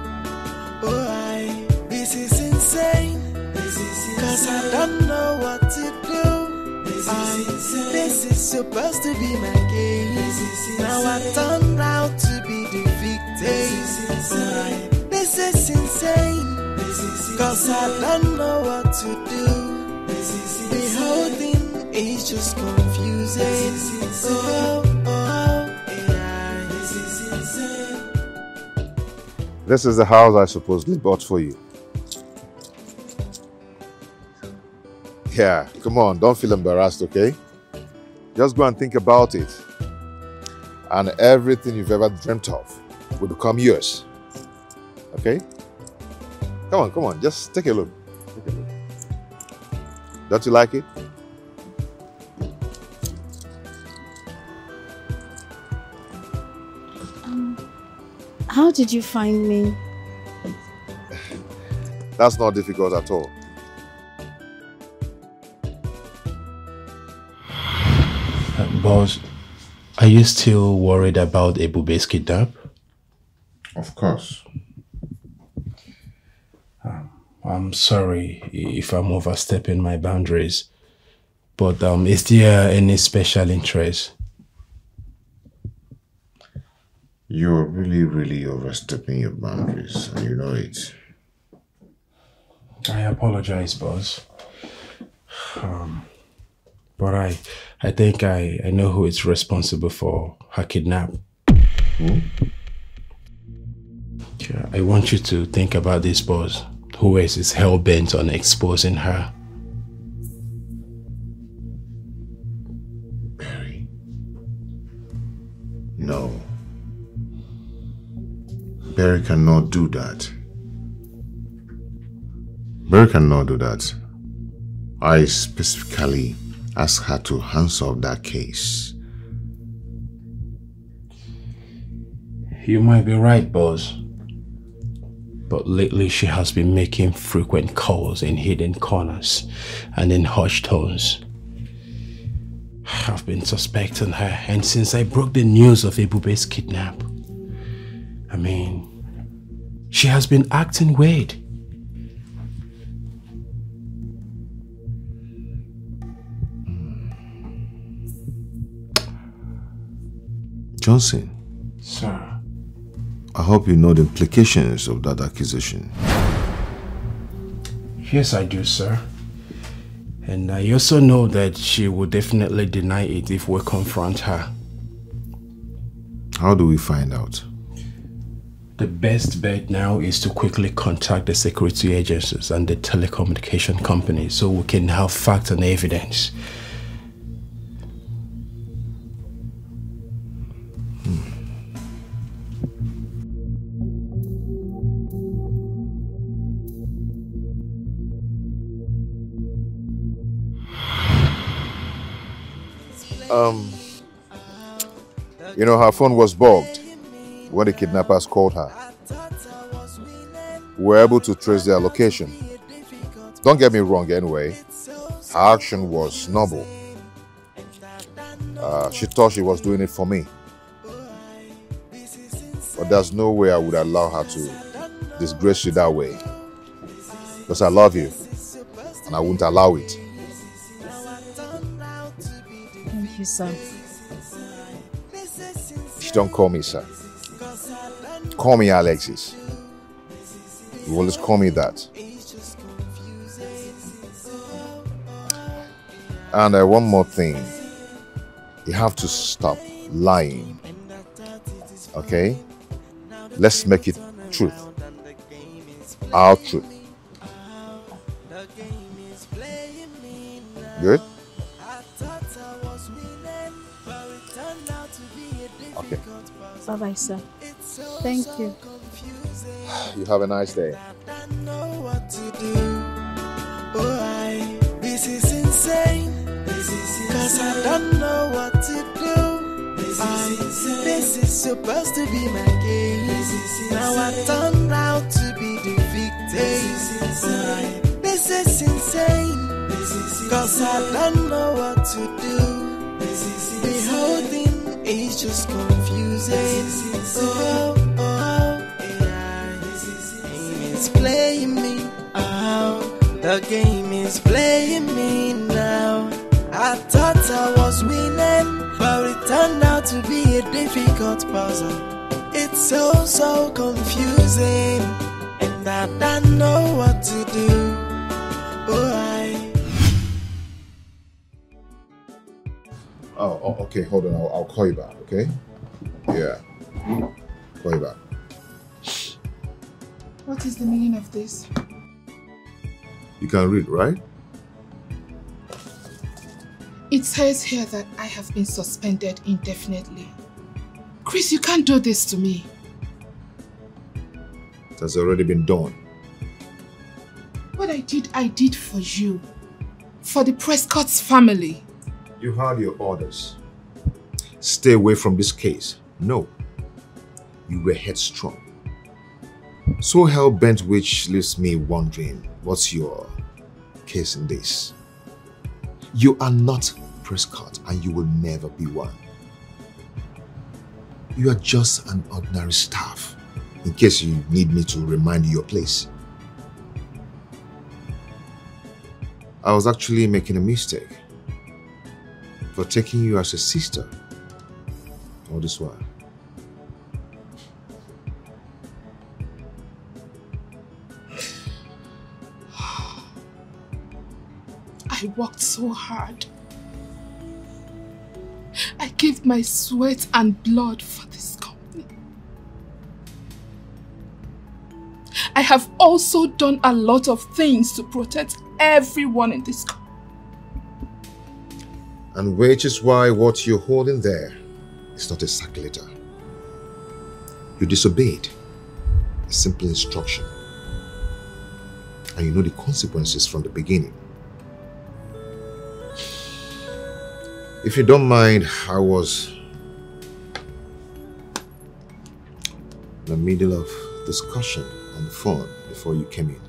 S12: This is insane. Cause I don't know what to do. This is supposed to be my game. Now I turned out to be the victim. This is insane. Cause I don't know what to do. The whole thing is just confusing.
S5: This is the house I supposedly bought for you. Yeah, come on, don't feel embarrassed, okay? Just go and think about it. And everything you've ever dreamt of will become yours. Okay? Come on, just take a look. Don't you like it?
S21: How did you find me?
S5: That's not difficult at all.
S3: Boss, are you still worried about Ebube's kidnap?
S5: Of course.
S3: I'm sorry if I'm overstepping my boundaries, but is there any special interest?
S5: You're really overstepping your boundaries, and you know it.
S3: I apologize, boss. But I think I know who is responsible for her kidnap.
S5: Who?
S3: Yeah, I want you to think about this, boss. Who is hell-bent on exposing her?
S5: Barry. No. Barry cannot do that. Barry cannot do that. I specifically asked her to hands off that case.
S3: You might be right, boss. But lately she has been making frequent calls in hidden corners and in hushed tones. I've been suspecting her, and since I broke the news of Ebube's kidnap, I mean, she has been acting weird.
S5: Johnson.
S3: Sir.
S5: I hope you know the implications of that accusation.
S3: Yes, I do, sir. And I also know that she will definitely deny it if we confront her.
S5: How do we find out?
S3: The best bet now is to quickly contact the security agencies and the telecommunication companies so we can have facts and evidence.
S5: You know, her phone was bugged when the kidnappers called her. we were able to trace their location. Don't get me wrong anyway, her action was noble. She thought she was doing it for me. But there's no way I would allow her to disgrace you that way. Because I love you, and I won't allow it.
S21: Thank you, sir.
S5: She don't call me sir. Call me Alexis. You always call me that. And one more thing. You have to stop lying. Okay? Let's make it truth. Our truth. Good? Okay.
S21: Bye-bye, sir. Thank you.
S5: You have a nice day.
S12: This is insane. Cause I don't know what to do. This is supposed to be my case. Now I turned out to be the victim. This is insane. Cause I don't know what to do. The whole thing is just confusing. It's playing me out. The game is playing me now. I thought I was winning, but it turned out to be a difficult puzzle. It's so confusing, and I don't know what to do.
S5: Oh, okay, hold on. I'll call you back, okay? Yeah. Call you back.
S2: What is the meaning of this?
S5: You can read, right?
S2: It says here that I have been suspended indefinitely. Chris, you can't do this to me.
S5: It has already been done.
S2: What I did for you. For the Prescott's family.
S5: You had your orders. Stay away from this case. No. You were headstrong. So hell-bent, which leaves me wondering, what's your case in this? You are not Prescott, and you will never be one. You are just an ordinary staff, in case you need me to remind you your place. I was actually making a mistake for taking you as a sister all this while.
S2: I worked so hard. I gave my sweat and blood for this company. I have also done a lot of things to protect everyone in this company.
S5: And which is why what you're holding there is not a sack letter. You disobeyed a simple instruction. And you know the consequences from the beginning. If you don't mind, I was in the middle of discussion on the phone before you came in.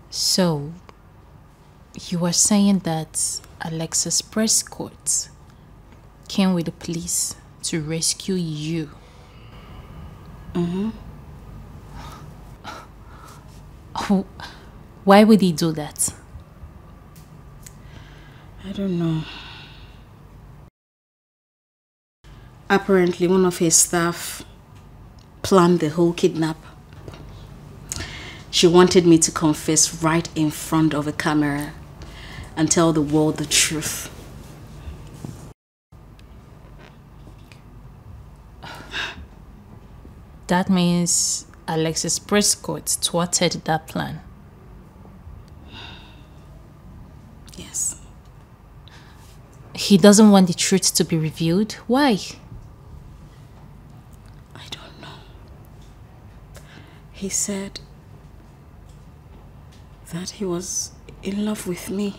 S13: So, you are saying that Alexis Prescott came with the police to rescue you?
S8: Mm-hmm.
S13: Oh, why would he do that?
S8: I don't know. Apparently, one of his staff planned the whole kidnap. She wanted me to confess right in front of a camera and tell the world the truth.
S13: That means Alexis Prescott thwarted that plan.
S8: Yes.
S13: He doesn't want the truth to be revealed. Why?
S8: I don't know. He said that he was in love with me.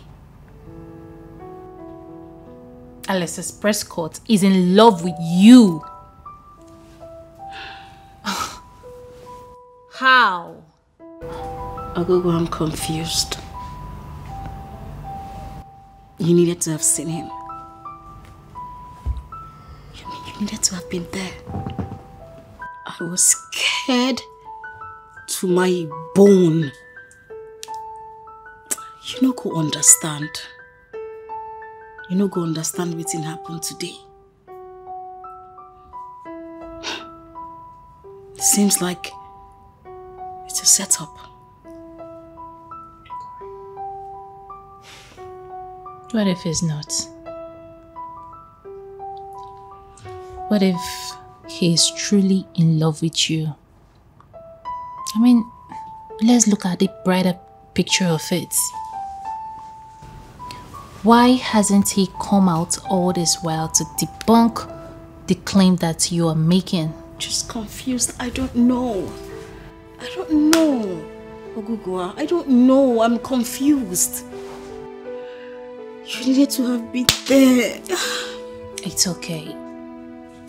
S13: Alexis Prescott is in love with you. How?
S8: Ogogo, I'm confused. You needed to have seen him. You needed to have been there. I was scared to my bone. You no go understand. You no go understand wetin happened today. It seems like it's a setup.
S13: What if it's not? What if he is truly in love with you? I mean, let's look at the brighter picture of it. Why hasn't he come out all this while to debunk the claim that you are making?
S8: Just confused. I don't know. I don't know. Ogugwa, I don't know. I'm confused. You needed to have been there.
S13: It's okay.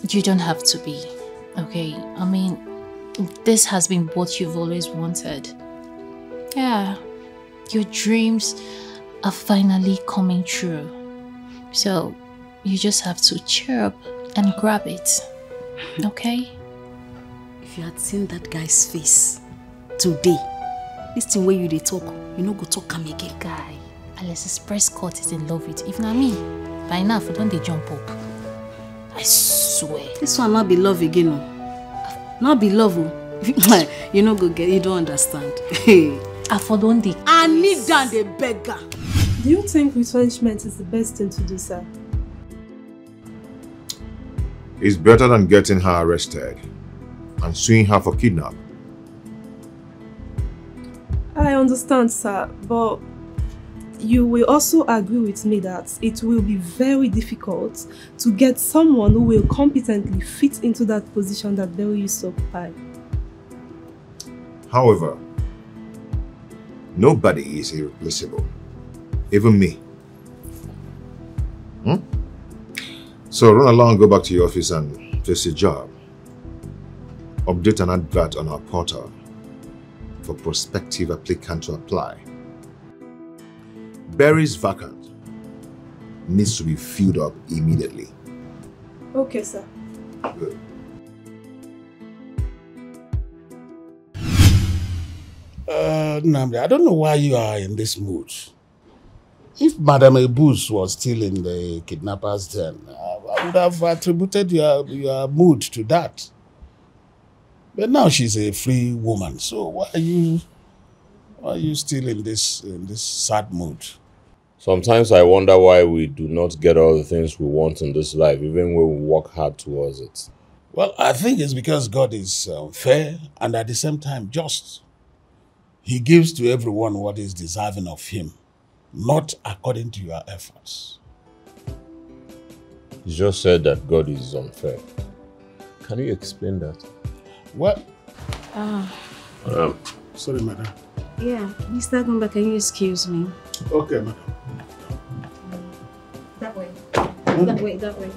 S13: You don't have to be, okay? I mean, this has been what you've always wanted. Yeah, your dreams are finally coming true. So, you just have to cheer up and grab it, okay?
S8: If you had seen that guy's face today, this thing where you dey talk, you no go talk am again.
S13: Guy, Alexis Prescott is in love with you. If not me, by now, don't they jump up? I swear.
S8: This one not be love again, no. Not be love, oh. You no go get, you don't understand.
S13: I for don't they.
S1: I need down the beggar.
S6: Do you think retrenchment is the best thing to do, sir?
S5: It's better than getting her arrested and suing her for kidnap.
S6: I understand, sir, but you will also agree with me that it will be very difficult to get someone who will competently fit into that position that Berry used to occupy.
S5: However, nobody is irreplaceable. Even me. So run along, go back to your office and face your job. Update an advert on our portal for prospective applicant to apply. Berry's vacant needs to be filled up immediately.
S6: Okay, sir.
S5: Good.
S10: Nnamdi, I don't know why you are in this mood. If Madame Ebus was still in the kidnapper's den, I would have attributed your mood to that. But now she's a free woman, so why are you still in this sad mood?
S9: Sometimes I wonder why we do not get all the things we want in this life, even when we work hard towards it.
S10: Well, I think it's because God is fair and at the same time just. He gives to everyone what is deserving of him, not according to your efforts.
S9: You just said that God is unfair. Can you explain that?
S10: What?
S8: Sorry, madam. Yeah, Mr. Gumba, can you excuse me?
S10: Okay, madam.
S8: That way. That way, that way.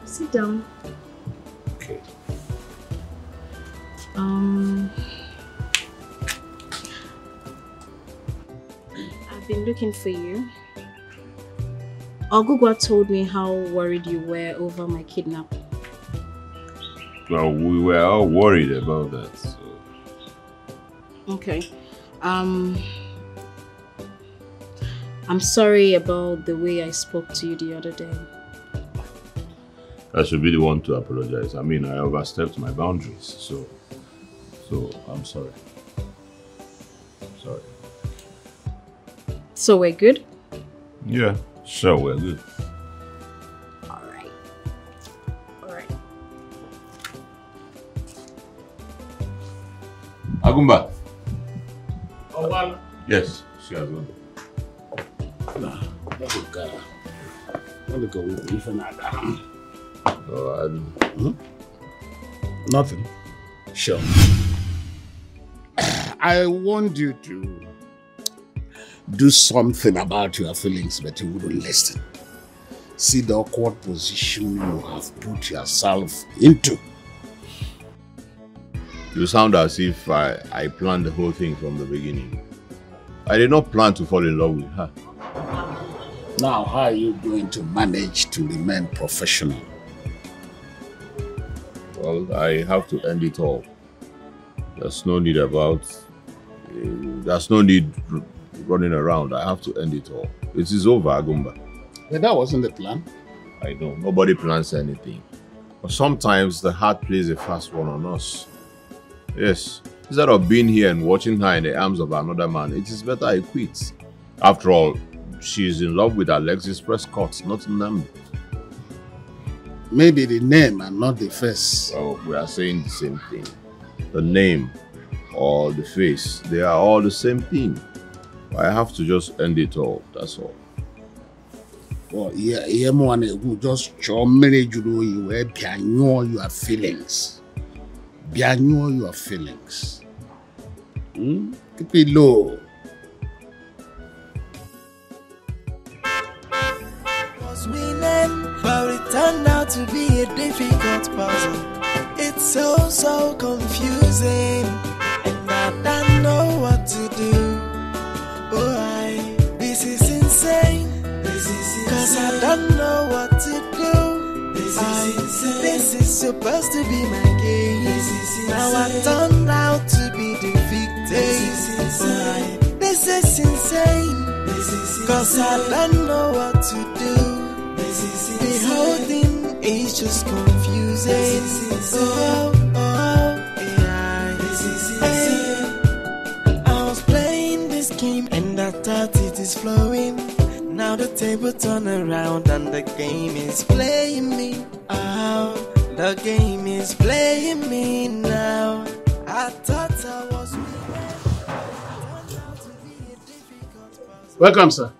S8: Sit down.
S10: Okay.
S8: I've been looking for you. Ogugwa told me how worried you were over my kidnapping.
S9: Well, we were all worried about that. So.
S8: Okay. I'm sorry about the way I spoke to you the other day.
S9: I should be the one to apologize. I mean, I overstepped my boundaries, so I'm sorry. Sorry.
S8: So we're good?
S9: Yeah, sure, we're good.
S8: Alright. Alright.
S9: Agumba.
S10: Oh, well.
S9: Yes, she has gone.
S10: Nah, let go with even that.
S9: Oh,
S10: Nothing. Sure. I want you to do something about your feelings, but you wouldn't listen. See the awkward position you have put yourself into.
S9: You sound as if I planned the whole thing from the beginning. I did not plan to fall in love with her.
S10: Now, how are you going to manage to remain professional?
S9: Well, I have to end it all. There's no need running around. I have to end it all. It is over, Agumba.
S10: But that wasn't the plan.
S9: I know. Nobody plans anything. But sometimes the heart plays a fast one on us. Yes. Instead of being here and watching her in the arms of another man, it is better I quit. After all, she is in love with Alexis Prescott, not Nnamdi.
S10: Maybe the name and not the face.
S9: Oh, we are saying the same thing. The name or the face, they are all the same thing. I have to just end it all, that's all.
S10: Well, yeah, man, who just manage you your feelings. Bianyo your feelings. Keep it low.
S12: Was winning, but it turned out to be a difficult puzzle. It's so confusing, and I don't know what to do. Oh, this is insane. Cause I don't know what to do. This is supposed to be my game. Now I turned out to be the victim. This is insane. Cause I don't know what to do. The whole thing is just confusing. I was playing this game and I thought it is flowing. Now the table turn around and the game is playing me. Oh, the game is playing me now. I thought I was.
S10: Welcome, sir.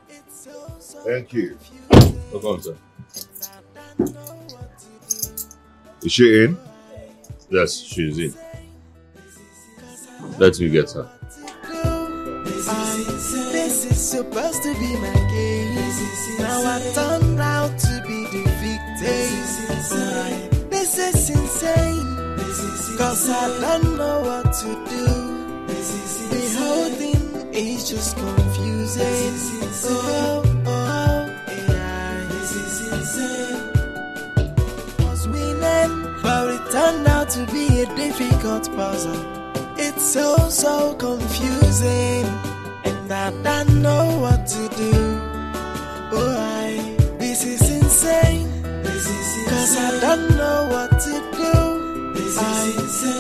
S9: Thank you. Welcome, sir. Is she in? Yes, she's in. Let me get her.
S12: This is supposed to be my game. Now I turned out to be the victim. This is insane. Cause I don't know what to do. The whole thing is just confusing. Was winning, but it turned out to be a difficult puzzle. It's so confusing, and I don't know what to do. This is insane. Cause I don't know what to do.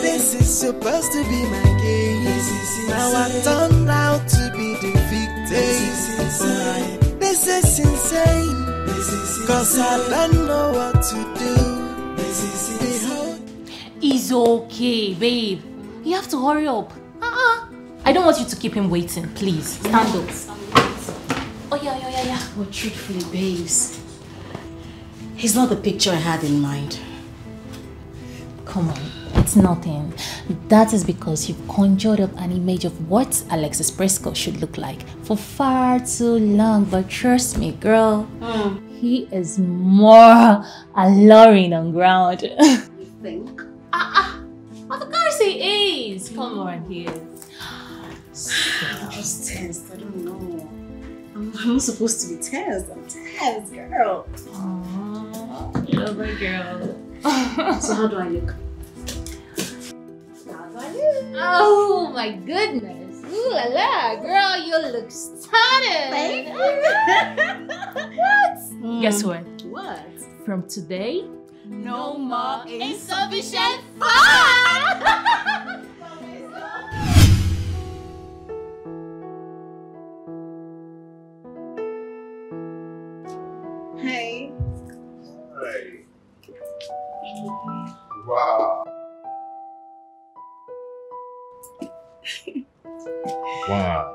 S12: This is supposed to be my game. Now I turned out to be the victim. This is insane. Cause I don't know what to do.
S13: It's okay, babe. You have to hurry up. I don't want you to keep him waiting, please. Stand up.
S8: Oh, yeah. But truthfully, babes, he's not the picture I had in mind.
S13: Come on, it's nothing. That is because you've conjured up an image of what Alexis Prescott should look like for far too long. But trust me, girl, he is more alluring on ground.
S8: You think?
S13: Of course he is. Come on here.
S8: I'm just tensed. I don't know. I'm not supposed to be tensed. I'm tensed, girl.
S13: Aww, lover girl.
S8: So how do I look?
S13: Oh my goodness. Ooh la la. Girl, you look stunning.
S8: Thank you.
S13: What? Guess what?
S8: What?
S13: From today,
S1: No more
S13: insufficient fun!
S1: Hey.
S9: Hey. Wow. Wow.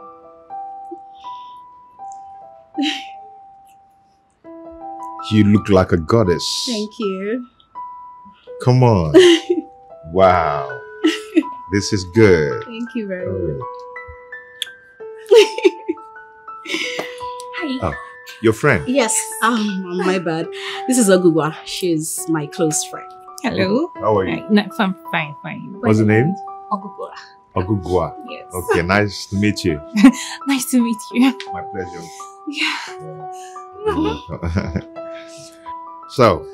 S5: You look like a goddess.
S1: Thank you.
S5: Come on. Wow. This is good.
S1: Thank you very much. Hi.
S5: Oh, your friend?
S1: Yes. My bad. This is Ogugwa. She's my close friend.
S16: Hello.
S5: How are you?
S16: No, I'm fine.
S5: What's the name?
S16: Ogugwa.
S5: Ogugwa.
S16: Yes.
S5: Okay, nice to meet you.
S16: Nice to meet you.
S5: My pleasure.
S16: Yeah.
S5: So,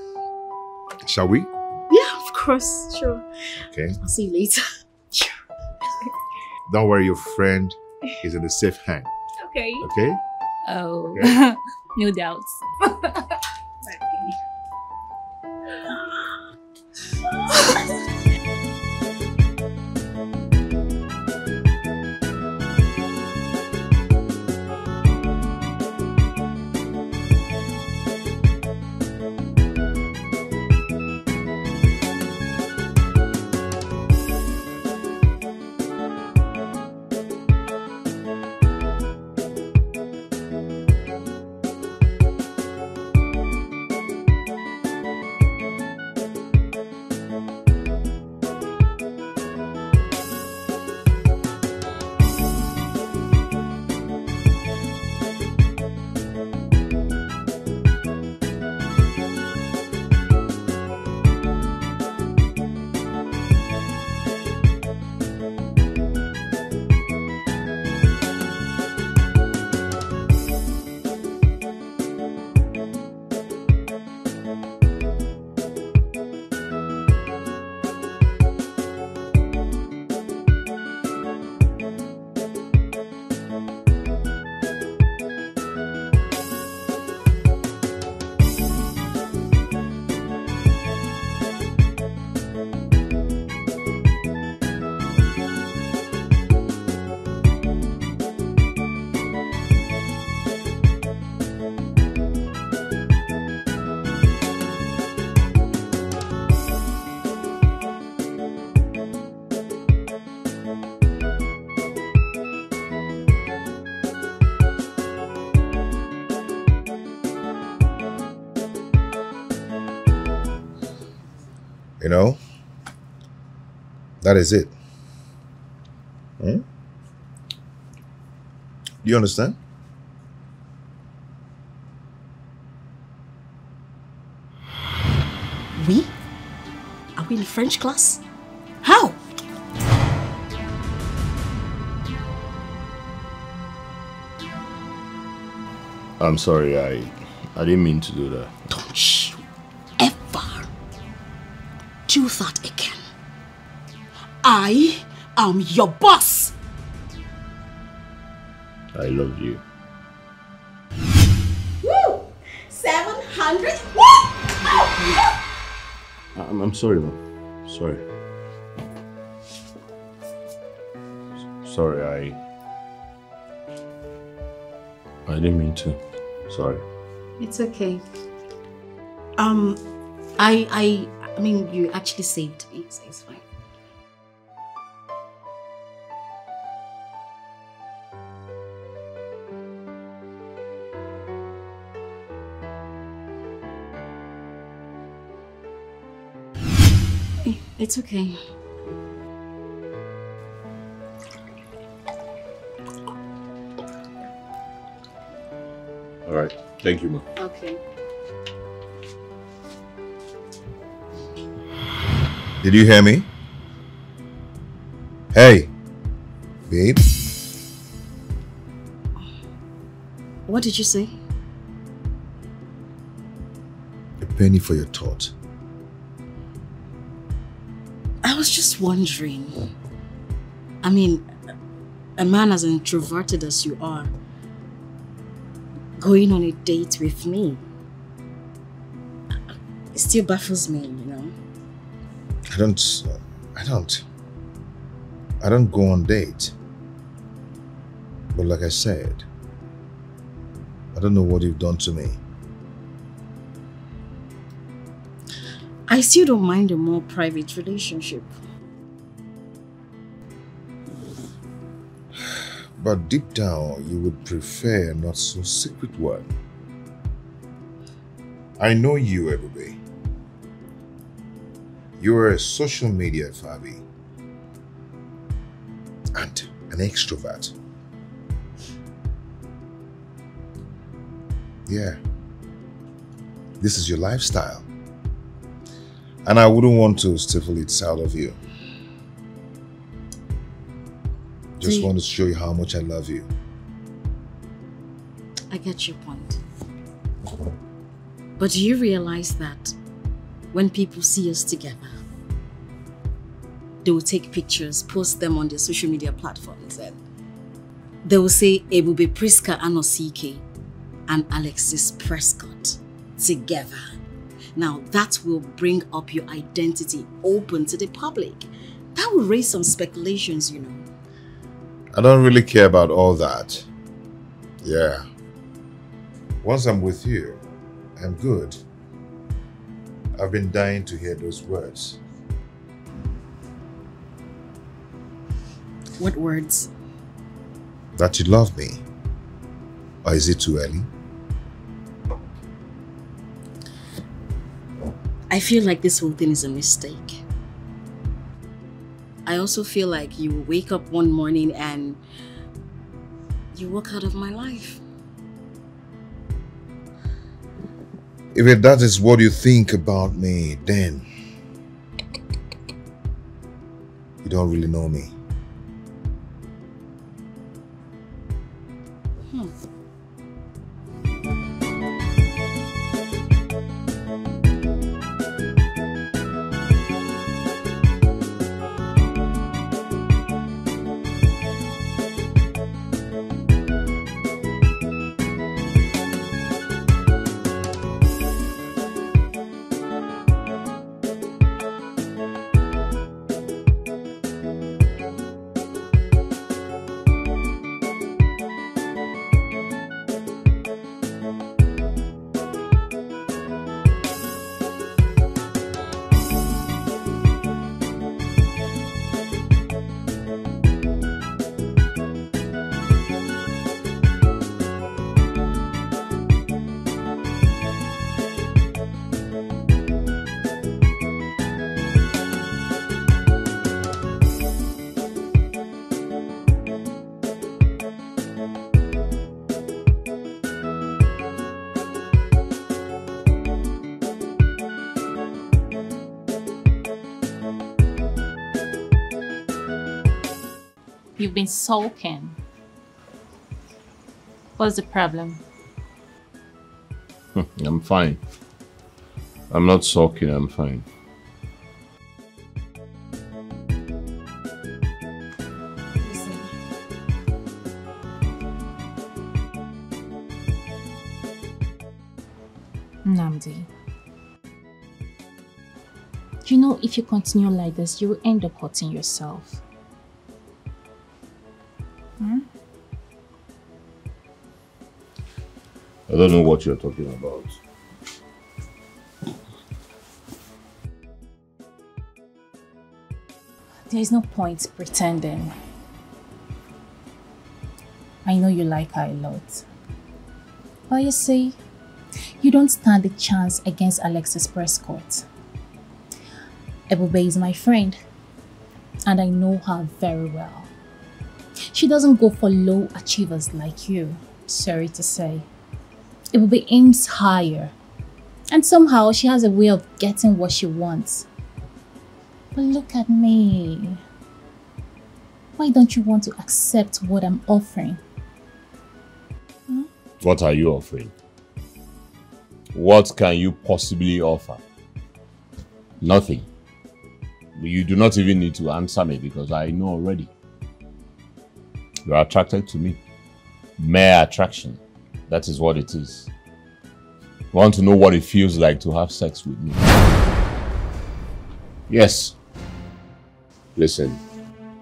S5: shall we?
S1: Yeah, of course. Sure.
S5: Okay.
S1: I'll see you later.
S5: Don't worry, your friend is in a safe hand.
S16: Okay.
S5: Okay?
S16: Oh,
S5: Okay.
S16: no doubts.
S5: You know, that is it. Do you understand?
S1: We? Are we in French class? How?
S7: I'm sorry, I didn't mean to do that.
S1: Don't you ever do that again. I am your boss.
S7: I love you.
S1: Woo! 700. Woo!
S7: I'm sorry, Mom. Sorry. Sorry, I didn't mean to. Sorry.
S1: It's okay. I mean, you actually saved me, so it's fine. It's okay.
S7: All right. Thank you, Mom.
S1: Okay.
S5: Did you hear me? Hey, babe.
S1: What did you say?
S5: A penny for your thought.
S1: I was just wondering. I mean, a man as introverted as you are, going on a date with me, it still baffles me, you know?
S5: I don't go on dates. But like I said, I don't know what you've done to me.
S1: I still don't mind a more private relationship.
S5: But deep down, you would prefer a not so secret one. I know you, Ebube. You're a social media Fabi. And an extrovert. Yeah. This is your lifestyle. And I wouldn't want to stifle it out of you. Just want to show you how much I love you.
S8: I get your point. But do you realize that when people see us together, they will take pictures, post them on their social media platforms, and they will say Ebube Priska Anosike and Alexis Prescott together. Now that will bring up your identity open to the public. That will raise some speculations, you know.
S5: I don't really care about all that. Yeah. Once I'm with you, I'm good. I've been dying to hear those words.
S8: What words?
S5: That you love me. Or is it too early?
S8: I feel like this whole thing is a mistake. I also feel like you will wake up one morning and you walk out of my life.
S5: If that is what you think about me, then you don't really know me.
S13: You've been sulking. What's the problem?
S9: I'm fine. I'm not sulking, I'm fine.
S13: Listen. Namdi. You know, if you continue like this, you will end up hurting yourself.
S9: I don't know what you're talking about.
S13: There is no point pretending. I know you like her a lot. But you see, you don't stand a chance against Alexis Prescott. Ebube is my friend, and I know her very well. She doesn't go for low achievers like you, sorry to say. Ebube aims higher, and somehow she has a way of getting what she wants. But look at me. Why don't you want to accept what I'm offering?
S9: What are you offering? What can you possibly offer? Nothing. You do not even need to answer me because I know already. You are attracted to me. Mere attraction. That is what it is. You want to know what it feels like to have sex with me? Yes. Listen,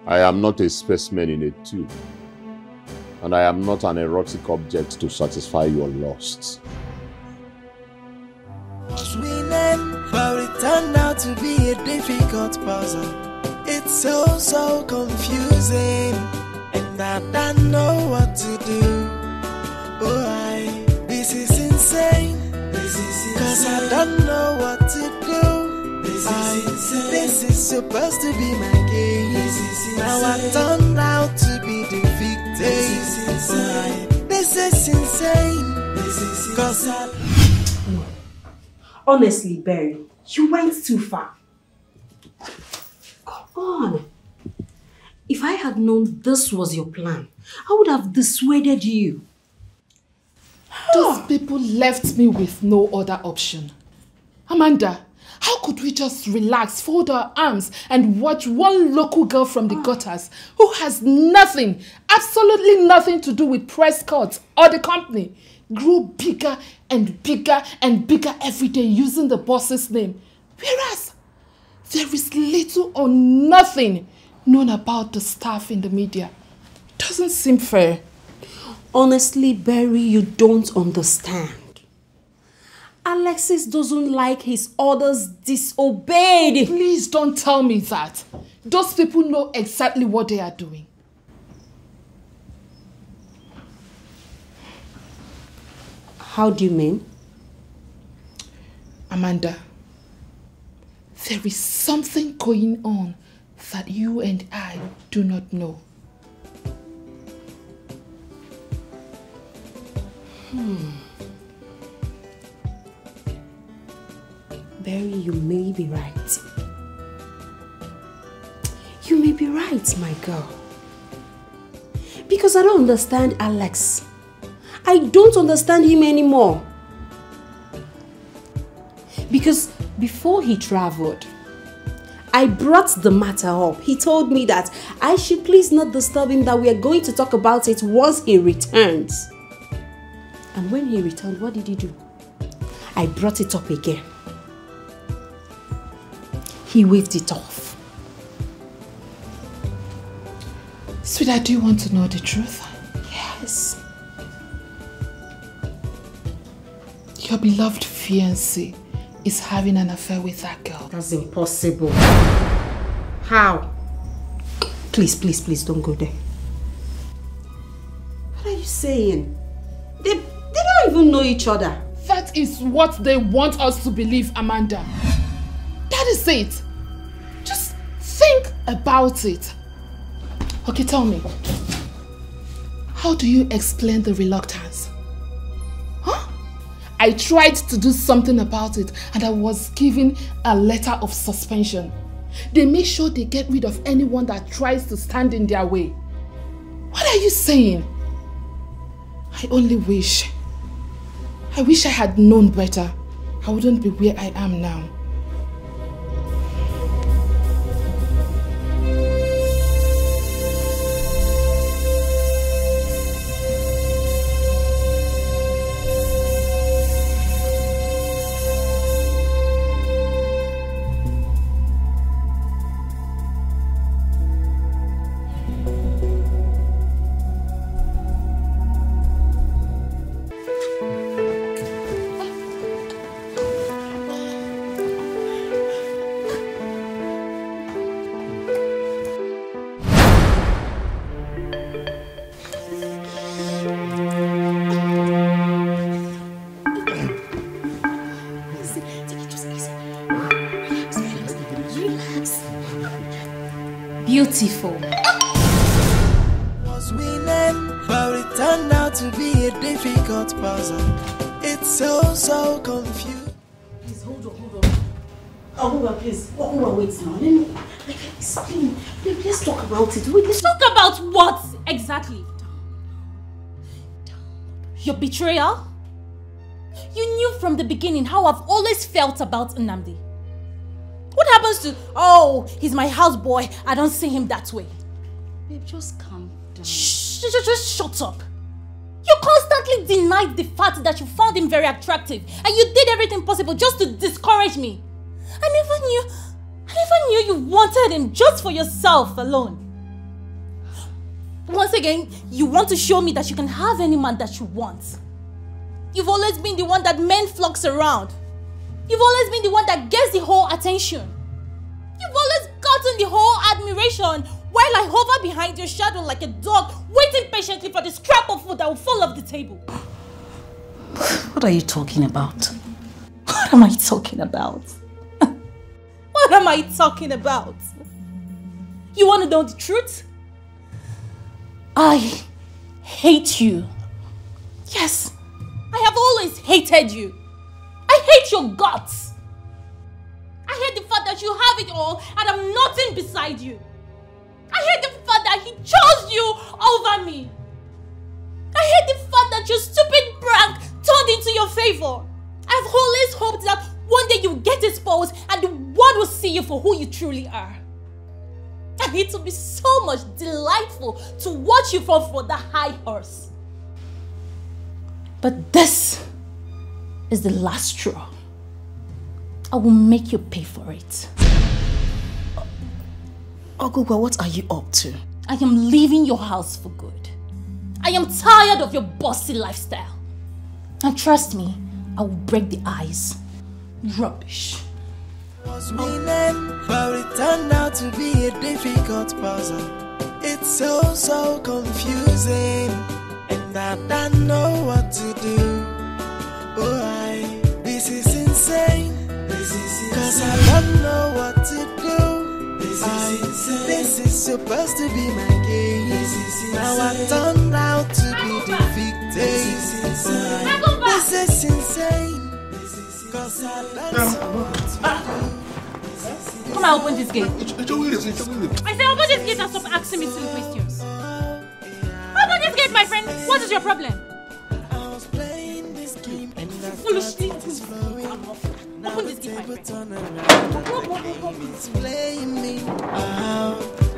S9: I am not a specimen in a tube. And I am not an erotic object to satisfy your lusts.
S12: But it turned out to be a difficult puzzle. It's so confusing, and I don't know what to do. This is insane. Cause I don't know what to do. This is supposed to be my game. Now I turned out to be the victim. This is insane. Cause
S20: Honestly, Barry, you went too far. Come on. If I had known this was your plan, I would have dissuaded you.
S2: Those people left me with no other option. Amanda, how could we just relax, fold our arms and watch one local girl from the gutters who has nothing, absolutely nothing to do with Prescott or the company grow bigger and bigger and bigger every day using the boss's name? Whereas there is little or nothing known about the staff in the media. Doesn't seem fair.
S20: Honestly, Barry, you don't understand. Alexis doesn't like his orders disobeyed.
S2: Please don't tell me that. Those people know exactly what they are doing.
S20: How do you mean?
S2: Amanda, there is something going on that you and I do not know.
S20: Barry, you may be right. You may be right, my girl. Because I don't understand Alex. I don't understand him anymore. Because before he traveled, I brought the matter up. He told me that I should please not disturb him, that we are going to talk about it once he returns. And when he returned, what did he do? I brought it up again. He waved it off.
S2: Sweetheart, do you want to know the truth?
S20: Yes.
S2: Your beloved fiancé is having an affair with that girl.
S20: That's impossible. How? Please, please, please don't go there. What are you saying? They don't even know each other.
S2: That is what they want us to believe, Amanda. That is it. Just think about it. Okay, tell me. How do you explain the reluctance? Huh? I tried to do something about it and I was given a letter of suspension. They make sure they get rid of anyone that tries to stand in their way. What are you saying? I only wish. I wish I had known better. I wouldn't be where I am now.
S13: Beautiful.
S12: Was winning, but it turned out to be a difficult puzzle. It's so confused.
S20: Please hold on. Oh, please. Oh, wait now. Let me explain. Let's talk about it. Wait, let's
S13: talk about what exactly? Your betrayal? You knew from the beginning how I've always felt about Nnamdi. What happens to, oh, he's my houseboy, I don't see him that way?
S8: Babe, just calm down.
S13: Shh, just shut up. You constantly denied the fact that you found him very attractive and you did everything possible just to discourage me. I never knew you wanted him just for yourself alone. Once again, you want to show me that you can have any man that you want. You've always been the one that men flocks around. You've always been the one that gets the whole attention. You've always gotten the whole admiration while I hover behind your shadow like a dog waiting patiently for the scrap of food that will fall off the table.
S8: What are you talking about? What am I talking about?
S13: What am I talking about? You want to know the truth? I hate you. Yes, I have
S16: I've always hated you. I hate your guts. I hate the fact that you have it all and I'm nothing beside you. I hate the fact that he chose you over me. I hate the fact that your stupid prank turned into your favor. I've always hoped that one day you'll get exposed and the world will see you for who you truly are. And it will be so much delightful to watch you fall for the high horse. But this is the last straw. I will make you pay for it.
S8: Ogugwa, what are you up to?
S16: I am leaving your house for good. I am tired of your bossy lifestyle. And trust me, I will break the ice. Rubbish.
S12: Was winning, but it turned out to be a difficult puzzle. It's so confusing, and I don't know what to do. This is insane. Cause I don't know what to do. This is supposed to be my game. Now I turned out to be the victim. This is insane. Cause I don't know what to do.
S16: Come and open this gate. I said open this gate and stop asking me silly questions. Open this gate, my friend. What is your problem? Foolishly. Open this gate, my friend.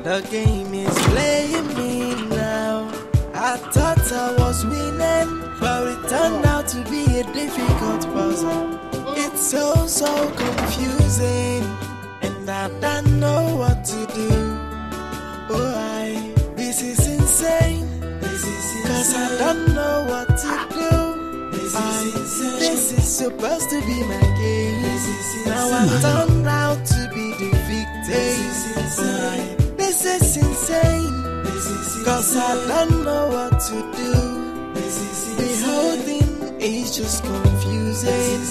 S12: The game is playing me now. I thought I was winning, but it turned out to be a difficult puzzle. It's so confusing, and I don't know what to do. This is insane. Cause I don't know what to do. This is supposed to be my game. Now I turned out to be the victim. This is insane. Cause I don't know what to do. The whole thing is just confusing.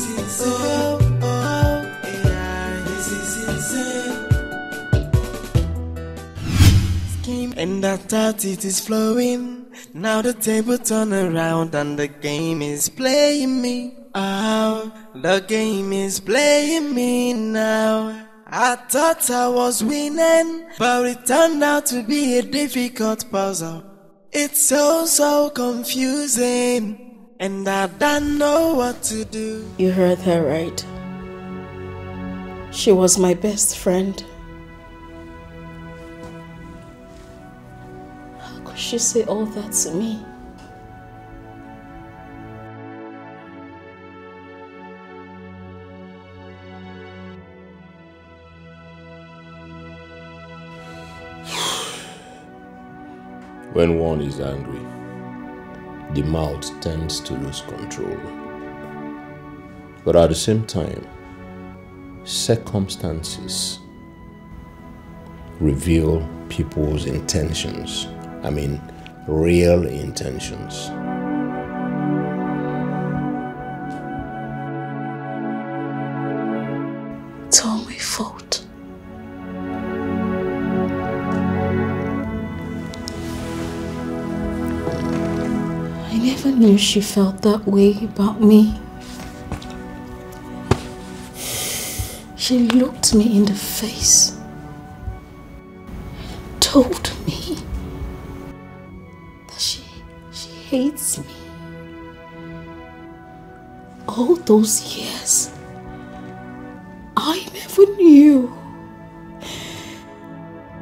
S12: And I thought it is flowing. Now the table turn around and the game is playing me. The game is playing me now. I thought I was winning, but it turned out to be a difficult puzzle. It's so confusing, and I don't know what to do.
S8: You heard her right. She was my best friend. How could she say all that to me?
S3: When one is angry, the mouth tends to lose control. But at the same time, circumstances reveal people's intentions. I mean, real intentions.
S8: It's all my fault. I never knew she felt that way about me. She looked me in the face, told me that she hates me. All those years, I never knew.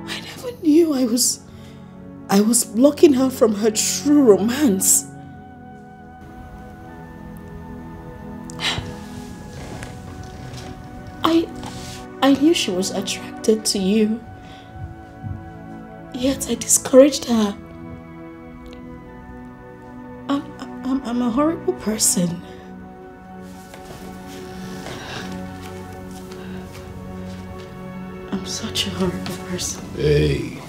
S8: I never knew I was blocking her from her true romance. I knew she was attracted to you, yet I discouraged her. I'm a horrible person. I'm such a horrible person.
S3: Hey,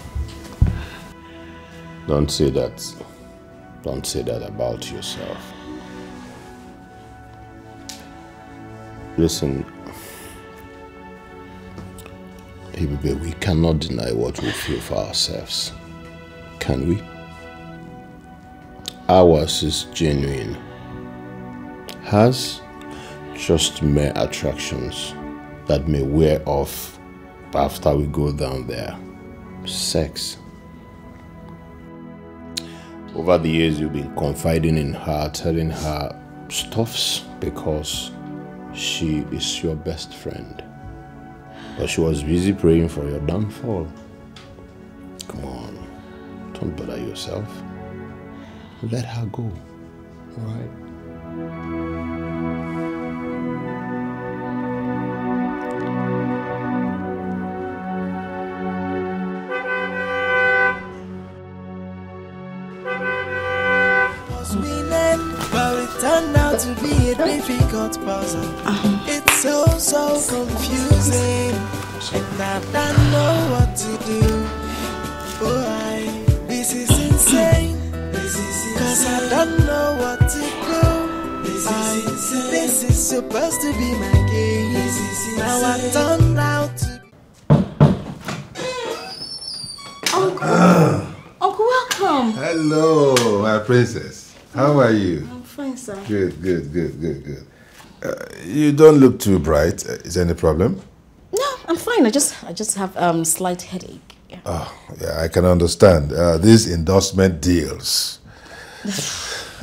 S3: don't say that. Don't say that about yourself. Listen, baby, we cannot deny what we feel for ourselves, can we? Ours is genuine,
S10: has, just mere attractions that may wear off after we go down there. Sex. Over the years, you've been confiding in her, telling her stuffs because she is your best friend. But she was busy praying for your downfall. Come on, don't bother yourself. Let her go, alright?
S12: But it turned out to be a difficult puzzle. It's so confusing, and I don't know what to do. Boy, this is insane. Cause I don't know what to do. This is supposed to be my game. Now I turned out to
S1: Uncle, welcome.
S5: Hello, my princess. How are you?
S1: I'm fine, sir.
S5: Good. You don't look too bright. Is there any problem?
S1: No, I'm fine. I just have slight headache. Yeah.
S5: Oh, yeah, I can understand. These endorsement deals.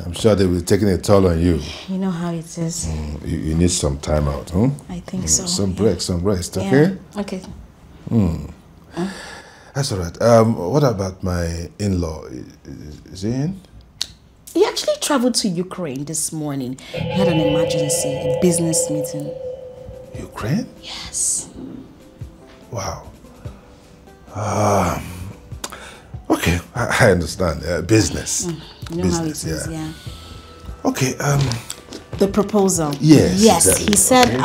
S5: I'm sure they will be taking a toll on you.
S1: You know how it is.
S5: You need some time out, huh?
S1: I think so.
S5: Some break, some rest, okay?
S1: Yeah. Okay.
S5: That's all right. What about my in-law? Is he in?
S1: He actually traveled to Ukraine this morning. He had an emergency, a business meeting.
S5: Ukraine?
S1: Yes.
S5: Wow. Okay, I understand. Business.
S1: You know
S5: business,
S1: how it is, yeah.
S5: Okay,
S1: the proposal.
S5: Yes.
S1: Yes,
S5: Exactly.
S1: he said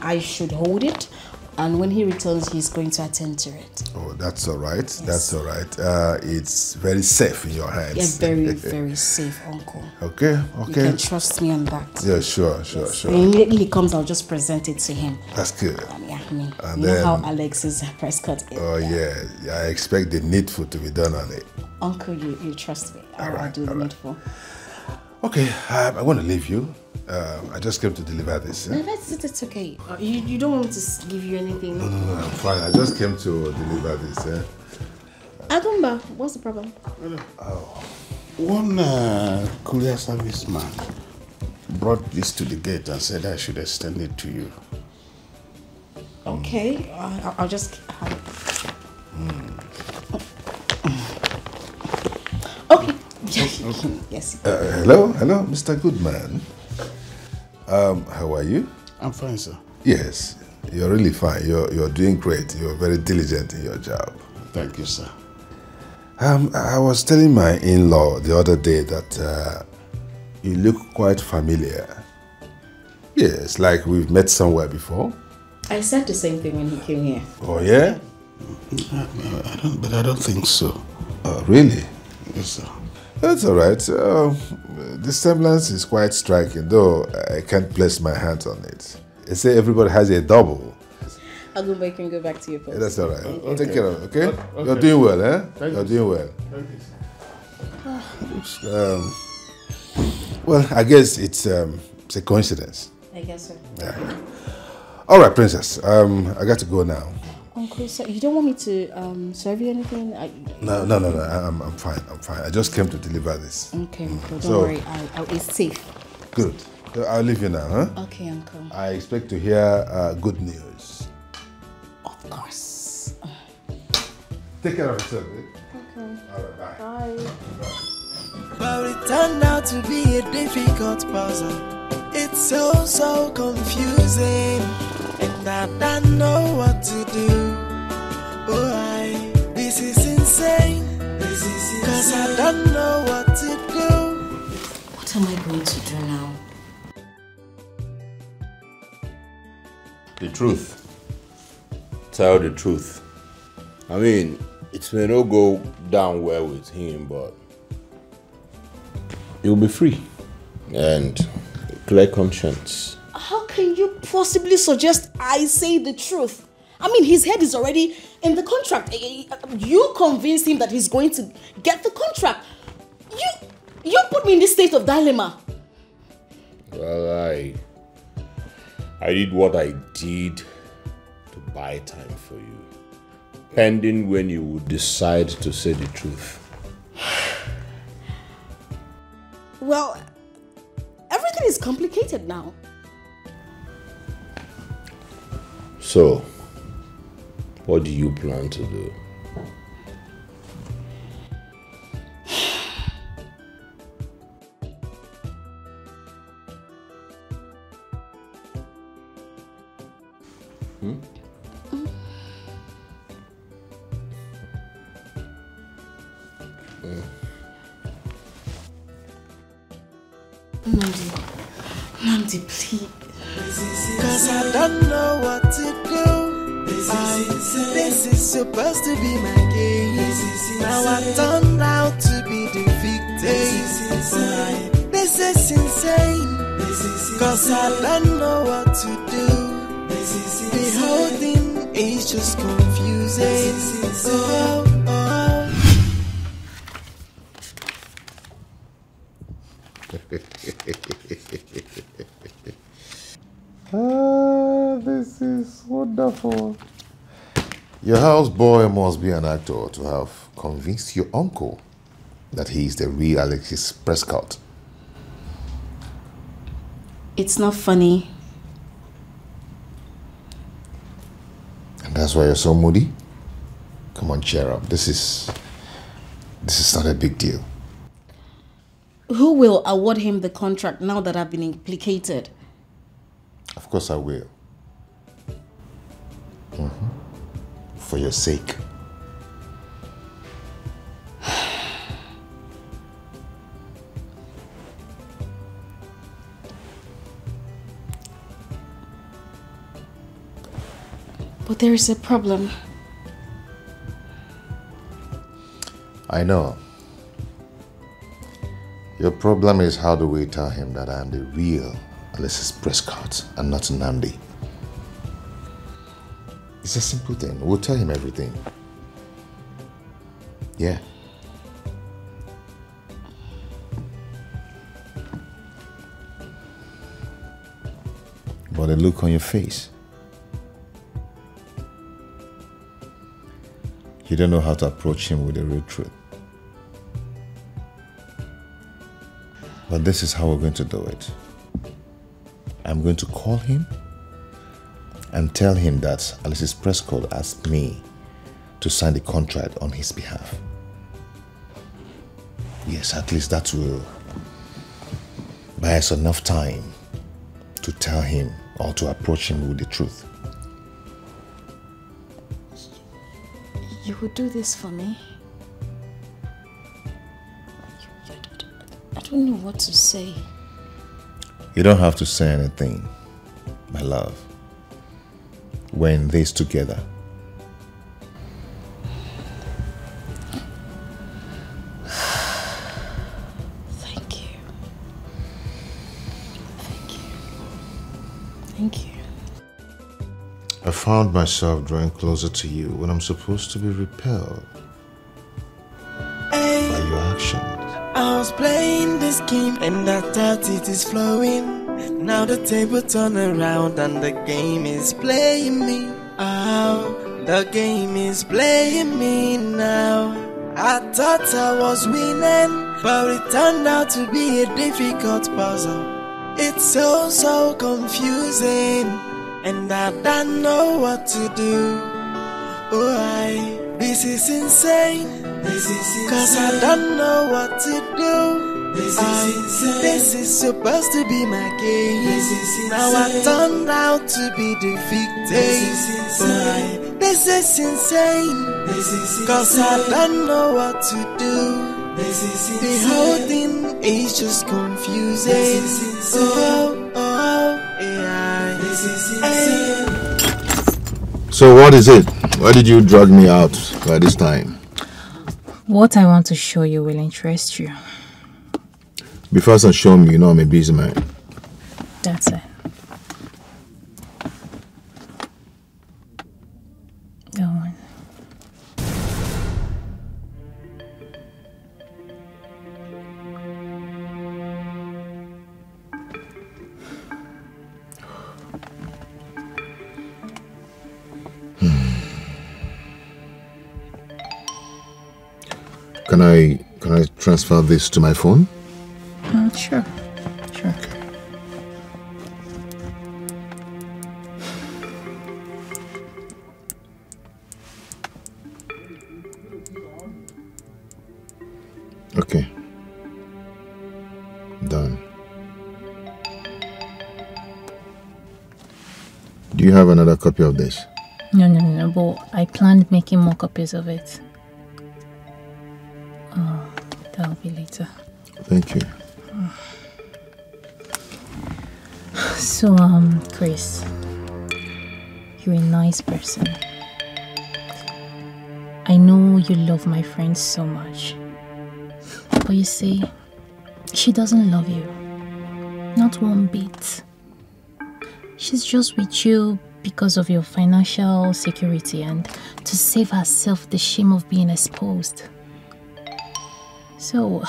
S1: I should hold it, and when he returns, he's going to attend to it.
S5: Oh, that's all right. Yes. That's all right. It's very safe in your hands.
S1: Yeah, very, very safe, Uncle.
S5: Okay.
S1: You can trust me on that.
S5: Yeah, sure.
S1: And immediately he comes, I'll just present it to him.
S5: That's good.
S1: Yeah, I mean,
S5: And
S1: you know
S5: then,
S1: how Alex's press cut is.
S5: Oh, yeah. I expect the needful to be done on it.
S1: Uncle, you trust me. I'll do the needful.
S5: Okay, I want to leave you. I just came to deliver this.
S1: No, it's okay. You don't want me to give you anything?
S5: No, I'm fine. I just came to deliver this.
S1: Agumba, what's the problem?
S10: One courier service man brought this to the gate and said I should extend it to you.
S1: Okay, I'll just... Okay. Yes.
S5: Hello, Mr. Goodman. How are you?
S10: I'm fine, sir.
S5: Yes, you're really fine. You're doing great. You're very diligent in your job.
S10: Thank you, sir.
S5: I was telling my in-law the other day that you look quite familiar. Yes, like we've met somewhere before.
S1: I said the same thing when he came here.
S5: Oh, yeah?
S10: I don't think so.
S5: Oh, really?
S10: Yes, sir.
S5: That's all right. The semblance is quite striking, though I can't place my hands on it. They say everybody has a double.
S1: Agumba, you can go back to your post.
S5: Yeah, that's all right.
S10: Okay.
S5: Take care of it, okay?
S10: Okay.
S5: You're doing well, eh?
S10: Thank
S5: You're
S10: you.
S5: doing well.
S10: Thank you.
S5: Well, I guess it's a coincidence.
S1: I guess so.
S5: Yeah. All right, princess. I got to go now.
S1: Uncle, so you don't want me to serve you anything?
S5: No. I'm fine. I just came to deliver this.
S1: Okay, Uncle. Don't worry. It's safe.
S5: Good. I'll leave you now, huh?
S1: Okay, Uncle.
S5: I expect to hear good news.
S1: Of course.
S5: Take care of yourself, eh?
S1: Okay.
S5: All right, bye.
S1: Bye.
S12: But it turned out to be a difficult puzzle. It's so confusing, and I don't know what to do. Boy, this is insane. Cause I don't know what to do.
S1: What am I going to do now?
S9: The truth. Tell the truth. I mean, it may not go down well with him, but you'll be free and clear conscience.
S1: How can you possibly suggest I say the truth? I mean, his head is already in the contract. You convinced him that he's going to get the contract. You put me in this state of dilemma.
S5: Well, I did what I did to buy time for you, pending when you would decide to say the truth.
S1: Well, everything is complicated now.
S5: So, what do you plan to do?
S1: Namdi, please.
S12: Cause I don't know what to do. This is supposed to be my game. Now I turned out to be the victim. This is insane. Cause I don't know what to do. The whole thing is just confusing. Oh.
S5: This is wonderful. Your houseboy must be an actor to have convinced your uncle that he is the real Alexis Prescott.
S1: It's not funny.
S5: And that's why you're so moody? Come on, cheer up. This is not a big deal.
S1: Who will award him the contract now that I've been implicated?
S5: Of course I will. For your sake.
S1: But there is a problem.
S5: I know. Your problem is how do we tell him that I am the real Alexis Prescott and not Nnamdi? It's a simple thing. We'll tell him everything. Yeah. But the look on your face. You don't know how to approach him with the real truth. But this is how we're going to do it. I'm going to call him and tell him that Alexis Prescott asked me to sign the contract on his behalf. Yes, at least that will buy us enough time to tell him or to approach him with the truth.
S1: You would do this for me? I don't know what to say.
S5: You don't have to say anything, my love. We're in this together.
S1: Thank you. Thank you. Thank you.
S5: I found myself drawing closer to you when I'm supposed to be repelled by your actions.
S12: I was playing this game and I thought it is flowing. Now the table turn around and the game is playing me. Oh, the game is playing me now. I thought I was winning, but it turned out to be a difficult puzzle. It's so confusing, and I don't know what to do. Oh, this is insane. Cause I don't know what to do. This is supposed to be my game. Now I turned out to be the victim. This is insane. Cause I don't know what to do. The whole thing is just confusing.
S5: So what is it? Why did you drag me out by this time?
S21: What I want to show you will interest you.
S5: Be fast and show me, you know I'm a busy man.
S21: That's it. Go on.
S5: Can I transfer this to my phone?
S13: Sure. Sure.
S5: Okay. Done. Do you have another copy of this?
S13: No, but I planned making more copies of it. That'll be later.
S5: Thank you.
S13: So, Chris, you're a nice person. I know you love my friend so much. But you see, she doesn't love you. Not one bit. She's just with you because of your financial security and to save herself the shame of being exposed. So,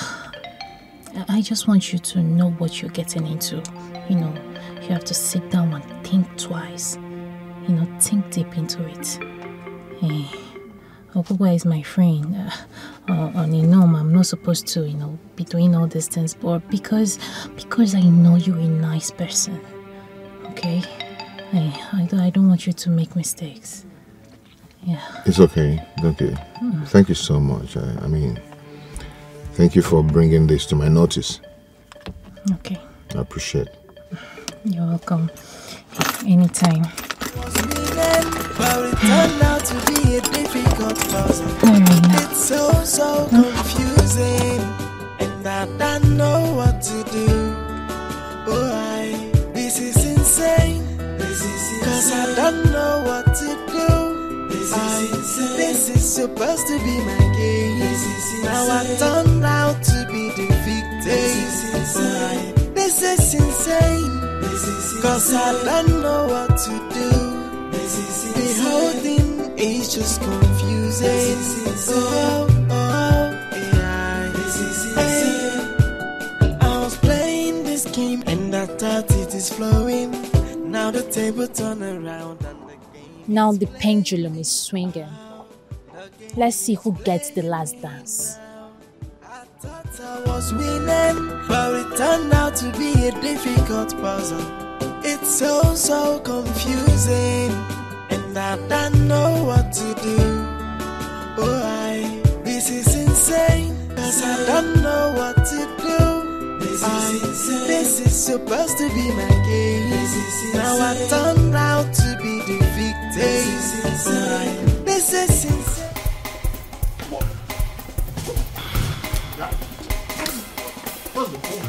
S13: I just want you to know what you're getting into. You know, you have to sit down and think twice. You know, think deep into it. Hey, Okuba is my friend. On a norm, I'm not supposed to, you know, be doing all these things, but because I know you're a nice person. Okay? I don't want you to make mistakes. Yeah.
S5: It's okay. Okay. Thank you so much. I mean, thank you for bringing this to my notice.
S13: Okay.
S5: I appreciate it.
S13: You're welcome. Anytime.
S12: But it turned out to be a difficult puzzle. It's so confusing, and I don't know what to do. Oh, this is insane. Cause I don't know what to do. This is supposed to be my game. Now I turned out to be the victim. This is insane. Cause I don't know what to do. The whole thing is just confusing. I was playing this game and I thought it is flowing. Now the table turn around and the game.
S13: Now the pendulum is swinging. Let's see who gets the last dance.
S12: I was winning, but it turned out to be a difficult puzzle. It's so confusing, and I don't know what to do. Oh, this is insane, cause I don't know what to do. This is supposed to be my game. Now I turned out to be the victim. This is insane.
S22: What's the problem?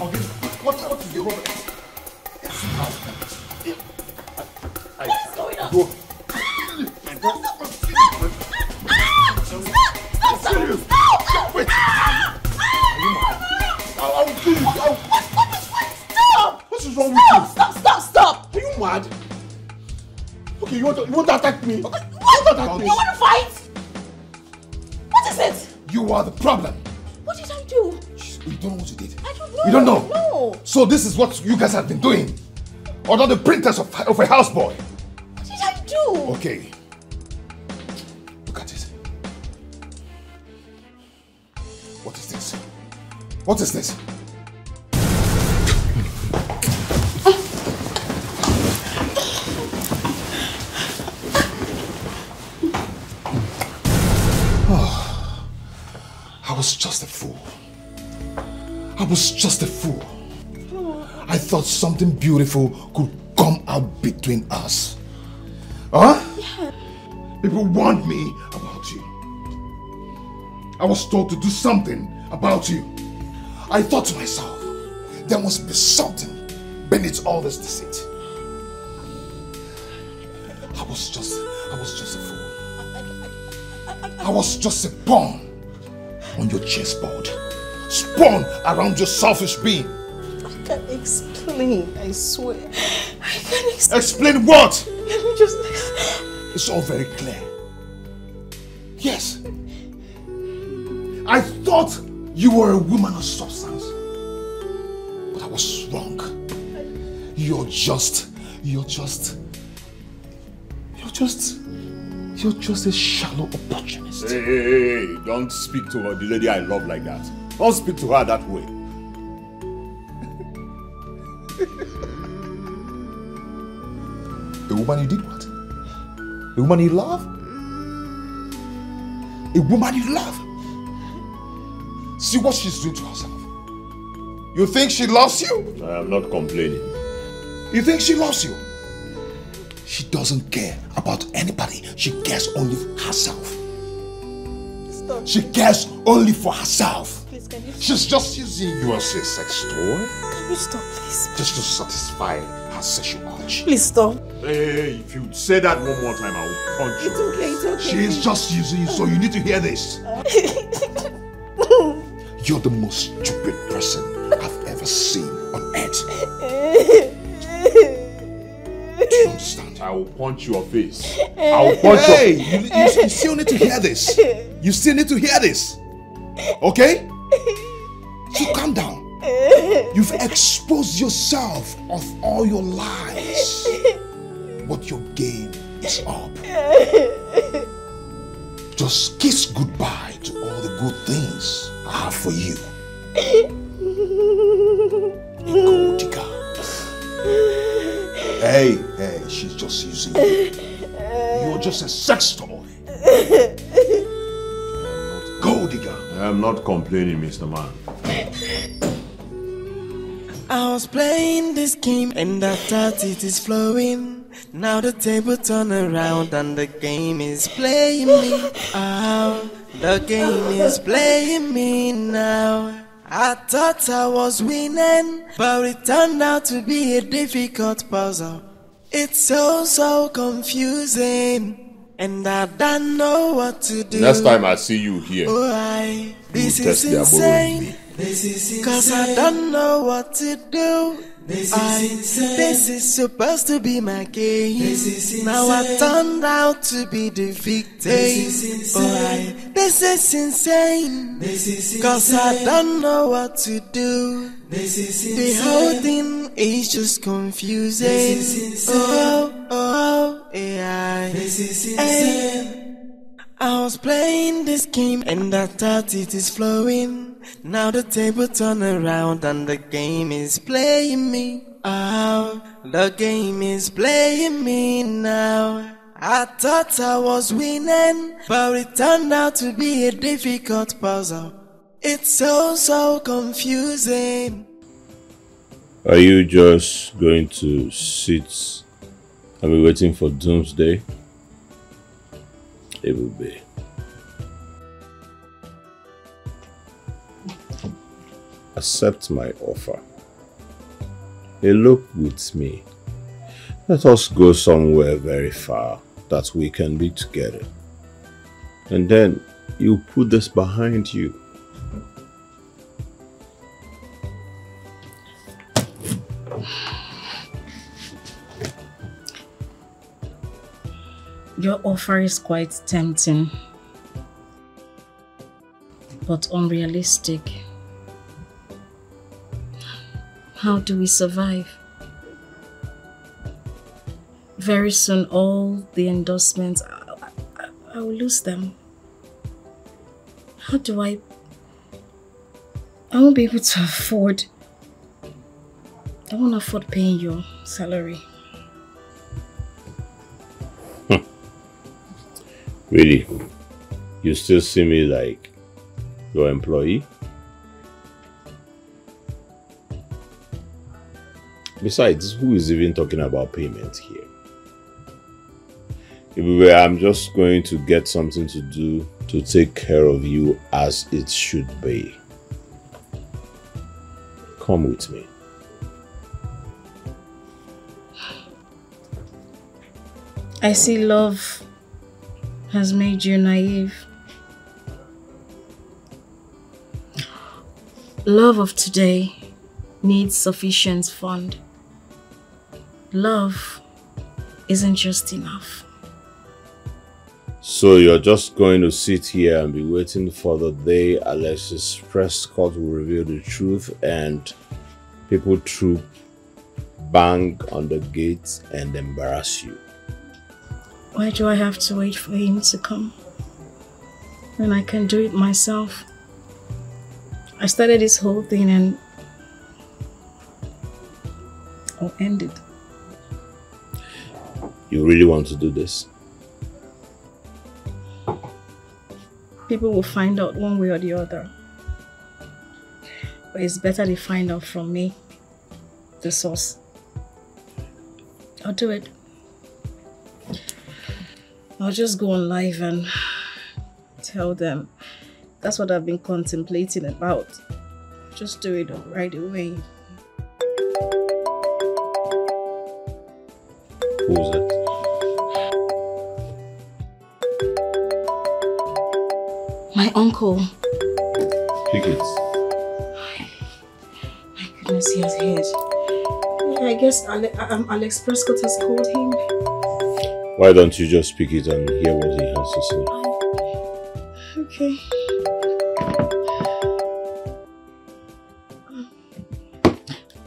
S22: What is the problem? What's going on? Stop! Wait! I'll kill you! Stop! What is wrong with you? Stop! Are you mad? Okay, you want to attack me? What? You want to fight? What is it? You are the problem.
S1: What did I do?
S22: You don't know what you did.
S1: I don't know.
S22: You don't know?
S1: No.
S22: So this is what you guys have been doing? Under the pretense of a houseboy?
S1: What did I do?
S22: Okay. Look at it. What is this? What is this? I was just a fool. I was just a fool. I thought something beautiful could come out between us. Huh?
S1: Yeah.
S22: People warned me about you. I was told to do something about you. I thought to myself, there must be something beneath all this deceit. I was just a fool. I was just a pawn on your chessboard, spun around your selfish being.
S1: I can't explain, I swear. I can't explain.
S22: Explain what?
S1: Let me just...
S22: It's all very clear. Yes. I thought you were a woman of substance. But I was wrong. You're just
S7: You're just a shallow opportunist.
S9: Hey, don't speak to her, the lady I love like that. Don't speak to her that way.
S5: A woman you did what? A woman you love? A woman you love? See what she's doing to herself. You think she loves you?
S9: I am not complaining.
S5: You think she loves you? She doesn't care about anybody. She cares only for herself.
S6: Stop.
S5: She cares only for herself.
S6: Please, can you stop?
S5: She's just using you as a sex toy.
S6: Can you stop, please?
S5: Just to satisfy her sexual urge.
S6: Please stop.
S9: Hey, if you say that one more time, I will punch you.
S6: It's okay, it's okay.
S5: She is just using you, so you need to hear this. You're the most stupid person I've ever seen on earth. Do you understand?
S9: I will punch your face. I will punch
S5: Hey, you still need to hear this. You still need to hear this. Okay? So calm down. You've exposed yourself of all your lies. But your game is up. Just kiss goodbye to all the good things I have for you. Gold digger. Hey, she's just using you. You're just a sex toy. Gold digger.
S9: I am not complaining, Mr. Man.
S12: I was playing this game and I thought it is flowing. Now the table turn around and the game is playing me. Oh, the game is playing me now. I thought I was winning, but it turned out to be a difficult puzzle. It's so confusing, and I don't know what to do.
S9: Next time I see you here,
S12: this is insane. Cause I don't know what to do. This is supposed to be my game. Now I turned out to be the victim. This is insane. Cause I don't know what to do. The whole thing is just confusing. Yeah. I was playing this game and I thought it is flowing. Now the table turn around and the game is playing me. Oh, the game is playing me now. I thought I was winning, but it turned out to be a difficult puzzle. It's so confusing.
S9: are you just going to sit and be waiting for doomsday? It will be. Accept my offer. Elope with me. Let us go somewhere very far that we can be together. And then you put this behind you.
S8: Your offer is quite tempting, but unrealistic. How do we survive? Very soon, all the endorsements, I will lose them. How do I won't be able to afford. I won't afford paying your salary.
S9: Really? You still see me like your employee? Besides, who is even talking about payment here? I'm just going to get something to do to take care of you as it should be. Come with me.
S8: I see love has made you naive. Love of today needs sufficient fund. Love isn't just enough.
S9: So you're just going to sit here and be waiting for the day Alexis Prescott will reveal the truth and people troop, bang on the gates and embarrass you.
S8: Why do I have to wait for him to come when I can do it myself? I started this whole thing and I'll end it.
S9: You really want to do this?
S8: People will find out one way or the other. But it's better they find out from me, the source. I'll do it. I'll just go on live and tell them. That's what I've been contemplating about. Just do it right away.
S9: Who's that?
S8: My uncle.
S9: Pick it.
S8: My goodness, he has heard. Yeah, I guess Alex Prescott has called him.
S9: Why don't you just pick it and hear what he has to say?
S8: Okay.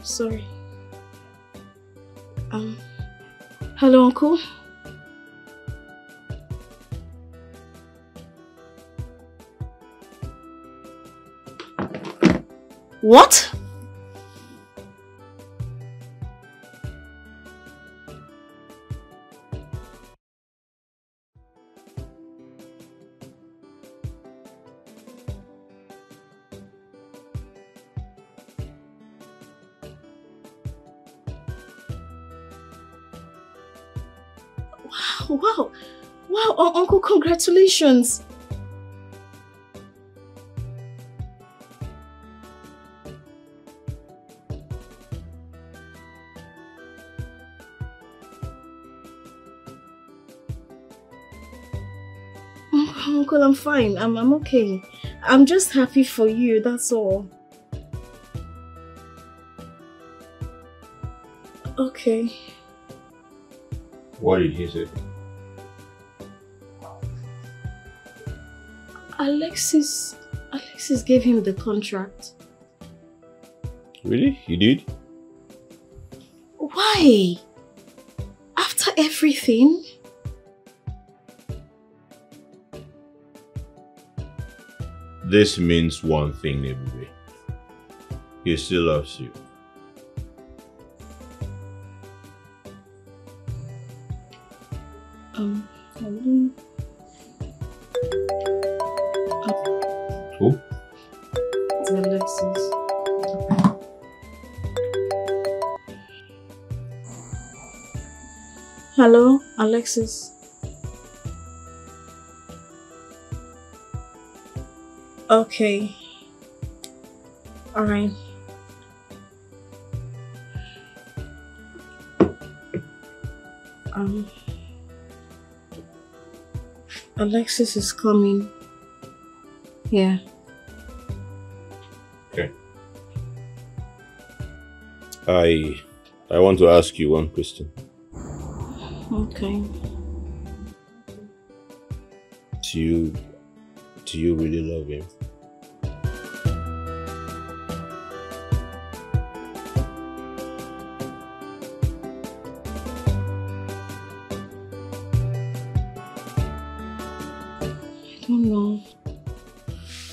S8: Sorry. Hello, Uncle. What? Wow. Wow, Uncle, congratulations. Uncle, I'm fine. I'm okay. I'm just happy for you, that's all. Okay.
S9: What did he say?
S8: Alexis gave him the contract.
S9: Really? You did?
S8: Why? After everything?
S9: This means one thing, Ebube. He still loves you. Who?
S8: It's Alexis. Hello, Alexis. Okay. All right. Alexis is coming. Yeah.
S9: Okay. I want to ask you one question.
S8: Okay.
S9: Do you really love him?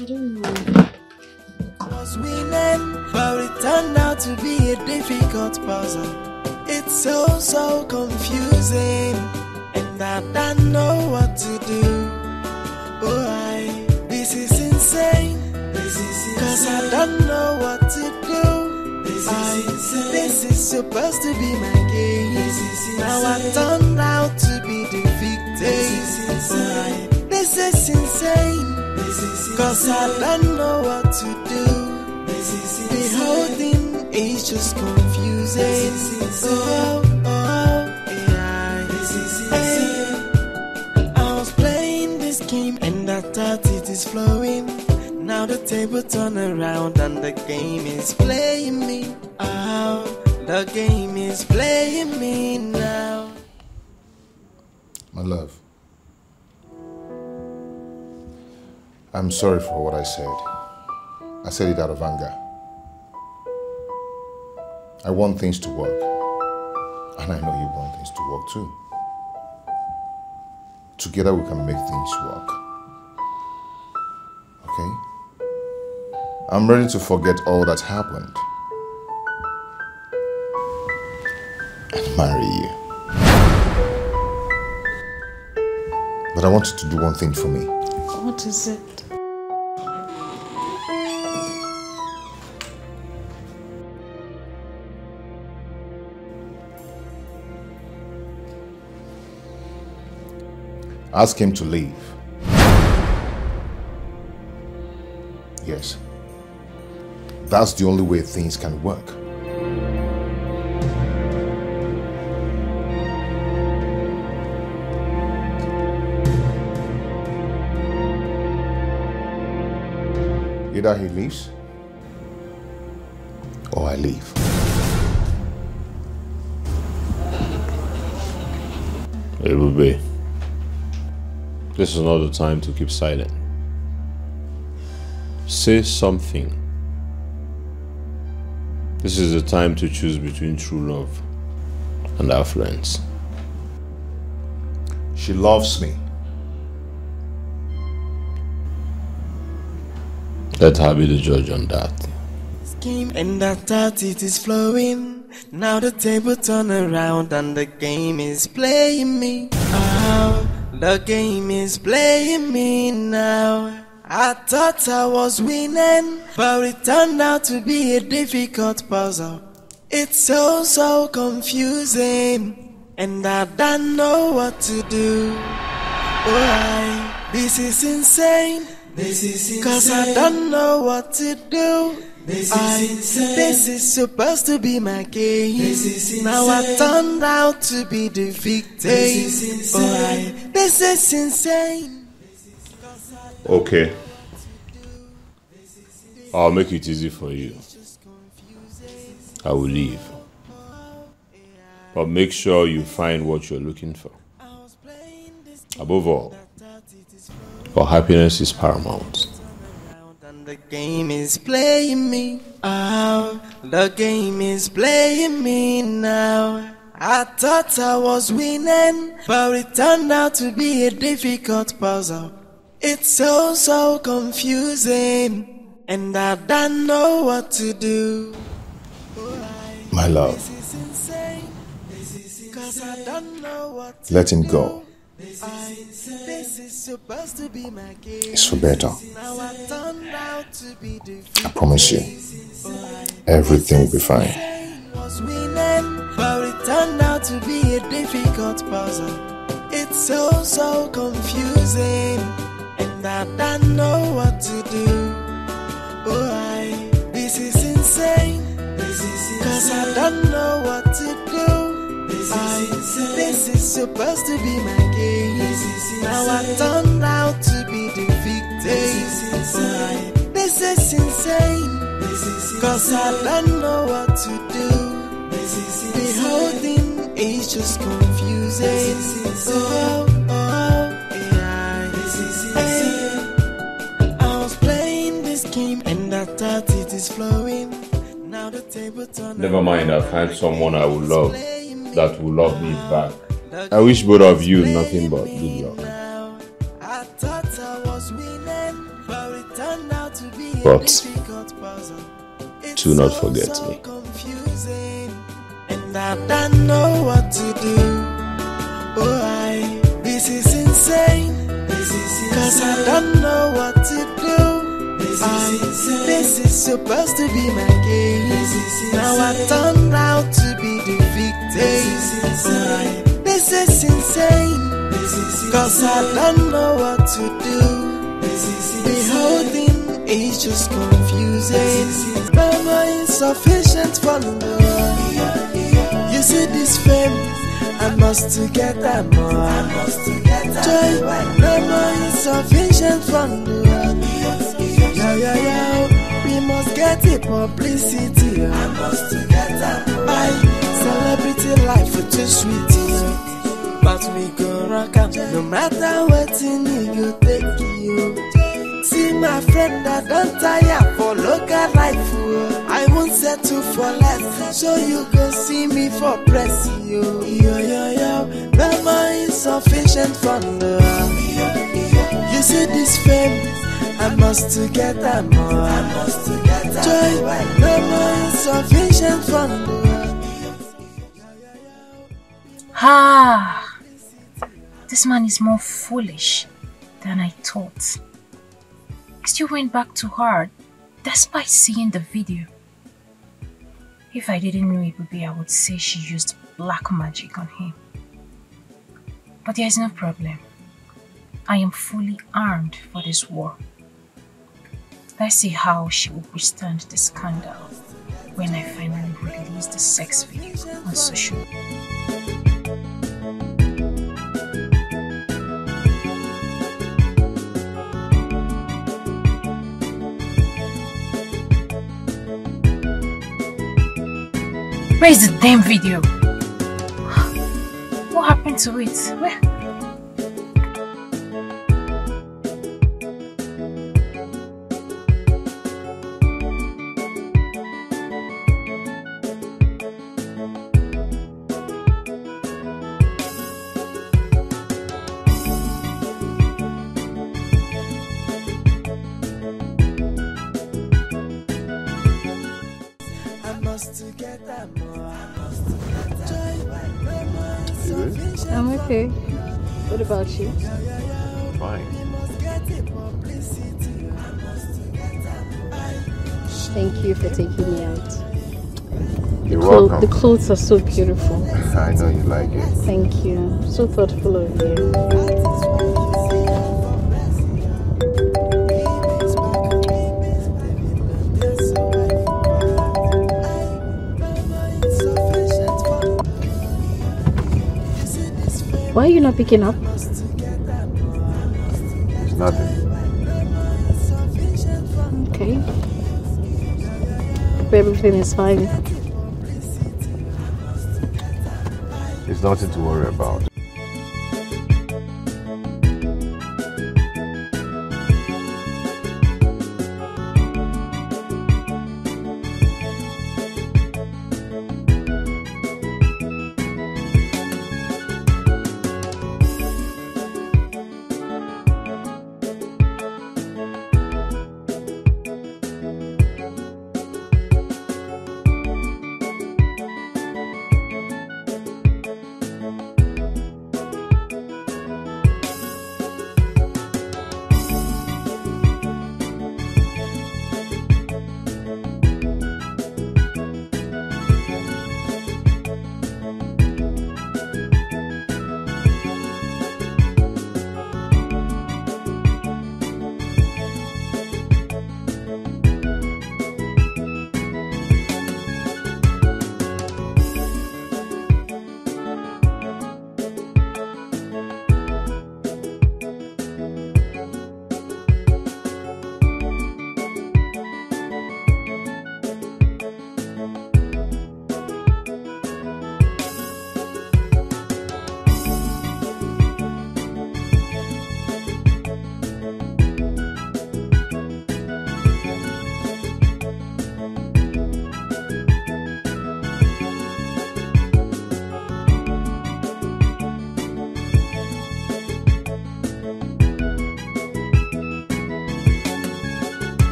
S8: I don't know.
S12: Was winning, but it turned out to be a difficult puzzle. It's so confusing, and I don't know what to do. This is insane. Cause I don't know what to do. This is supposed to be my game. Now I turned out to be the victim. This is insane. Cause I don't know what to do. The whole thing is just confusing. I was playing this game and I thought it is flowing. Now the table turn around and the game is playing me. The game is playing me now.
S5: My love, I'm sorry for what I said. I said it out of anger. I want things to work. And I know you want things to work too. together we can make things work. Okay? I'm ready to forget all that happened and marry you. But I want you to do one thing for me.
S21: What is it?
S5: Ask him to leave. Yes. That's the only way things can work. Either he leaves or I leave.
S9: Ebube, this is not the time to keep silent. Say something. This is the time to choose between true love and affluence.
S5: She loves me.
S9: Let her be the judge on that.
S12: Scheme and that it is flowing. Now the table turn around and the game is playing me. Oh, the game is playing me now. I thought I was winning, but it turned out to be a difficult puzzle. It's so confusing, and I don't know what to do. Why? This is insane. This is insane. 'Cause I don't know what to do. This is insane. This is supposed to be my game. This is insane. Now I turned out to be the victim. This is insane. This is insane.
S9: Okay. I'll make it easy for you. I will leave. But make sure you find what you're looking for. Above all, your happiness is paramount.
S12: The game is playing me. Oh, the game is playing me now. I thought I was winning, but it turned out to be a difficult puzzle. It's so confusing, and I don't know what to do.
S5: My love, let him go. It's for better. I promise you, everything will be fine.
S12: But it turned out to be a difficult puzzle. It's so confusing, and I don't know what to do. This is insane. 'Cause I don't know what to do. This is supposed to be my game. Now I turned out to be the victim. This is insane. 'Cause I don't know what to do. The whole thing is just confusing. I was playing this game and I thought it is flowing. Now the table turned.
S9: Never mind, I'll find someone I will love that will love me back. I wish both of you nothing but good luck. But do not forget me.
S12: And I don't know what to do. This is insane. 'Cause I don't know what to do. This is supposed to be my game. Now I turned out to be the victim. This is insane. 'Cause I don't know what to do. The whole thing is just confusing. Mama insufficient for the love. You see this fame, I must to get that more. Joy, mama insufficient for the love. Yeah. We must get it publicity. I must to get that. Celebrity life for too sweet. But we go rock up no matter what in you take you. See my friend, I don't tire for local life. I won't settle for less, so you can see me for press you. Yo. no more insufficient fund. You see this fame, I must to get that more. Joy, no more insufficient fund.
S13: Ah, this man is more foolish than I thought. He still went back to her despite seeing the video. If I didn't know Ebube, I would say she used black magic on him. But there is no problem. I am fully armed for this war. Let's see how she will withstand the scandal when I finally release the sex video on social media. Where is the damn video? What happened to it? Where?
S21: I'm okay. What about you?
S5: Fine.
S21: Thank you for taking me out.
S5: You're welcome.
S21: The clothes are so beautiful.
S5: I know you like it.
S21: Thank you. So thoughtful of you. Why are you not picking up?
S5: It's nothing.
S21: Okay. Hope everything is fine.
S5: It's nothing to worry about.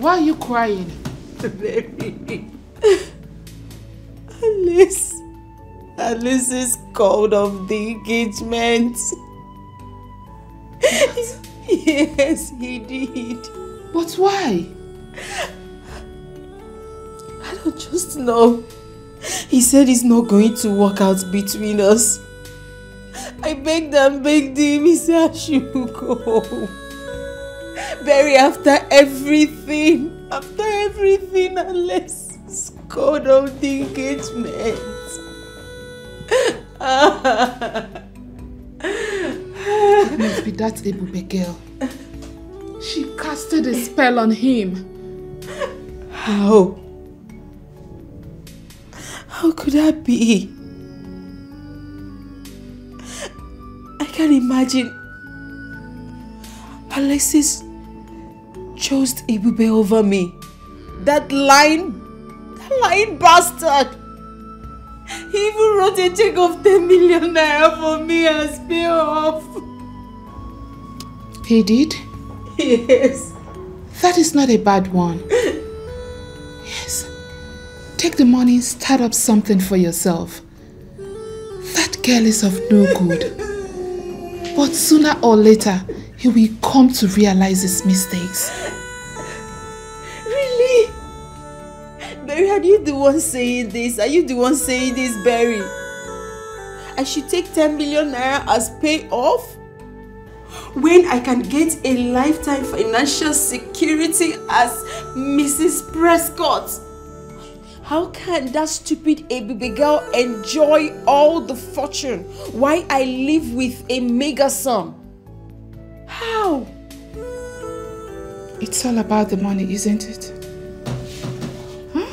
S2: Why are you crying?
S6: Alice is called off the engagement. Yes, he did.
S2: But why?
S6: I don't just know. He said it's not going to work out between us. I begged and begged him. He said I should go. Bury after everything. After everything, unless it's called off the engagement.
S2: that Ebube girl. She casted a spell on him.
S17: How? How could that be? I can't imagine. Alexis chose Ebube over me. That lying bastard. He even wrote a check of 10 million naira for me as payoff.
S2: He did?
S17: Yes.
S2: That is not a bad one. Yes. Take the money and start up something for yourself. That girl is of no good. But sooner or later, he will come to realize his mistakes.
S17: Really? Barry, are you the one saying this? Are you the one saying this, Barry? I should take 10 million naira as payoff? When I can get a lifetime financial security as Mrs. Prescott? How can that stupid Ebube girl enjoy all the fortune while I live with a mega sum? How?
S2: It's all about the money, isn't it? Huh?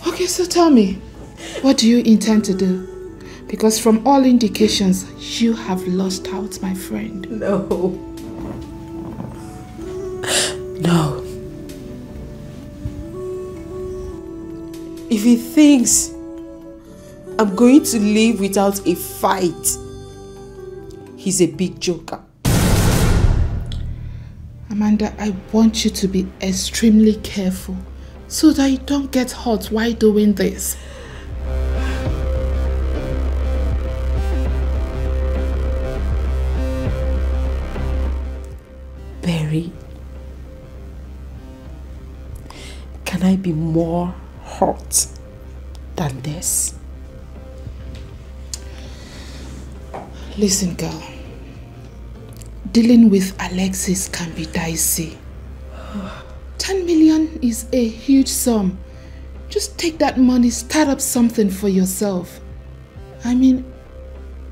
S2: Okay, so tell me, what do you intend to do? Because from all indications, you have lost out, my friend.
S17: No. No. If he thinks I'm going to live without a fight, he's a big joker.
S2: Amanda, I want you to be extremely careful so that you don't get hurt while doing this.
S17: Barry, can I be more hurt than this?
S2: Listen, girl. Dealing with Alexis can be dicey. 10 million is a huge sum. Just take that money, start up something for yourself. I mean,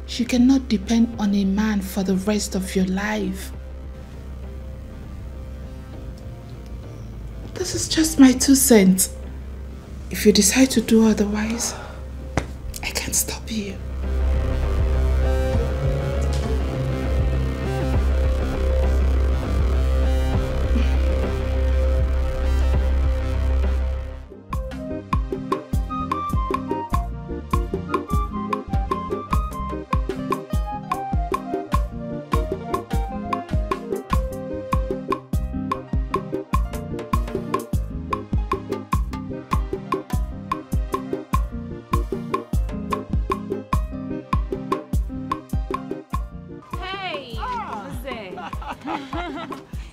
S2: you cannot depend on a man for the rest of your life. This is just my 2 cents. If you decide to do otherwise, I can't stop you.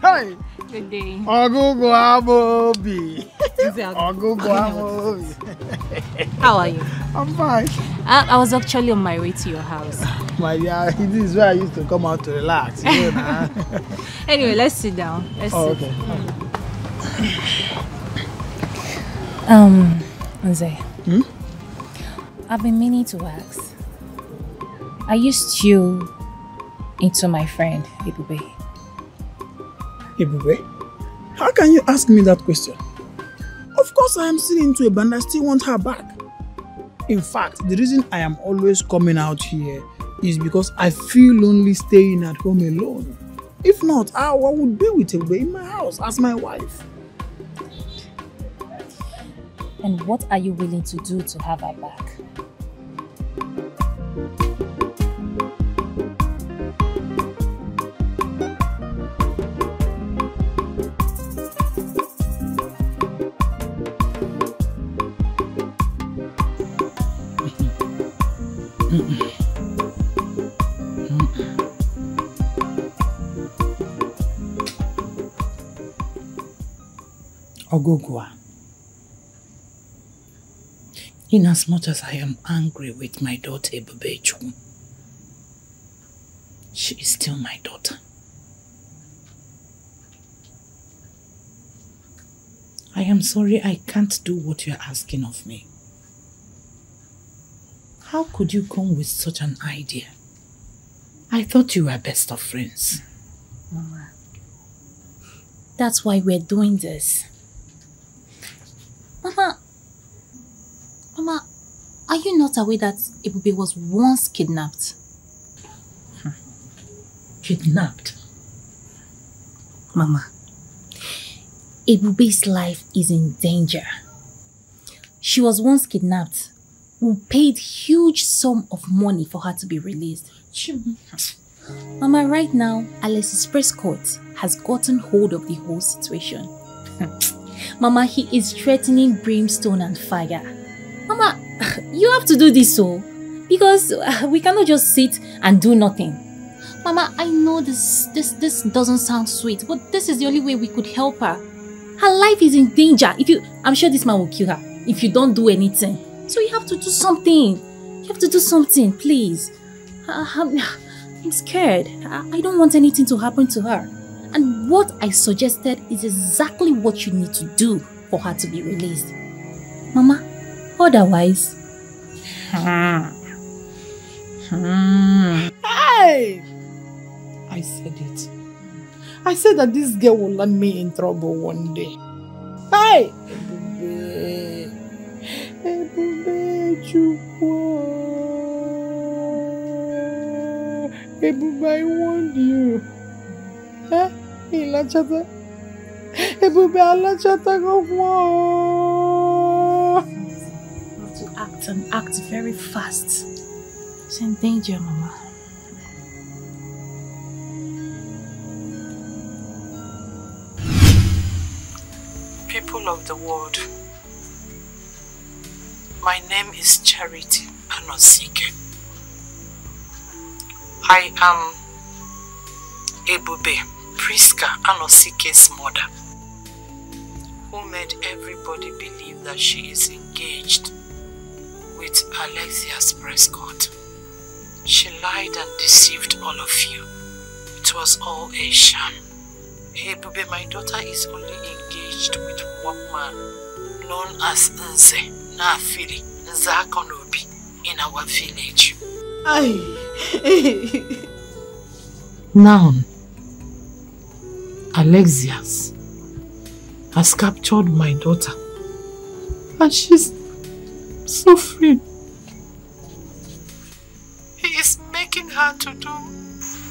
S19: Hey!
S21: Good day.
S19: Ogugu Amobi. Ogugu Amobi.
S21: How are you?
S19: I'm fine.
S21: I was actually on my way to your house.
S19: My dear, this is where I used to come out to relax. You know,
S21: Anyway, let's sit down. Let's sit.
S19: Okay.
S13: Nze. I've been meaning to ask. Are you still into my friend, Ebube?
S19: Ebube? How can you ask me that question? Of course I am still into her, and I still want her back. In fact, the reason I am always coming out here is because I feel lonely staying at home alone. If not, I would be with Ebube in my house as my wife.
S13: And what are you willing to do to have her back?
S14: Ogugwa, in as much as I am angry with my daughter Ebube, she is still my daughter. I am sorry I can't do what you are asking of me. How could you come with such an idea?
S4: I thought you were best of friends.
S13: Mama, that's why we're doing this. Mama, are you not aware that Ebube was once kidnapped?
S4: Kidnapped?
S13: Mama, Ebube's life is in danger. She was once kidnapped. We paid huge sum of money for her to be released. Mama, right now, Alexis Prescott has gotten hold of the whole situation. Mama, he is threatening brimstone and fire. Mama, you have to do this because we cannot just sit and do nothing. Mama, I know this doesn't sound sweet, but this is the only way we could help her. Her life is in danger. I'm sure this man will kill her if you don't do anything. So you have to do something. You have to do something, please. I'm scared. I don't want anything to happen to her. And what I suggested is exactly what you need to do for her to be released. Mama, otherwise...
S4: Hey! I said it. I said that this girl will land me in trouble one day. Hey! Ebube, I want you. Huh? Ilachata. Ebube, alachata go.
S13: You have to act and act very fast. It's in danger, Mama.
S15: People of the world, my name is Charity Anosike. I am Ebube, Priska Anosike's mother, who made everybody believe that she is engaged with Alexius Prescott. She lied and deceived all of you. It was all a sham. Ebube, my daughter, is only engaged with one man known as Nze Nafili Nzakonobi in our village. Now, Alexius has captured my daughter and she's suffering. He is making her to do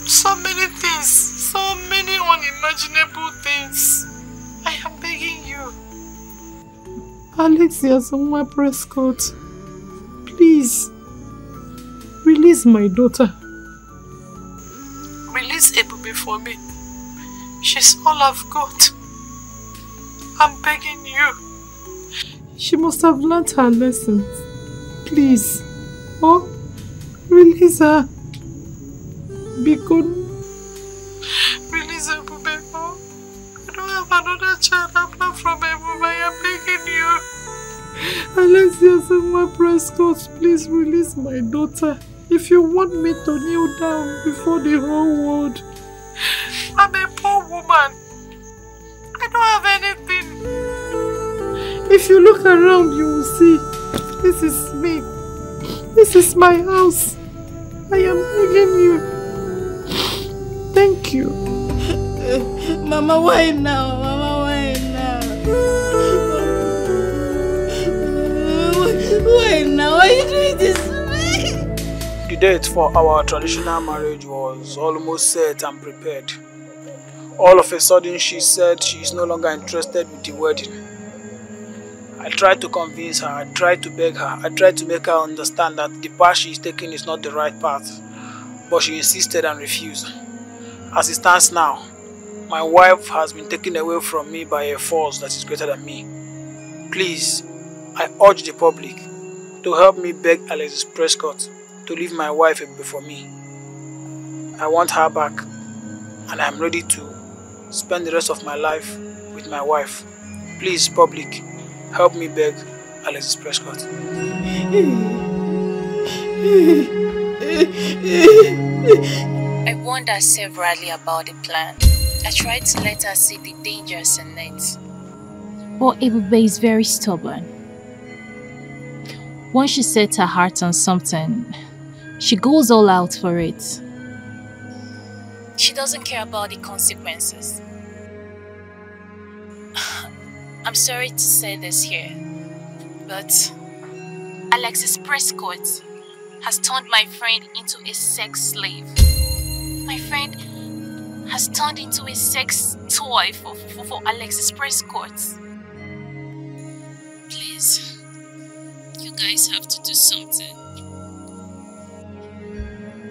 S15: so many things, so many unimaginable things. I am begging you, Alexius Prescott, please release my daughter. Release Ebube for me. She's all I've got. I'm begging you. She must have learnt her lessons. Please. Oh, release her. Be good. Release Ebube. Oh, I don't have another child apart from Ebube. I am begging you. Alexia Prescott, please release my daughter. If you want me to kneel down before the whole world. I'm a poor woman. I don't have anything. If you look around, you will see. This is me. This is my house. I am begging you. Thank you.
S21: Mama, why now? Mama, why now? Why now? Why are you doing this to me?
S19: The date for our traditional marriage was almost set and prepared. All of a sudden, she said she is no longer interested with the wedding. I tried to convince her, I tried to beg her, I tried to make her understand that the path she is taking is not the right path. But she insisted and refused. As it stands now, my wife has been taken away from me by a force that is greater than me. Please, I urge the public to help me beg Alexis Prescott to leave my wife before me. I want her back, and I am ready to spend the rest of my life with my wife. Please, public, help me beg Alexis Prescott.
S13: I warned her severally about the plan. I tried to let her see the dangers in it. But Ebube is very stubborn. Once she sets her heart on something, she goes all out for it. She doesn't care about the consequences. I'm sorry to say this here, but Alexis Prescott has turned my friend into a sex slave. My friend has turned into a sex toy for Alexis Prescott. Please, you guys have to do something.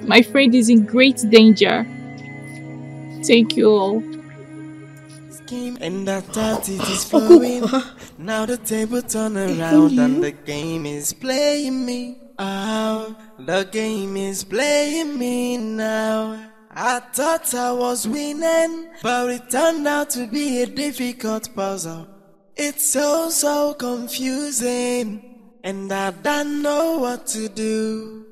S21: My friend is in great danger. Thank you all.
S12: And I thought it is flowing. Now the table turn around and the game is playing me. Oh, the game is playing me now. I thought I was winning, but it turned out to be a difficult puzzle. It's so confusing, and I don't know what to do.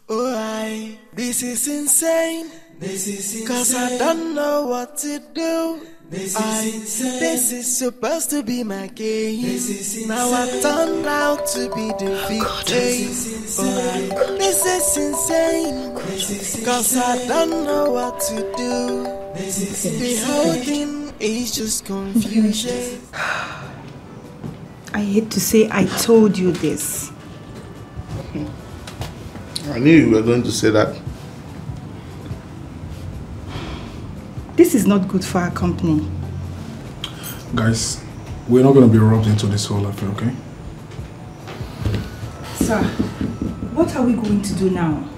S12: Oh, this is insane. Cause I don't know what to do. This is supposed to be my game. Now I turned out to be the victim. This is insane. Cause I don't know what to do. The whole thing is just confusion.
S17: I hate to say I told you this.
S5: I knew you were going to say that.
S17: This is not good for our company.
S22: Guys, we're not going to be roped into this whole affair, okay?
S17: Sir, what are we going to do now?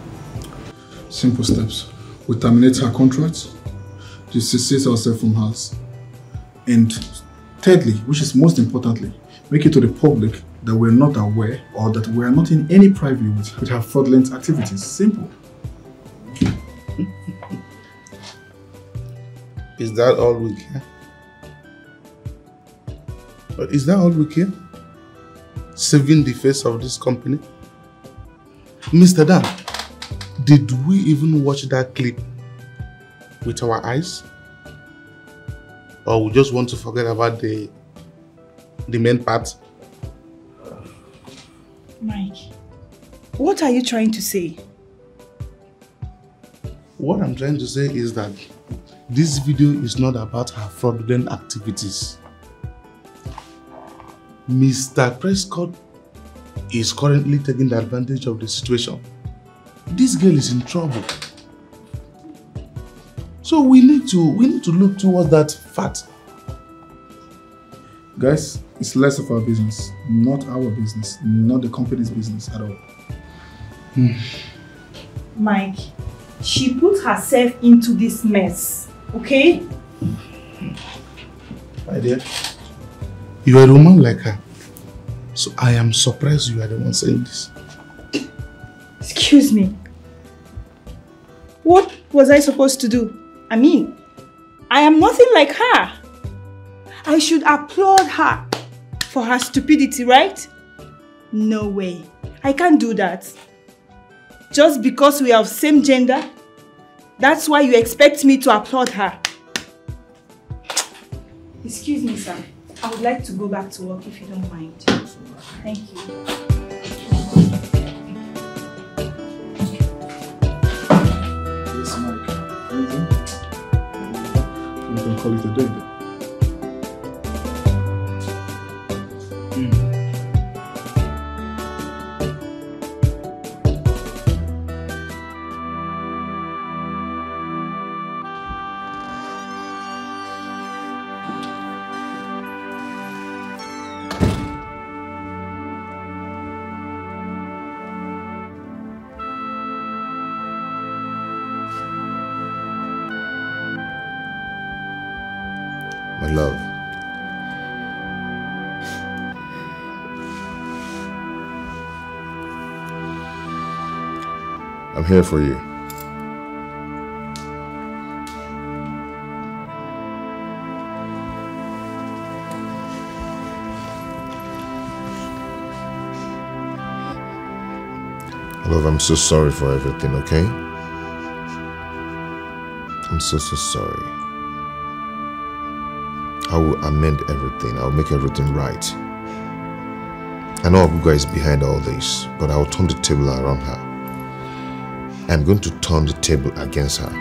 S22: Simple steps. We terminate her contract, dissociate ourselves from hers, and thirdly, which is most importantly, make it to the public that we're not aware or that we're not in any privy with her fraudulent activities. Simple.
S5: Is that all we care? But is that all we care? Saving the face of this company? Mr. Dan, did we even watch that clip with our eyes? Or we just want to forget about the main part?
S17: Mike, what are you trying to say?
S5: What I'm trying to say is that this video is not about her fraudulent activities. Mr. Prescott is currently taking advantage of the situation. This girl is in trouble. So we need to look towards that fact.
S22: Guys, it's less of our business, not our business, not the company's business at all.
S17: Mike, she put herself into this mess, okay?
S5: My dear, you are a woman like her. So I am surprised you are the one saying this.
S17: Excuse me. What was I supposed to do? I mean, I am nothing like her. I should applaud her for her stupidity, right? No way. I can't do that. Just because we are of same gender, that's why you expect me to applaud her. Excuse me, sir. I would like to go back to work if you don't mind. Thank you.
S22: Yes, Mike. Anything? You can call it a day then.
S5: My love. I'm here for you. Love, I'm so sorry for everything, okay? I'm so sorry. I will amend everything. I will make everything right. I know Abuga is behind all this, but I will turn the table around her. I'm going to turn the table against her.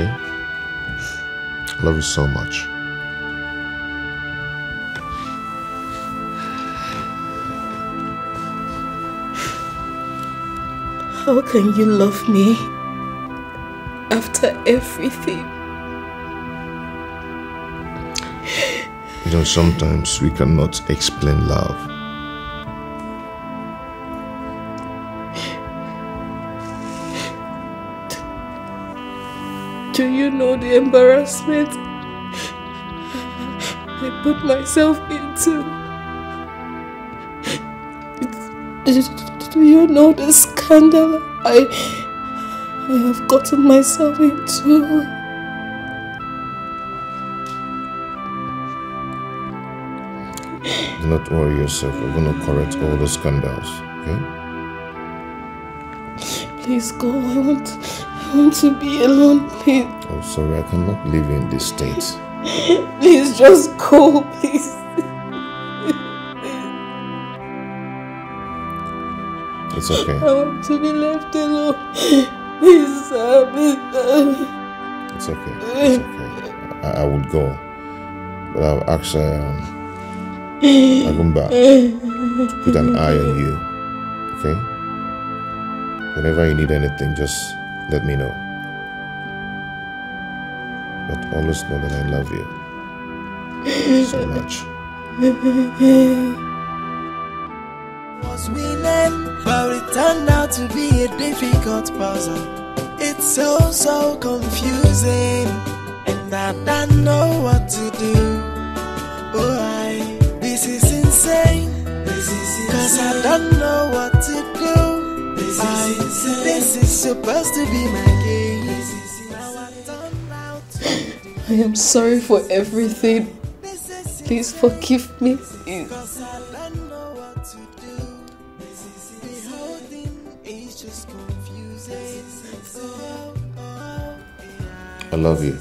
S5: okay? I love you so much.
S6: How can you love me after everything?
S5: You know, sometimes we cannot explain love.
S6: Do you know the embarrassment I put myself into? Do you know the scandal I have gotten myself into?
S5: Do not worry yourself. We're going to correct all the scandals, okay?
S6: Please go. I want to be alone, please.
S5: Oh, sorry, I cannot live in this state.
S6: Please just go, please.
S5: It's okay.
S6: I want to be left alone. Please, sir.
S5: It's okay. It's okay. I would go. But I'll ask Agumba to put an eye on you. Okay? Whenever you need anything, just let me know. But always know that I love you so much.
S12: Was winning, but it turned out to be a difficult puzzle. It's so confusing, and I don't know what to do. This is insane. Cause I don't know what to do. This is supposed to be my game.
S6: I am sorry for everything. Please forgive me.
S5: I love you.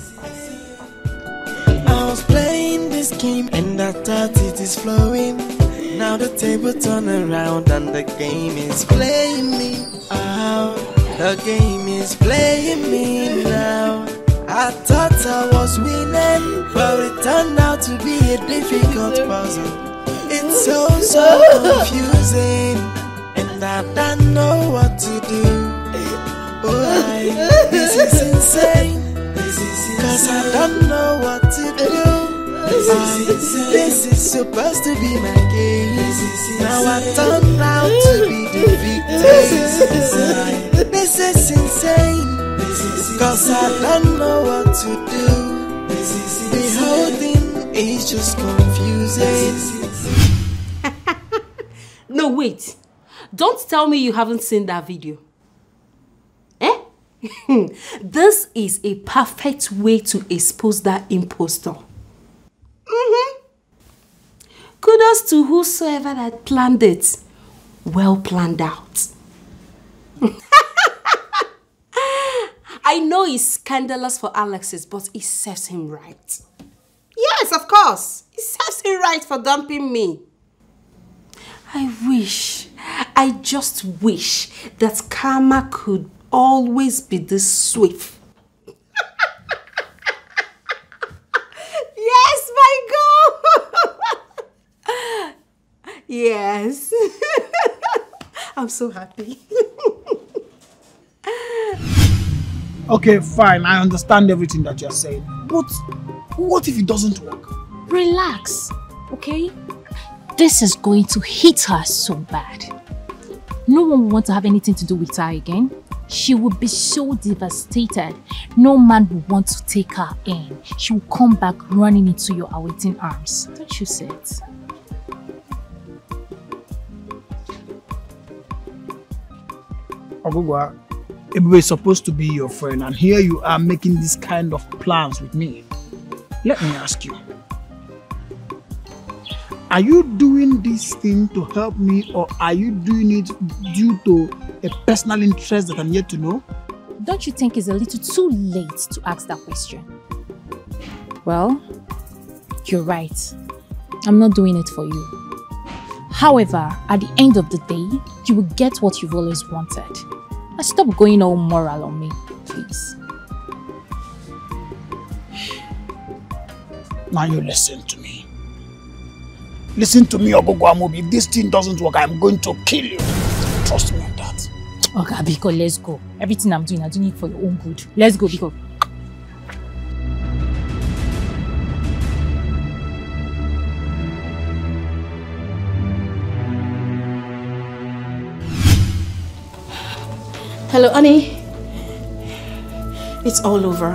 S12: I was playing this game and I thought it is flowing. Now the table turn around and the game is playing me out. The game is playing me now. I thought I was winning, but it turned out to be a difficult puzzle. It's so confusing, and I don't know what to do. This is insane, cause I don't know what to do. This is supposed to be my game. Now I turned out to be the victim. This is insane, cause I don't know what to do. The whole thing is just confusing.
S20: No, wait. Don't tell me you haven't seen that video. This is a perfect way to expose that impostor. Kudos to whosoever that planned it. Well planned out. I know it's scandalous for Alexis, but it serves him right. Yes, of course. It serves him right for dumping me. I just wish that karma could always be this swift. Yes, my God. Yes. I'm so happy.
S19: Okay, fine. I understand everything that you're saying. But what if it doesn't work?
S13: Relax, okay? This is going to hit her so bad. No one will want to have anything to do with her again. She will be so devastated. No man will want to take her in. She will come back running into your awaiting arms. Don't you say it?
S19: Ogugwa, Ebube is supposed to be your friend, and here you are making this kind of plans with me. Let me ask you. Are you doing this thing to help me, or are you doing it due to a personal interest that I'm yet to know?
S13: Don't you think it's a little too late to ask that question? Well, you're right. I'm not doing it for you. However, at the end of the day, you will get what you've always wanted. Now stop going all moral on me, please.
S19: Now you listen to me. Listen to me, Ogogwamobi. If this thing doesn't work, I'm going to kill you. Trust me on that.
S21: Okay, Biko, let's go. Everything I'm doing it for your own good. Let's go, Biko.
S1: Hello, Annie. It's all over.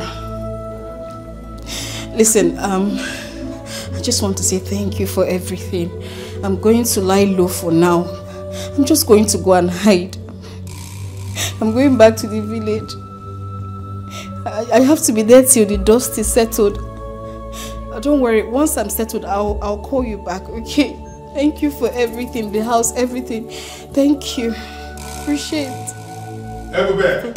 S1: Listen, I just want to say thank you for everything. I'm going to lie low for now. I'm just going to go and hide. I'm going back to the village. I have to be there till the dust is settled. Don't worry, once I'm settled, I'll call you back, okay? Thank you for everything, the house, everything. Thank you. Appreciate it.
S3: Everybody,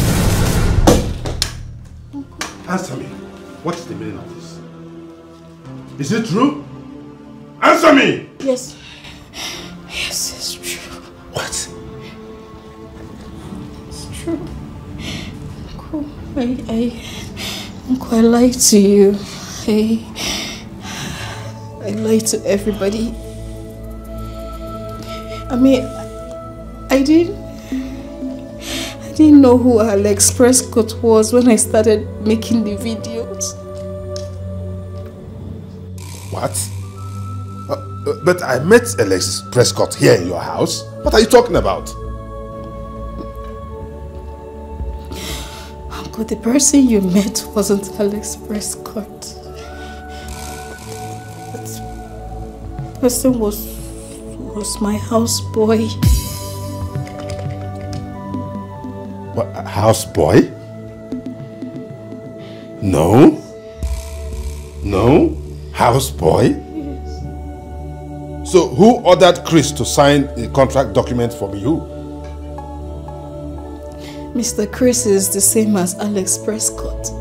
S3: answer me. What is the meaning of this? Is it true? Answer me!
S1: Yes. Yes, it's true.
S3: What?
S1: It's true. Uncle, I lied to you. I lied to everybody. I mean, I didn't know who Alex Prescott was when I started making the videos.
S3: What? But I met Alex Prescott here in your house. What are you talking about?
S1: Uncle, the person you met wasn't Alex Prescott. That person was my houseboy.
S3: What, a houseboy? No? No? Houseboy? Yes. So who ordered Chris to sign a contract document for you?
S1: Mr. Chris is the same as Alex Prescott.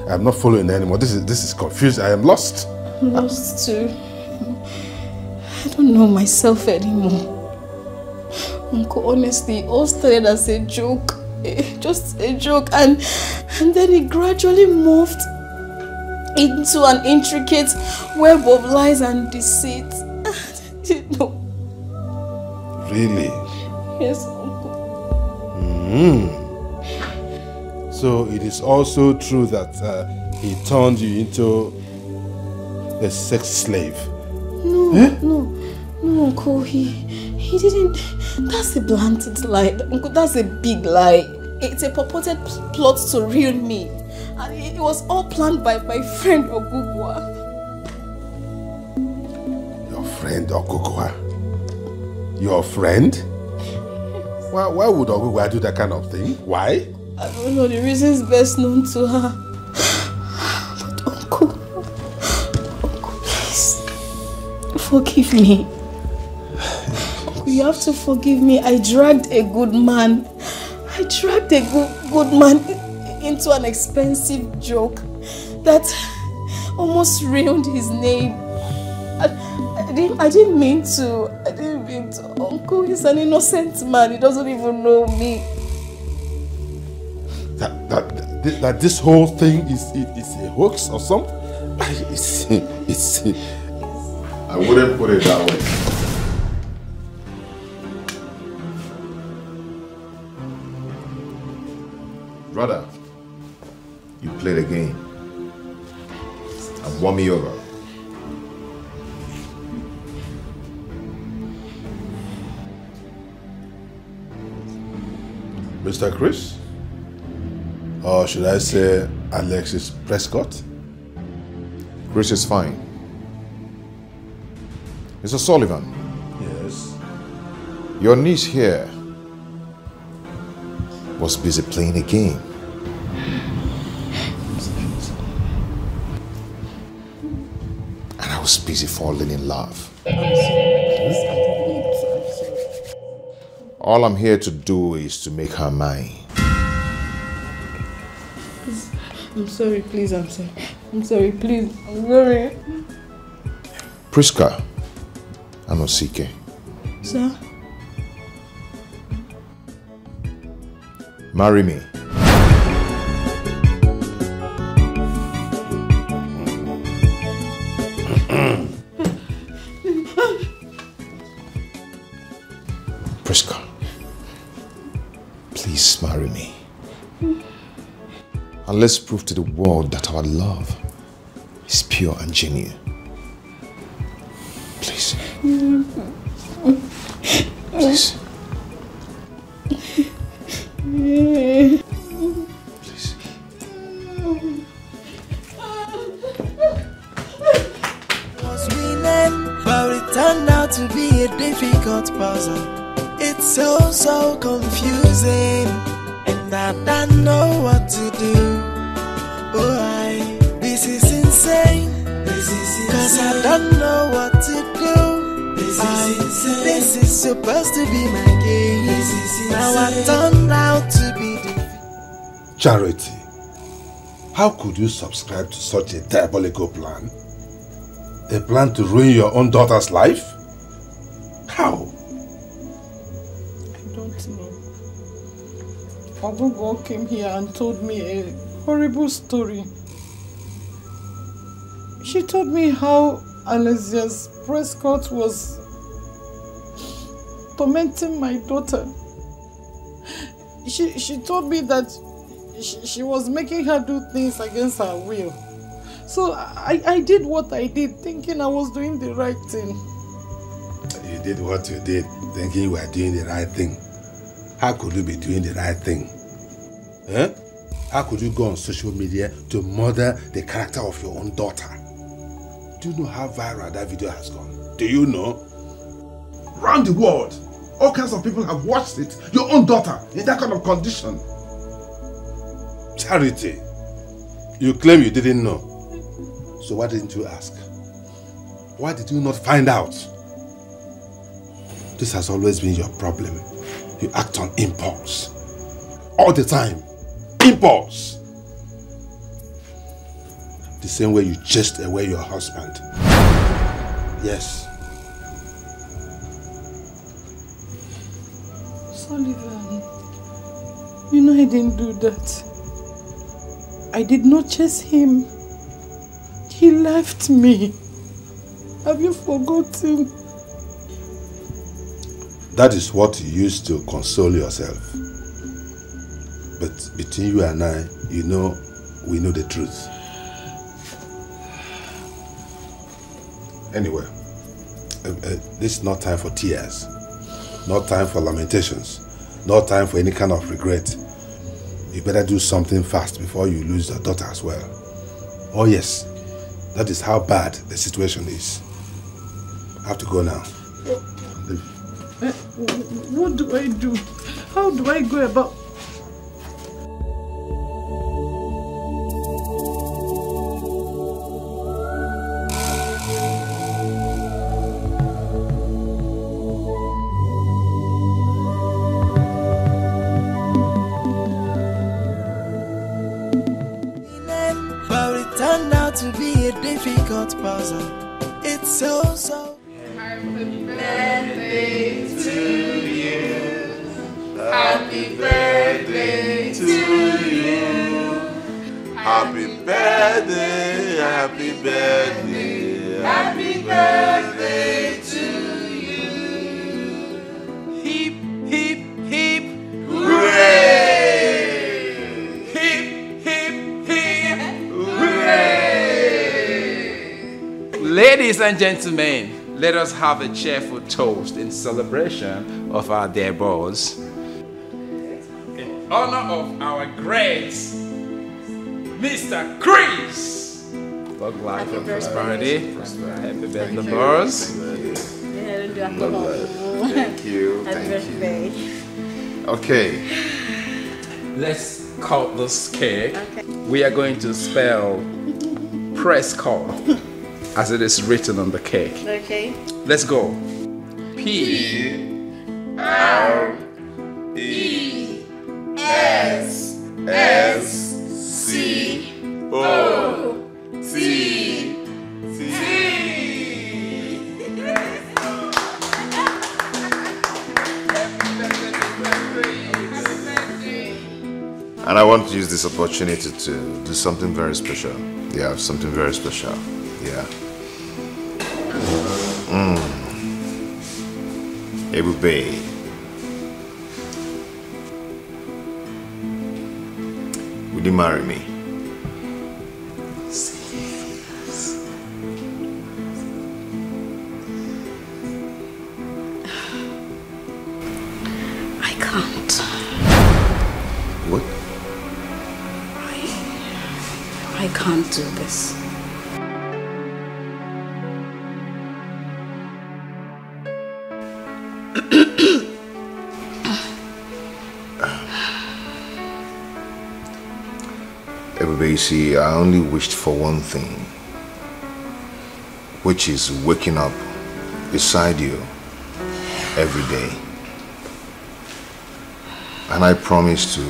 S3: I'm not following anymore. This is confused. I am lost.
S1: I'm lost too. I don't know myself anymore. Uncle, honestly, it all started as a joke. Just a joke, and then it gradually moved into an intricate web of lies and deceit. I didn't know.
S3: Really?
S1: Yes, Uncle.
S3: So it is also true that he turned you into a sex slave?
S1: No, no, Uncle, he didn't. That's a blatant lie. Uncle, that's a big lie. It's a purported plot to ruin me. And it was all planned by my friend Ogugwa.
S3: Your friend Ogugwa? Your friend? Why would Ogugwa do that kind of thing? Why?
S1: I don't know, the reasons best known to her. But Uncle, please, forgive me. You have to forgive me. I dragged a good man. I dragged a good man into an expensive joke that almost ruined his name. I didn't mean to. Uncle, he's an innocent man. He doesn't even know me.
S3: That this whole thing is a hoax or something?
S5: I wouldn't put it that way. Brother, you played a game and won me over.
S3: Mr. Chris? Or should I say Alexis Prescott?
S5: Chris is fine. Mr. Sullivan.
S3: Yes?
S5: Your niece here was busy playing a game. And I was busy falling in love. All I'm here to do is to make her mine.
S1: I'm sorry, please, I'm sorry. I'm sorry, please, I'm sorry.
S5: Priska Anosike.
S1: Sir?
S5: Marry me. Priska, please marry me. And let's prove to the world that our love is pure and genuine. Please. Please. Please.
S12: Was winning, but it turned out to be a difficult puzzle. It's so confusing, and I don't know what to do. Oh, this is insane. Cause I don't know what to do. This is supposed to be my game. Now I turned out to be the
S10: Charity, how could you subscribe to such a diabolical plan? A plan to ruin your own daughter's life? How?
S15: I don't know. Ogogo came here and told me a horrible story. She told me how Alessia's Prescott was tormenting my daughter. She told me that she was making her do things against her will. So I did what I did, thinking I was doing the right thing.
S10: You did what you did, thinking you were doing the right thing. How could you be doing the right thing? Huh? How could you go on social media to murder the character of your own daughter? Do you know how viral that video has gone? Do you know?
S11: Round the world, all kinds of people have watched it. Your own daughter in that kind of condition.
S10: Charity, you claim you didn't know. So why didn't you ask? Why did you not find out? This has always been your problem. You act on impulse. All the time. Impulse. The same way you chased away your husband. Yes.
S15: Sullivan, you know I didn't do that. I did not chase him. He left me. Have you forgotten?
S10: That is what you used to console yourself. But between you and I, you know, we know the truth. Anyway, this is not time for tears. Not time for lamentations. Not time for any kind of regret. You better do something fast before you lose your daughter as well. Oh yes, that is how bad the situation is. I have to go now.
S15: What do I do? How do I go about?
S12: but it turned out to be a difficult puzzle. It's so
S2: Happy birthday to you. Happy birthday to you.
S9: Happy birthday, happy birthday,
S2: Happy birthday to you. Hip, hip, hip, hooray! Hip, hip, hip, hooray!
S18: Ladies and gentlemen, let us have a cheerful toast in celebration of our dear boss. In honor of our great Mr. Chris. Long life and prosperity. Happy birthday, boss.
S9: Thank you.
S23: Thank
S9: you.
S18: Okay. Let's cut this cake. We are going to spell Prescott as it is written on the cake.
S23: Okay.
S18: Let's go. P
S2: R E S S C O T T.
S5: And I want to use this opportunity to do something very special. Yeah, something very special. Yeah. Ebube. Would you marry me?
S8: I can't.
S5: What?
S8: I can't do this.
S5: Everybody, see, I only wished for one thing, which is waking up beside you every day. And I promise to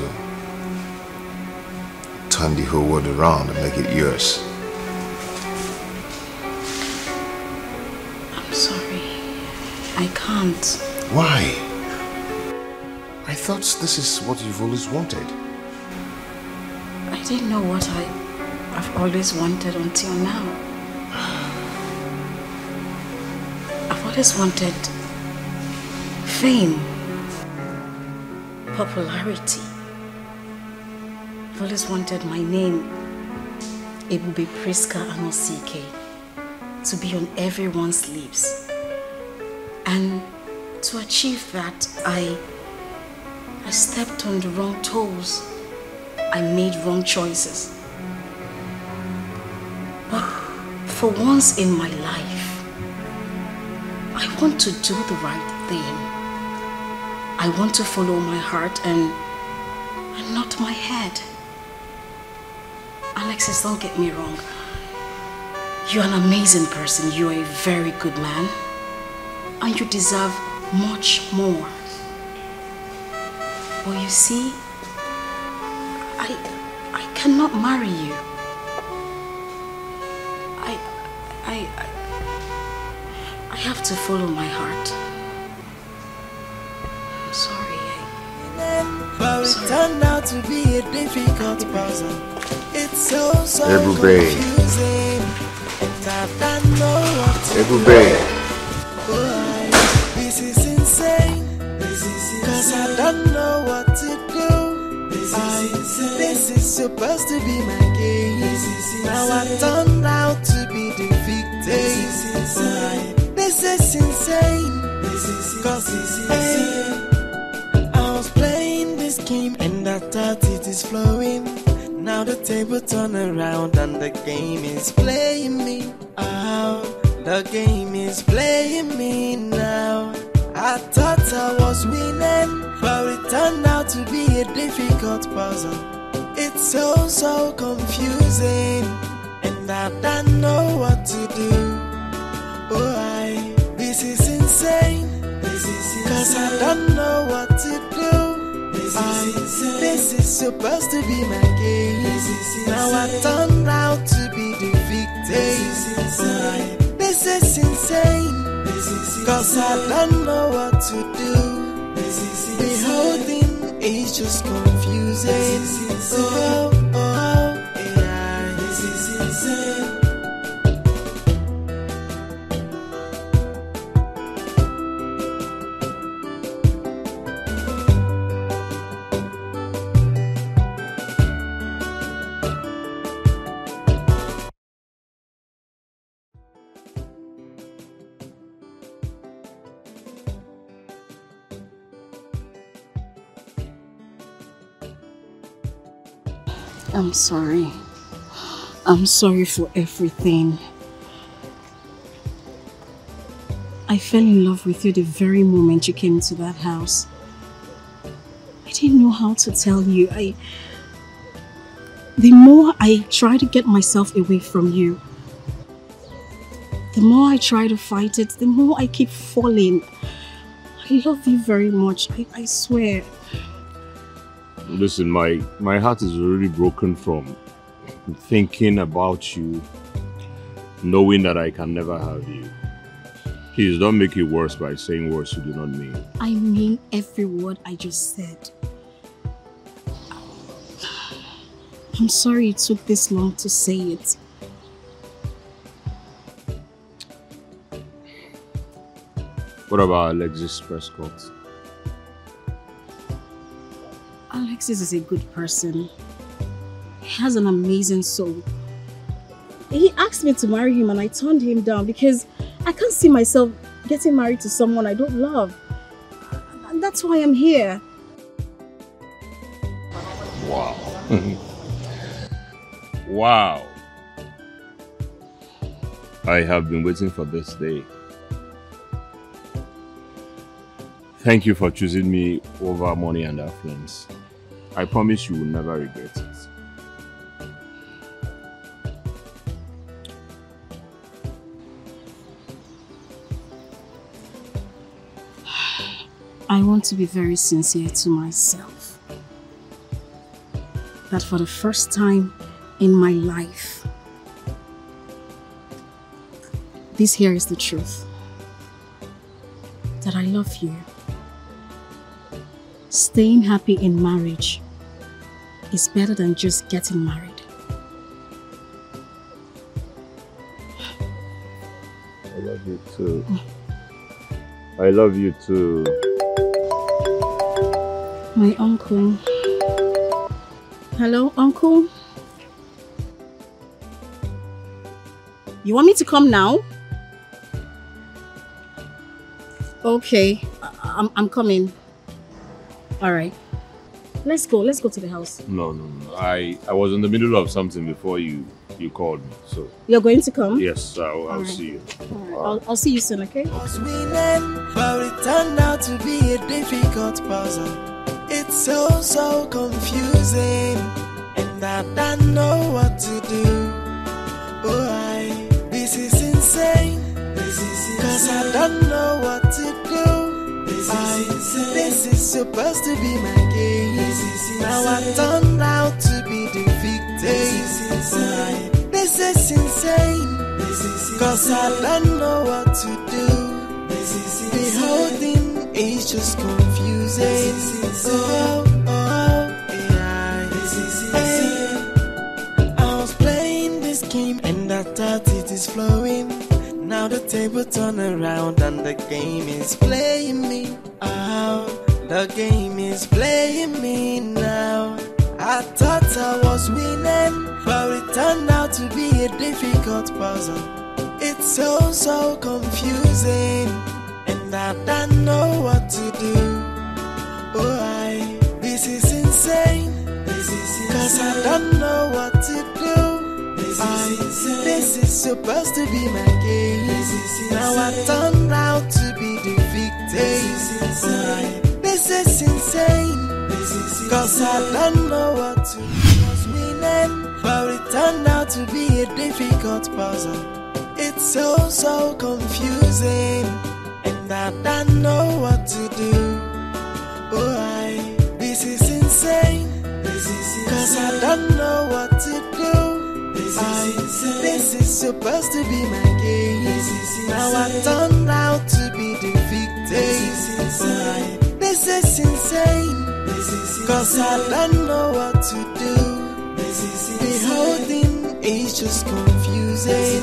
S5: turn the whole world around and make it yours.
S8: I'm sorry. I can't.
S5: Why? I thought this is what you've always wanted.
S8: I didn't know what I've always wanted until now. I've always wanted fame, popularity. I've always wanted my name, Ebube Priska Anosike, to be on everyone's lips. And to achieve that, I stepped on the wrong toes. I made wrong choices. But for once in my life, I want to do the right thing. I want to follow my heart and not my head. Alexis, don't get me wrong. You're an amazing person. You're a very good man. And you deserve much more. But you see, I cannot marry you. I have to follow my heart. I'm sorry.
S12: But it turned out to be a difficult puzzle. It's so
S5: Ebube.
S12: confusing. And I don't know what to
S5: Ebube.
S12: do. This is insane. Cause I don't know what to do. This is supposed to be my game. Now I turned out to be the victim. This is insane. Cause I was playing this game and I thought it is flowing. Now the table turn around and the game is playing me. Oh, the game is playing me now. I thought I was winning, but it turned out to be a difficult puzzle. It's so confusing, and I don't know what to do. Oh, this is insane. Cause I don't know what to do. This is supposed to be my game. Now I turned out to be the victim. This is insane. Cause I don't know what to do. The whole thing is just confusing. Oh, yeah, this is insane.
S8: I'm sorry. I'm sorry for everything. I fell in love with you the very moment you came into that house. I didn't know how to tell you. The more I try to get myself away from you, the more I try to fight it, the more I keep falling. I love you very much, I swear.
S9: Listen, my heart is already broken from thinking about you, knowing that I can never have you. Please don't make it worse by saying words you do not mean.
S8: I mean every word I just said. I'm sorry it took this long to say it.
S9: What about Alexis Prescott?
S8: Alexis is a good person. He has an amazing soul. He asked me to marry him and I turned him down because I can't see myself getting married to someone I don't love. And that's why I'm here.
S9: Wow. Wow. I have been waiting for this day. Thank you for choosing me over money and affluence. I promise you will never regret it.
S8: I want to be very sincere to myself. That for the first time in my life, this here is the truth. That I love you. Staying happy in marriage is better than just getting married.
S9: I love you too. I love you too.
S8: My uncle. Hello, uncle? You want me to come now? Okay, I'm coming. All right. Let's go to the house.
S9: No. I was in the middle of something before you called me, so.
S8: You're going to come?
S9: Yes, I'll see you.
S8: All right. I'll see you soon, okay?
S12: But it turned out to be a difficult puzzle. It's so confusing, and I don't know what to do. Oh, this is insane. Cause I don't know what to do. This is supposed to be my game. Now I turned out to be the victim. This is insane. Cause I don't know what to do. The whole thing is just confusing. I was playing this game and I thought it is flowing. Now the table turn around and the game is playing me. The game is playing me now. I thought I was winning, but it turned out to be a difficult puzzle. It's so confusing, and I don't know what to do. Oh, this is insane. Cause I don't know what to do. This is supposed to be my game. Now I turned out to be the victim. This is insane. Cause I don't know what to do. I was winning, but it turned out to be a difficult puzzle. It's so confusing, and I don't know what to do. Oh, this is insane. Cause I don't know what to do. This is supposed to be my game. Now I turned out to be the victim. This is insane. Cause I don't know what to do. The whole thing is just confusing.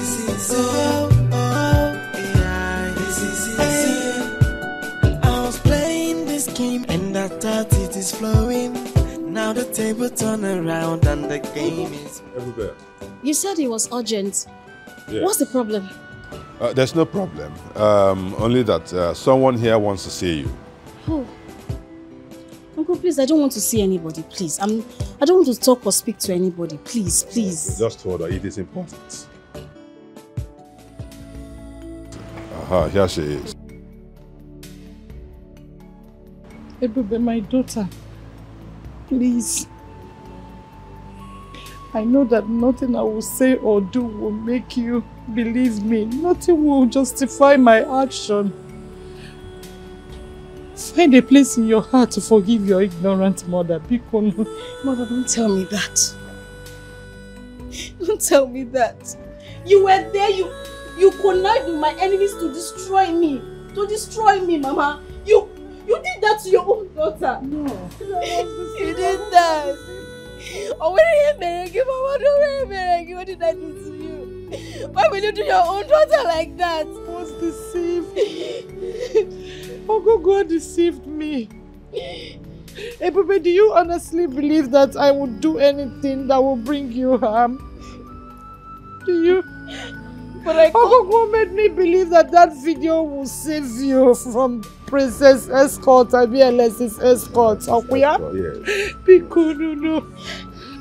S12: I was playing this game and I thought it is flowing. Now the table turn around and the game is...
S3: Everywhere.
S8: You said it was urgent.
S3: Yeah.
S8: What's the problem?
S11: There's no problem. Only that someone here wants to see you.
S8: Oh. Uncle, please, I don't want to see anybody, please. I don't want to talk or speak to anybody, please.
S11: Just hold her, it is important. Here she is.
S15: Ebube, my daughter, please. I know that nothing I will say or do will make you believe me. Nothing will justify my action. Find a place in your heart to forgive your ignorant mother.
S8: Mother, don't tell me that. Don't tell me that.
S1: You were there, you connived with my enemies to destroy me. Mama. You did that to your own daughter.
S15: No.
S1: You did that. Oh, what did I do to you? Why will you do your own daughter like that?
S15: I was deceived. Ogogo deceived me. Ebube, do you honestly believe that I would do anything that will bring you harm? Do you? But Ogogo made me believe that that video will save you from Princess Escort and BLS's escort. Akuya?
S5: Yes.
S15: Because no.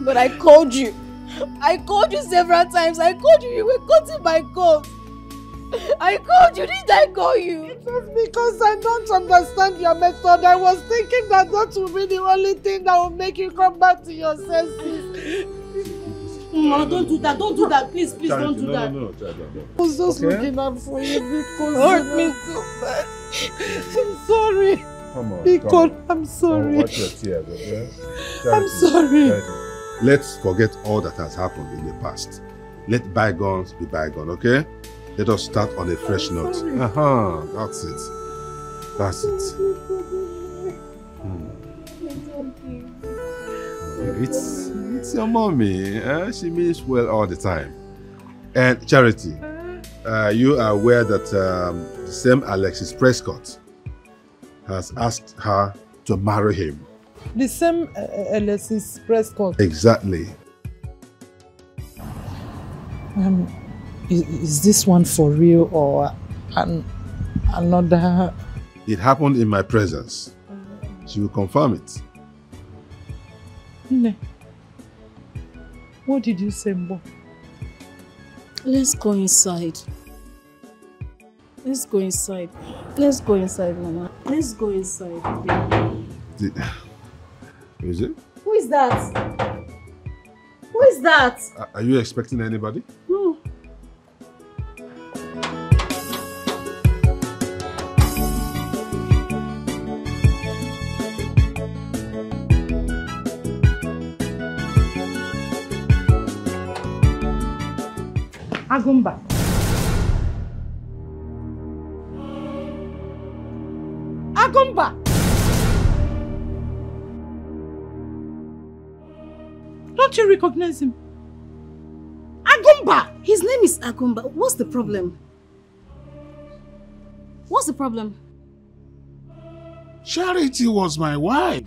S15: But I called you. I called you several times. I called you. You were cutting my calls. I called you. Did I call you? It was because I don't understand your method. I was thinking that that will be the only thing that will make you come back to your senses.
S1: No, don't do that. Don't do that. Please,
S5: Charity,
S1: don't do that.
S5: No.
S15: I was just looking out for you because you hurt me so bad. I'm sorry.
S5: Come on.
S15: Because I'm sorry.
S5: Watch your tears, okay?
S15: I'm sorry.
S5: Charity. Let's forget all that has happened in the past. Let bygones be bygone, okay? Let us start on a fresh note. That's it. That's it. It's your mommy. She means well all the time. And Charity, you are aware that the same Alexis Prescott has asked her to marry him.
S15: The same Alexis Prescott.
S5: Exactly.
S15: Is this one for real or another?
S5: It happened in my presence. She will confirm it.
S15: Ne. What did you say, Mbo?
S8: Let's go inside. Let's go inside. Let's go inside, Mama. Let's go inside.
S5: Is it?
S1: Who is that? Who is that?
S5: Are you expecting anybody?
S1: No.
S15: Agumba. Agumba. Don't you recognize him? Agumba!
S8: His name is Agumba. What's the problem? What's the problem?
S10: Charity was my wife.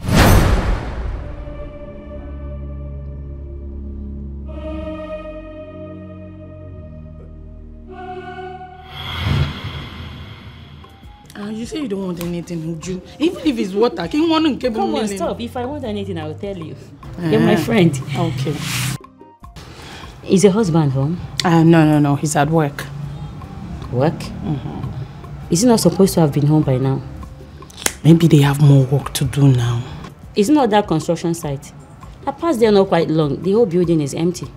S15: You say you don't want anything, Uju. Even if it's water, can you want to
S7: come on, stop. If I want anything, I will tell you. You're my friend.
S15: Okay.
S7: Is your husband home?
S15: No. He's at work.
S7: Work? Is he not supposed to have been home by now?
S15: Maybe they have more work to do now.
S7: It's not that construction site. I passed there not quite long. The whole building is empty.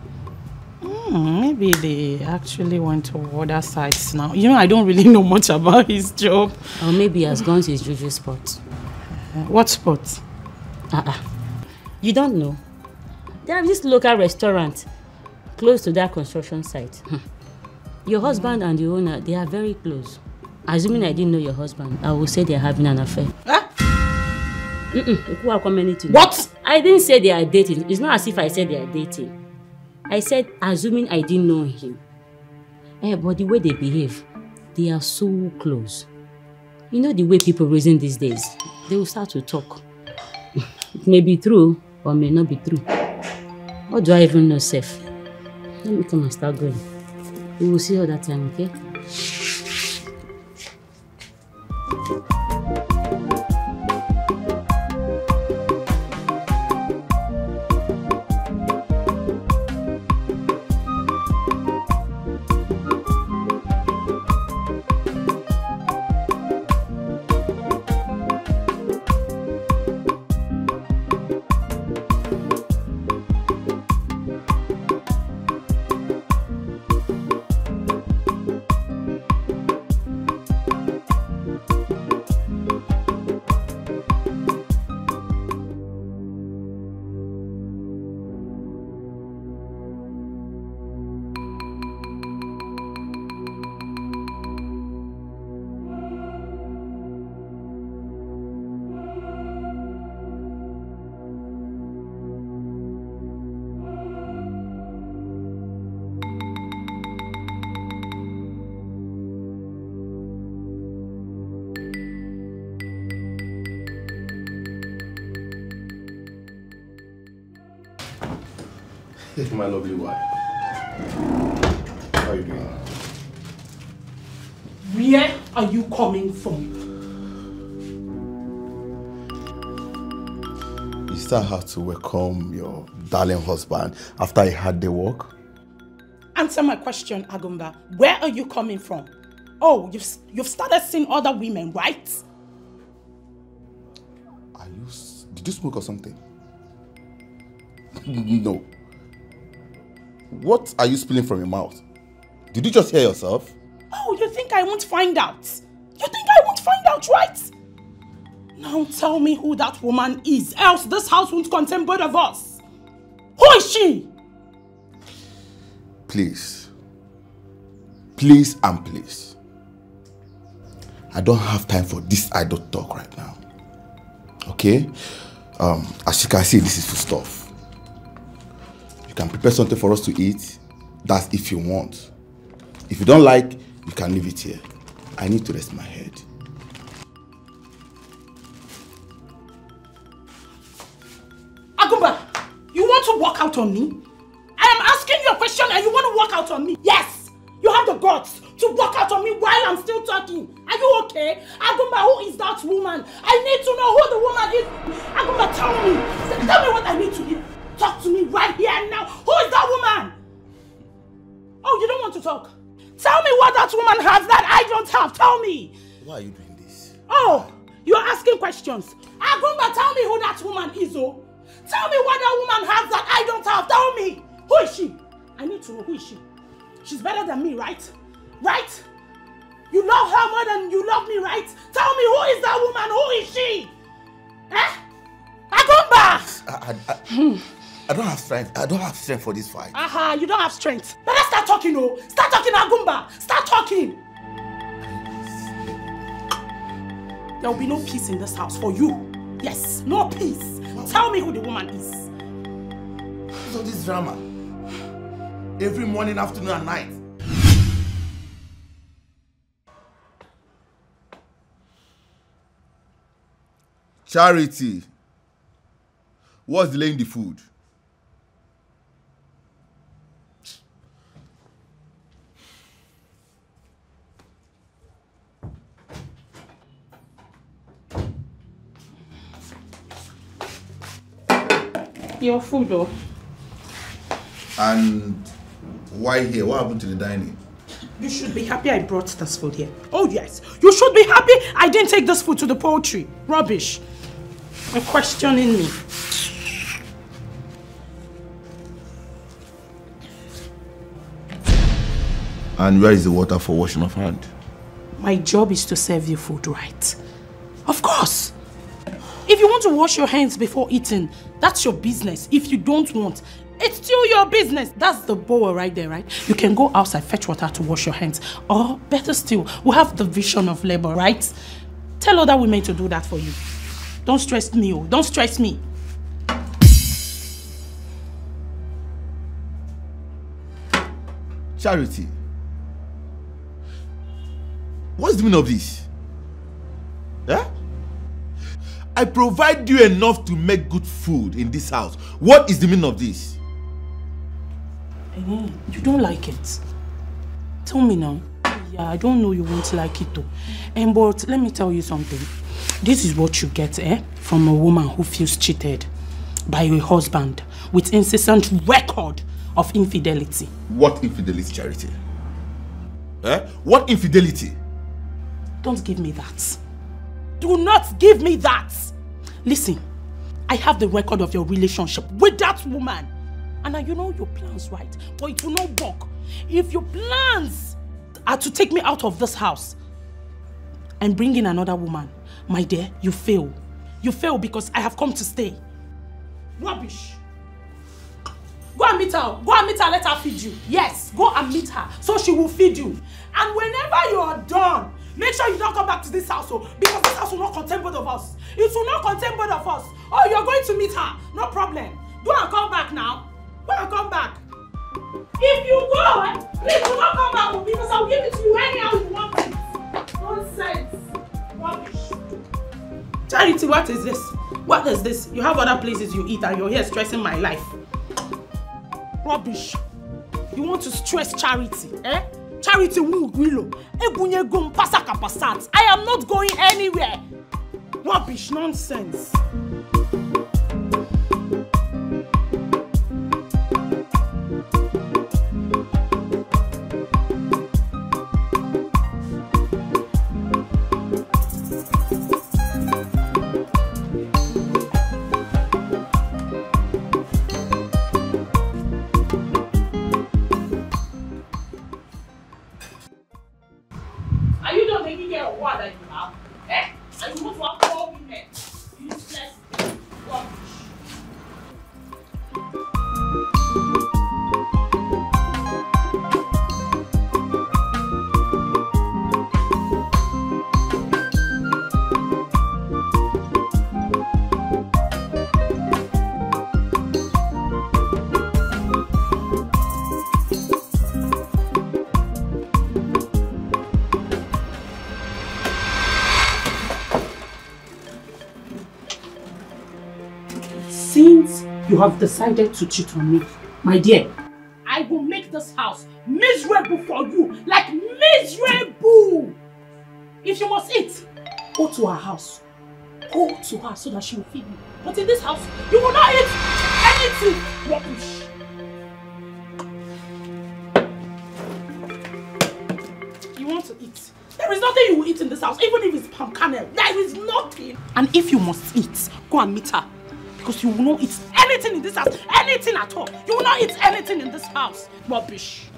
S15: Maybe they actually went to other sites now. You know, I don't really know much about his job.
S7: Or maybe he has gone to his usual spot.
S15: What spot?
S7: You don't know? They have this local restaurant close to that construction site. Your husband and the owner, they are very close. Assuming I didn't know your husband, I would say they are having an affair.
S15: What?
S7: I didn't say they are dating. It's not as if I said they are dating. I said, assuming I didn't know him. But the way they behave, they are so close. You know the way people reason these days. They will start to talk. It may be true or may not be true. What do I even know, Seth? Let me come and start going. We will see all that time, okay?
S11: My lovely wife. How are you doing?
S4: Where are you coming from?
S11: You still have to welcome your darling husband after he had the walk?
S4: Answer my question, Agumba. Where are you coming from? Oh, you've started seeing other women, right?
S11: Did you smoke or something? No. What are you spilling from your mouth? Did you just hear yourself?
S4: Oh, you think I won't find out? You think I won't find out, right? Now tell me who that woman is, else this house won't contain both of us. Who is she?
S11: Please. Please and please. I don't have time for this idle talk right now. Okay? As you can see, this is for stuff. You can prepare something for us to eat. That's if you want. If you don't like, you can leave it here. I need to rest my head.
S4: Agumba, you want to walk out on me? I am asking you a question and you want to walk out on me? Yes! You have the guts to walk out on me while I'm still talking. Are you okay? Agumba, who is that woman? I need to know who the woman is. Agumba, tell me. Tell me what I need to do. Talk to me right here and now. Who is that woman? Oh, you don't want to talk? Tell me what that woman has that I don't have. Tell me.
S11: Why are you doing this?
S4: Oh, you're asking questions. Agumba, tell me who that woman is, oh. Tell me what that woman has that I don't have. Tell me. Who is she? I need to know who is she. She's better than me, right? Right? You love her more than you love me, right? Tell me, who is that woman? Who is she? Eh? Agumba!
S11: I don't have strength. I don't have strength for this fight.
S4: Aha, you don't have strength. But let's start talking, oh. Start talking, Agumba. Start talking. There will be no peace in this house for you. Yes, no peace. Tell me who the woman is.
S11: So this drama. Every morning, afternoon, and night. Charity. What's delaying the food?
S4: Your food, though.
S11: And why here? What happened to the dining?
S4: You should be happy I brought this food here. Oh yes, you should be happy I didn't take this food to the poultry. Rubbish. You're questioning me.
S11: And where is the water for washing of hand?
S4: My job is to serve you food right. Of course. If you want to wash your hands before eating, that's your business. If you don't want, it's still your business. That's the bowl right there, right? You can go outside, fetch water to wash your hands. Or better still, we have the vision of labor, right? Tell other women to do that for you. Don't stress me, oh. Don't stress me.
S11: Charity. What's the meaning of this? Yeah? I provide you enough to make good food in this house. What is the meaning of this?
S4: You don't like it. Tell me now. Yeah, I don't know you won't like it though. But let me tell you something. This is what you get, from a woman who feels cheated by her husband with incessant record of infidelity.
S11: What infidelity, Charity? What infidelity?
S4: Don't give me that. Do not give me that. Listen, I have the record of your relationship with that woman. And you know your plans, right? But it will not work. If your plans are to take me out of this house and bring in another woman, my dear, you fail. You fail because I have come to stay. Rubbish. Go and meet her. Go and meet her, let her feed you. Yes, go and meet her so she will feed you. And whenever you are done, make sure you don't come back to this house, because this house will not contain both of us. It will not contain both of us. Oh, you're going to meet her. No problem. Go and come back now. Go and come back. If you go, please do not come back because I'll give it to you anyhow you want it. Nonsense. Rubbish. Charity, what is this? What is this? You have other places you eat and you're here stressing my life. Rubbish. You want to stress Charity, eh? Charity Willow. I am not going anywhere. Rubbish, nonsense. Since you have decided to cheat on me, my dear, I will make this house miserable for you, like miserable. If you must eat, go to her house. Go to her so that she will feed you. But in this house, you will not eat anything. Rubbish. You want to eat? There is nothing you will eat in this house, even if it's palm kernel. There is nothing. And if you must eat, go and meet her. Because you will not eat anything in this house. Anything at all. You will not eat anything in this house. Rubbish.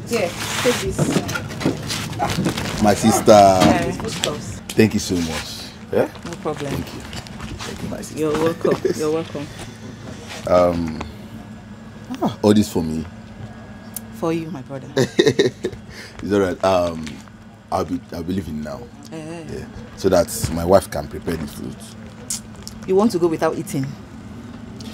S17: Here, take this.
S11: My sister. Thank you so much. Yeah?
S17: No problem.
S11: Thank you. Thank you, my sister.
S17: You're welcome. You're welcome.
S11: All this for me.
S17: For you, my brother.
S11: It's alright. I'll be leaving now. Yeah. So that my wife can prepare the food.
S17: You want to go without eating?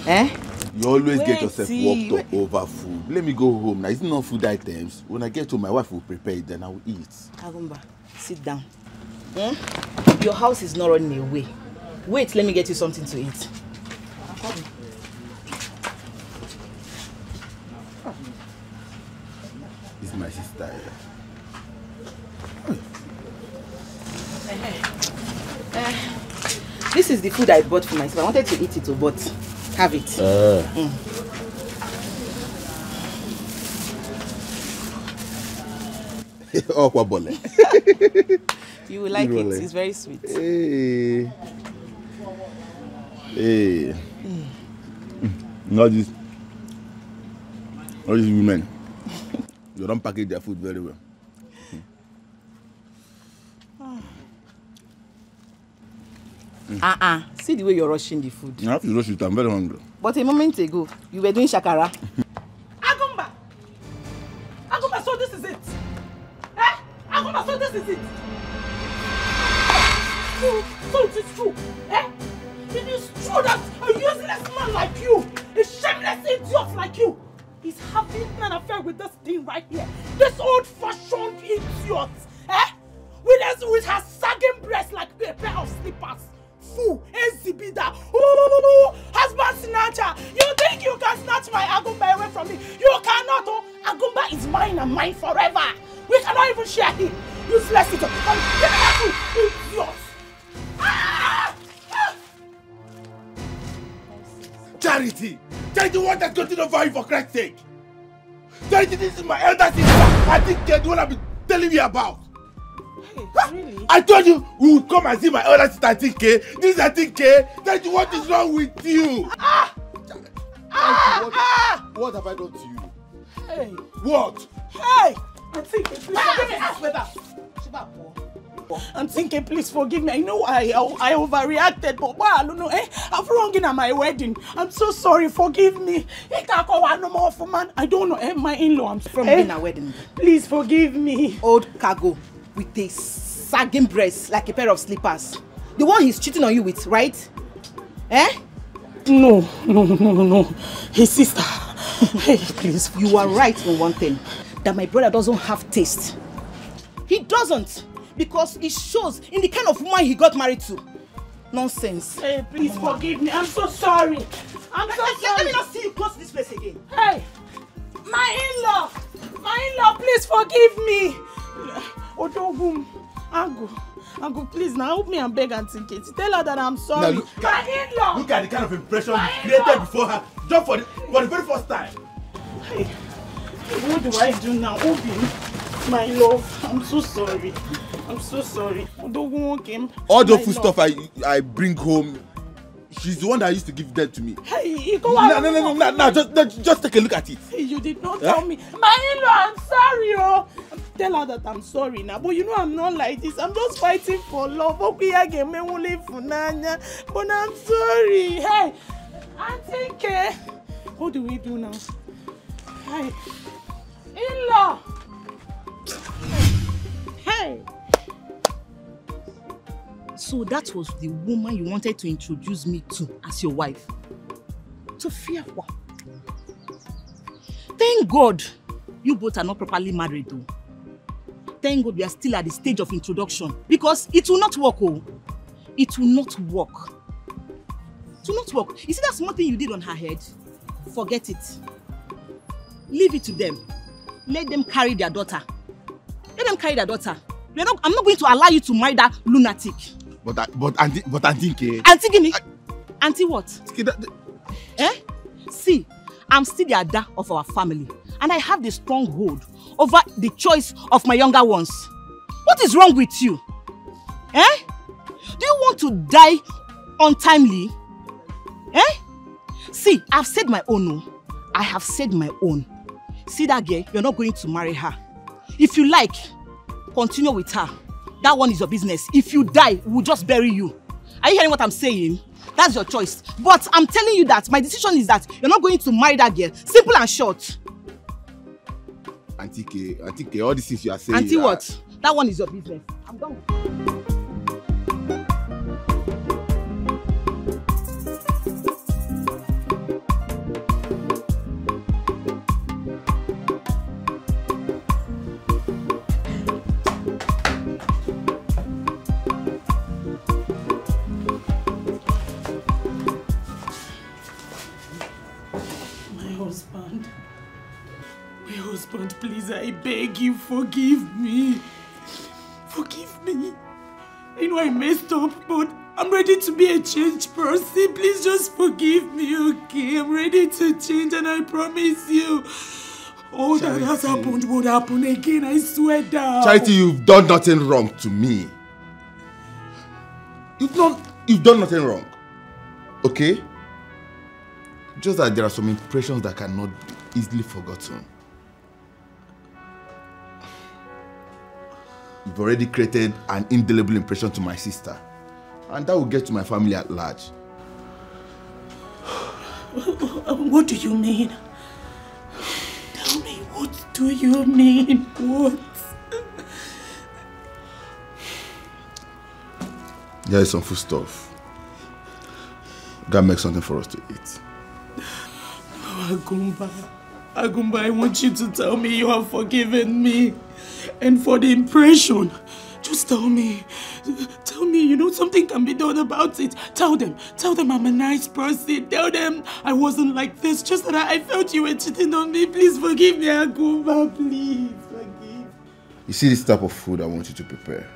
S17: Eh?
S11: You always get yourself worked up over food. Let me go home. Now, it's not food items. When I get home, my wife will prepare it, then I will eat.
S17: Agumba, sit down. Your house is not running away. Wait, let me get you something to eat.
S11: This is my sister.
S17: This is the food I bought for myself. I wanted to eat it, but have it. You will like it. It's very sweet.
S11: Hey. Not these women. You don't package their food very well.
S17: See the way you're rushing the food.
S11: I have to rush it. I'm very hungry.
S17: But a moment ago, you were doing shakara.
S4: Agumba! Agumba, so this is it? Eh? Agumba, so this is it? So it is true. Eh? It is true that a useless man like you, a shameless idiot like you, is having an affair with this thing right here. This old-fashioned idiot. Eh? With her sagging breasts like a pair of slippers. Fool, Ezibida, husband snatcher. You think you can snatch my Agumba away from me? You cannot. Oh, Agumba is mine and mine forever. We cannot even share him. Useless idiot. Idiot.
S11: Charity! Charity, what has gotten over you for Christ's sake? Charity, this is my elder sister. I think you're the one I've been telling you about. Really? I told you we would come and see my other sister Dikeh. This is Dikeh. Tell you what is wrong with you. What have I done to you?
S19: Hey.
S11: What?
S19: Hey! Auntie, please forgive me. Ask better. Auntie, please forgive me. I know I overreacted, but why I don't know. I've wronged in at my wedding. I'm so sorry. Forgive me. I don't know. My in-law. I'm
S1: From being a wedding.
S19: Please forgive me.
S1: Old cargo with a sagging breast like a pair of slippers. The one he's cheating on you with, right? Eh?
S19: No. His sister. Hey, please.
S1: You are right in one thing. That my brother doesn't have taste. He doesn't. Because it shows in the kind of woman he got married to. Nonsense.
S19: Hey, please forgive me. I'm so sorry. I'm so sorry.
S1: Let me not see you close to this place again.
S19: Hey, my in-law, please forgive me. Odogum, Angu, please now help me and beg Auntie Katie. Tell her that I'm sorry.
S11: Now
S19: My in-law.
S11: Look at the kind of impression you created before her, just for the very first time.
S19: Hey, what do I do now, Obi? My love, I'm so sorry. Odogun came.
S11: All the food stuff I bring home, she's the one that used to give that to me.
S19: Hey, go on.
S11: No, just take a look at it.
S19: Hey, you did not tell me. My in-law, I'm sorry, oh. Tell her that I'm sorry now. But you know I'm not like this. I'm just fighting for love. But I'm sorry. Hey, Auntie K. What do we do now? Hey, in-law.
S1: Hey. So that was the woman you wanted to introduce me to as your wife. Sophia. Thank God you both are not properly married though. Thank God we are still at the stage of introduction. Because it will not work, oh. It will not work. It will not work. You see that small thing you did on her head? Forget it. Leave it to them. Let them carry their daughter. Let them carry their daughter. I'm not going to allow you to marry that lunatic.
S11: But Auntie Nke.
S1: Auntie Gini? Auntie what? See, I'm still the Ada of our family. And I have the strong hold over the choice of my younger ones. What is wrong with you? Do you want to die untimely? See, I've said my own. No. I have said my own. See that girl, you're not going to marry her. If you like, continue with her. That one is your business. If you die, we'll just bury you. Are you hearing what I'm saying? That's your choice. But I'm telling you that my decision is that you're not going to marry that girl. Simple and short.
S11: Auntie K, all these things you are saying.
S1: Auntie what? That one is your business. I'm done.
S19: Please, I beg you, forgive me. Forgive me. I know I messed up, but I'm ready to be a changed person. Please just forgive me, okay? I'm ready to change and I promise you. All that has happened would happen again, I swear down.
S11: Charity, you've done nothing wrong to me. You've done nothing wrong. Okay? Just that there are some impressions that cannot be easily forgotten. You've already created an indelible impression to my sister. And that will get to my family at large.
S19: What do you mean? Tell me, what do you mean? What?
S11: There is some food stuff. Gotta make something for us to eat.
S19: Agumba, I want you to tell me you have forgiven me. And for the impression, just tell me, you know, something can be done about it. Tell them I'm a nice person. Tell them I wasn't like this, just that I felt you were cheating on me. Please forgive me, Agumba, please forgive.
S11: You see this type of food I want you to prepare.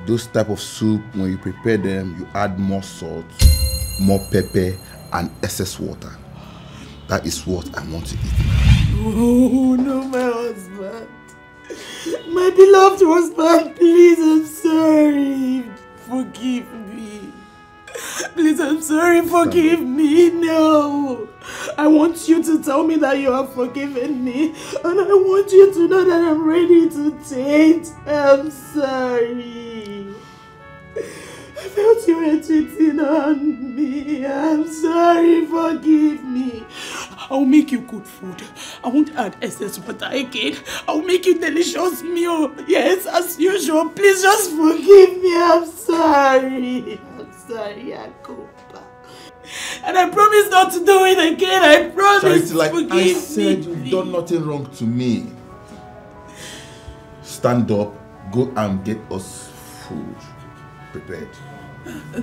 S11: Those type of soup, when you prepare them, you add more salt, more pepper, and excess water. That is what I want to eat.
S19: Oh, no, my husband.
S10: My beloved husband, please, I'm sorry. Forgive me. Please, I'm sorry, forgive me. No. I want you to tell me that you have forgiven me. And I want you to know that I'm ready to date. I'm sorry. I felt you were cheating on me. I'm sorry, forgive me. I'll make you good food. I won't add excess water again. I'll make you delicious meal. Yes, as usual. Please just forgive me. I'm sorry. I'm sorry, Yakuba. And I promise not to do it again. I promise.
S11: Charity, like
S10: forgive
S11: I said,
S10: me.
S11: you've done nothing wrong to me. Stand up, go and get us food prepared.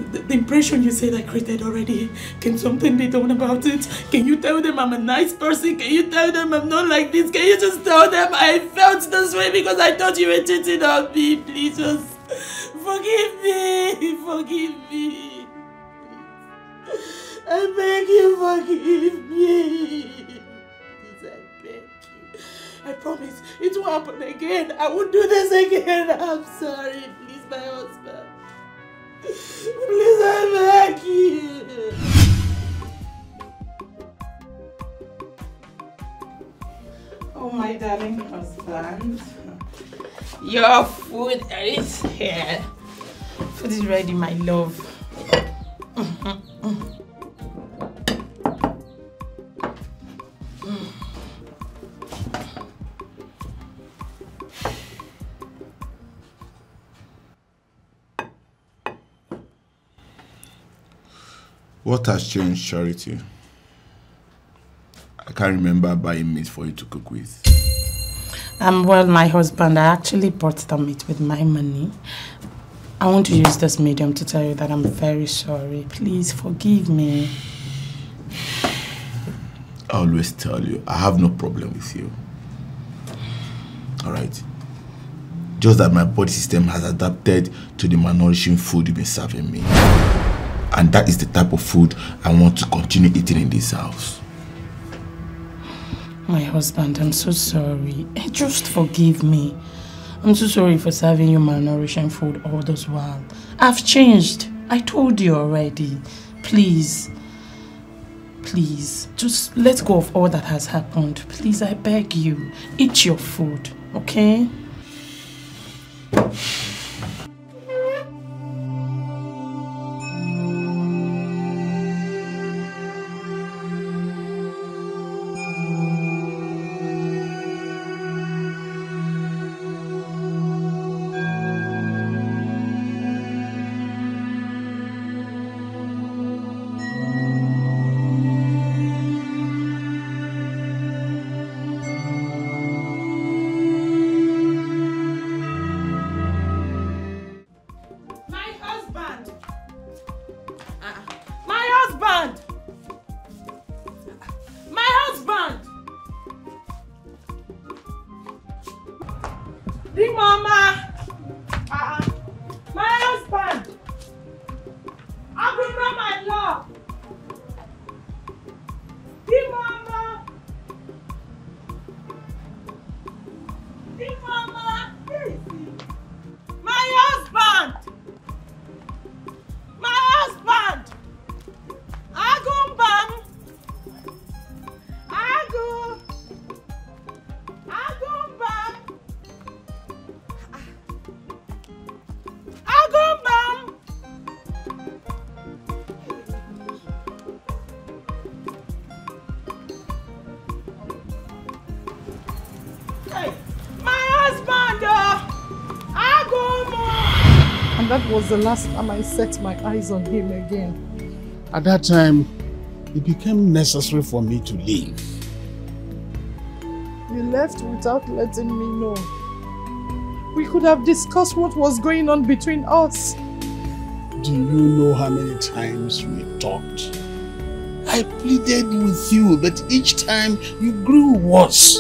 S10: The impression you said I created already, can something be done about it? Can you tell them I'm a nice person? Can you tell them I'm not like this? Can you just tell them I felt this way because I thought you were cheating on me? Please just forgive me. Forgive me. I beg you, forgive me. Please, I beg you. I promise it won't happen again. I won't do this again. I'm sorry. Please, my husband. Please, I beg you.
S4: Oh, my darling husband. Your food is here. Food is ready, my love.
S11: What has changed, Charity? I can't remember buying meat for you to cook with.
S4: Well, my husband, I actually bought the meat with my money. I want to use this medium to tell you that I'm very sorry. Please forgive me.
S11: I always tell you, I have no problem with you. Alright? Just that my body system has adapted to the malnourishing food you've been serving me. And that is the type of food I want to continue eating in this house.
S4: My husband, I'm so sorry. Just forgive me. I'm so sorry for serving you malnourishing food all this while. I've changed. I told you already. Please. Please. Just let go of all that has happened. Please, I beg you. Eat your food, okay?
S19: That was the last time I set my eyes on him again.
S10: At that time, it became necessary for me to leave.
S19: You left without letting me know. We could have discussed what was going on between us.
S10: Do you know how many times we talked? I pleaded with you, but each time you grew worse.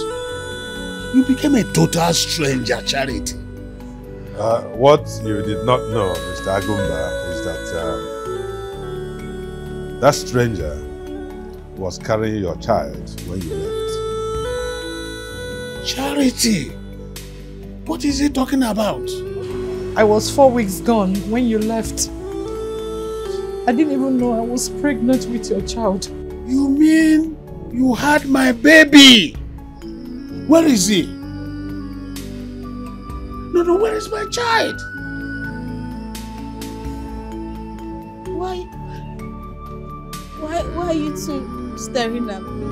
S10: You became a total stranger, Charity.
S3: What you did not know, Mr. Agumba, is that that stranger was carrying your child when you left.
S10: Charity! What is he talking about?
S15: I was 4 weeks gone when you left. I didn't even know I was pregnant with your child.
S10: You mean you had my baby? Where is he? No, where is my child?
S1: Why are you two staring at me?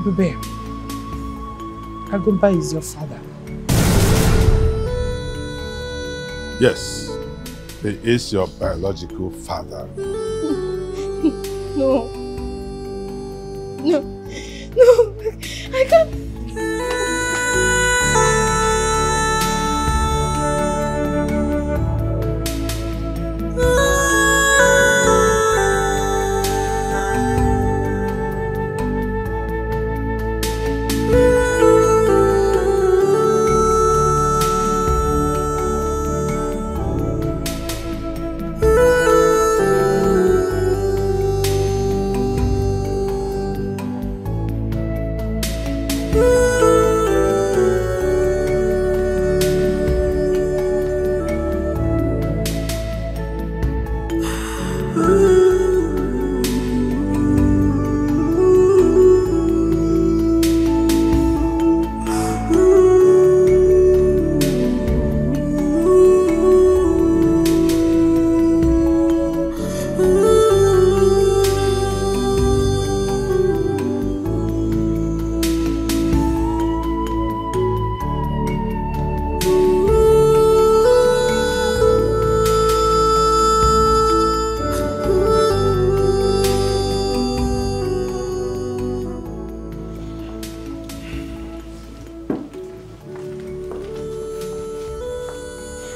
S15: Baby, Agumba is your father.
S3: Yes, he is your biological father.
S1: No, I can't.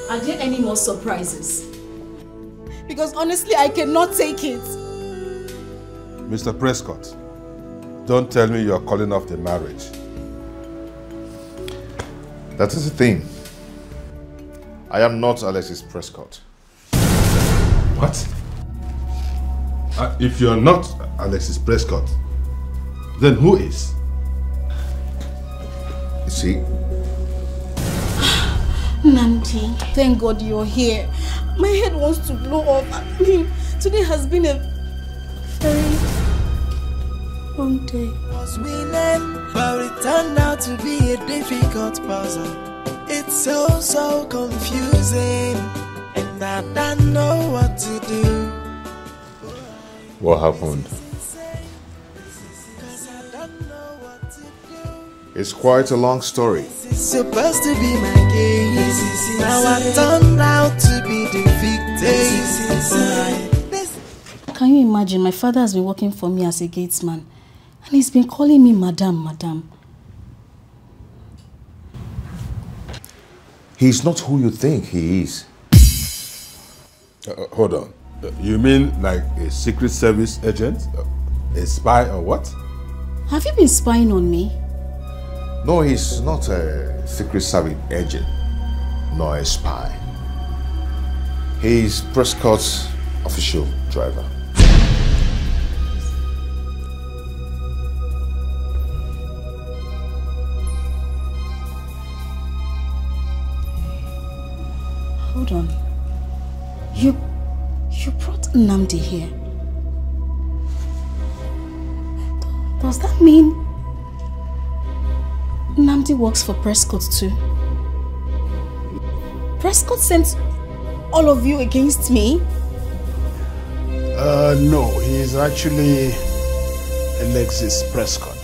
S20: Are there any more surprises?
S1: Because honestly, I cannot take it.
S3: Mr. Prescott, don't tell me you're calling off the marriage.
S5: That is the thing. I am not Alexis Prescott.
S3: What? If you're not Alexis Prescott, then who is?
S5: You see?
S1: Namdi, thank God you're here. My head wants to blow up. I mean, today has been a very long day.
S12: Was winning, but it turned out to be a difficult puzzle. It's so confusing, and I don't know what to do.
S9: What happened?
S5: It's quite a long story.
S12: It's supposed to be my case. Now I turned out to be the victim.
S20: Can you imagine? My father has been working for me as a gatesman, and he's been calling me madam.
S5: He's not who you think he is.
S3: Hold on. You mean like a Secret Service agent? A spy or what?
S20: Have you been spying on me?
S5: No, he's not a Secret Service agent, nor a spy. He's Prescott's official driver.
S20: Hold on. You brought Nnamdi here. Does that mean Nnamdi works for Prescott too? Prescott sent all of you against me?
S10: No, he's actually Alexis Prescott.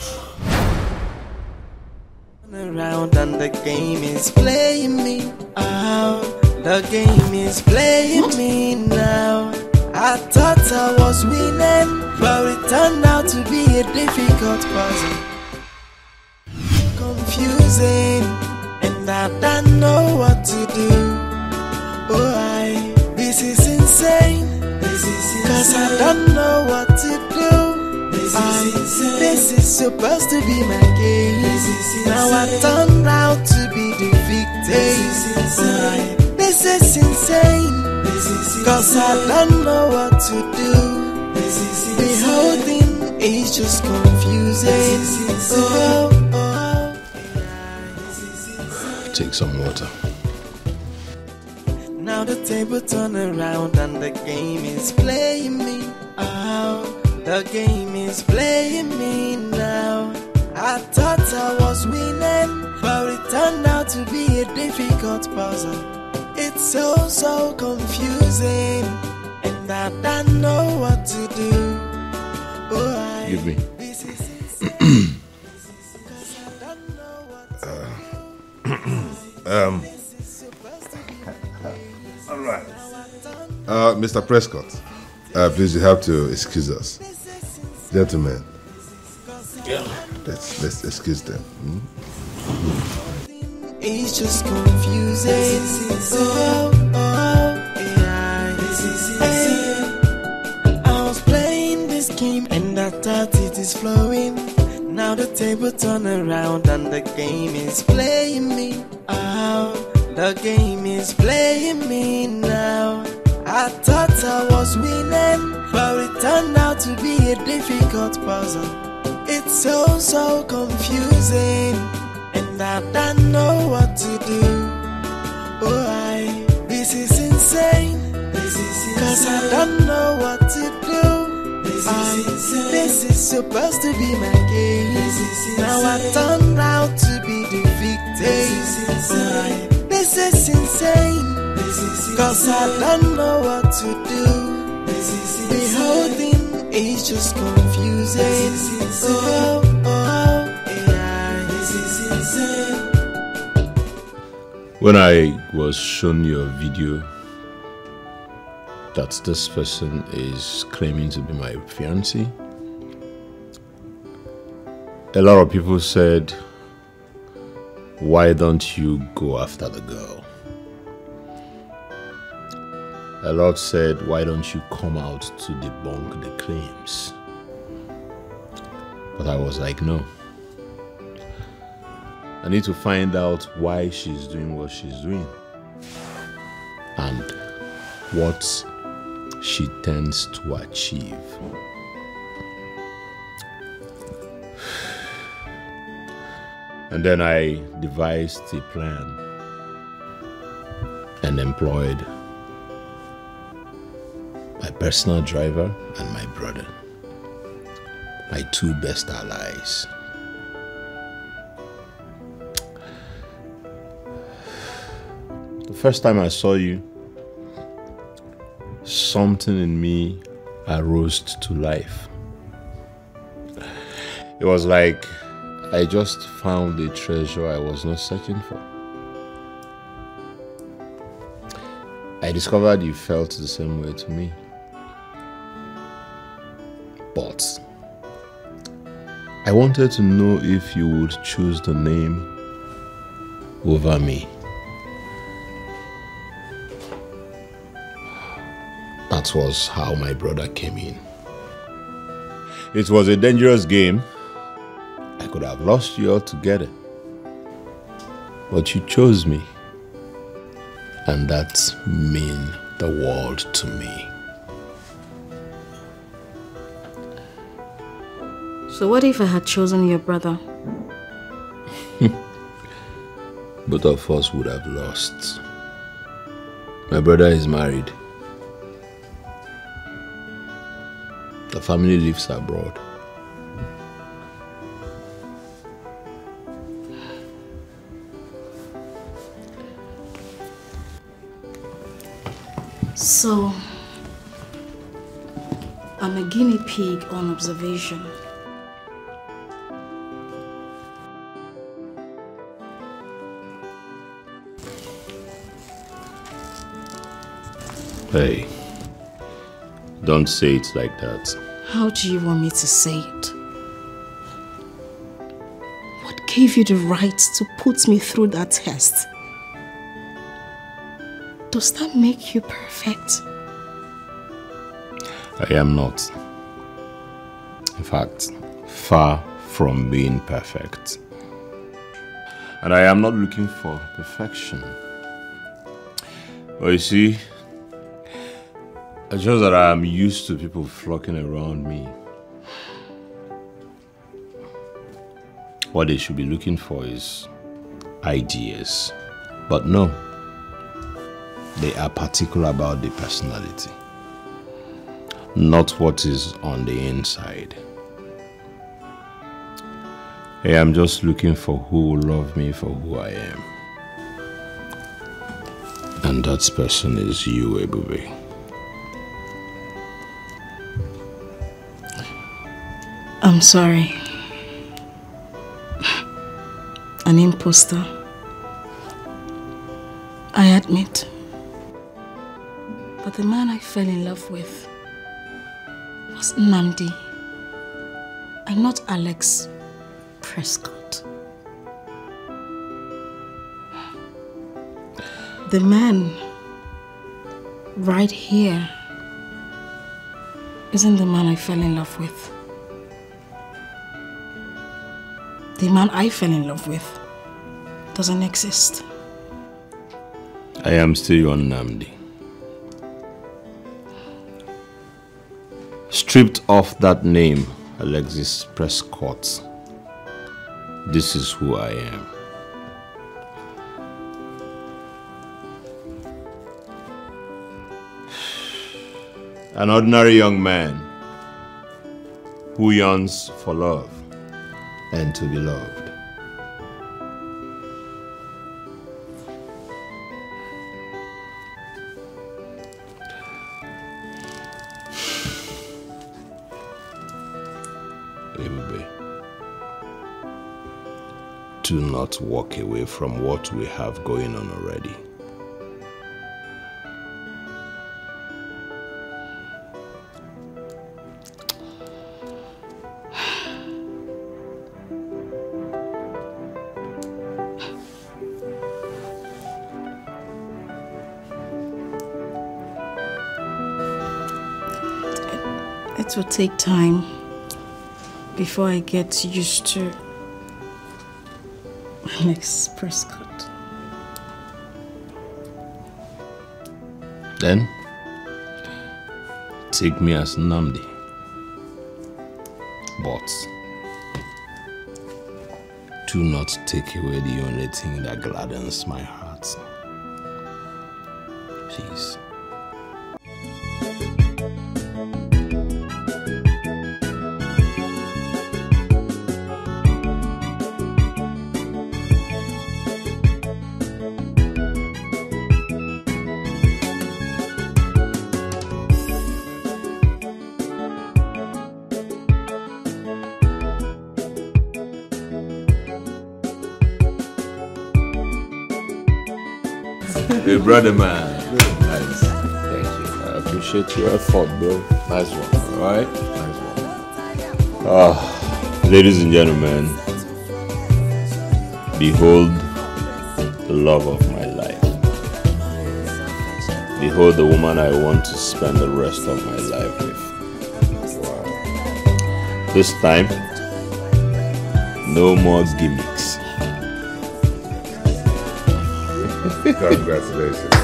S12: Around and the game is playing me out. The game is playing me now. I thought I was winning, but it turned out to be a difficult puzzle. Confusing, and I don't know what to do. This is insane. Cause I don't know what to do. This is supposed to be my case. Now I turned out to be the victim. This is insane. Cause I don't know what to do. The whole thing it's just confusing.
S3: Take some water.
S12: Now the table turn around and the game is playing me out. The game is playing me now. I thought I was winning, but it turned out to be a difficult puzzle. It's so confusing, and I don't know what to do.
S3: Give me.
S5: All right. Mr. Prescott, please, you have to excuse us. Gentlemen, let's excuse them.
S12: It's just confusing. I was playing this game and I thought it is flowing. Now the table turn around and the game is playing me out. The game is playing me now. I thought I was winning, but it turned out to be a difficult puzzle. It's so confusing, and I don't know what to do. This is insane, cause I don't know what to do. This is supposed to be my game. Now I turned out to be the victim. This is insane, cause I don't know what to do. The whole thing is just confusing.
S3: When I was shown your video that this person is claiming to be my fiancé, a lot of people said, why don't you go after the girl? A lot said, why don't you come out to debunk the claims? But I was like, no. I need to find out why she's doing what she's doing and what she tends to achieve. And then I devised a plan and employed my personal driver and my brother, my two best allies. The first time I saw you, something in me arose to life. It was like I just found a treasure I was not searching for. I discovered you felt the same way to me. But I wanted to know if you would choose the name over me. That was how my brother came in. It was a dangerous game. I could have lost you altogether. But you chose me. And that meant the world to me.
S8: So what if I had chosen your brother?
S3: Both of us would have lost. My brother is married. The family lives abroad.
S8: So, I'm a guinea pig on observation.
S3: Hey, don't say it like that.
S8: How do you want me to say it? What gave you the right to put me through that test? Does that make you perfect?
S3: I am not. In fact, far from being perfect. And I am not looking for perfection. But you see, it's just that I am used to people flocking around me. what they should be looking for is ideas. But no, they are particular about the personality, not what is on the inside. Hey, I'm just looking for who will love me for who I am. And that person is you, Ebube.
S8: I'm sorry. An imposter. I admit. But the man I fell in love with was Nnamdi and not Alex Prescott. The man right here isn't the man I fell in love with. The man I fell in love with doesn't exist.
S3: I am still your Nnamdi. Stripped of that name, Alexis Prescott, this is who I am. An ordinary young man who yearns for love and to be loved. Ebube, do not walk away from what we have going on already.
S8: It will take time before I get used to Alex Prescott.
S3: Then, take me as Nnamdi. But do not take away the only thing that gladdens my heart. Please. Hey, brother man. Nice. Thank you. I appreciate your effort, bro. Nice one. Alright? Nice one. Ladies and gentlemen, behold the love of my life. Behold the woman I want to spend the rest of my life with. Wow. This time, no more gimmicks.
S5: Congratulations.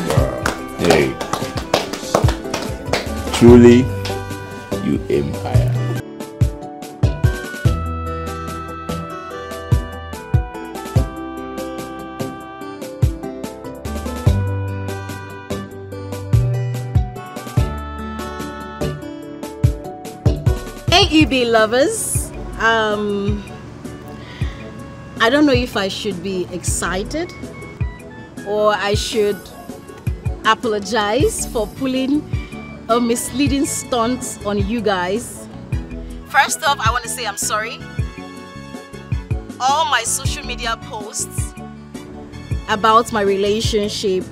S5: Wow.
S3: Hey. Truly, you aim higher.
S1: AEB lovers, I don't know if I should be excited or I should apologize for pulling a misleading stunt on you guys. First off, I want to say I'm sorry. All my social media posts about my relationship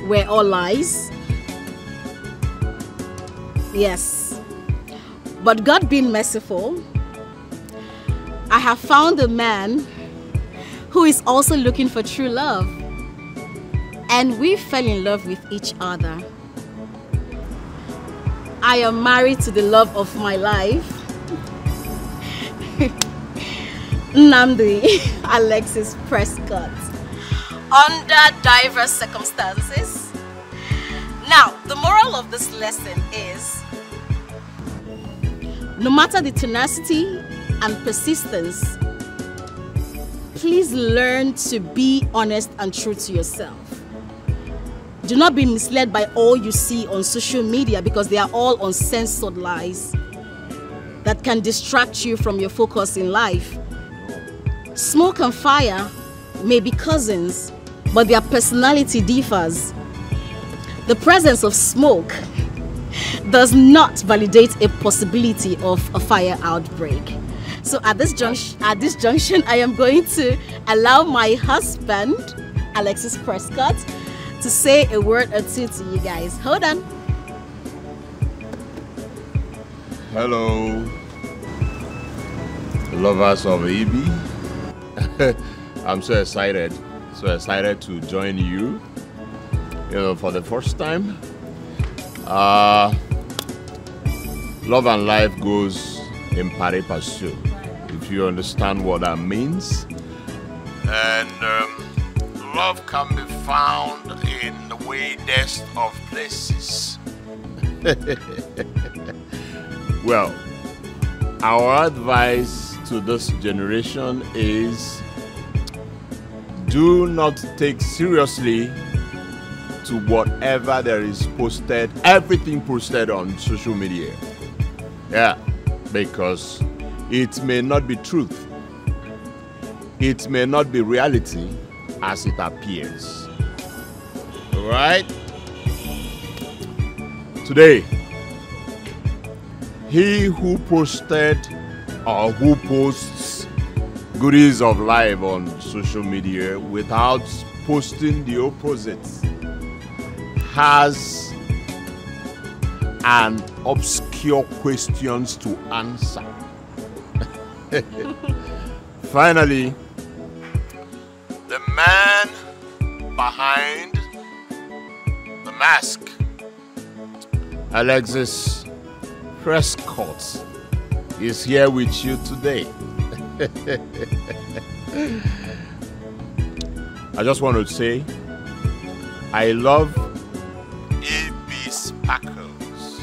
S1: were all lies. Yes. But God being merciful, I have found a man who is also looking for true love. And we fell in love with each other. I am married to the love of my life, Nnamdi Alexis Prescott, under diverse circumstances. Now, the moral of this lesson is, no matter the tenacity and persistence, please learn to be honest and true to yourself. Do not be misled by all you see on social media, because they are all uncensored lies that can distract you from your focus in life. Smoke and fire may be cousins, but their personality differs. The presence of smoke does not validate a possibility of a fire outbreak. So at this junction, I am going to allow my husband, Alexis Prescott, to say a word or two to you guys. Hold on.
S9: Hello, lovers of EB. I'm so excited to join you, for the first time. Love and life goes in pari passu, if you understand what that means. And love can be found in the weirdest of places. Well, our advice to this generation is do not take seriously to whatever there is posted, everything posted on social media. Yeah, because it may not be truth. It may not be reality as it appears. Alright? Today, he who posted or who posts goodies of life on social media without posting the opposite has an obscure questions to answer. Finally, the man behind the mask, Alexis Prescott, is here with you today. I just want to say I love A.B. Sparkles,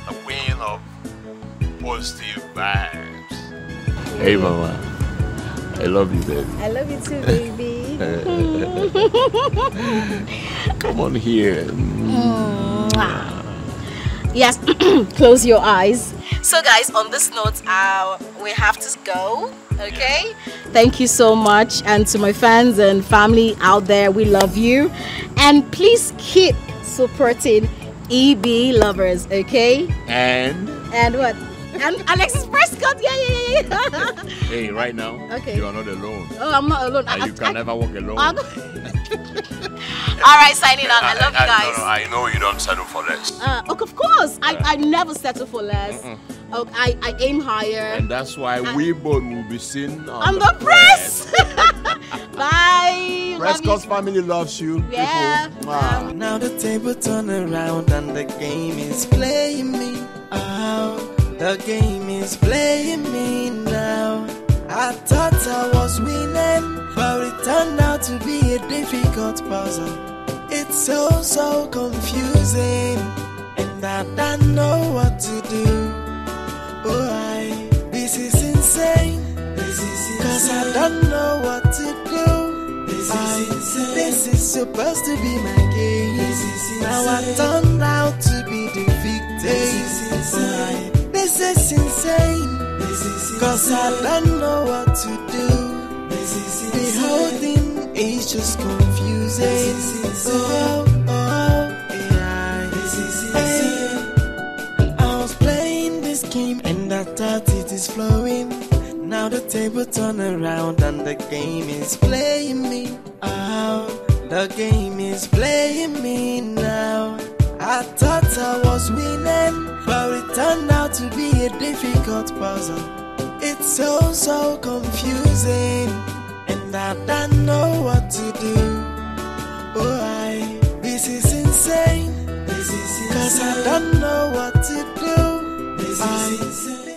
S9: the queen of positive vibes. Hey mama, I love you, baby.
S1: I love you too, baby.
S9: Come on here.
S1: Yes, close your eyes. So guys, on this note, we have to go, okay? Thank you so much, and to my fans and family out there, we love you. And please keep supporting EB lovers, okay?
S9: And
S1: what? And Alexis Prescott, yeah.
S9: Hey, right now,
S1: okay,
S9: you are not alone.
S1: Oh, I'm not alone.
S9: And you can never walk alone.
S1: All right, signing out. I love you guys.
S9: No, I know you don't settle for less.
S1: Of course, I never settle for less. Oh, I aim higher.
S9: And that's why we both will be seen
S1: on the press. Bye.
S9: Prescott's family loves you.
S1: Yeah.
S12: Now the table turn around and the game is playing me out. The game is playing me now. I thought I was winning, but it turned out to be a difficult puzzle. It's so confusing, and I don't know what to do. This is insane. Cause I don't know what to do. This is supposed to be my game. Now I turned out to be the victim. This is insane. Cause I don't know what to do. The whole thing is just confusing. I was playing this game and I thought it is flowing. Now the table turn around and the game is playing me out. The game is playing me now. I thought I was winning, but it turned out to be a difficult puzzle. It's so confusing, and I don't know what to do. This is insane. Cause I don't know what to do. This is insane.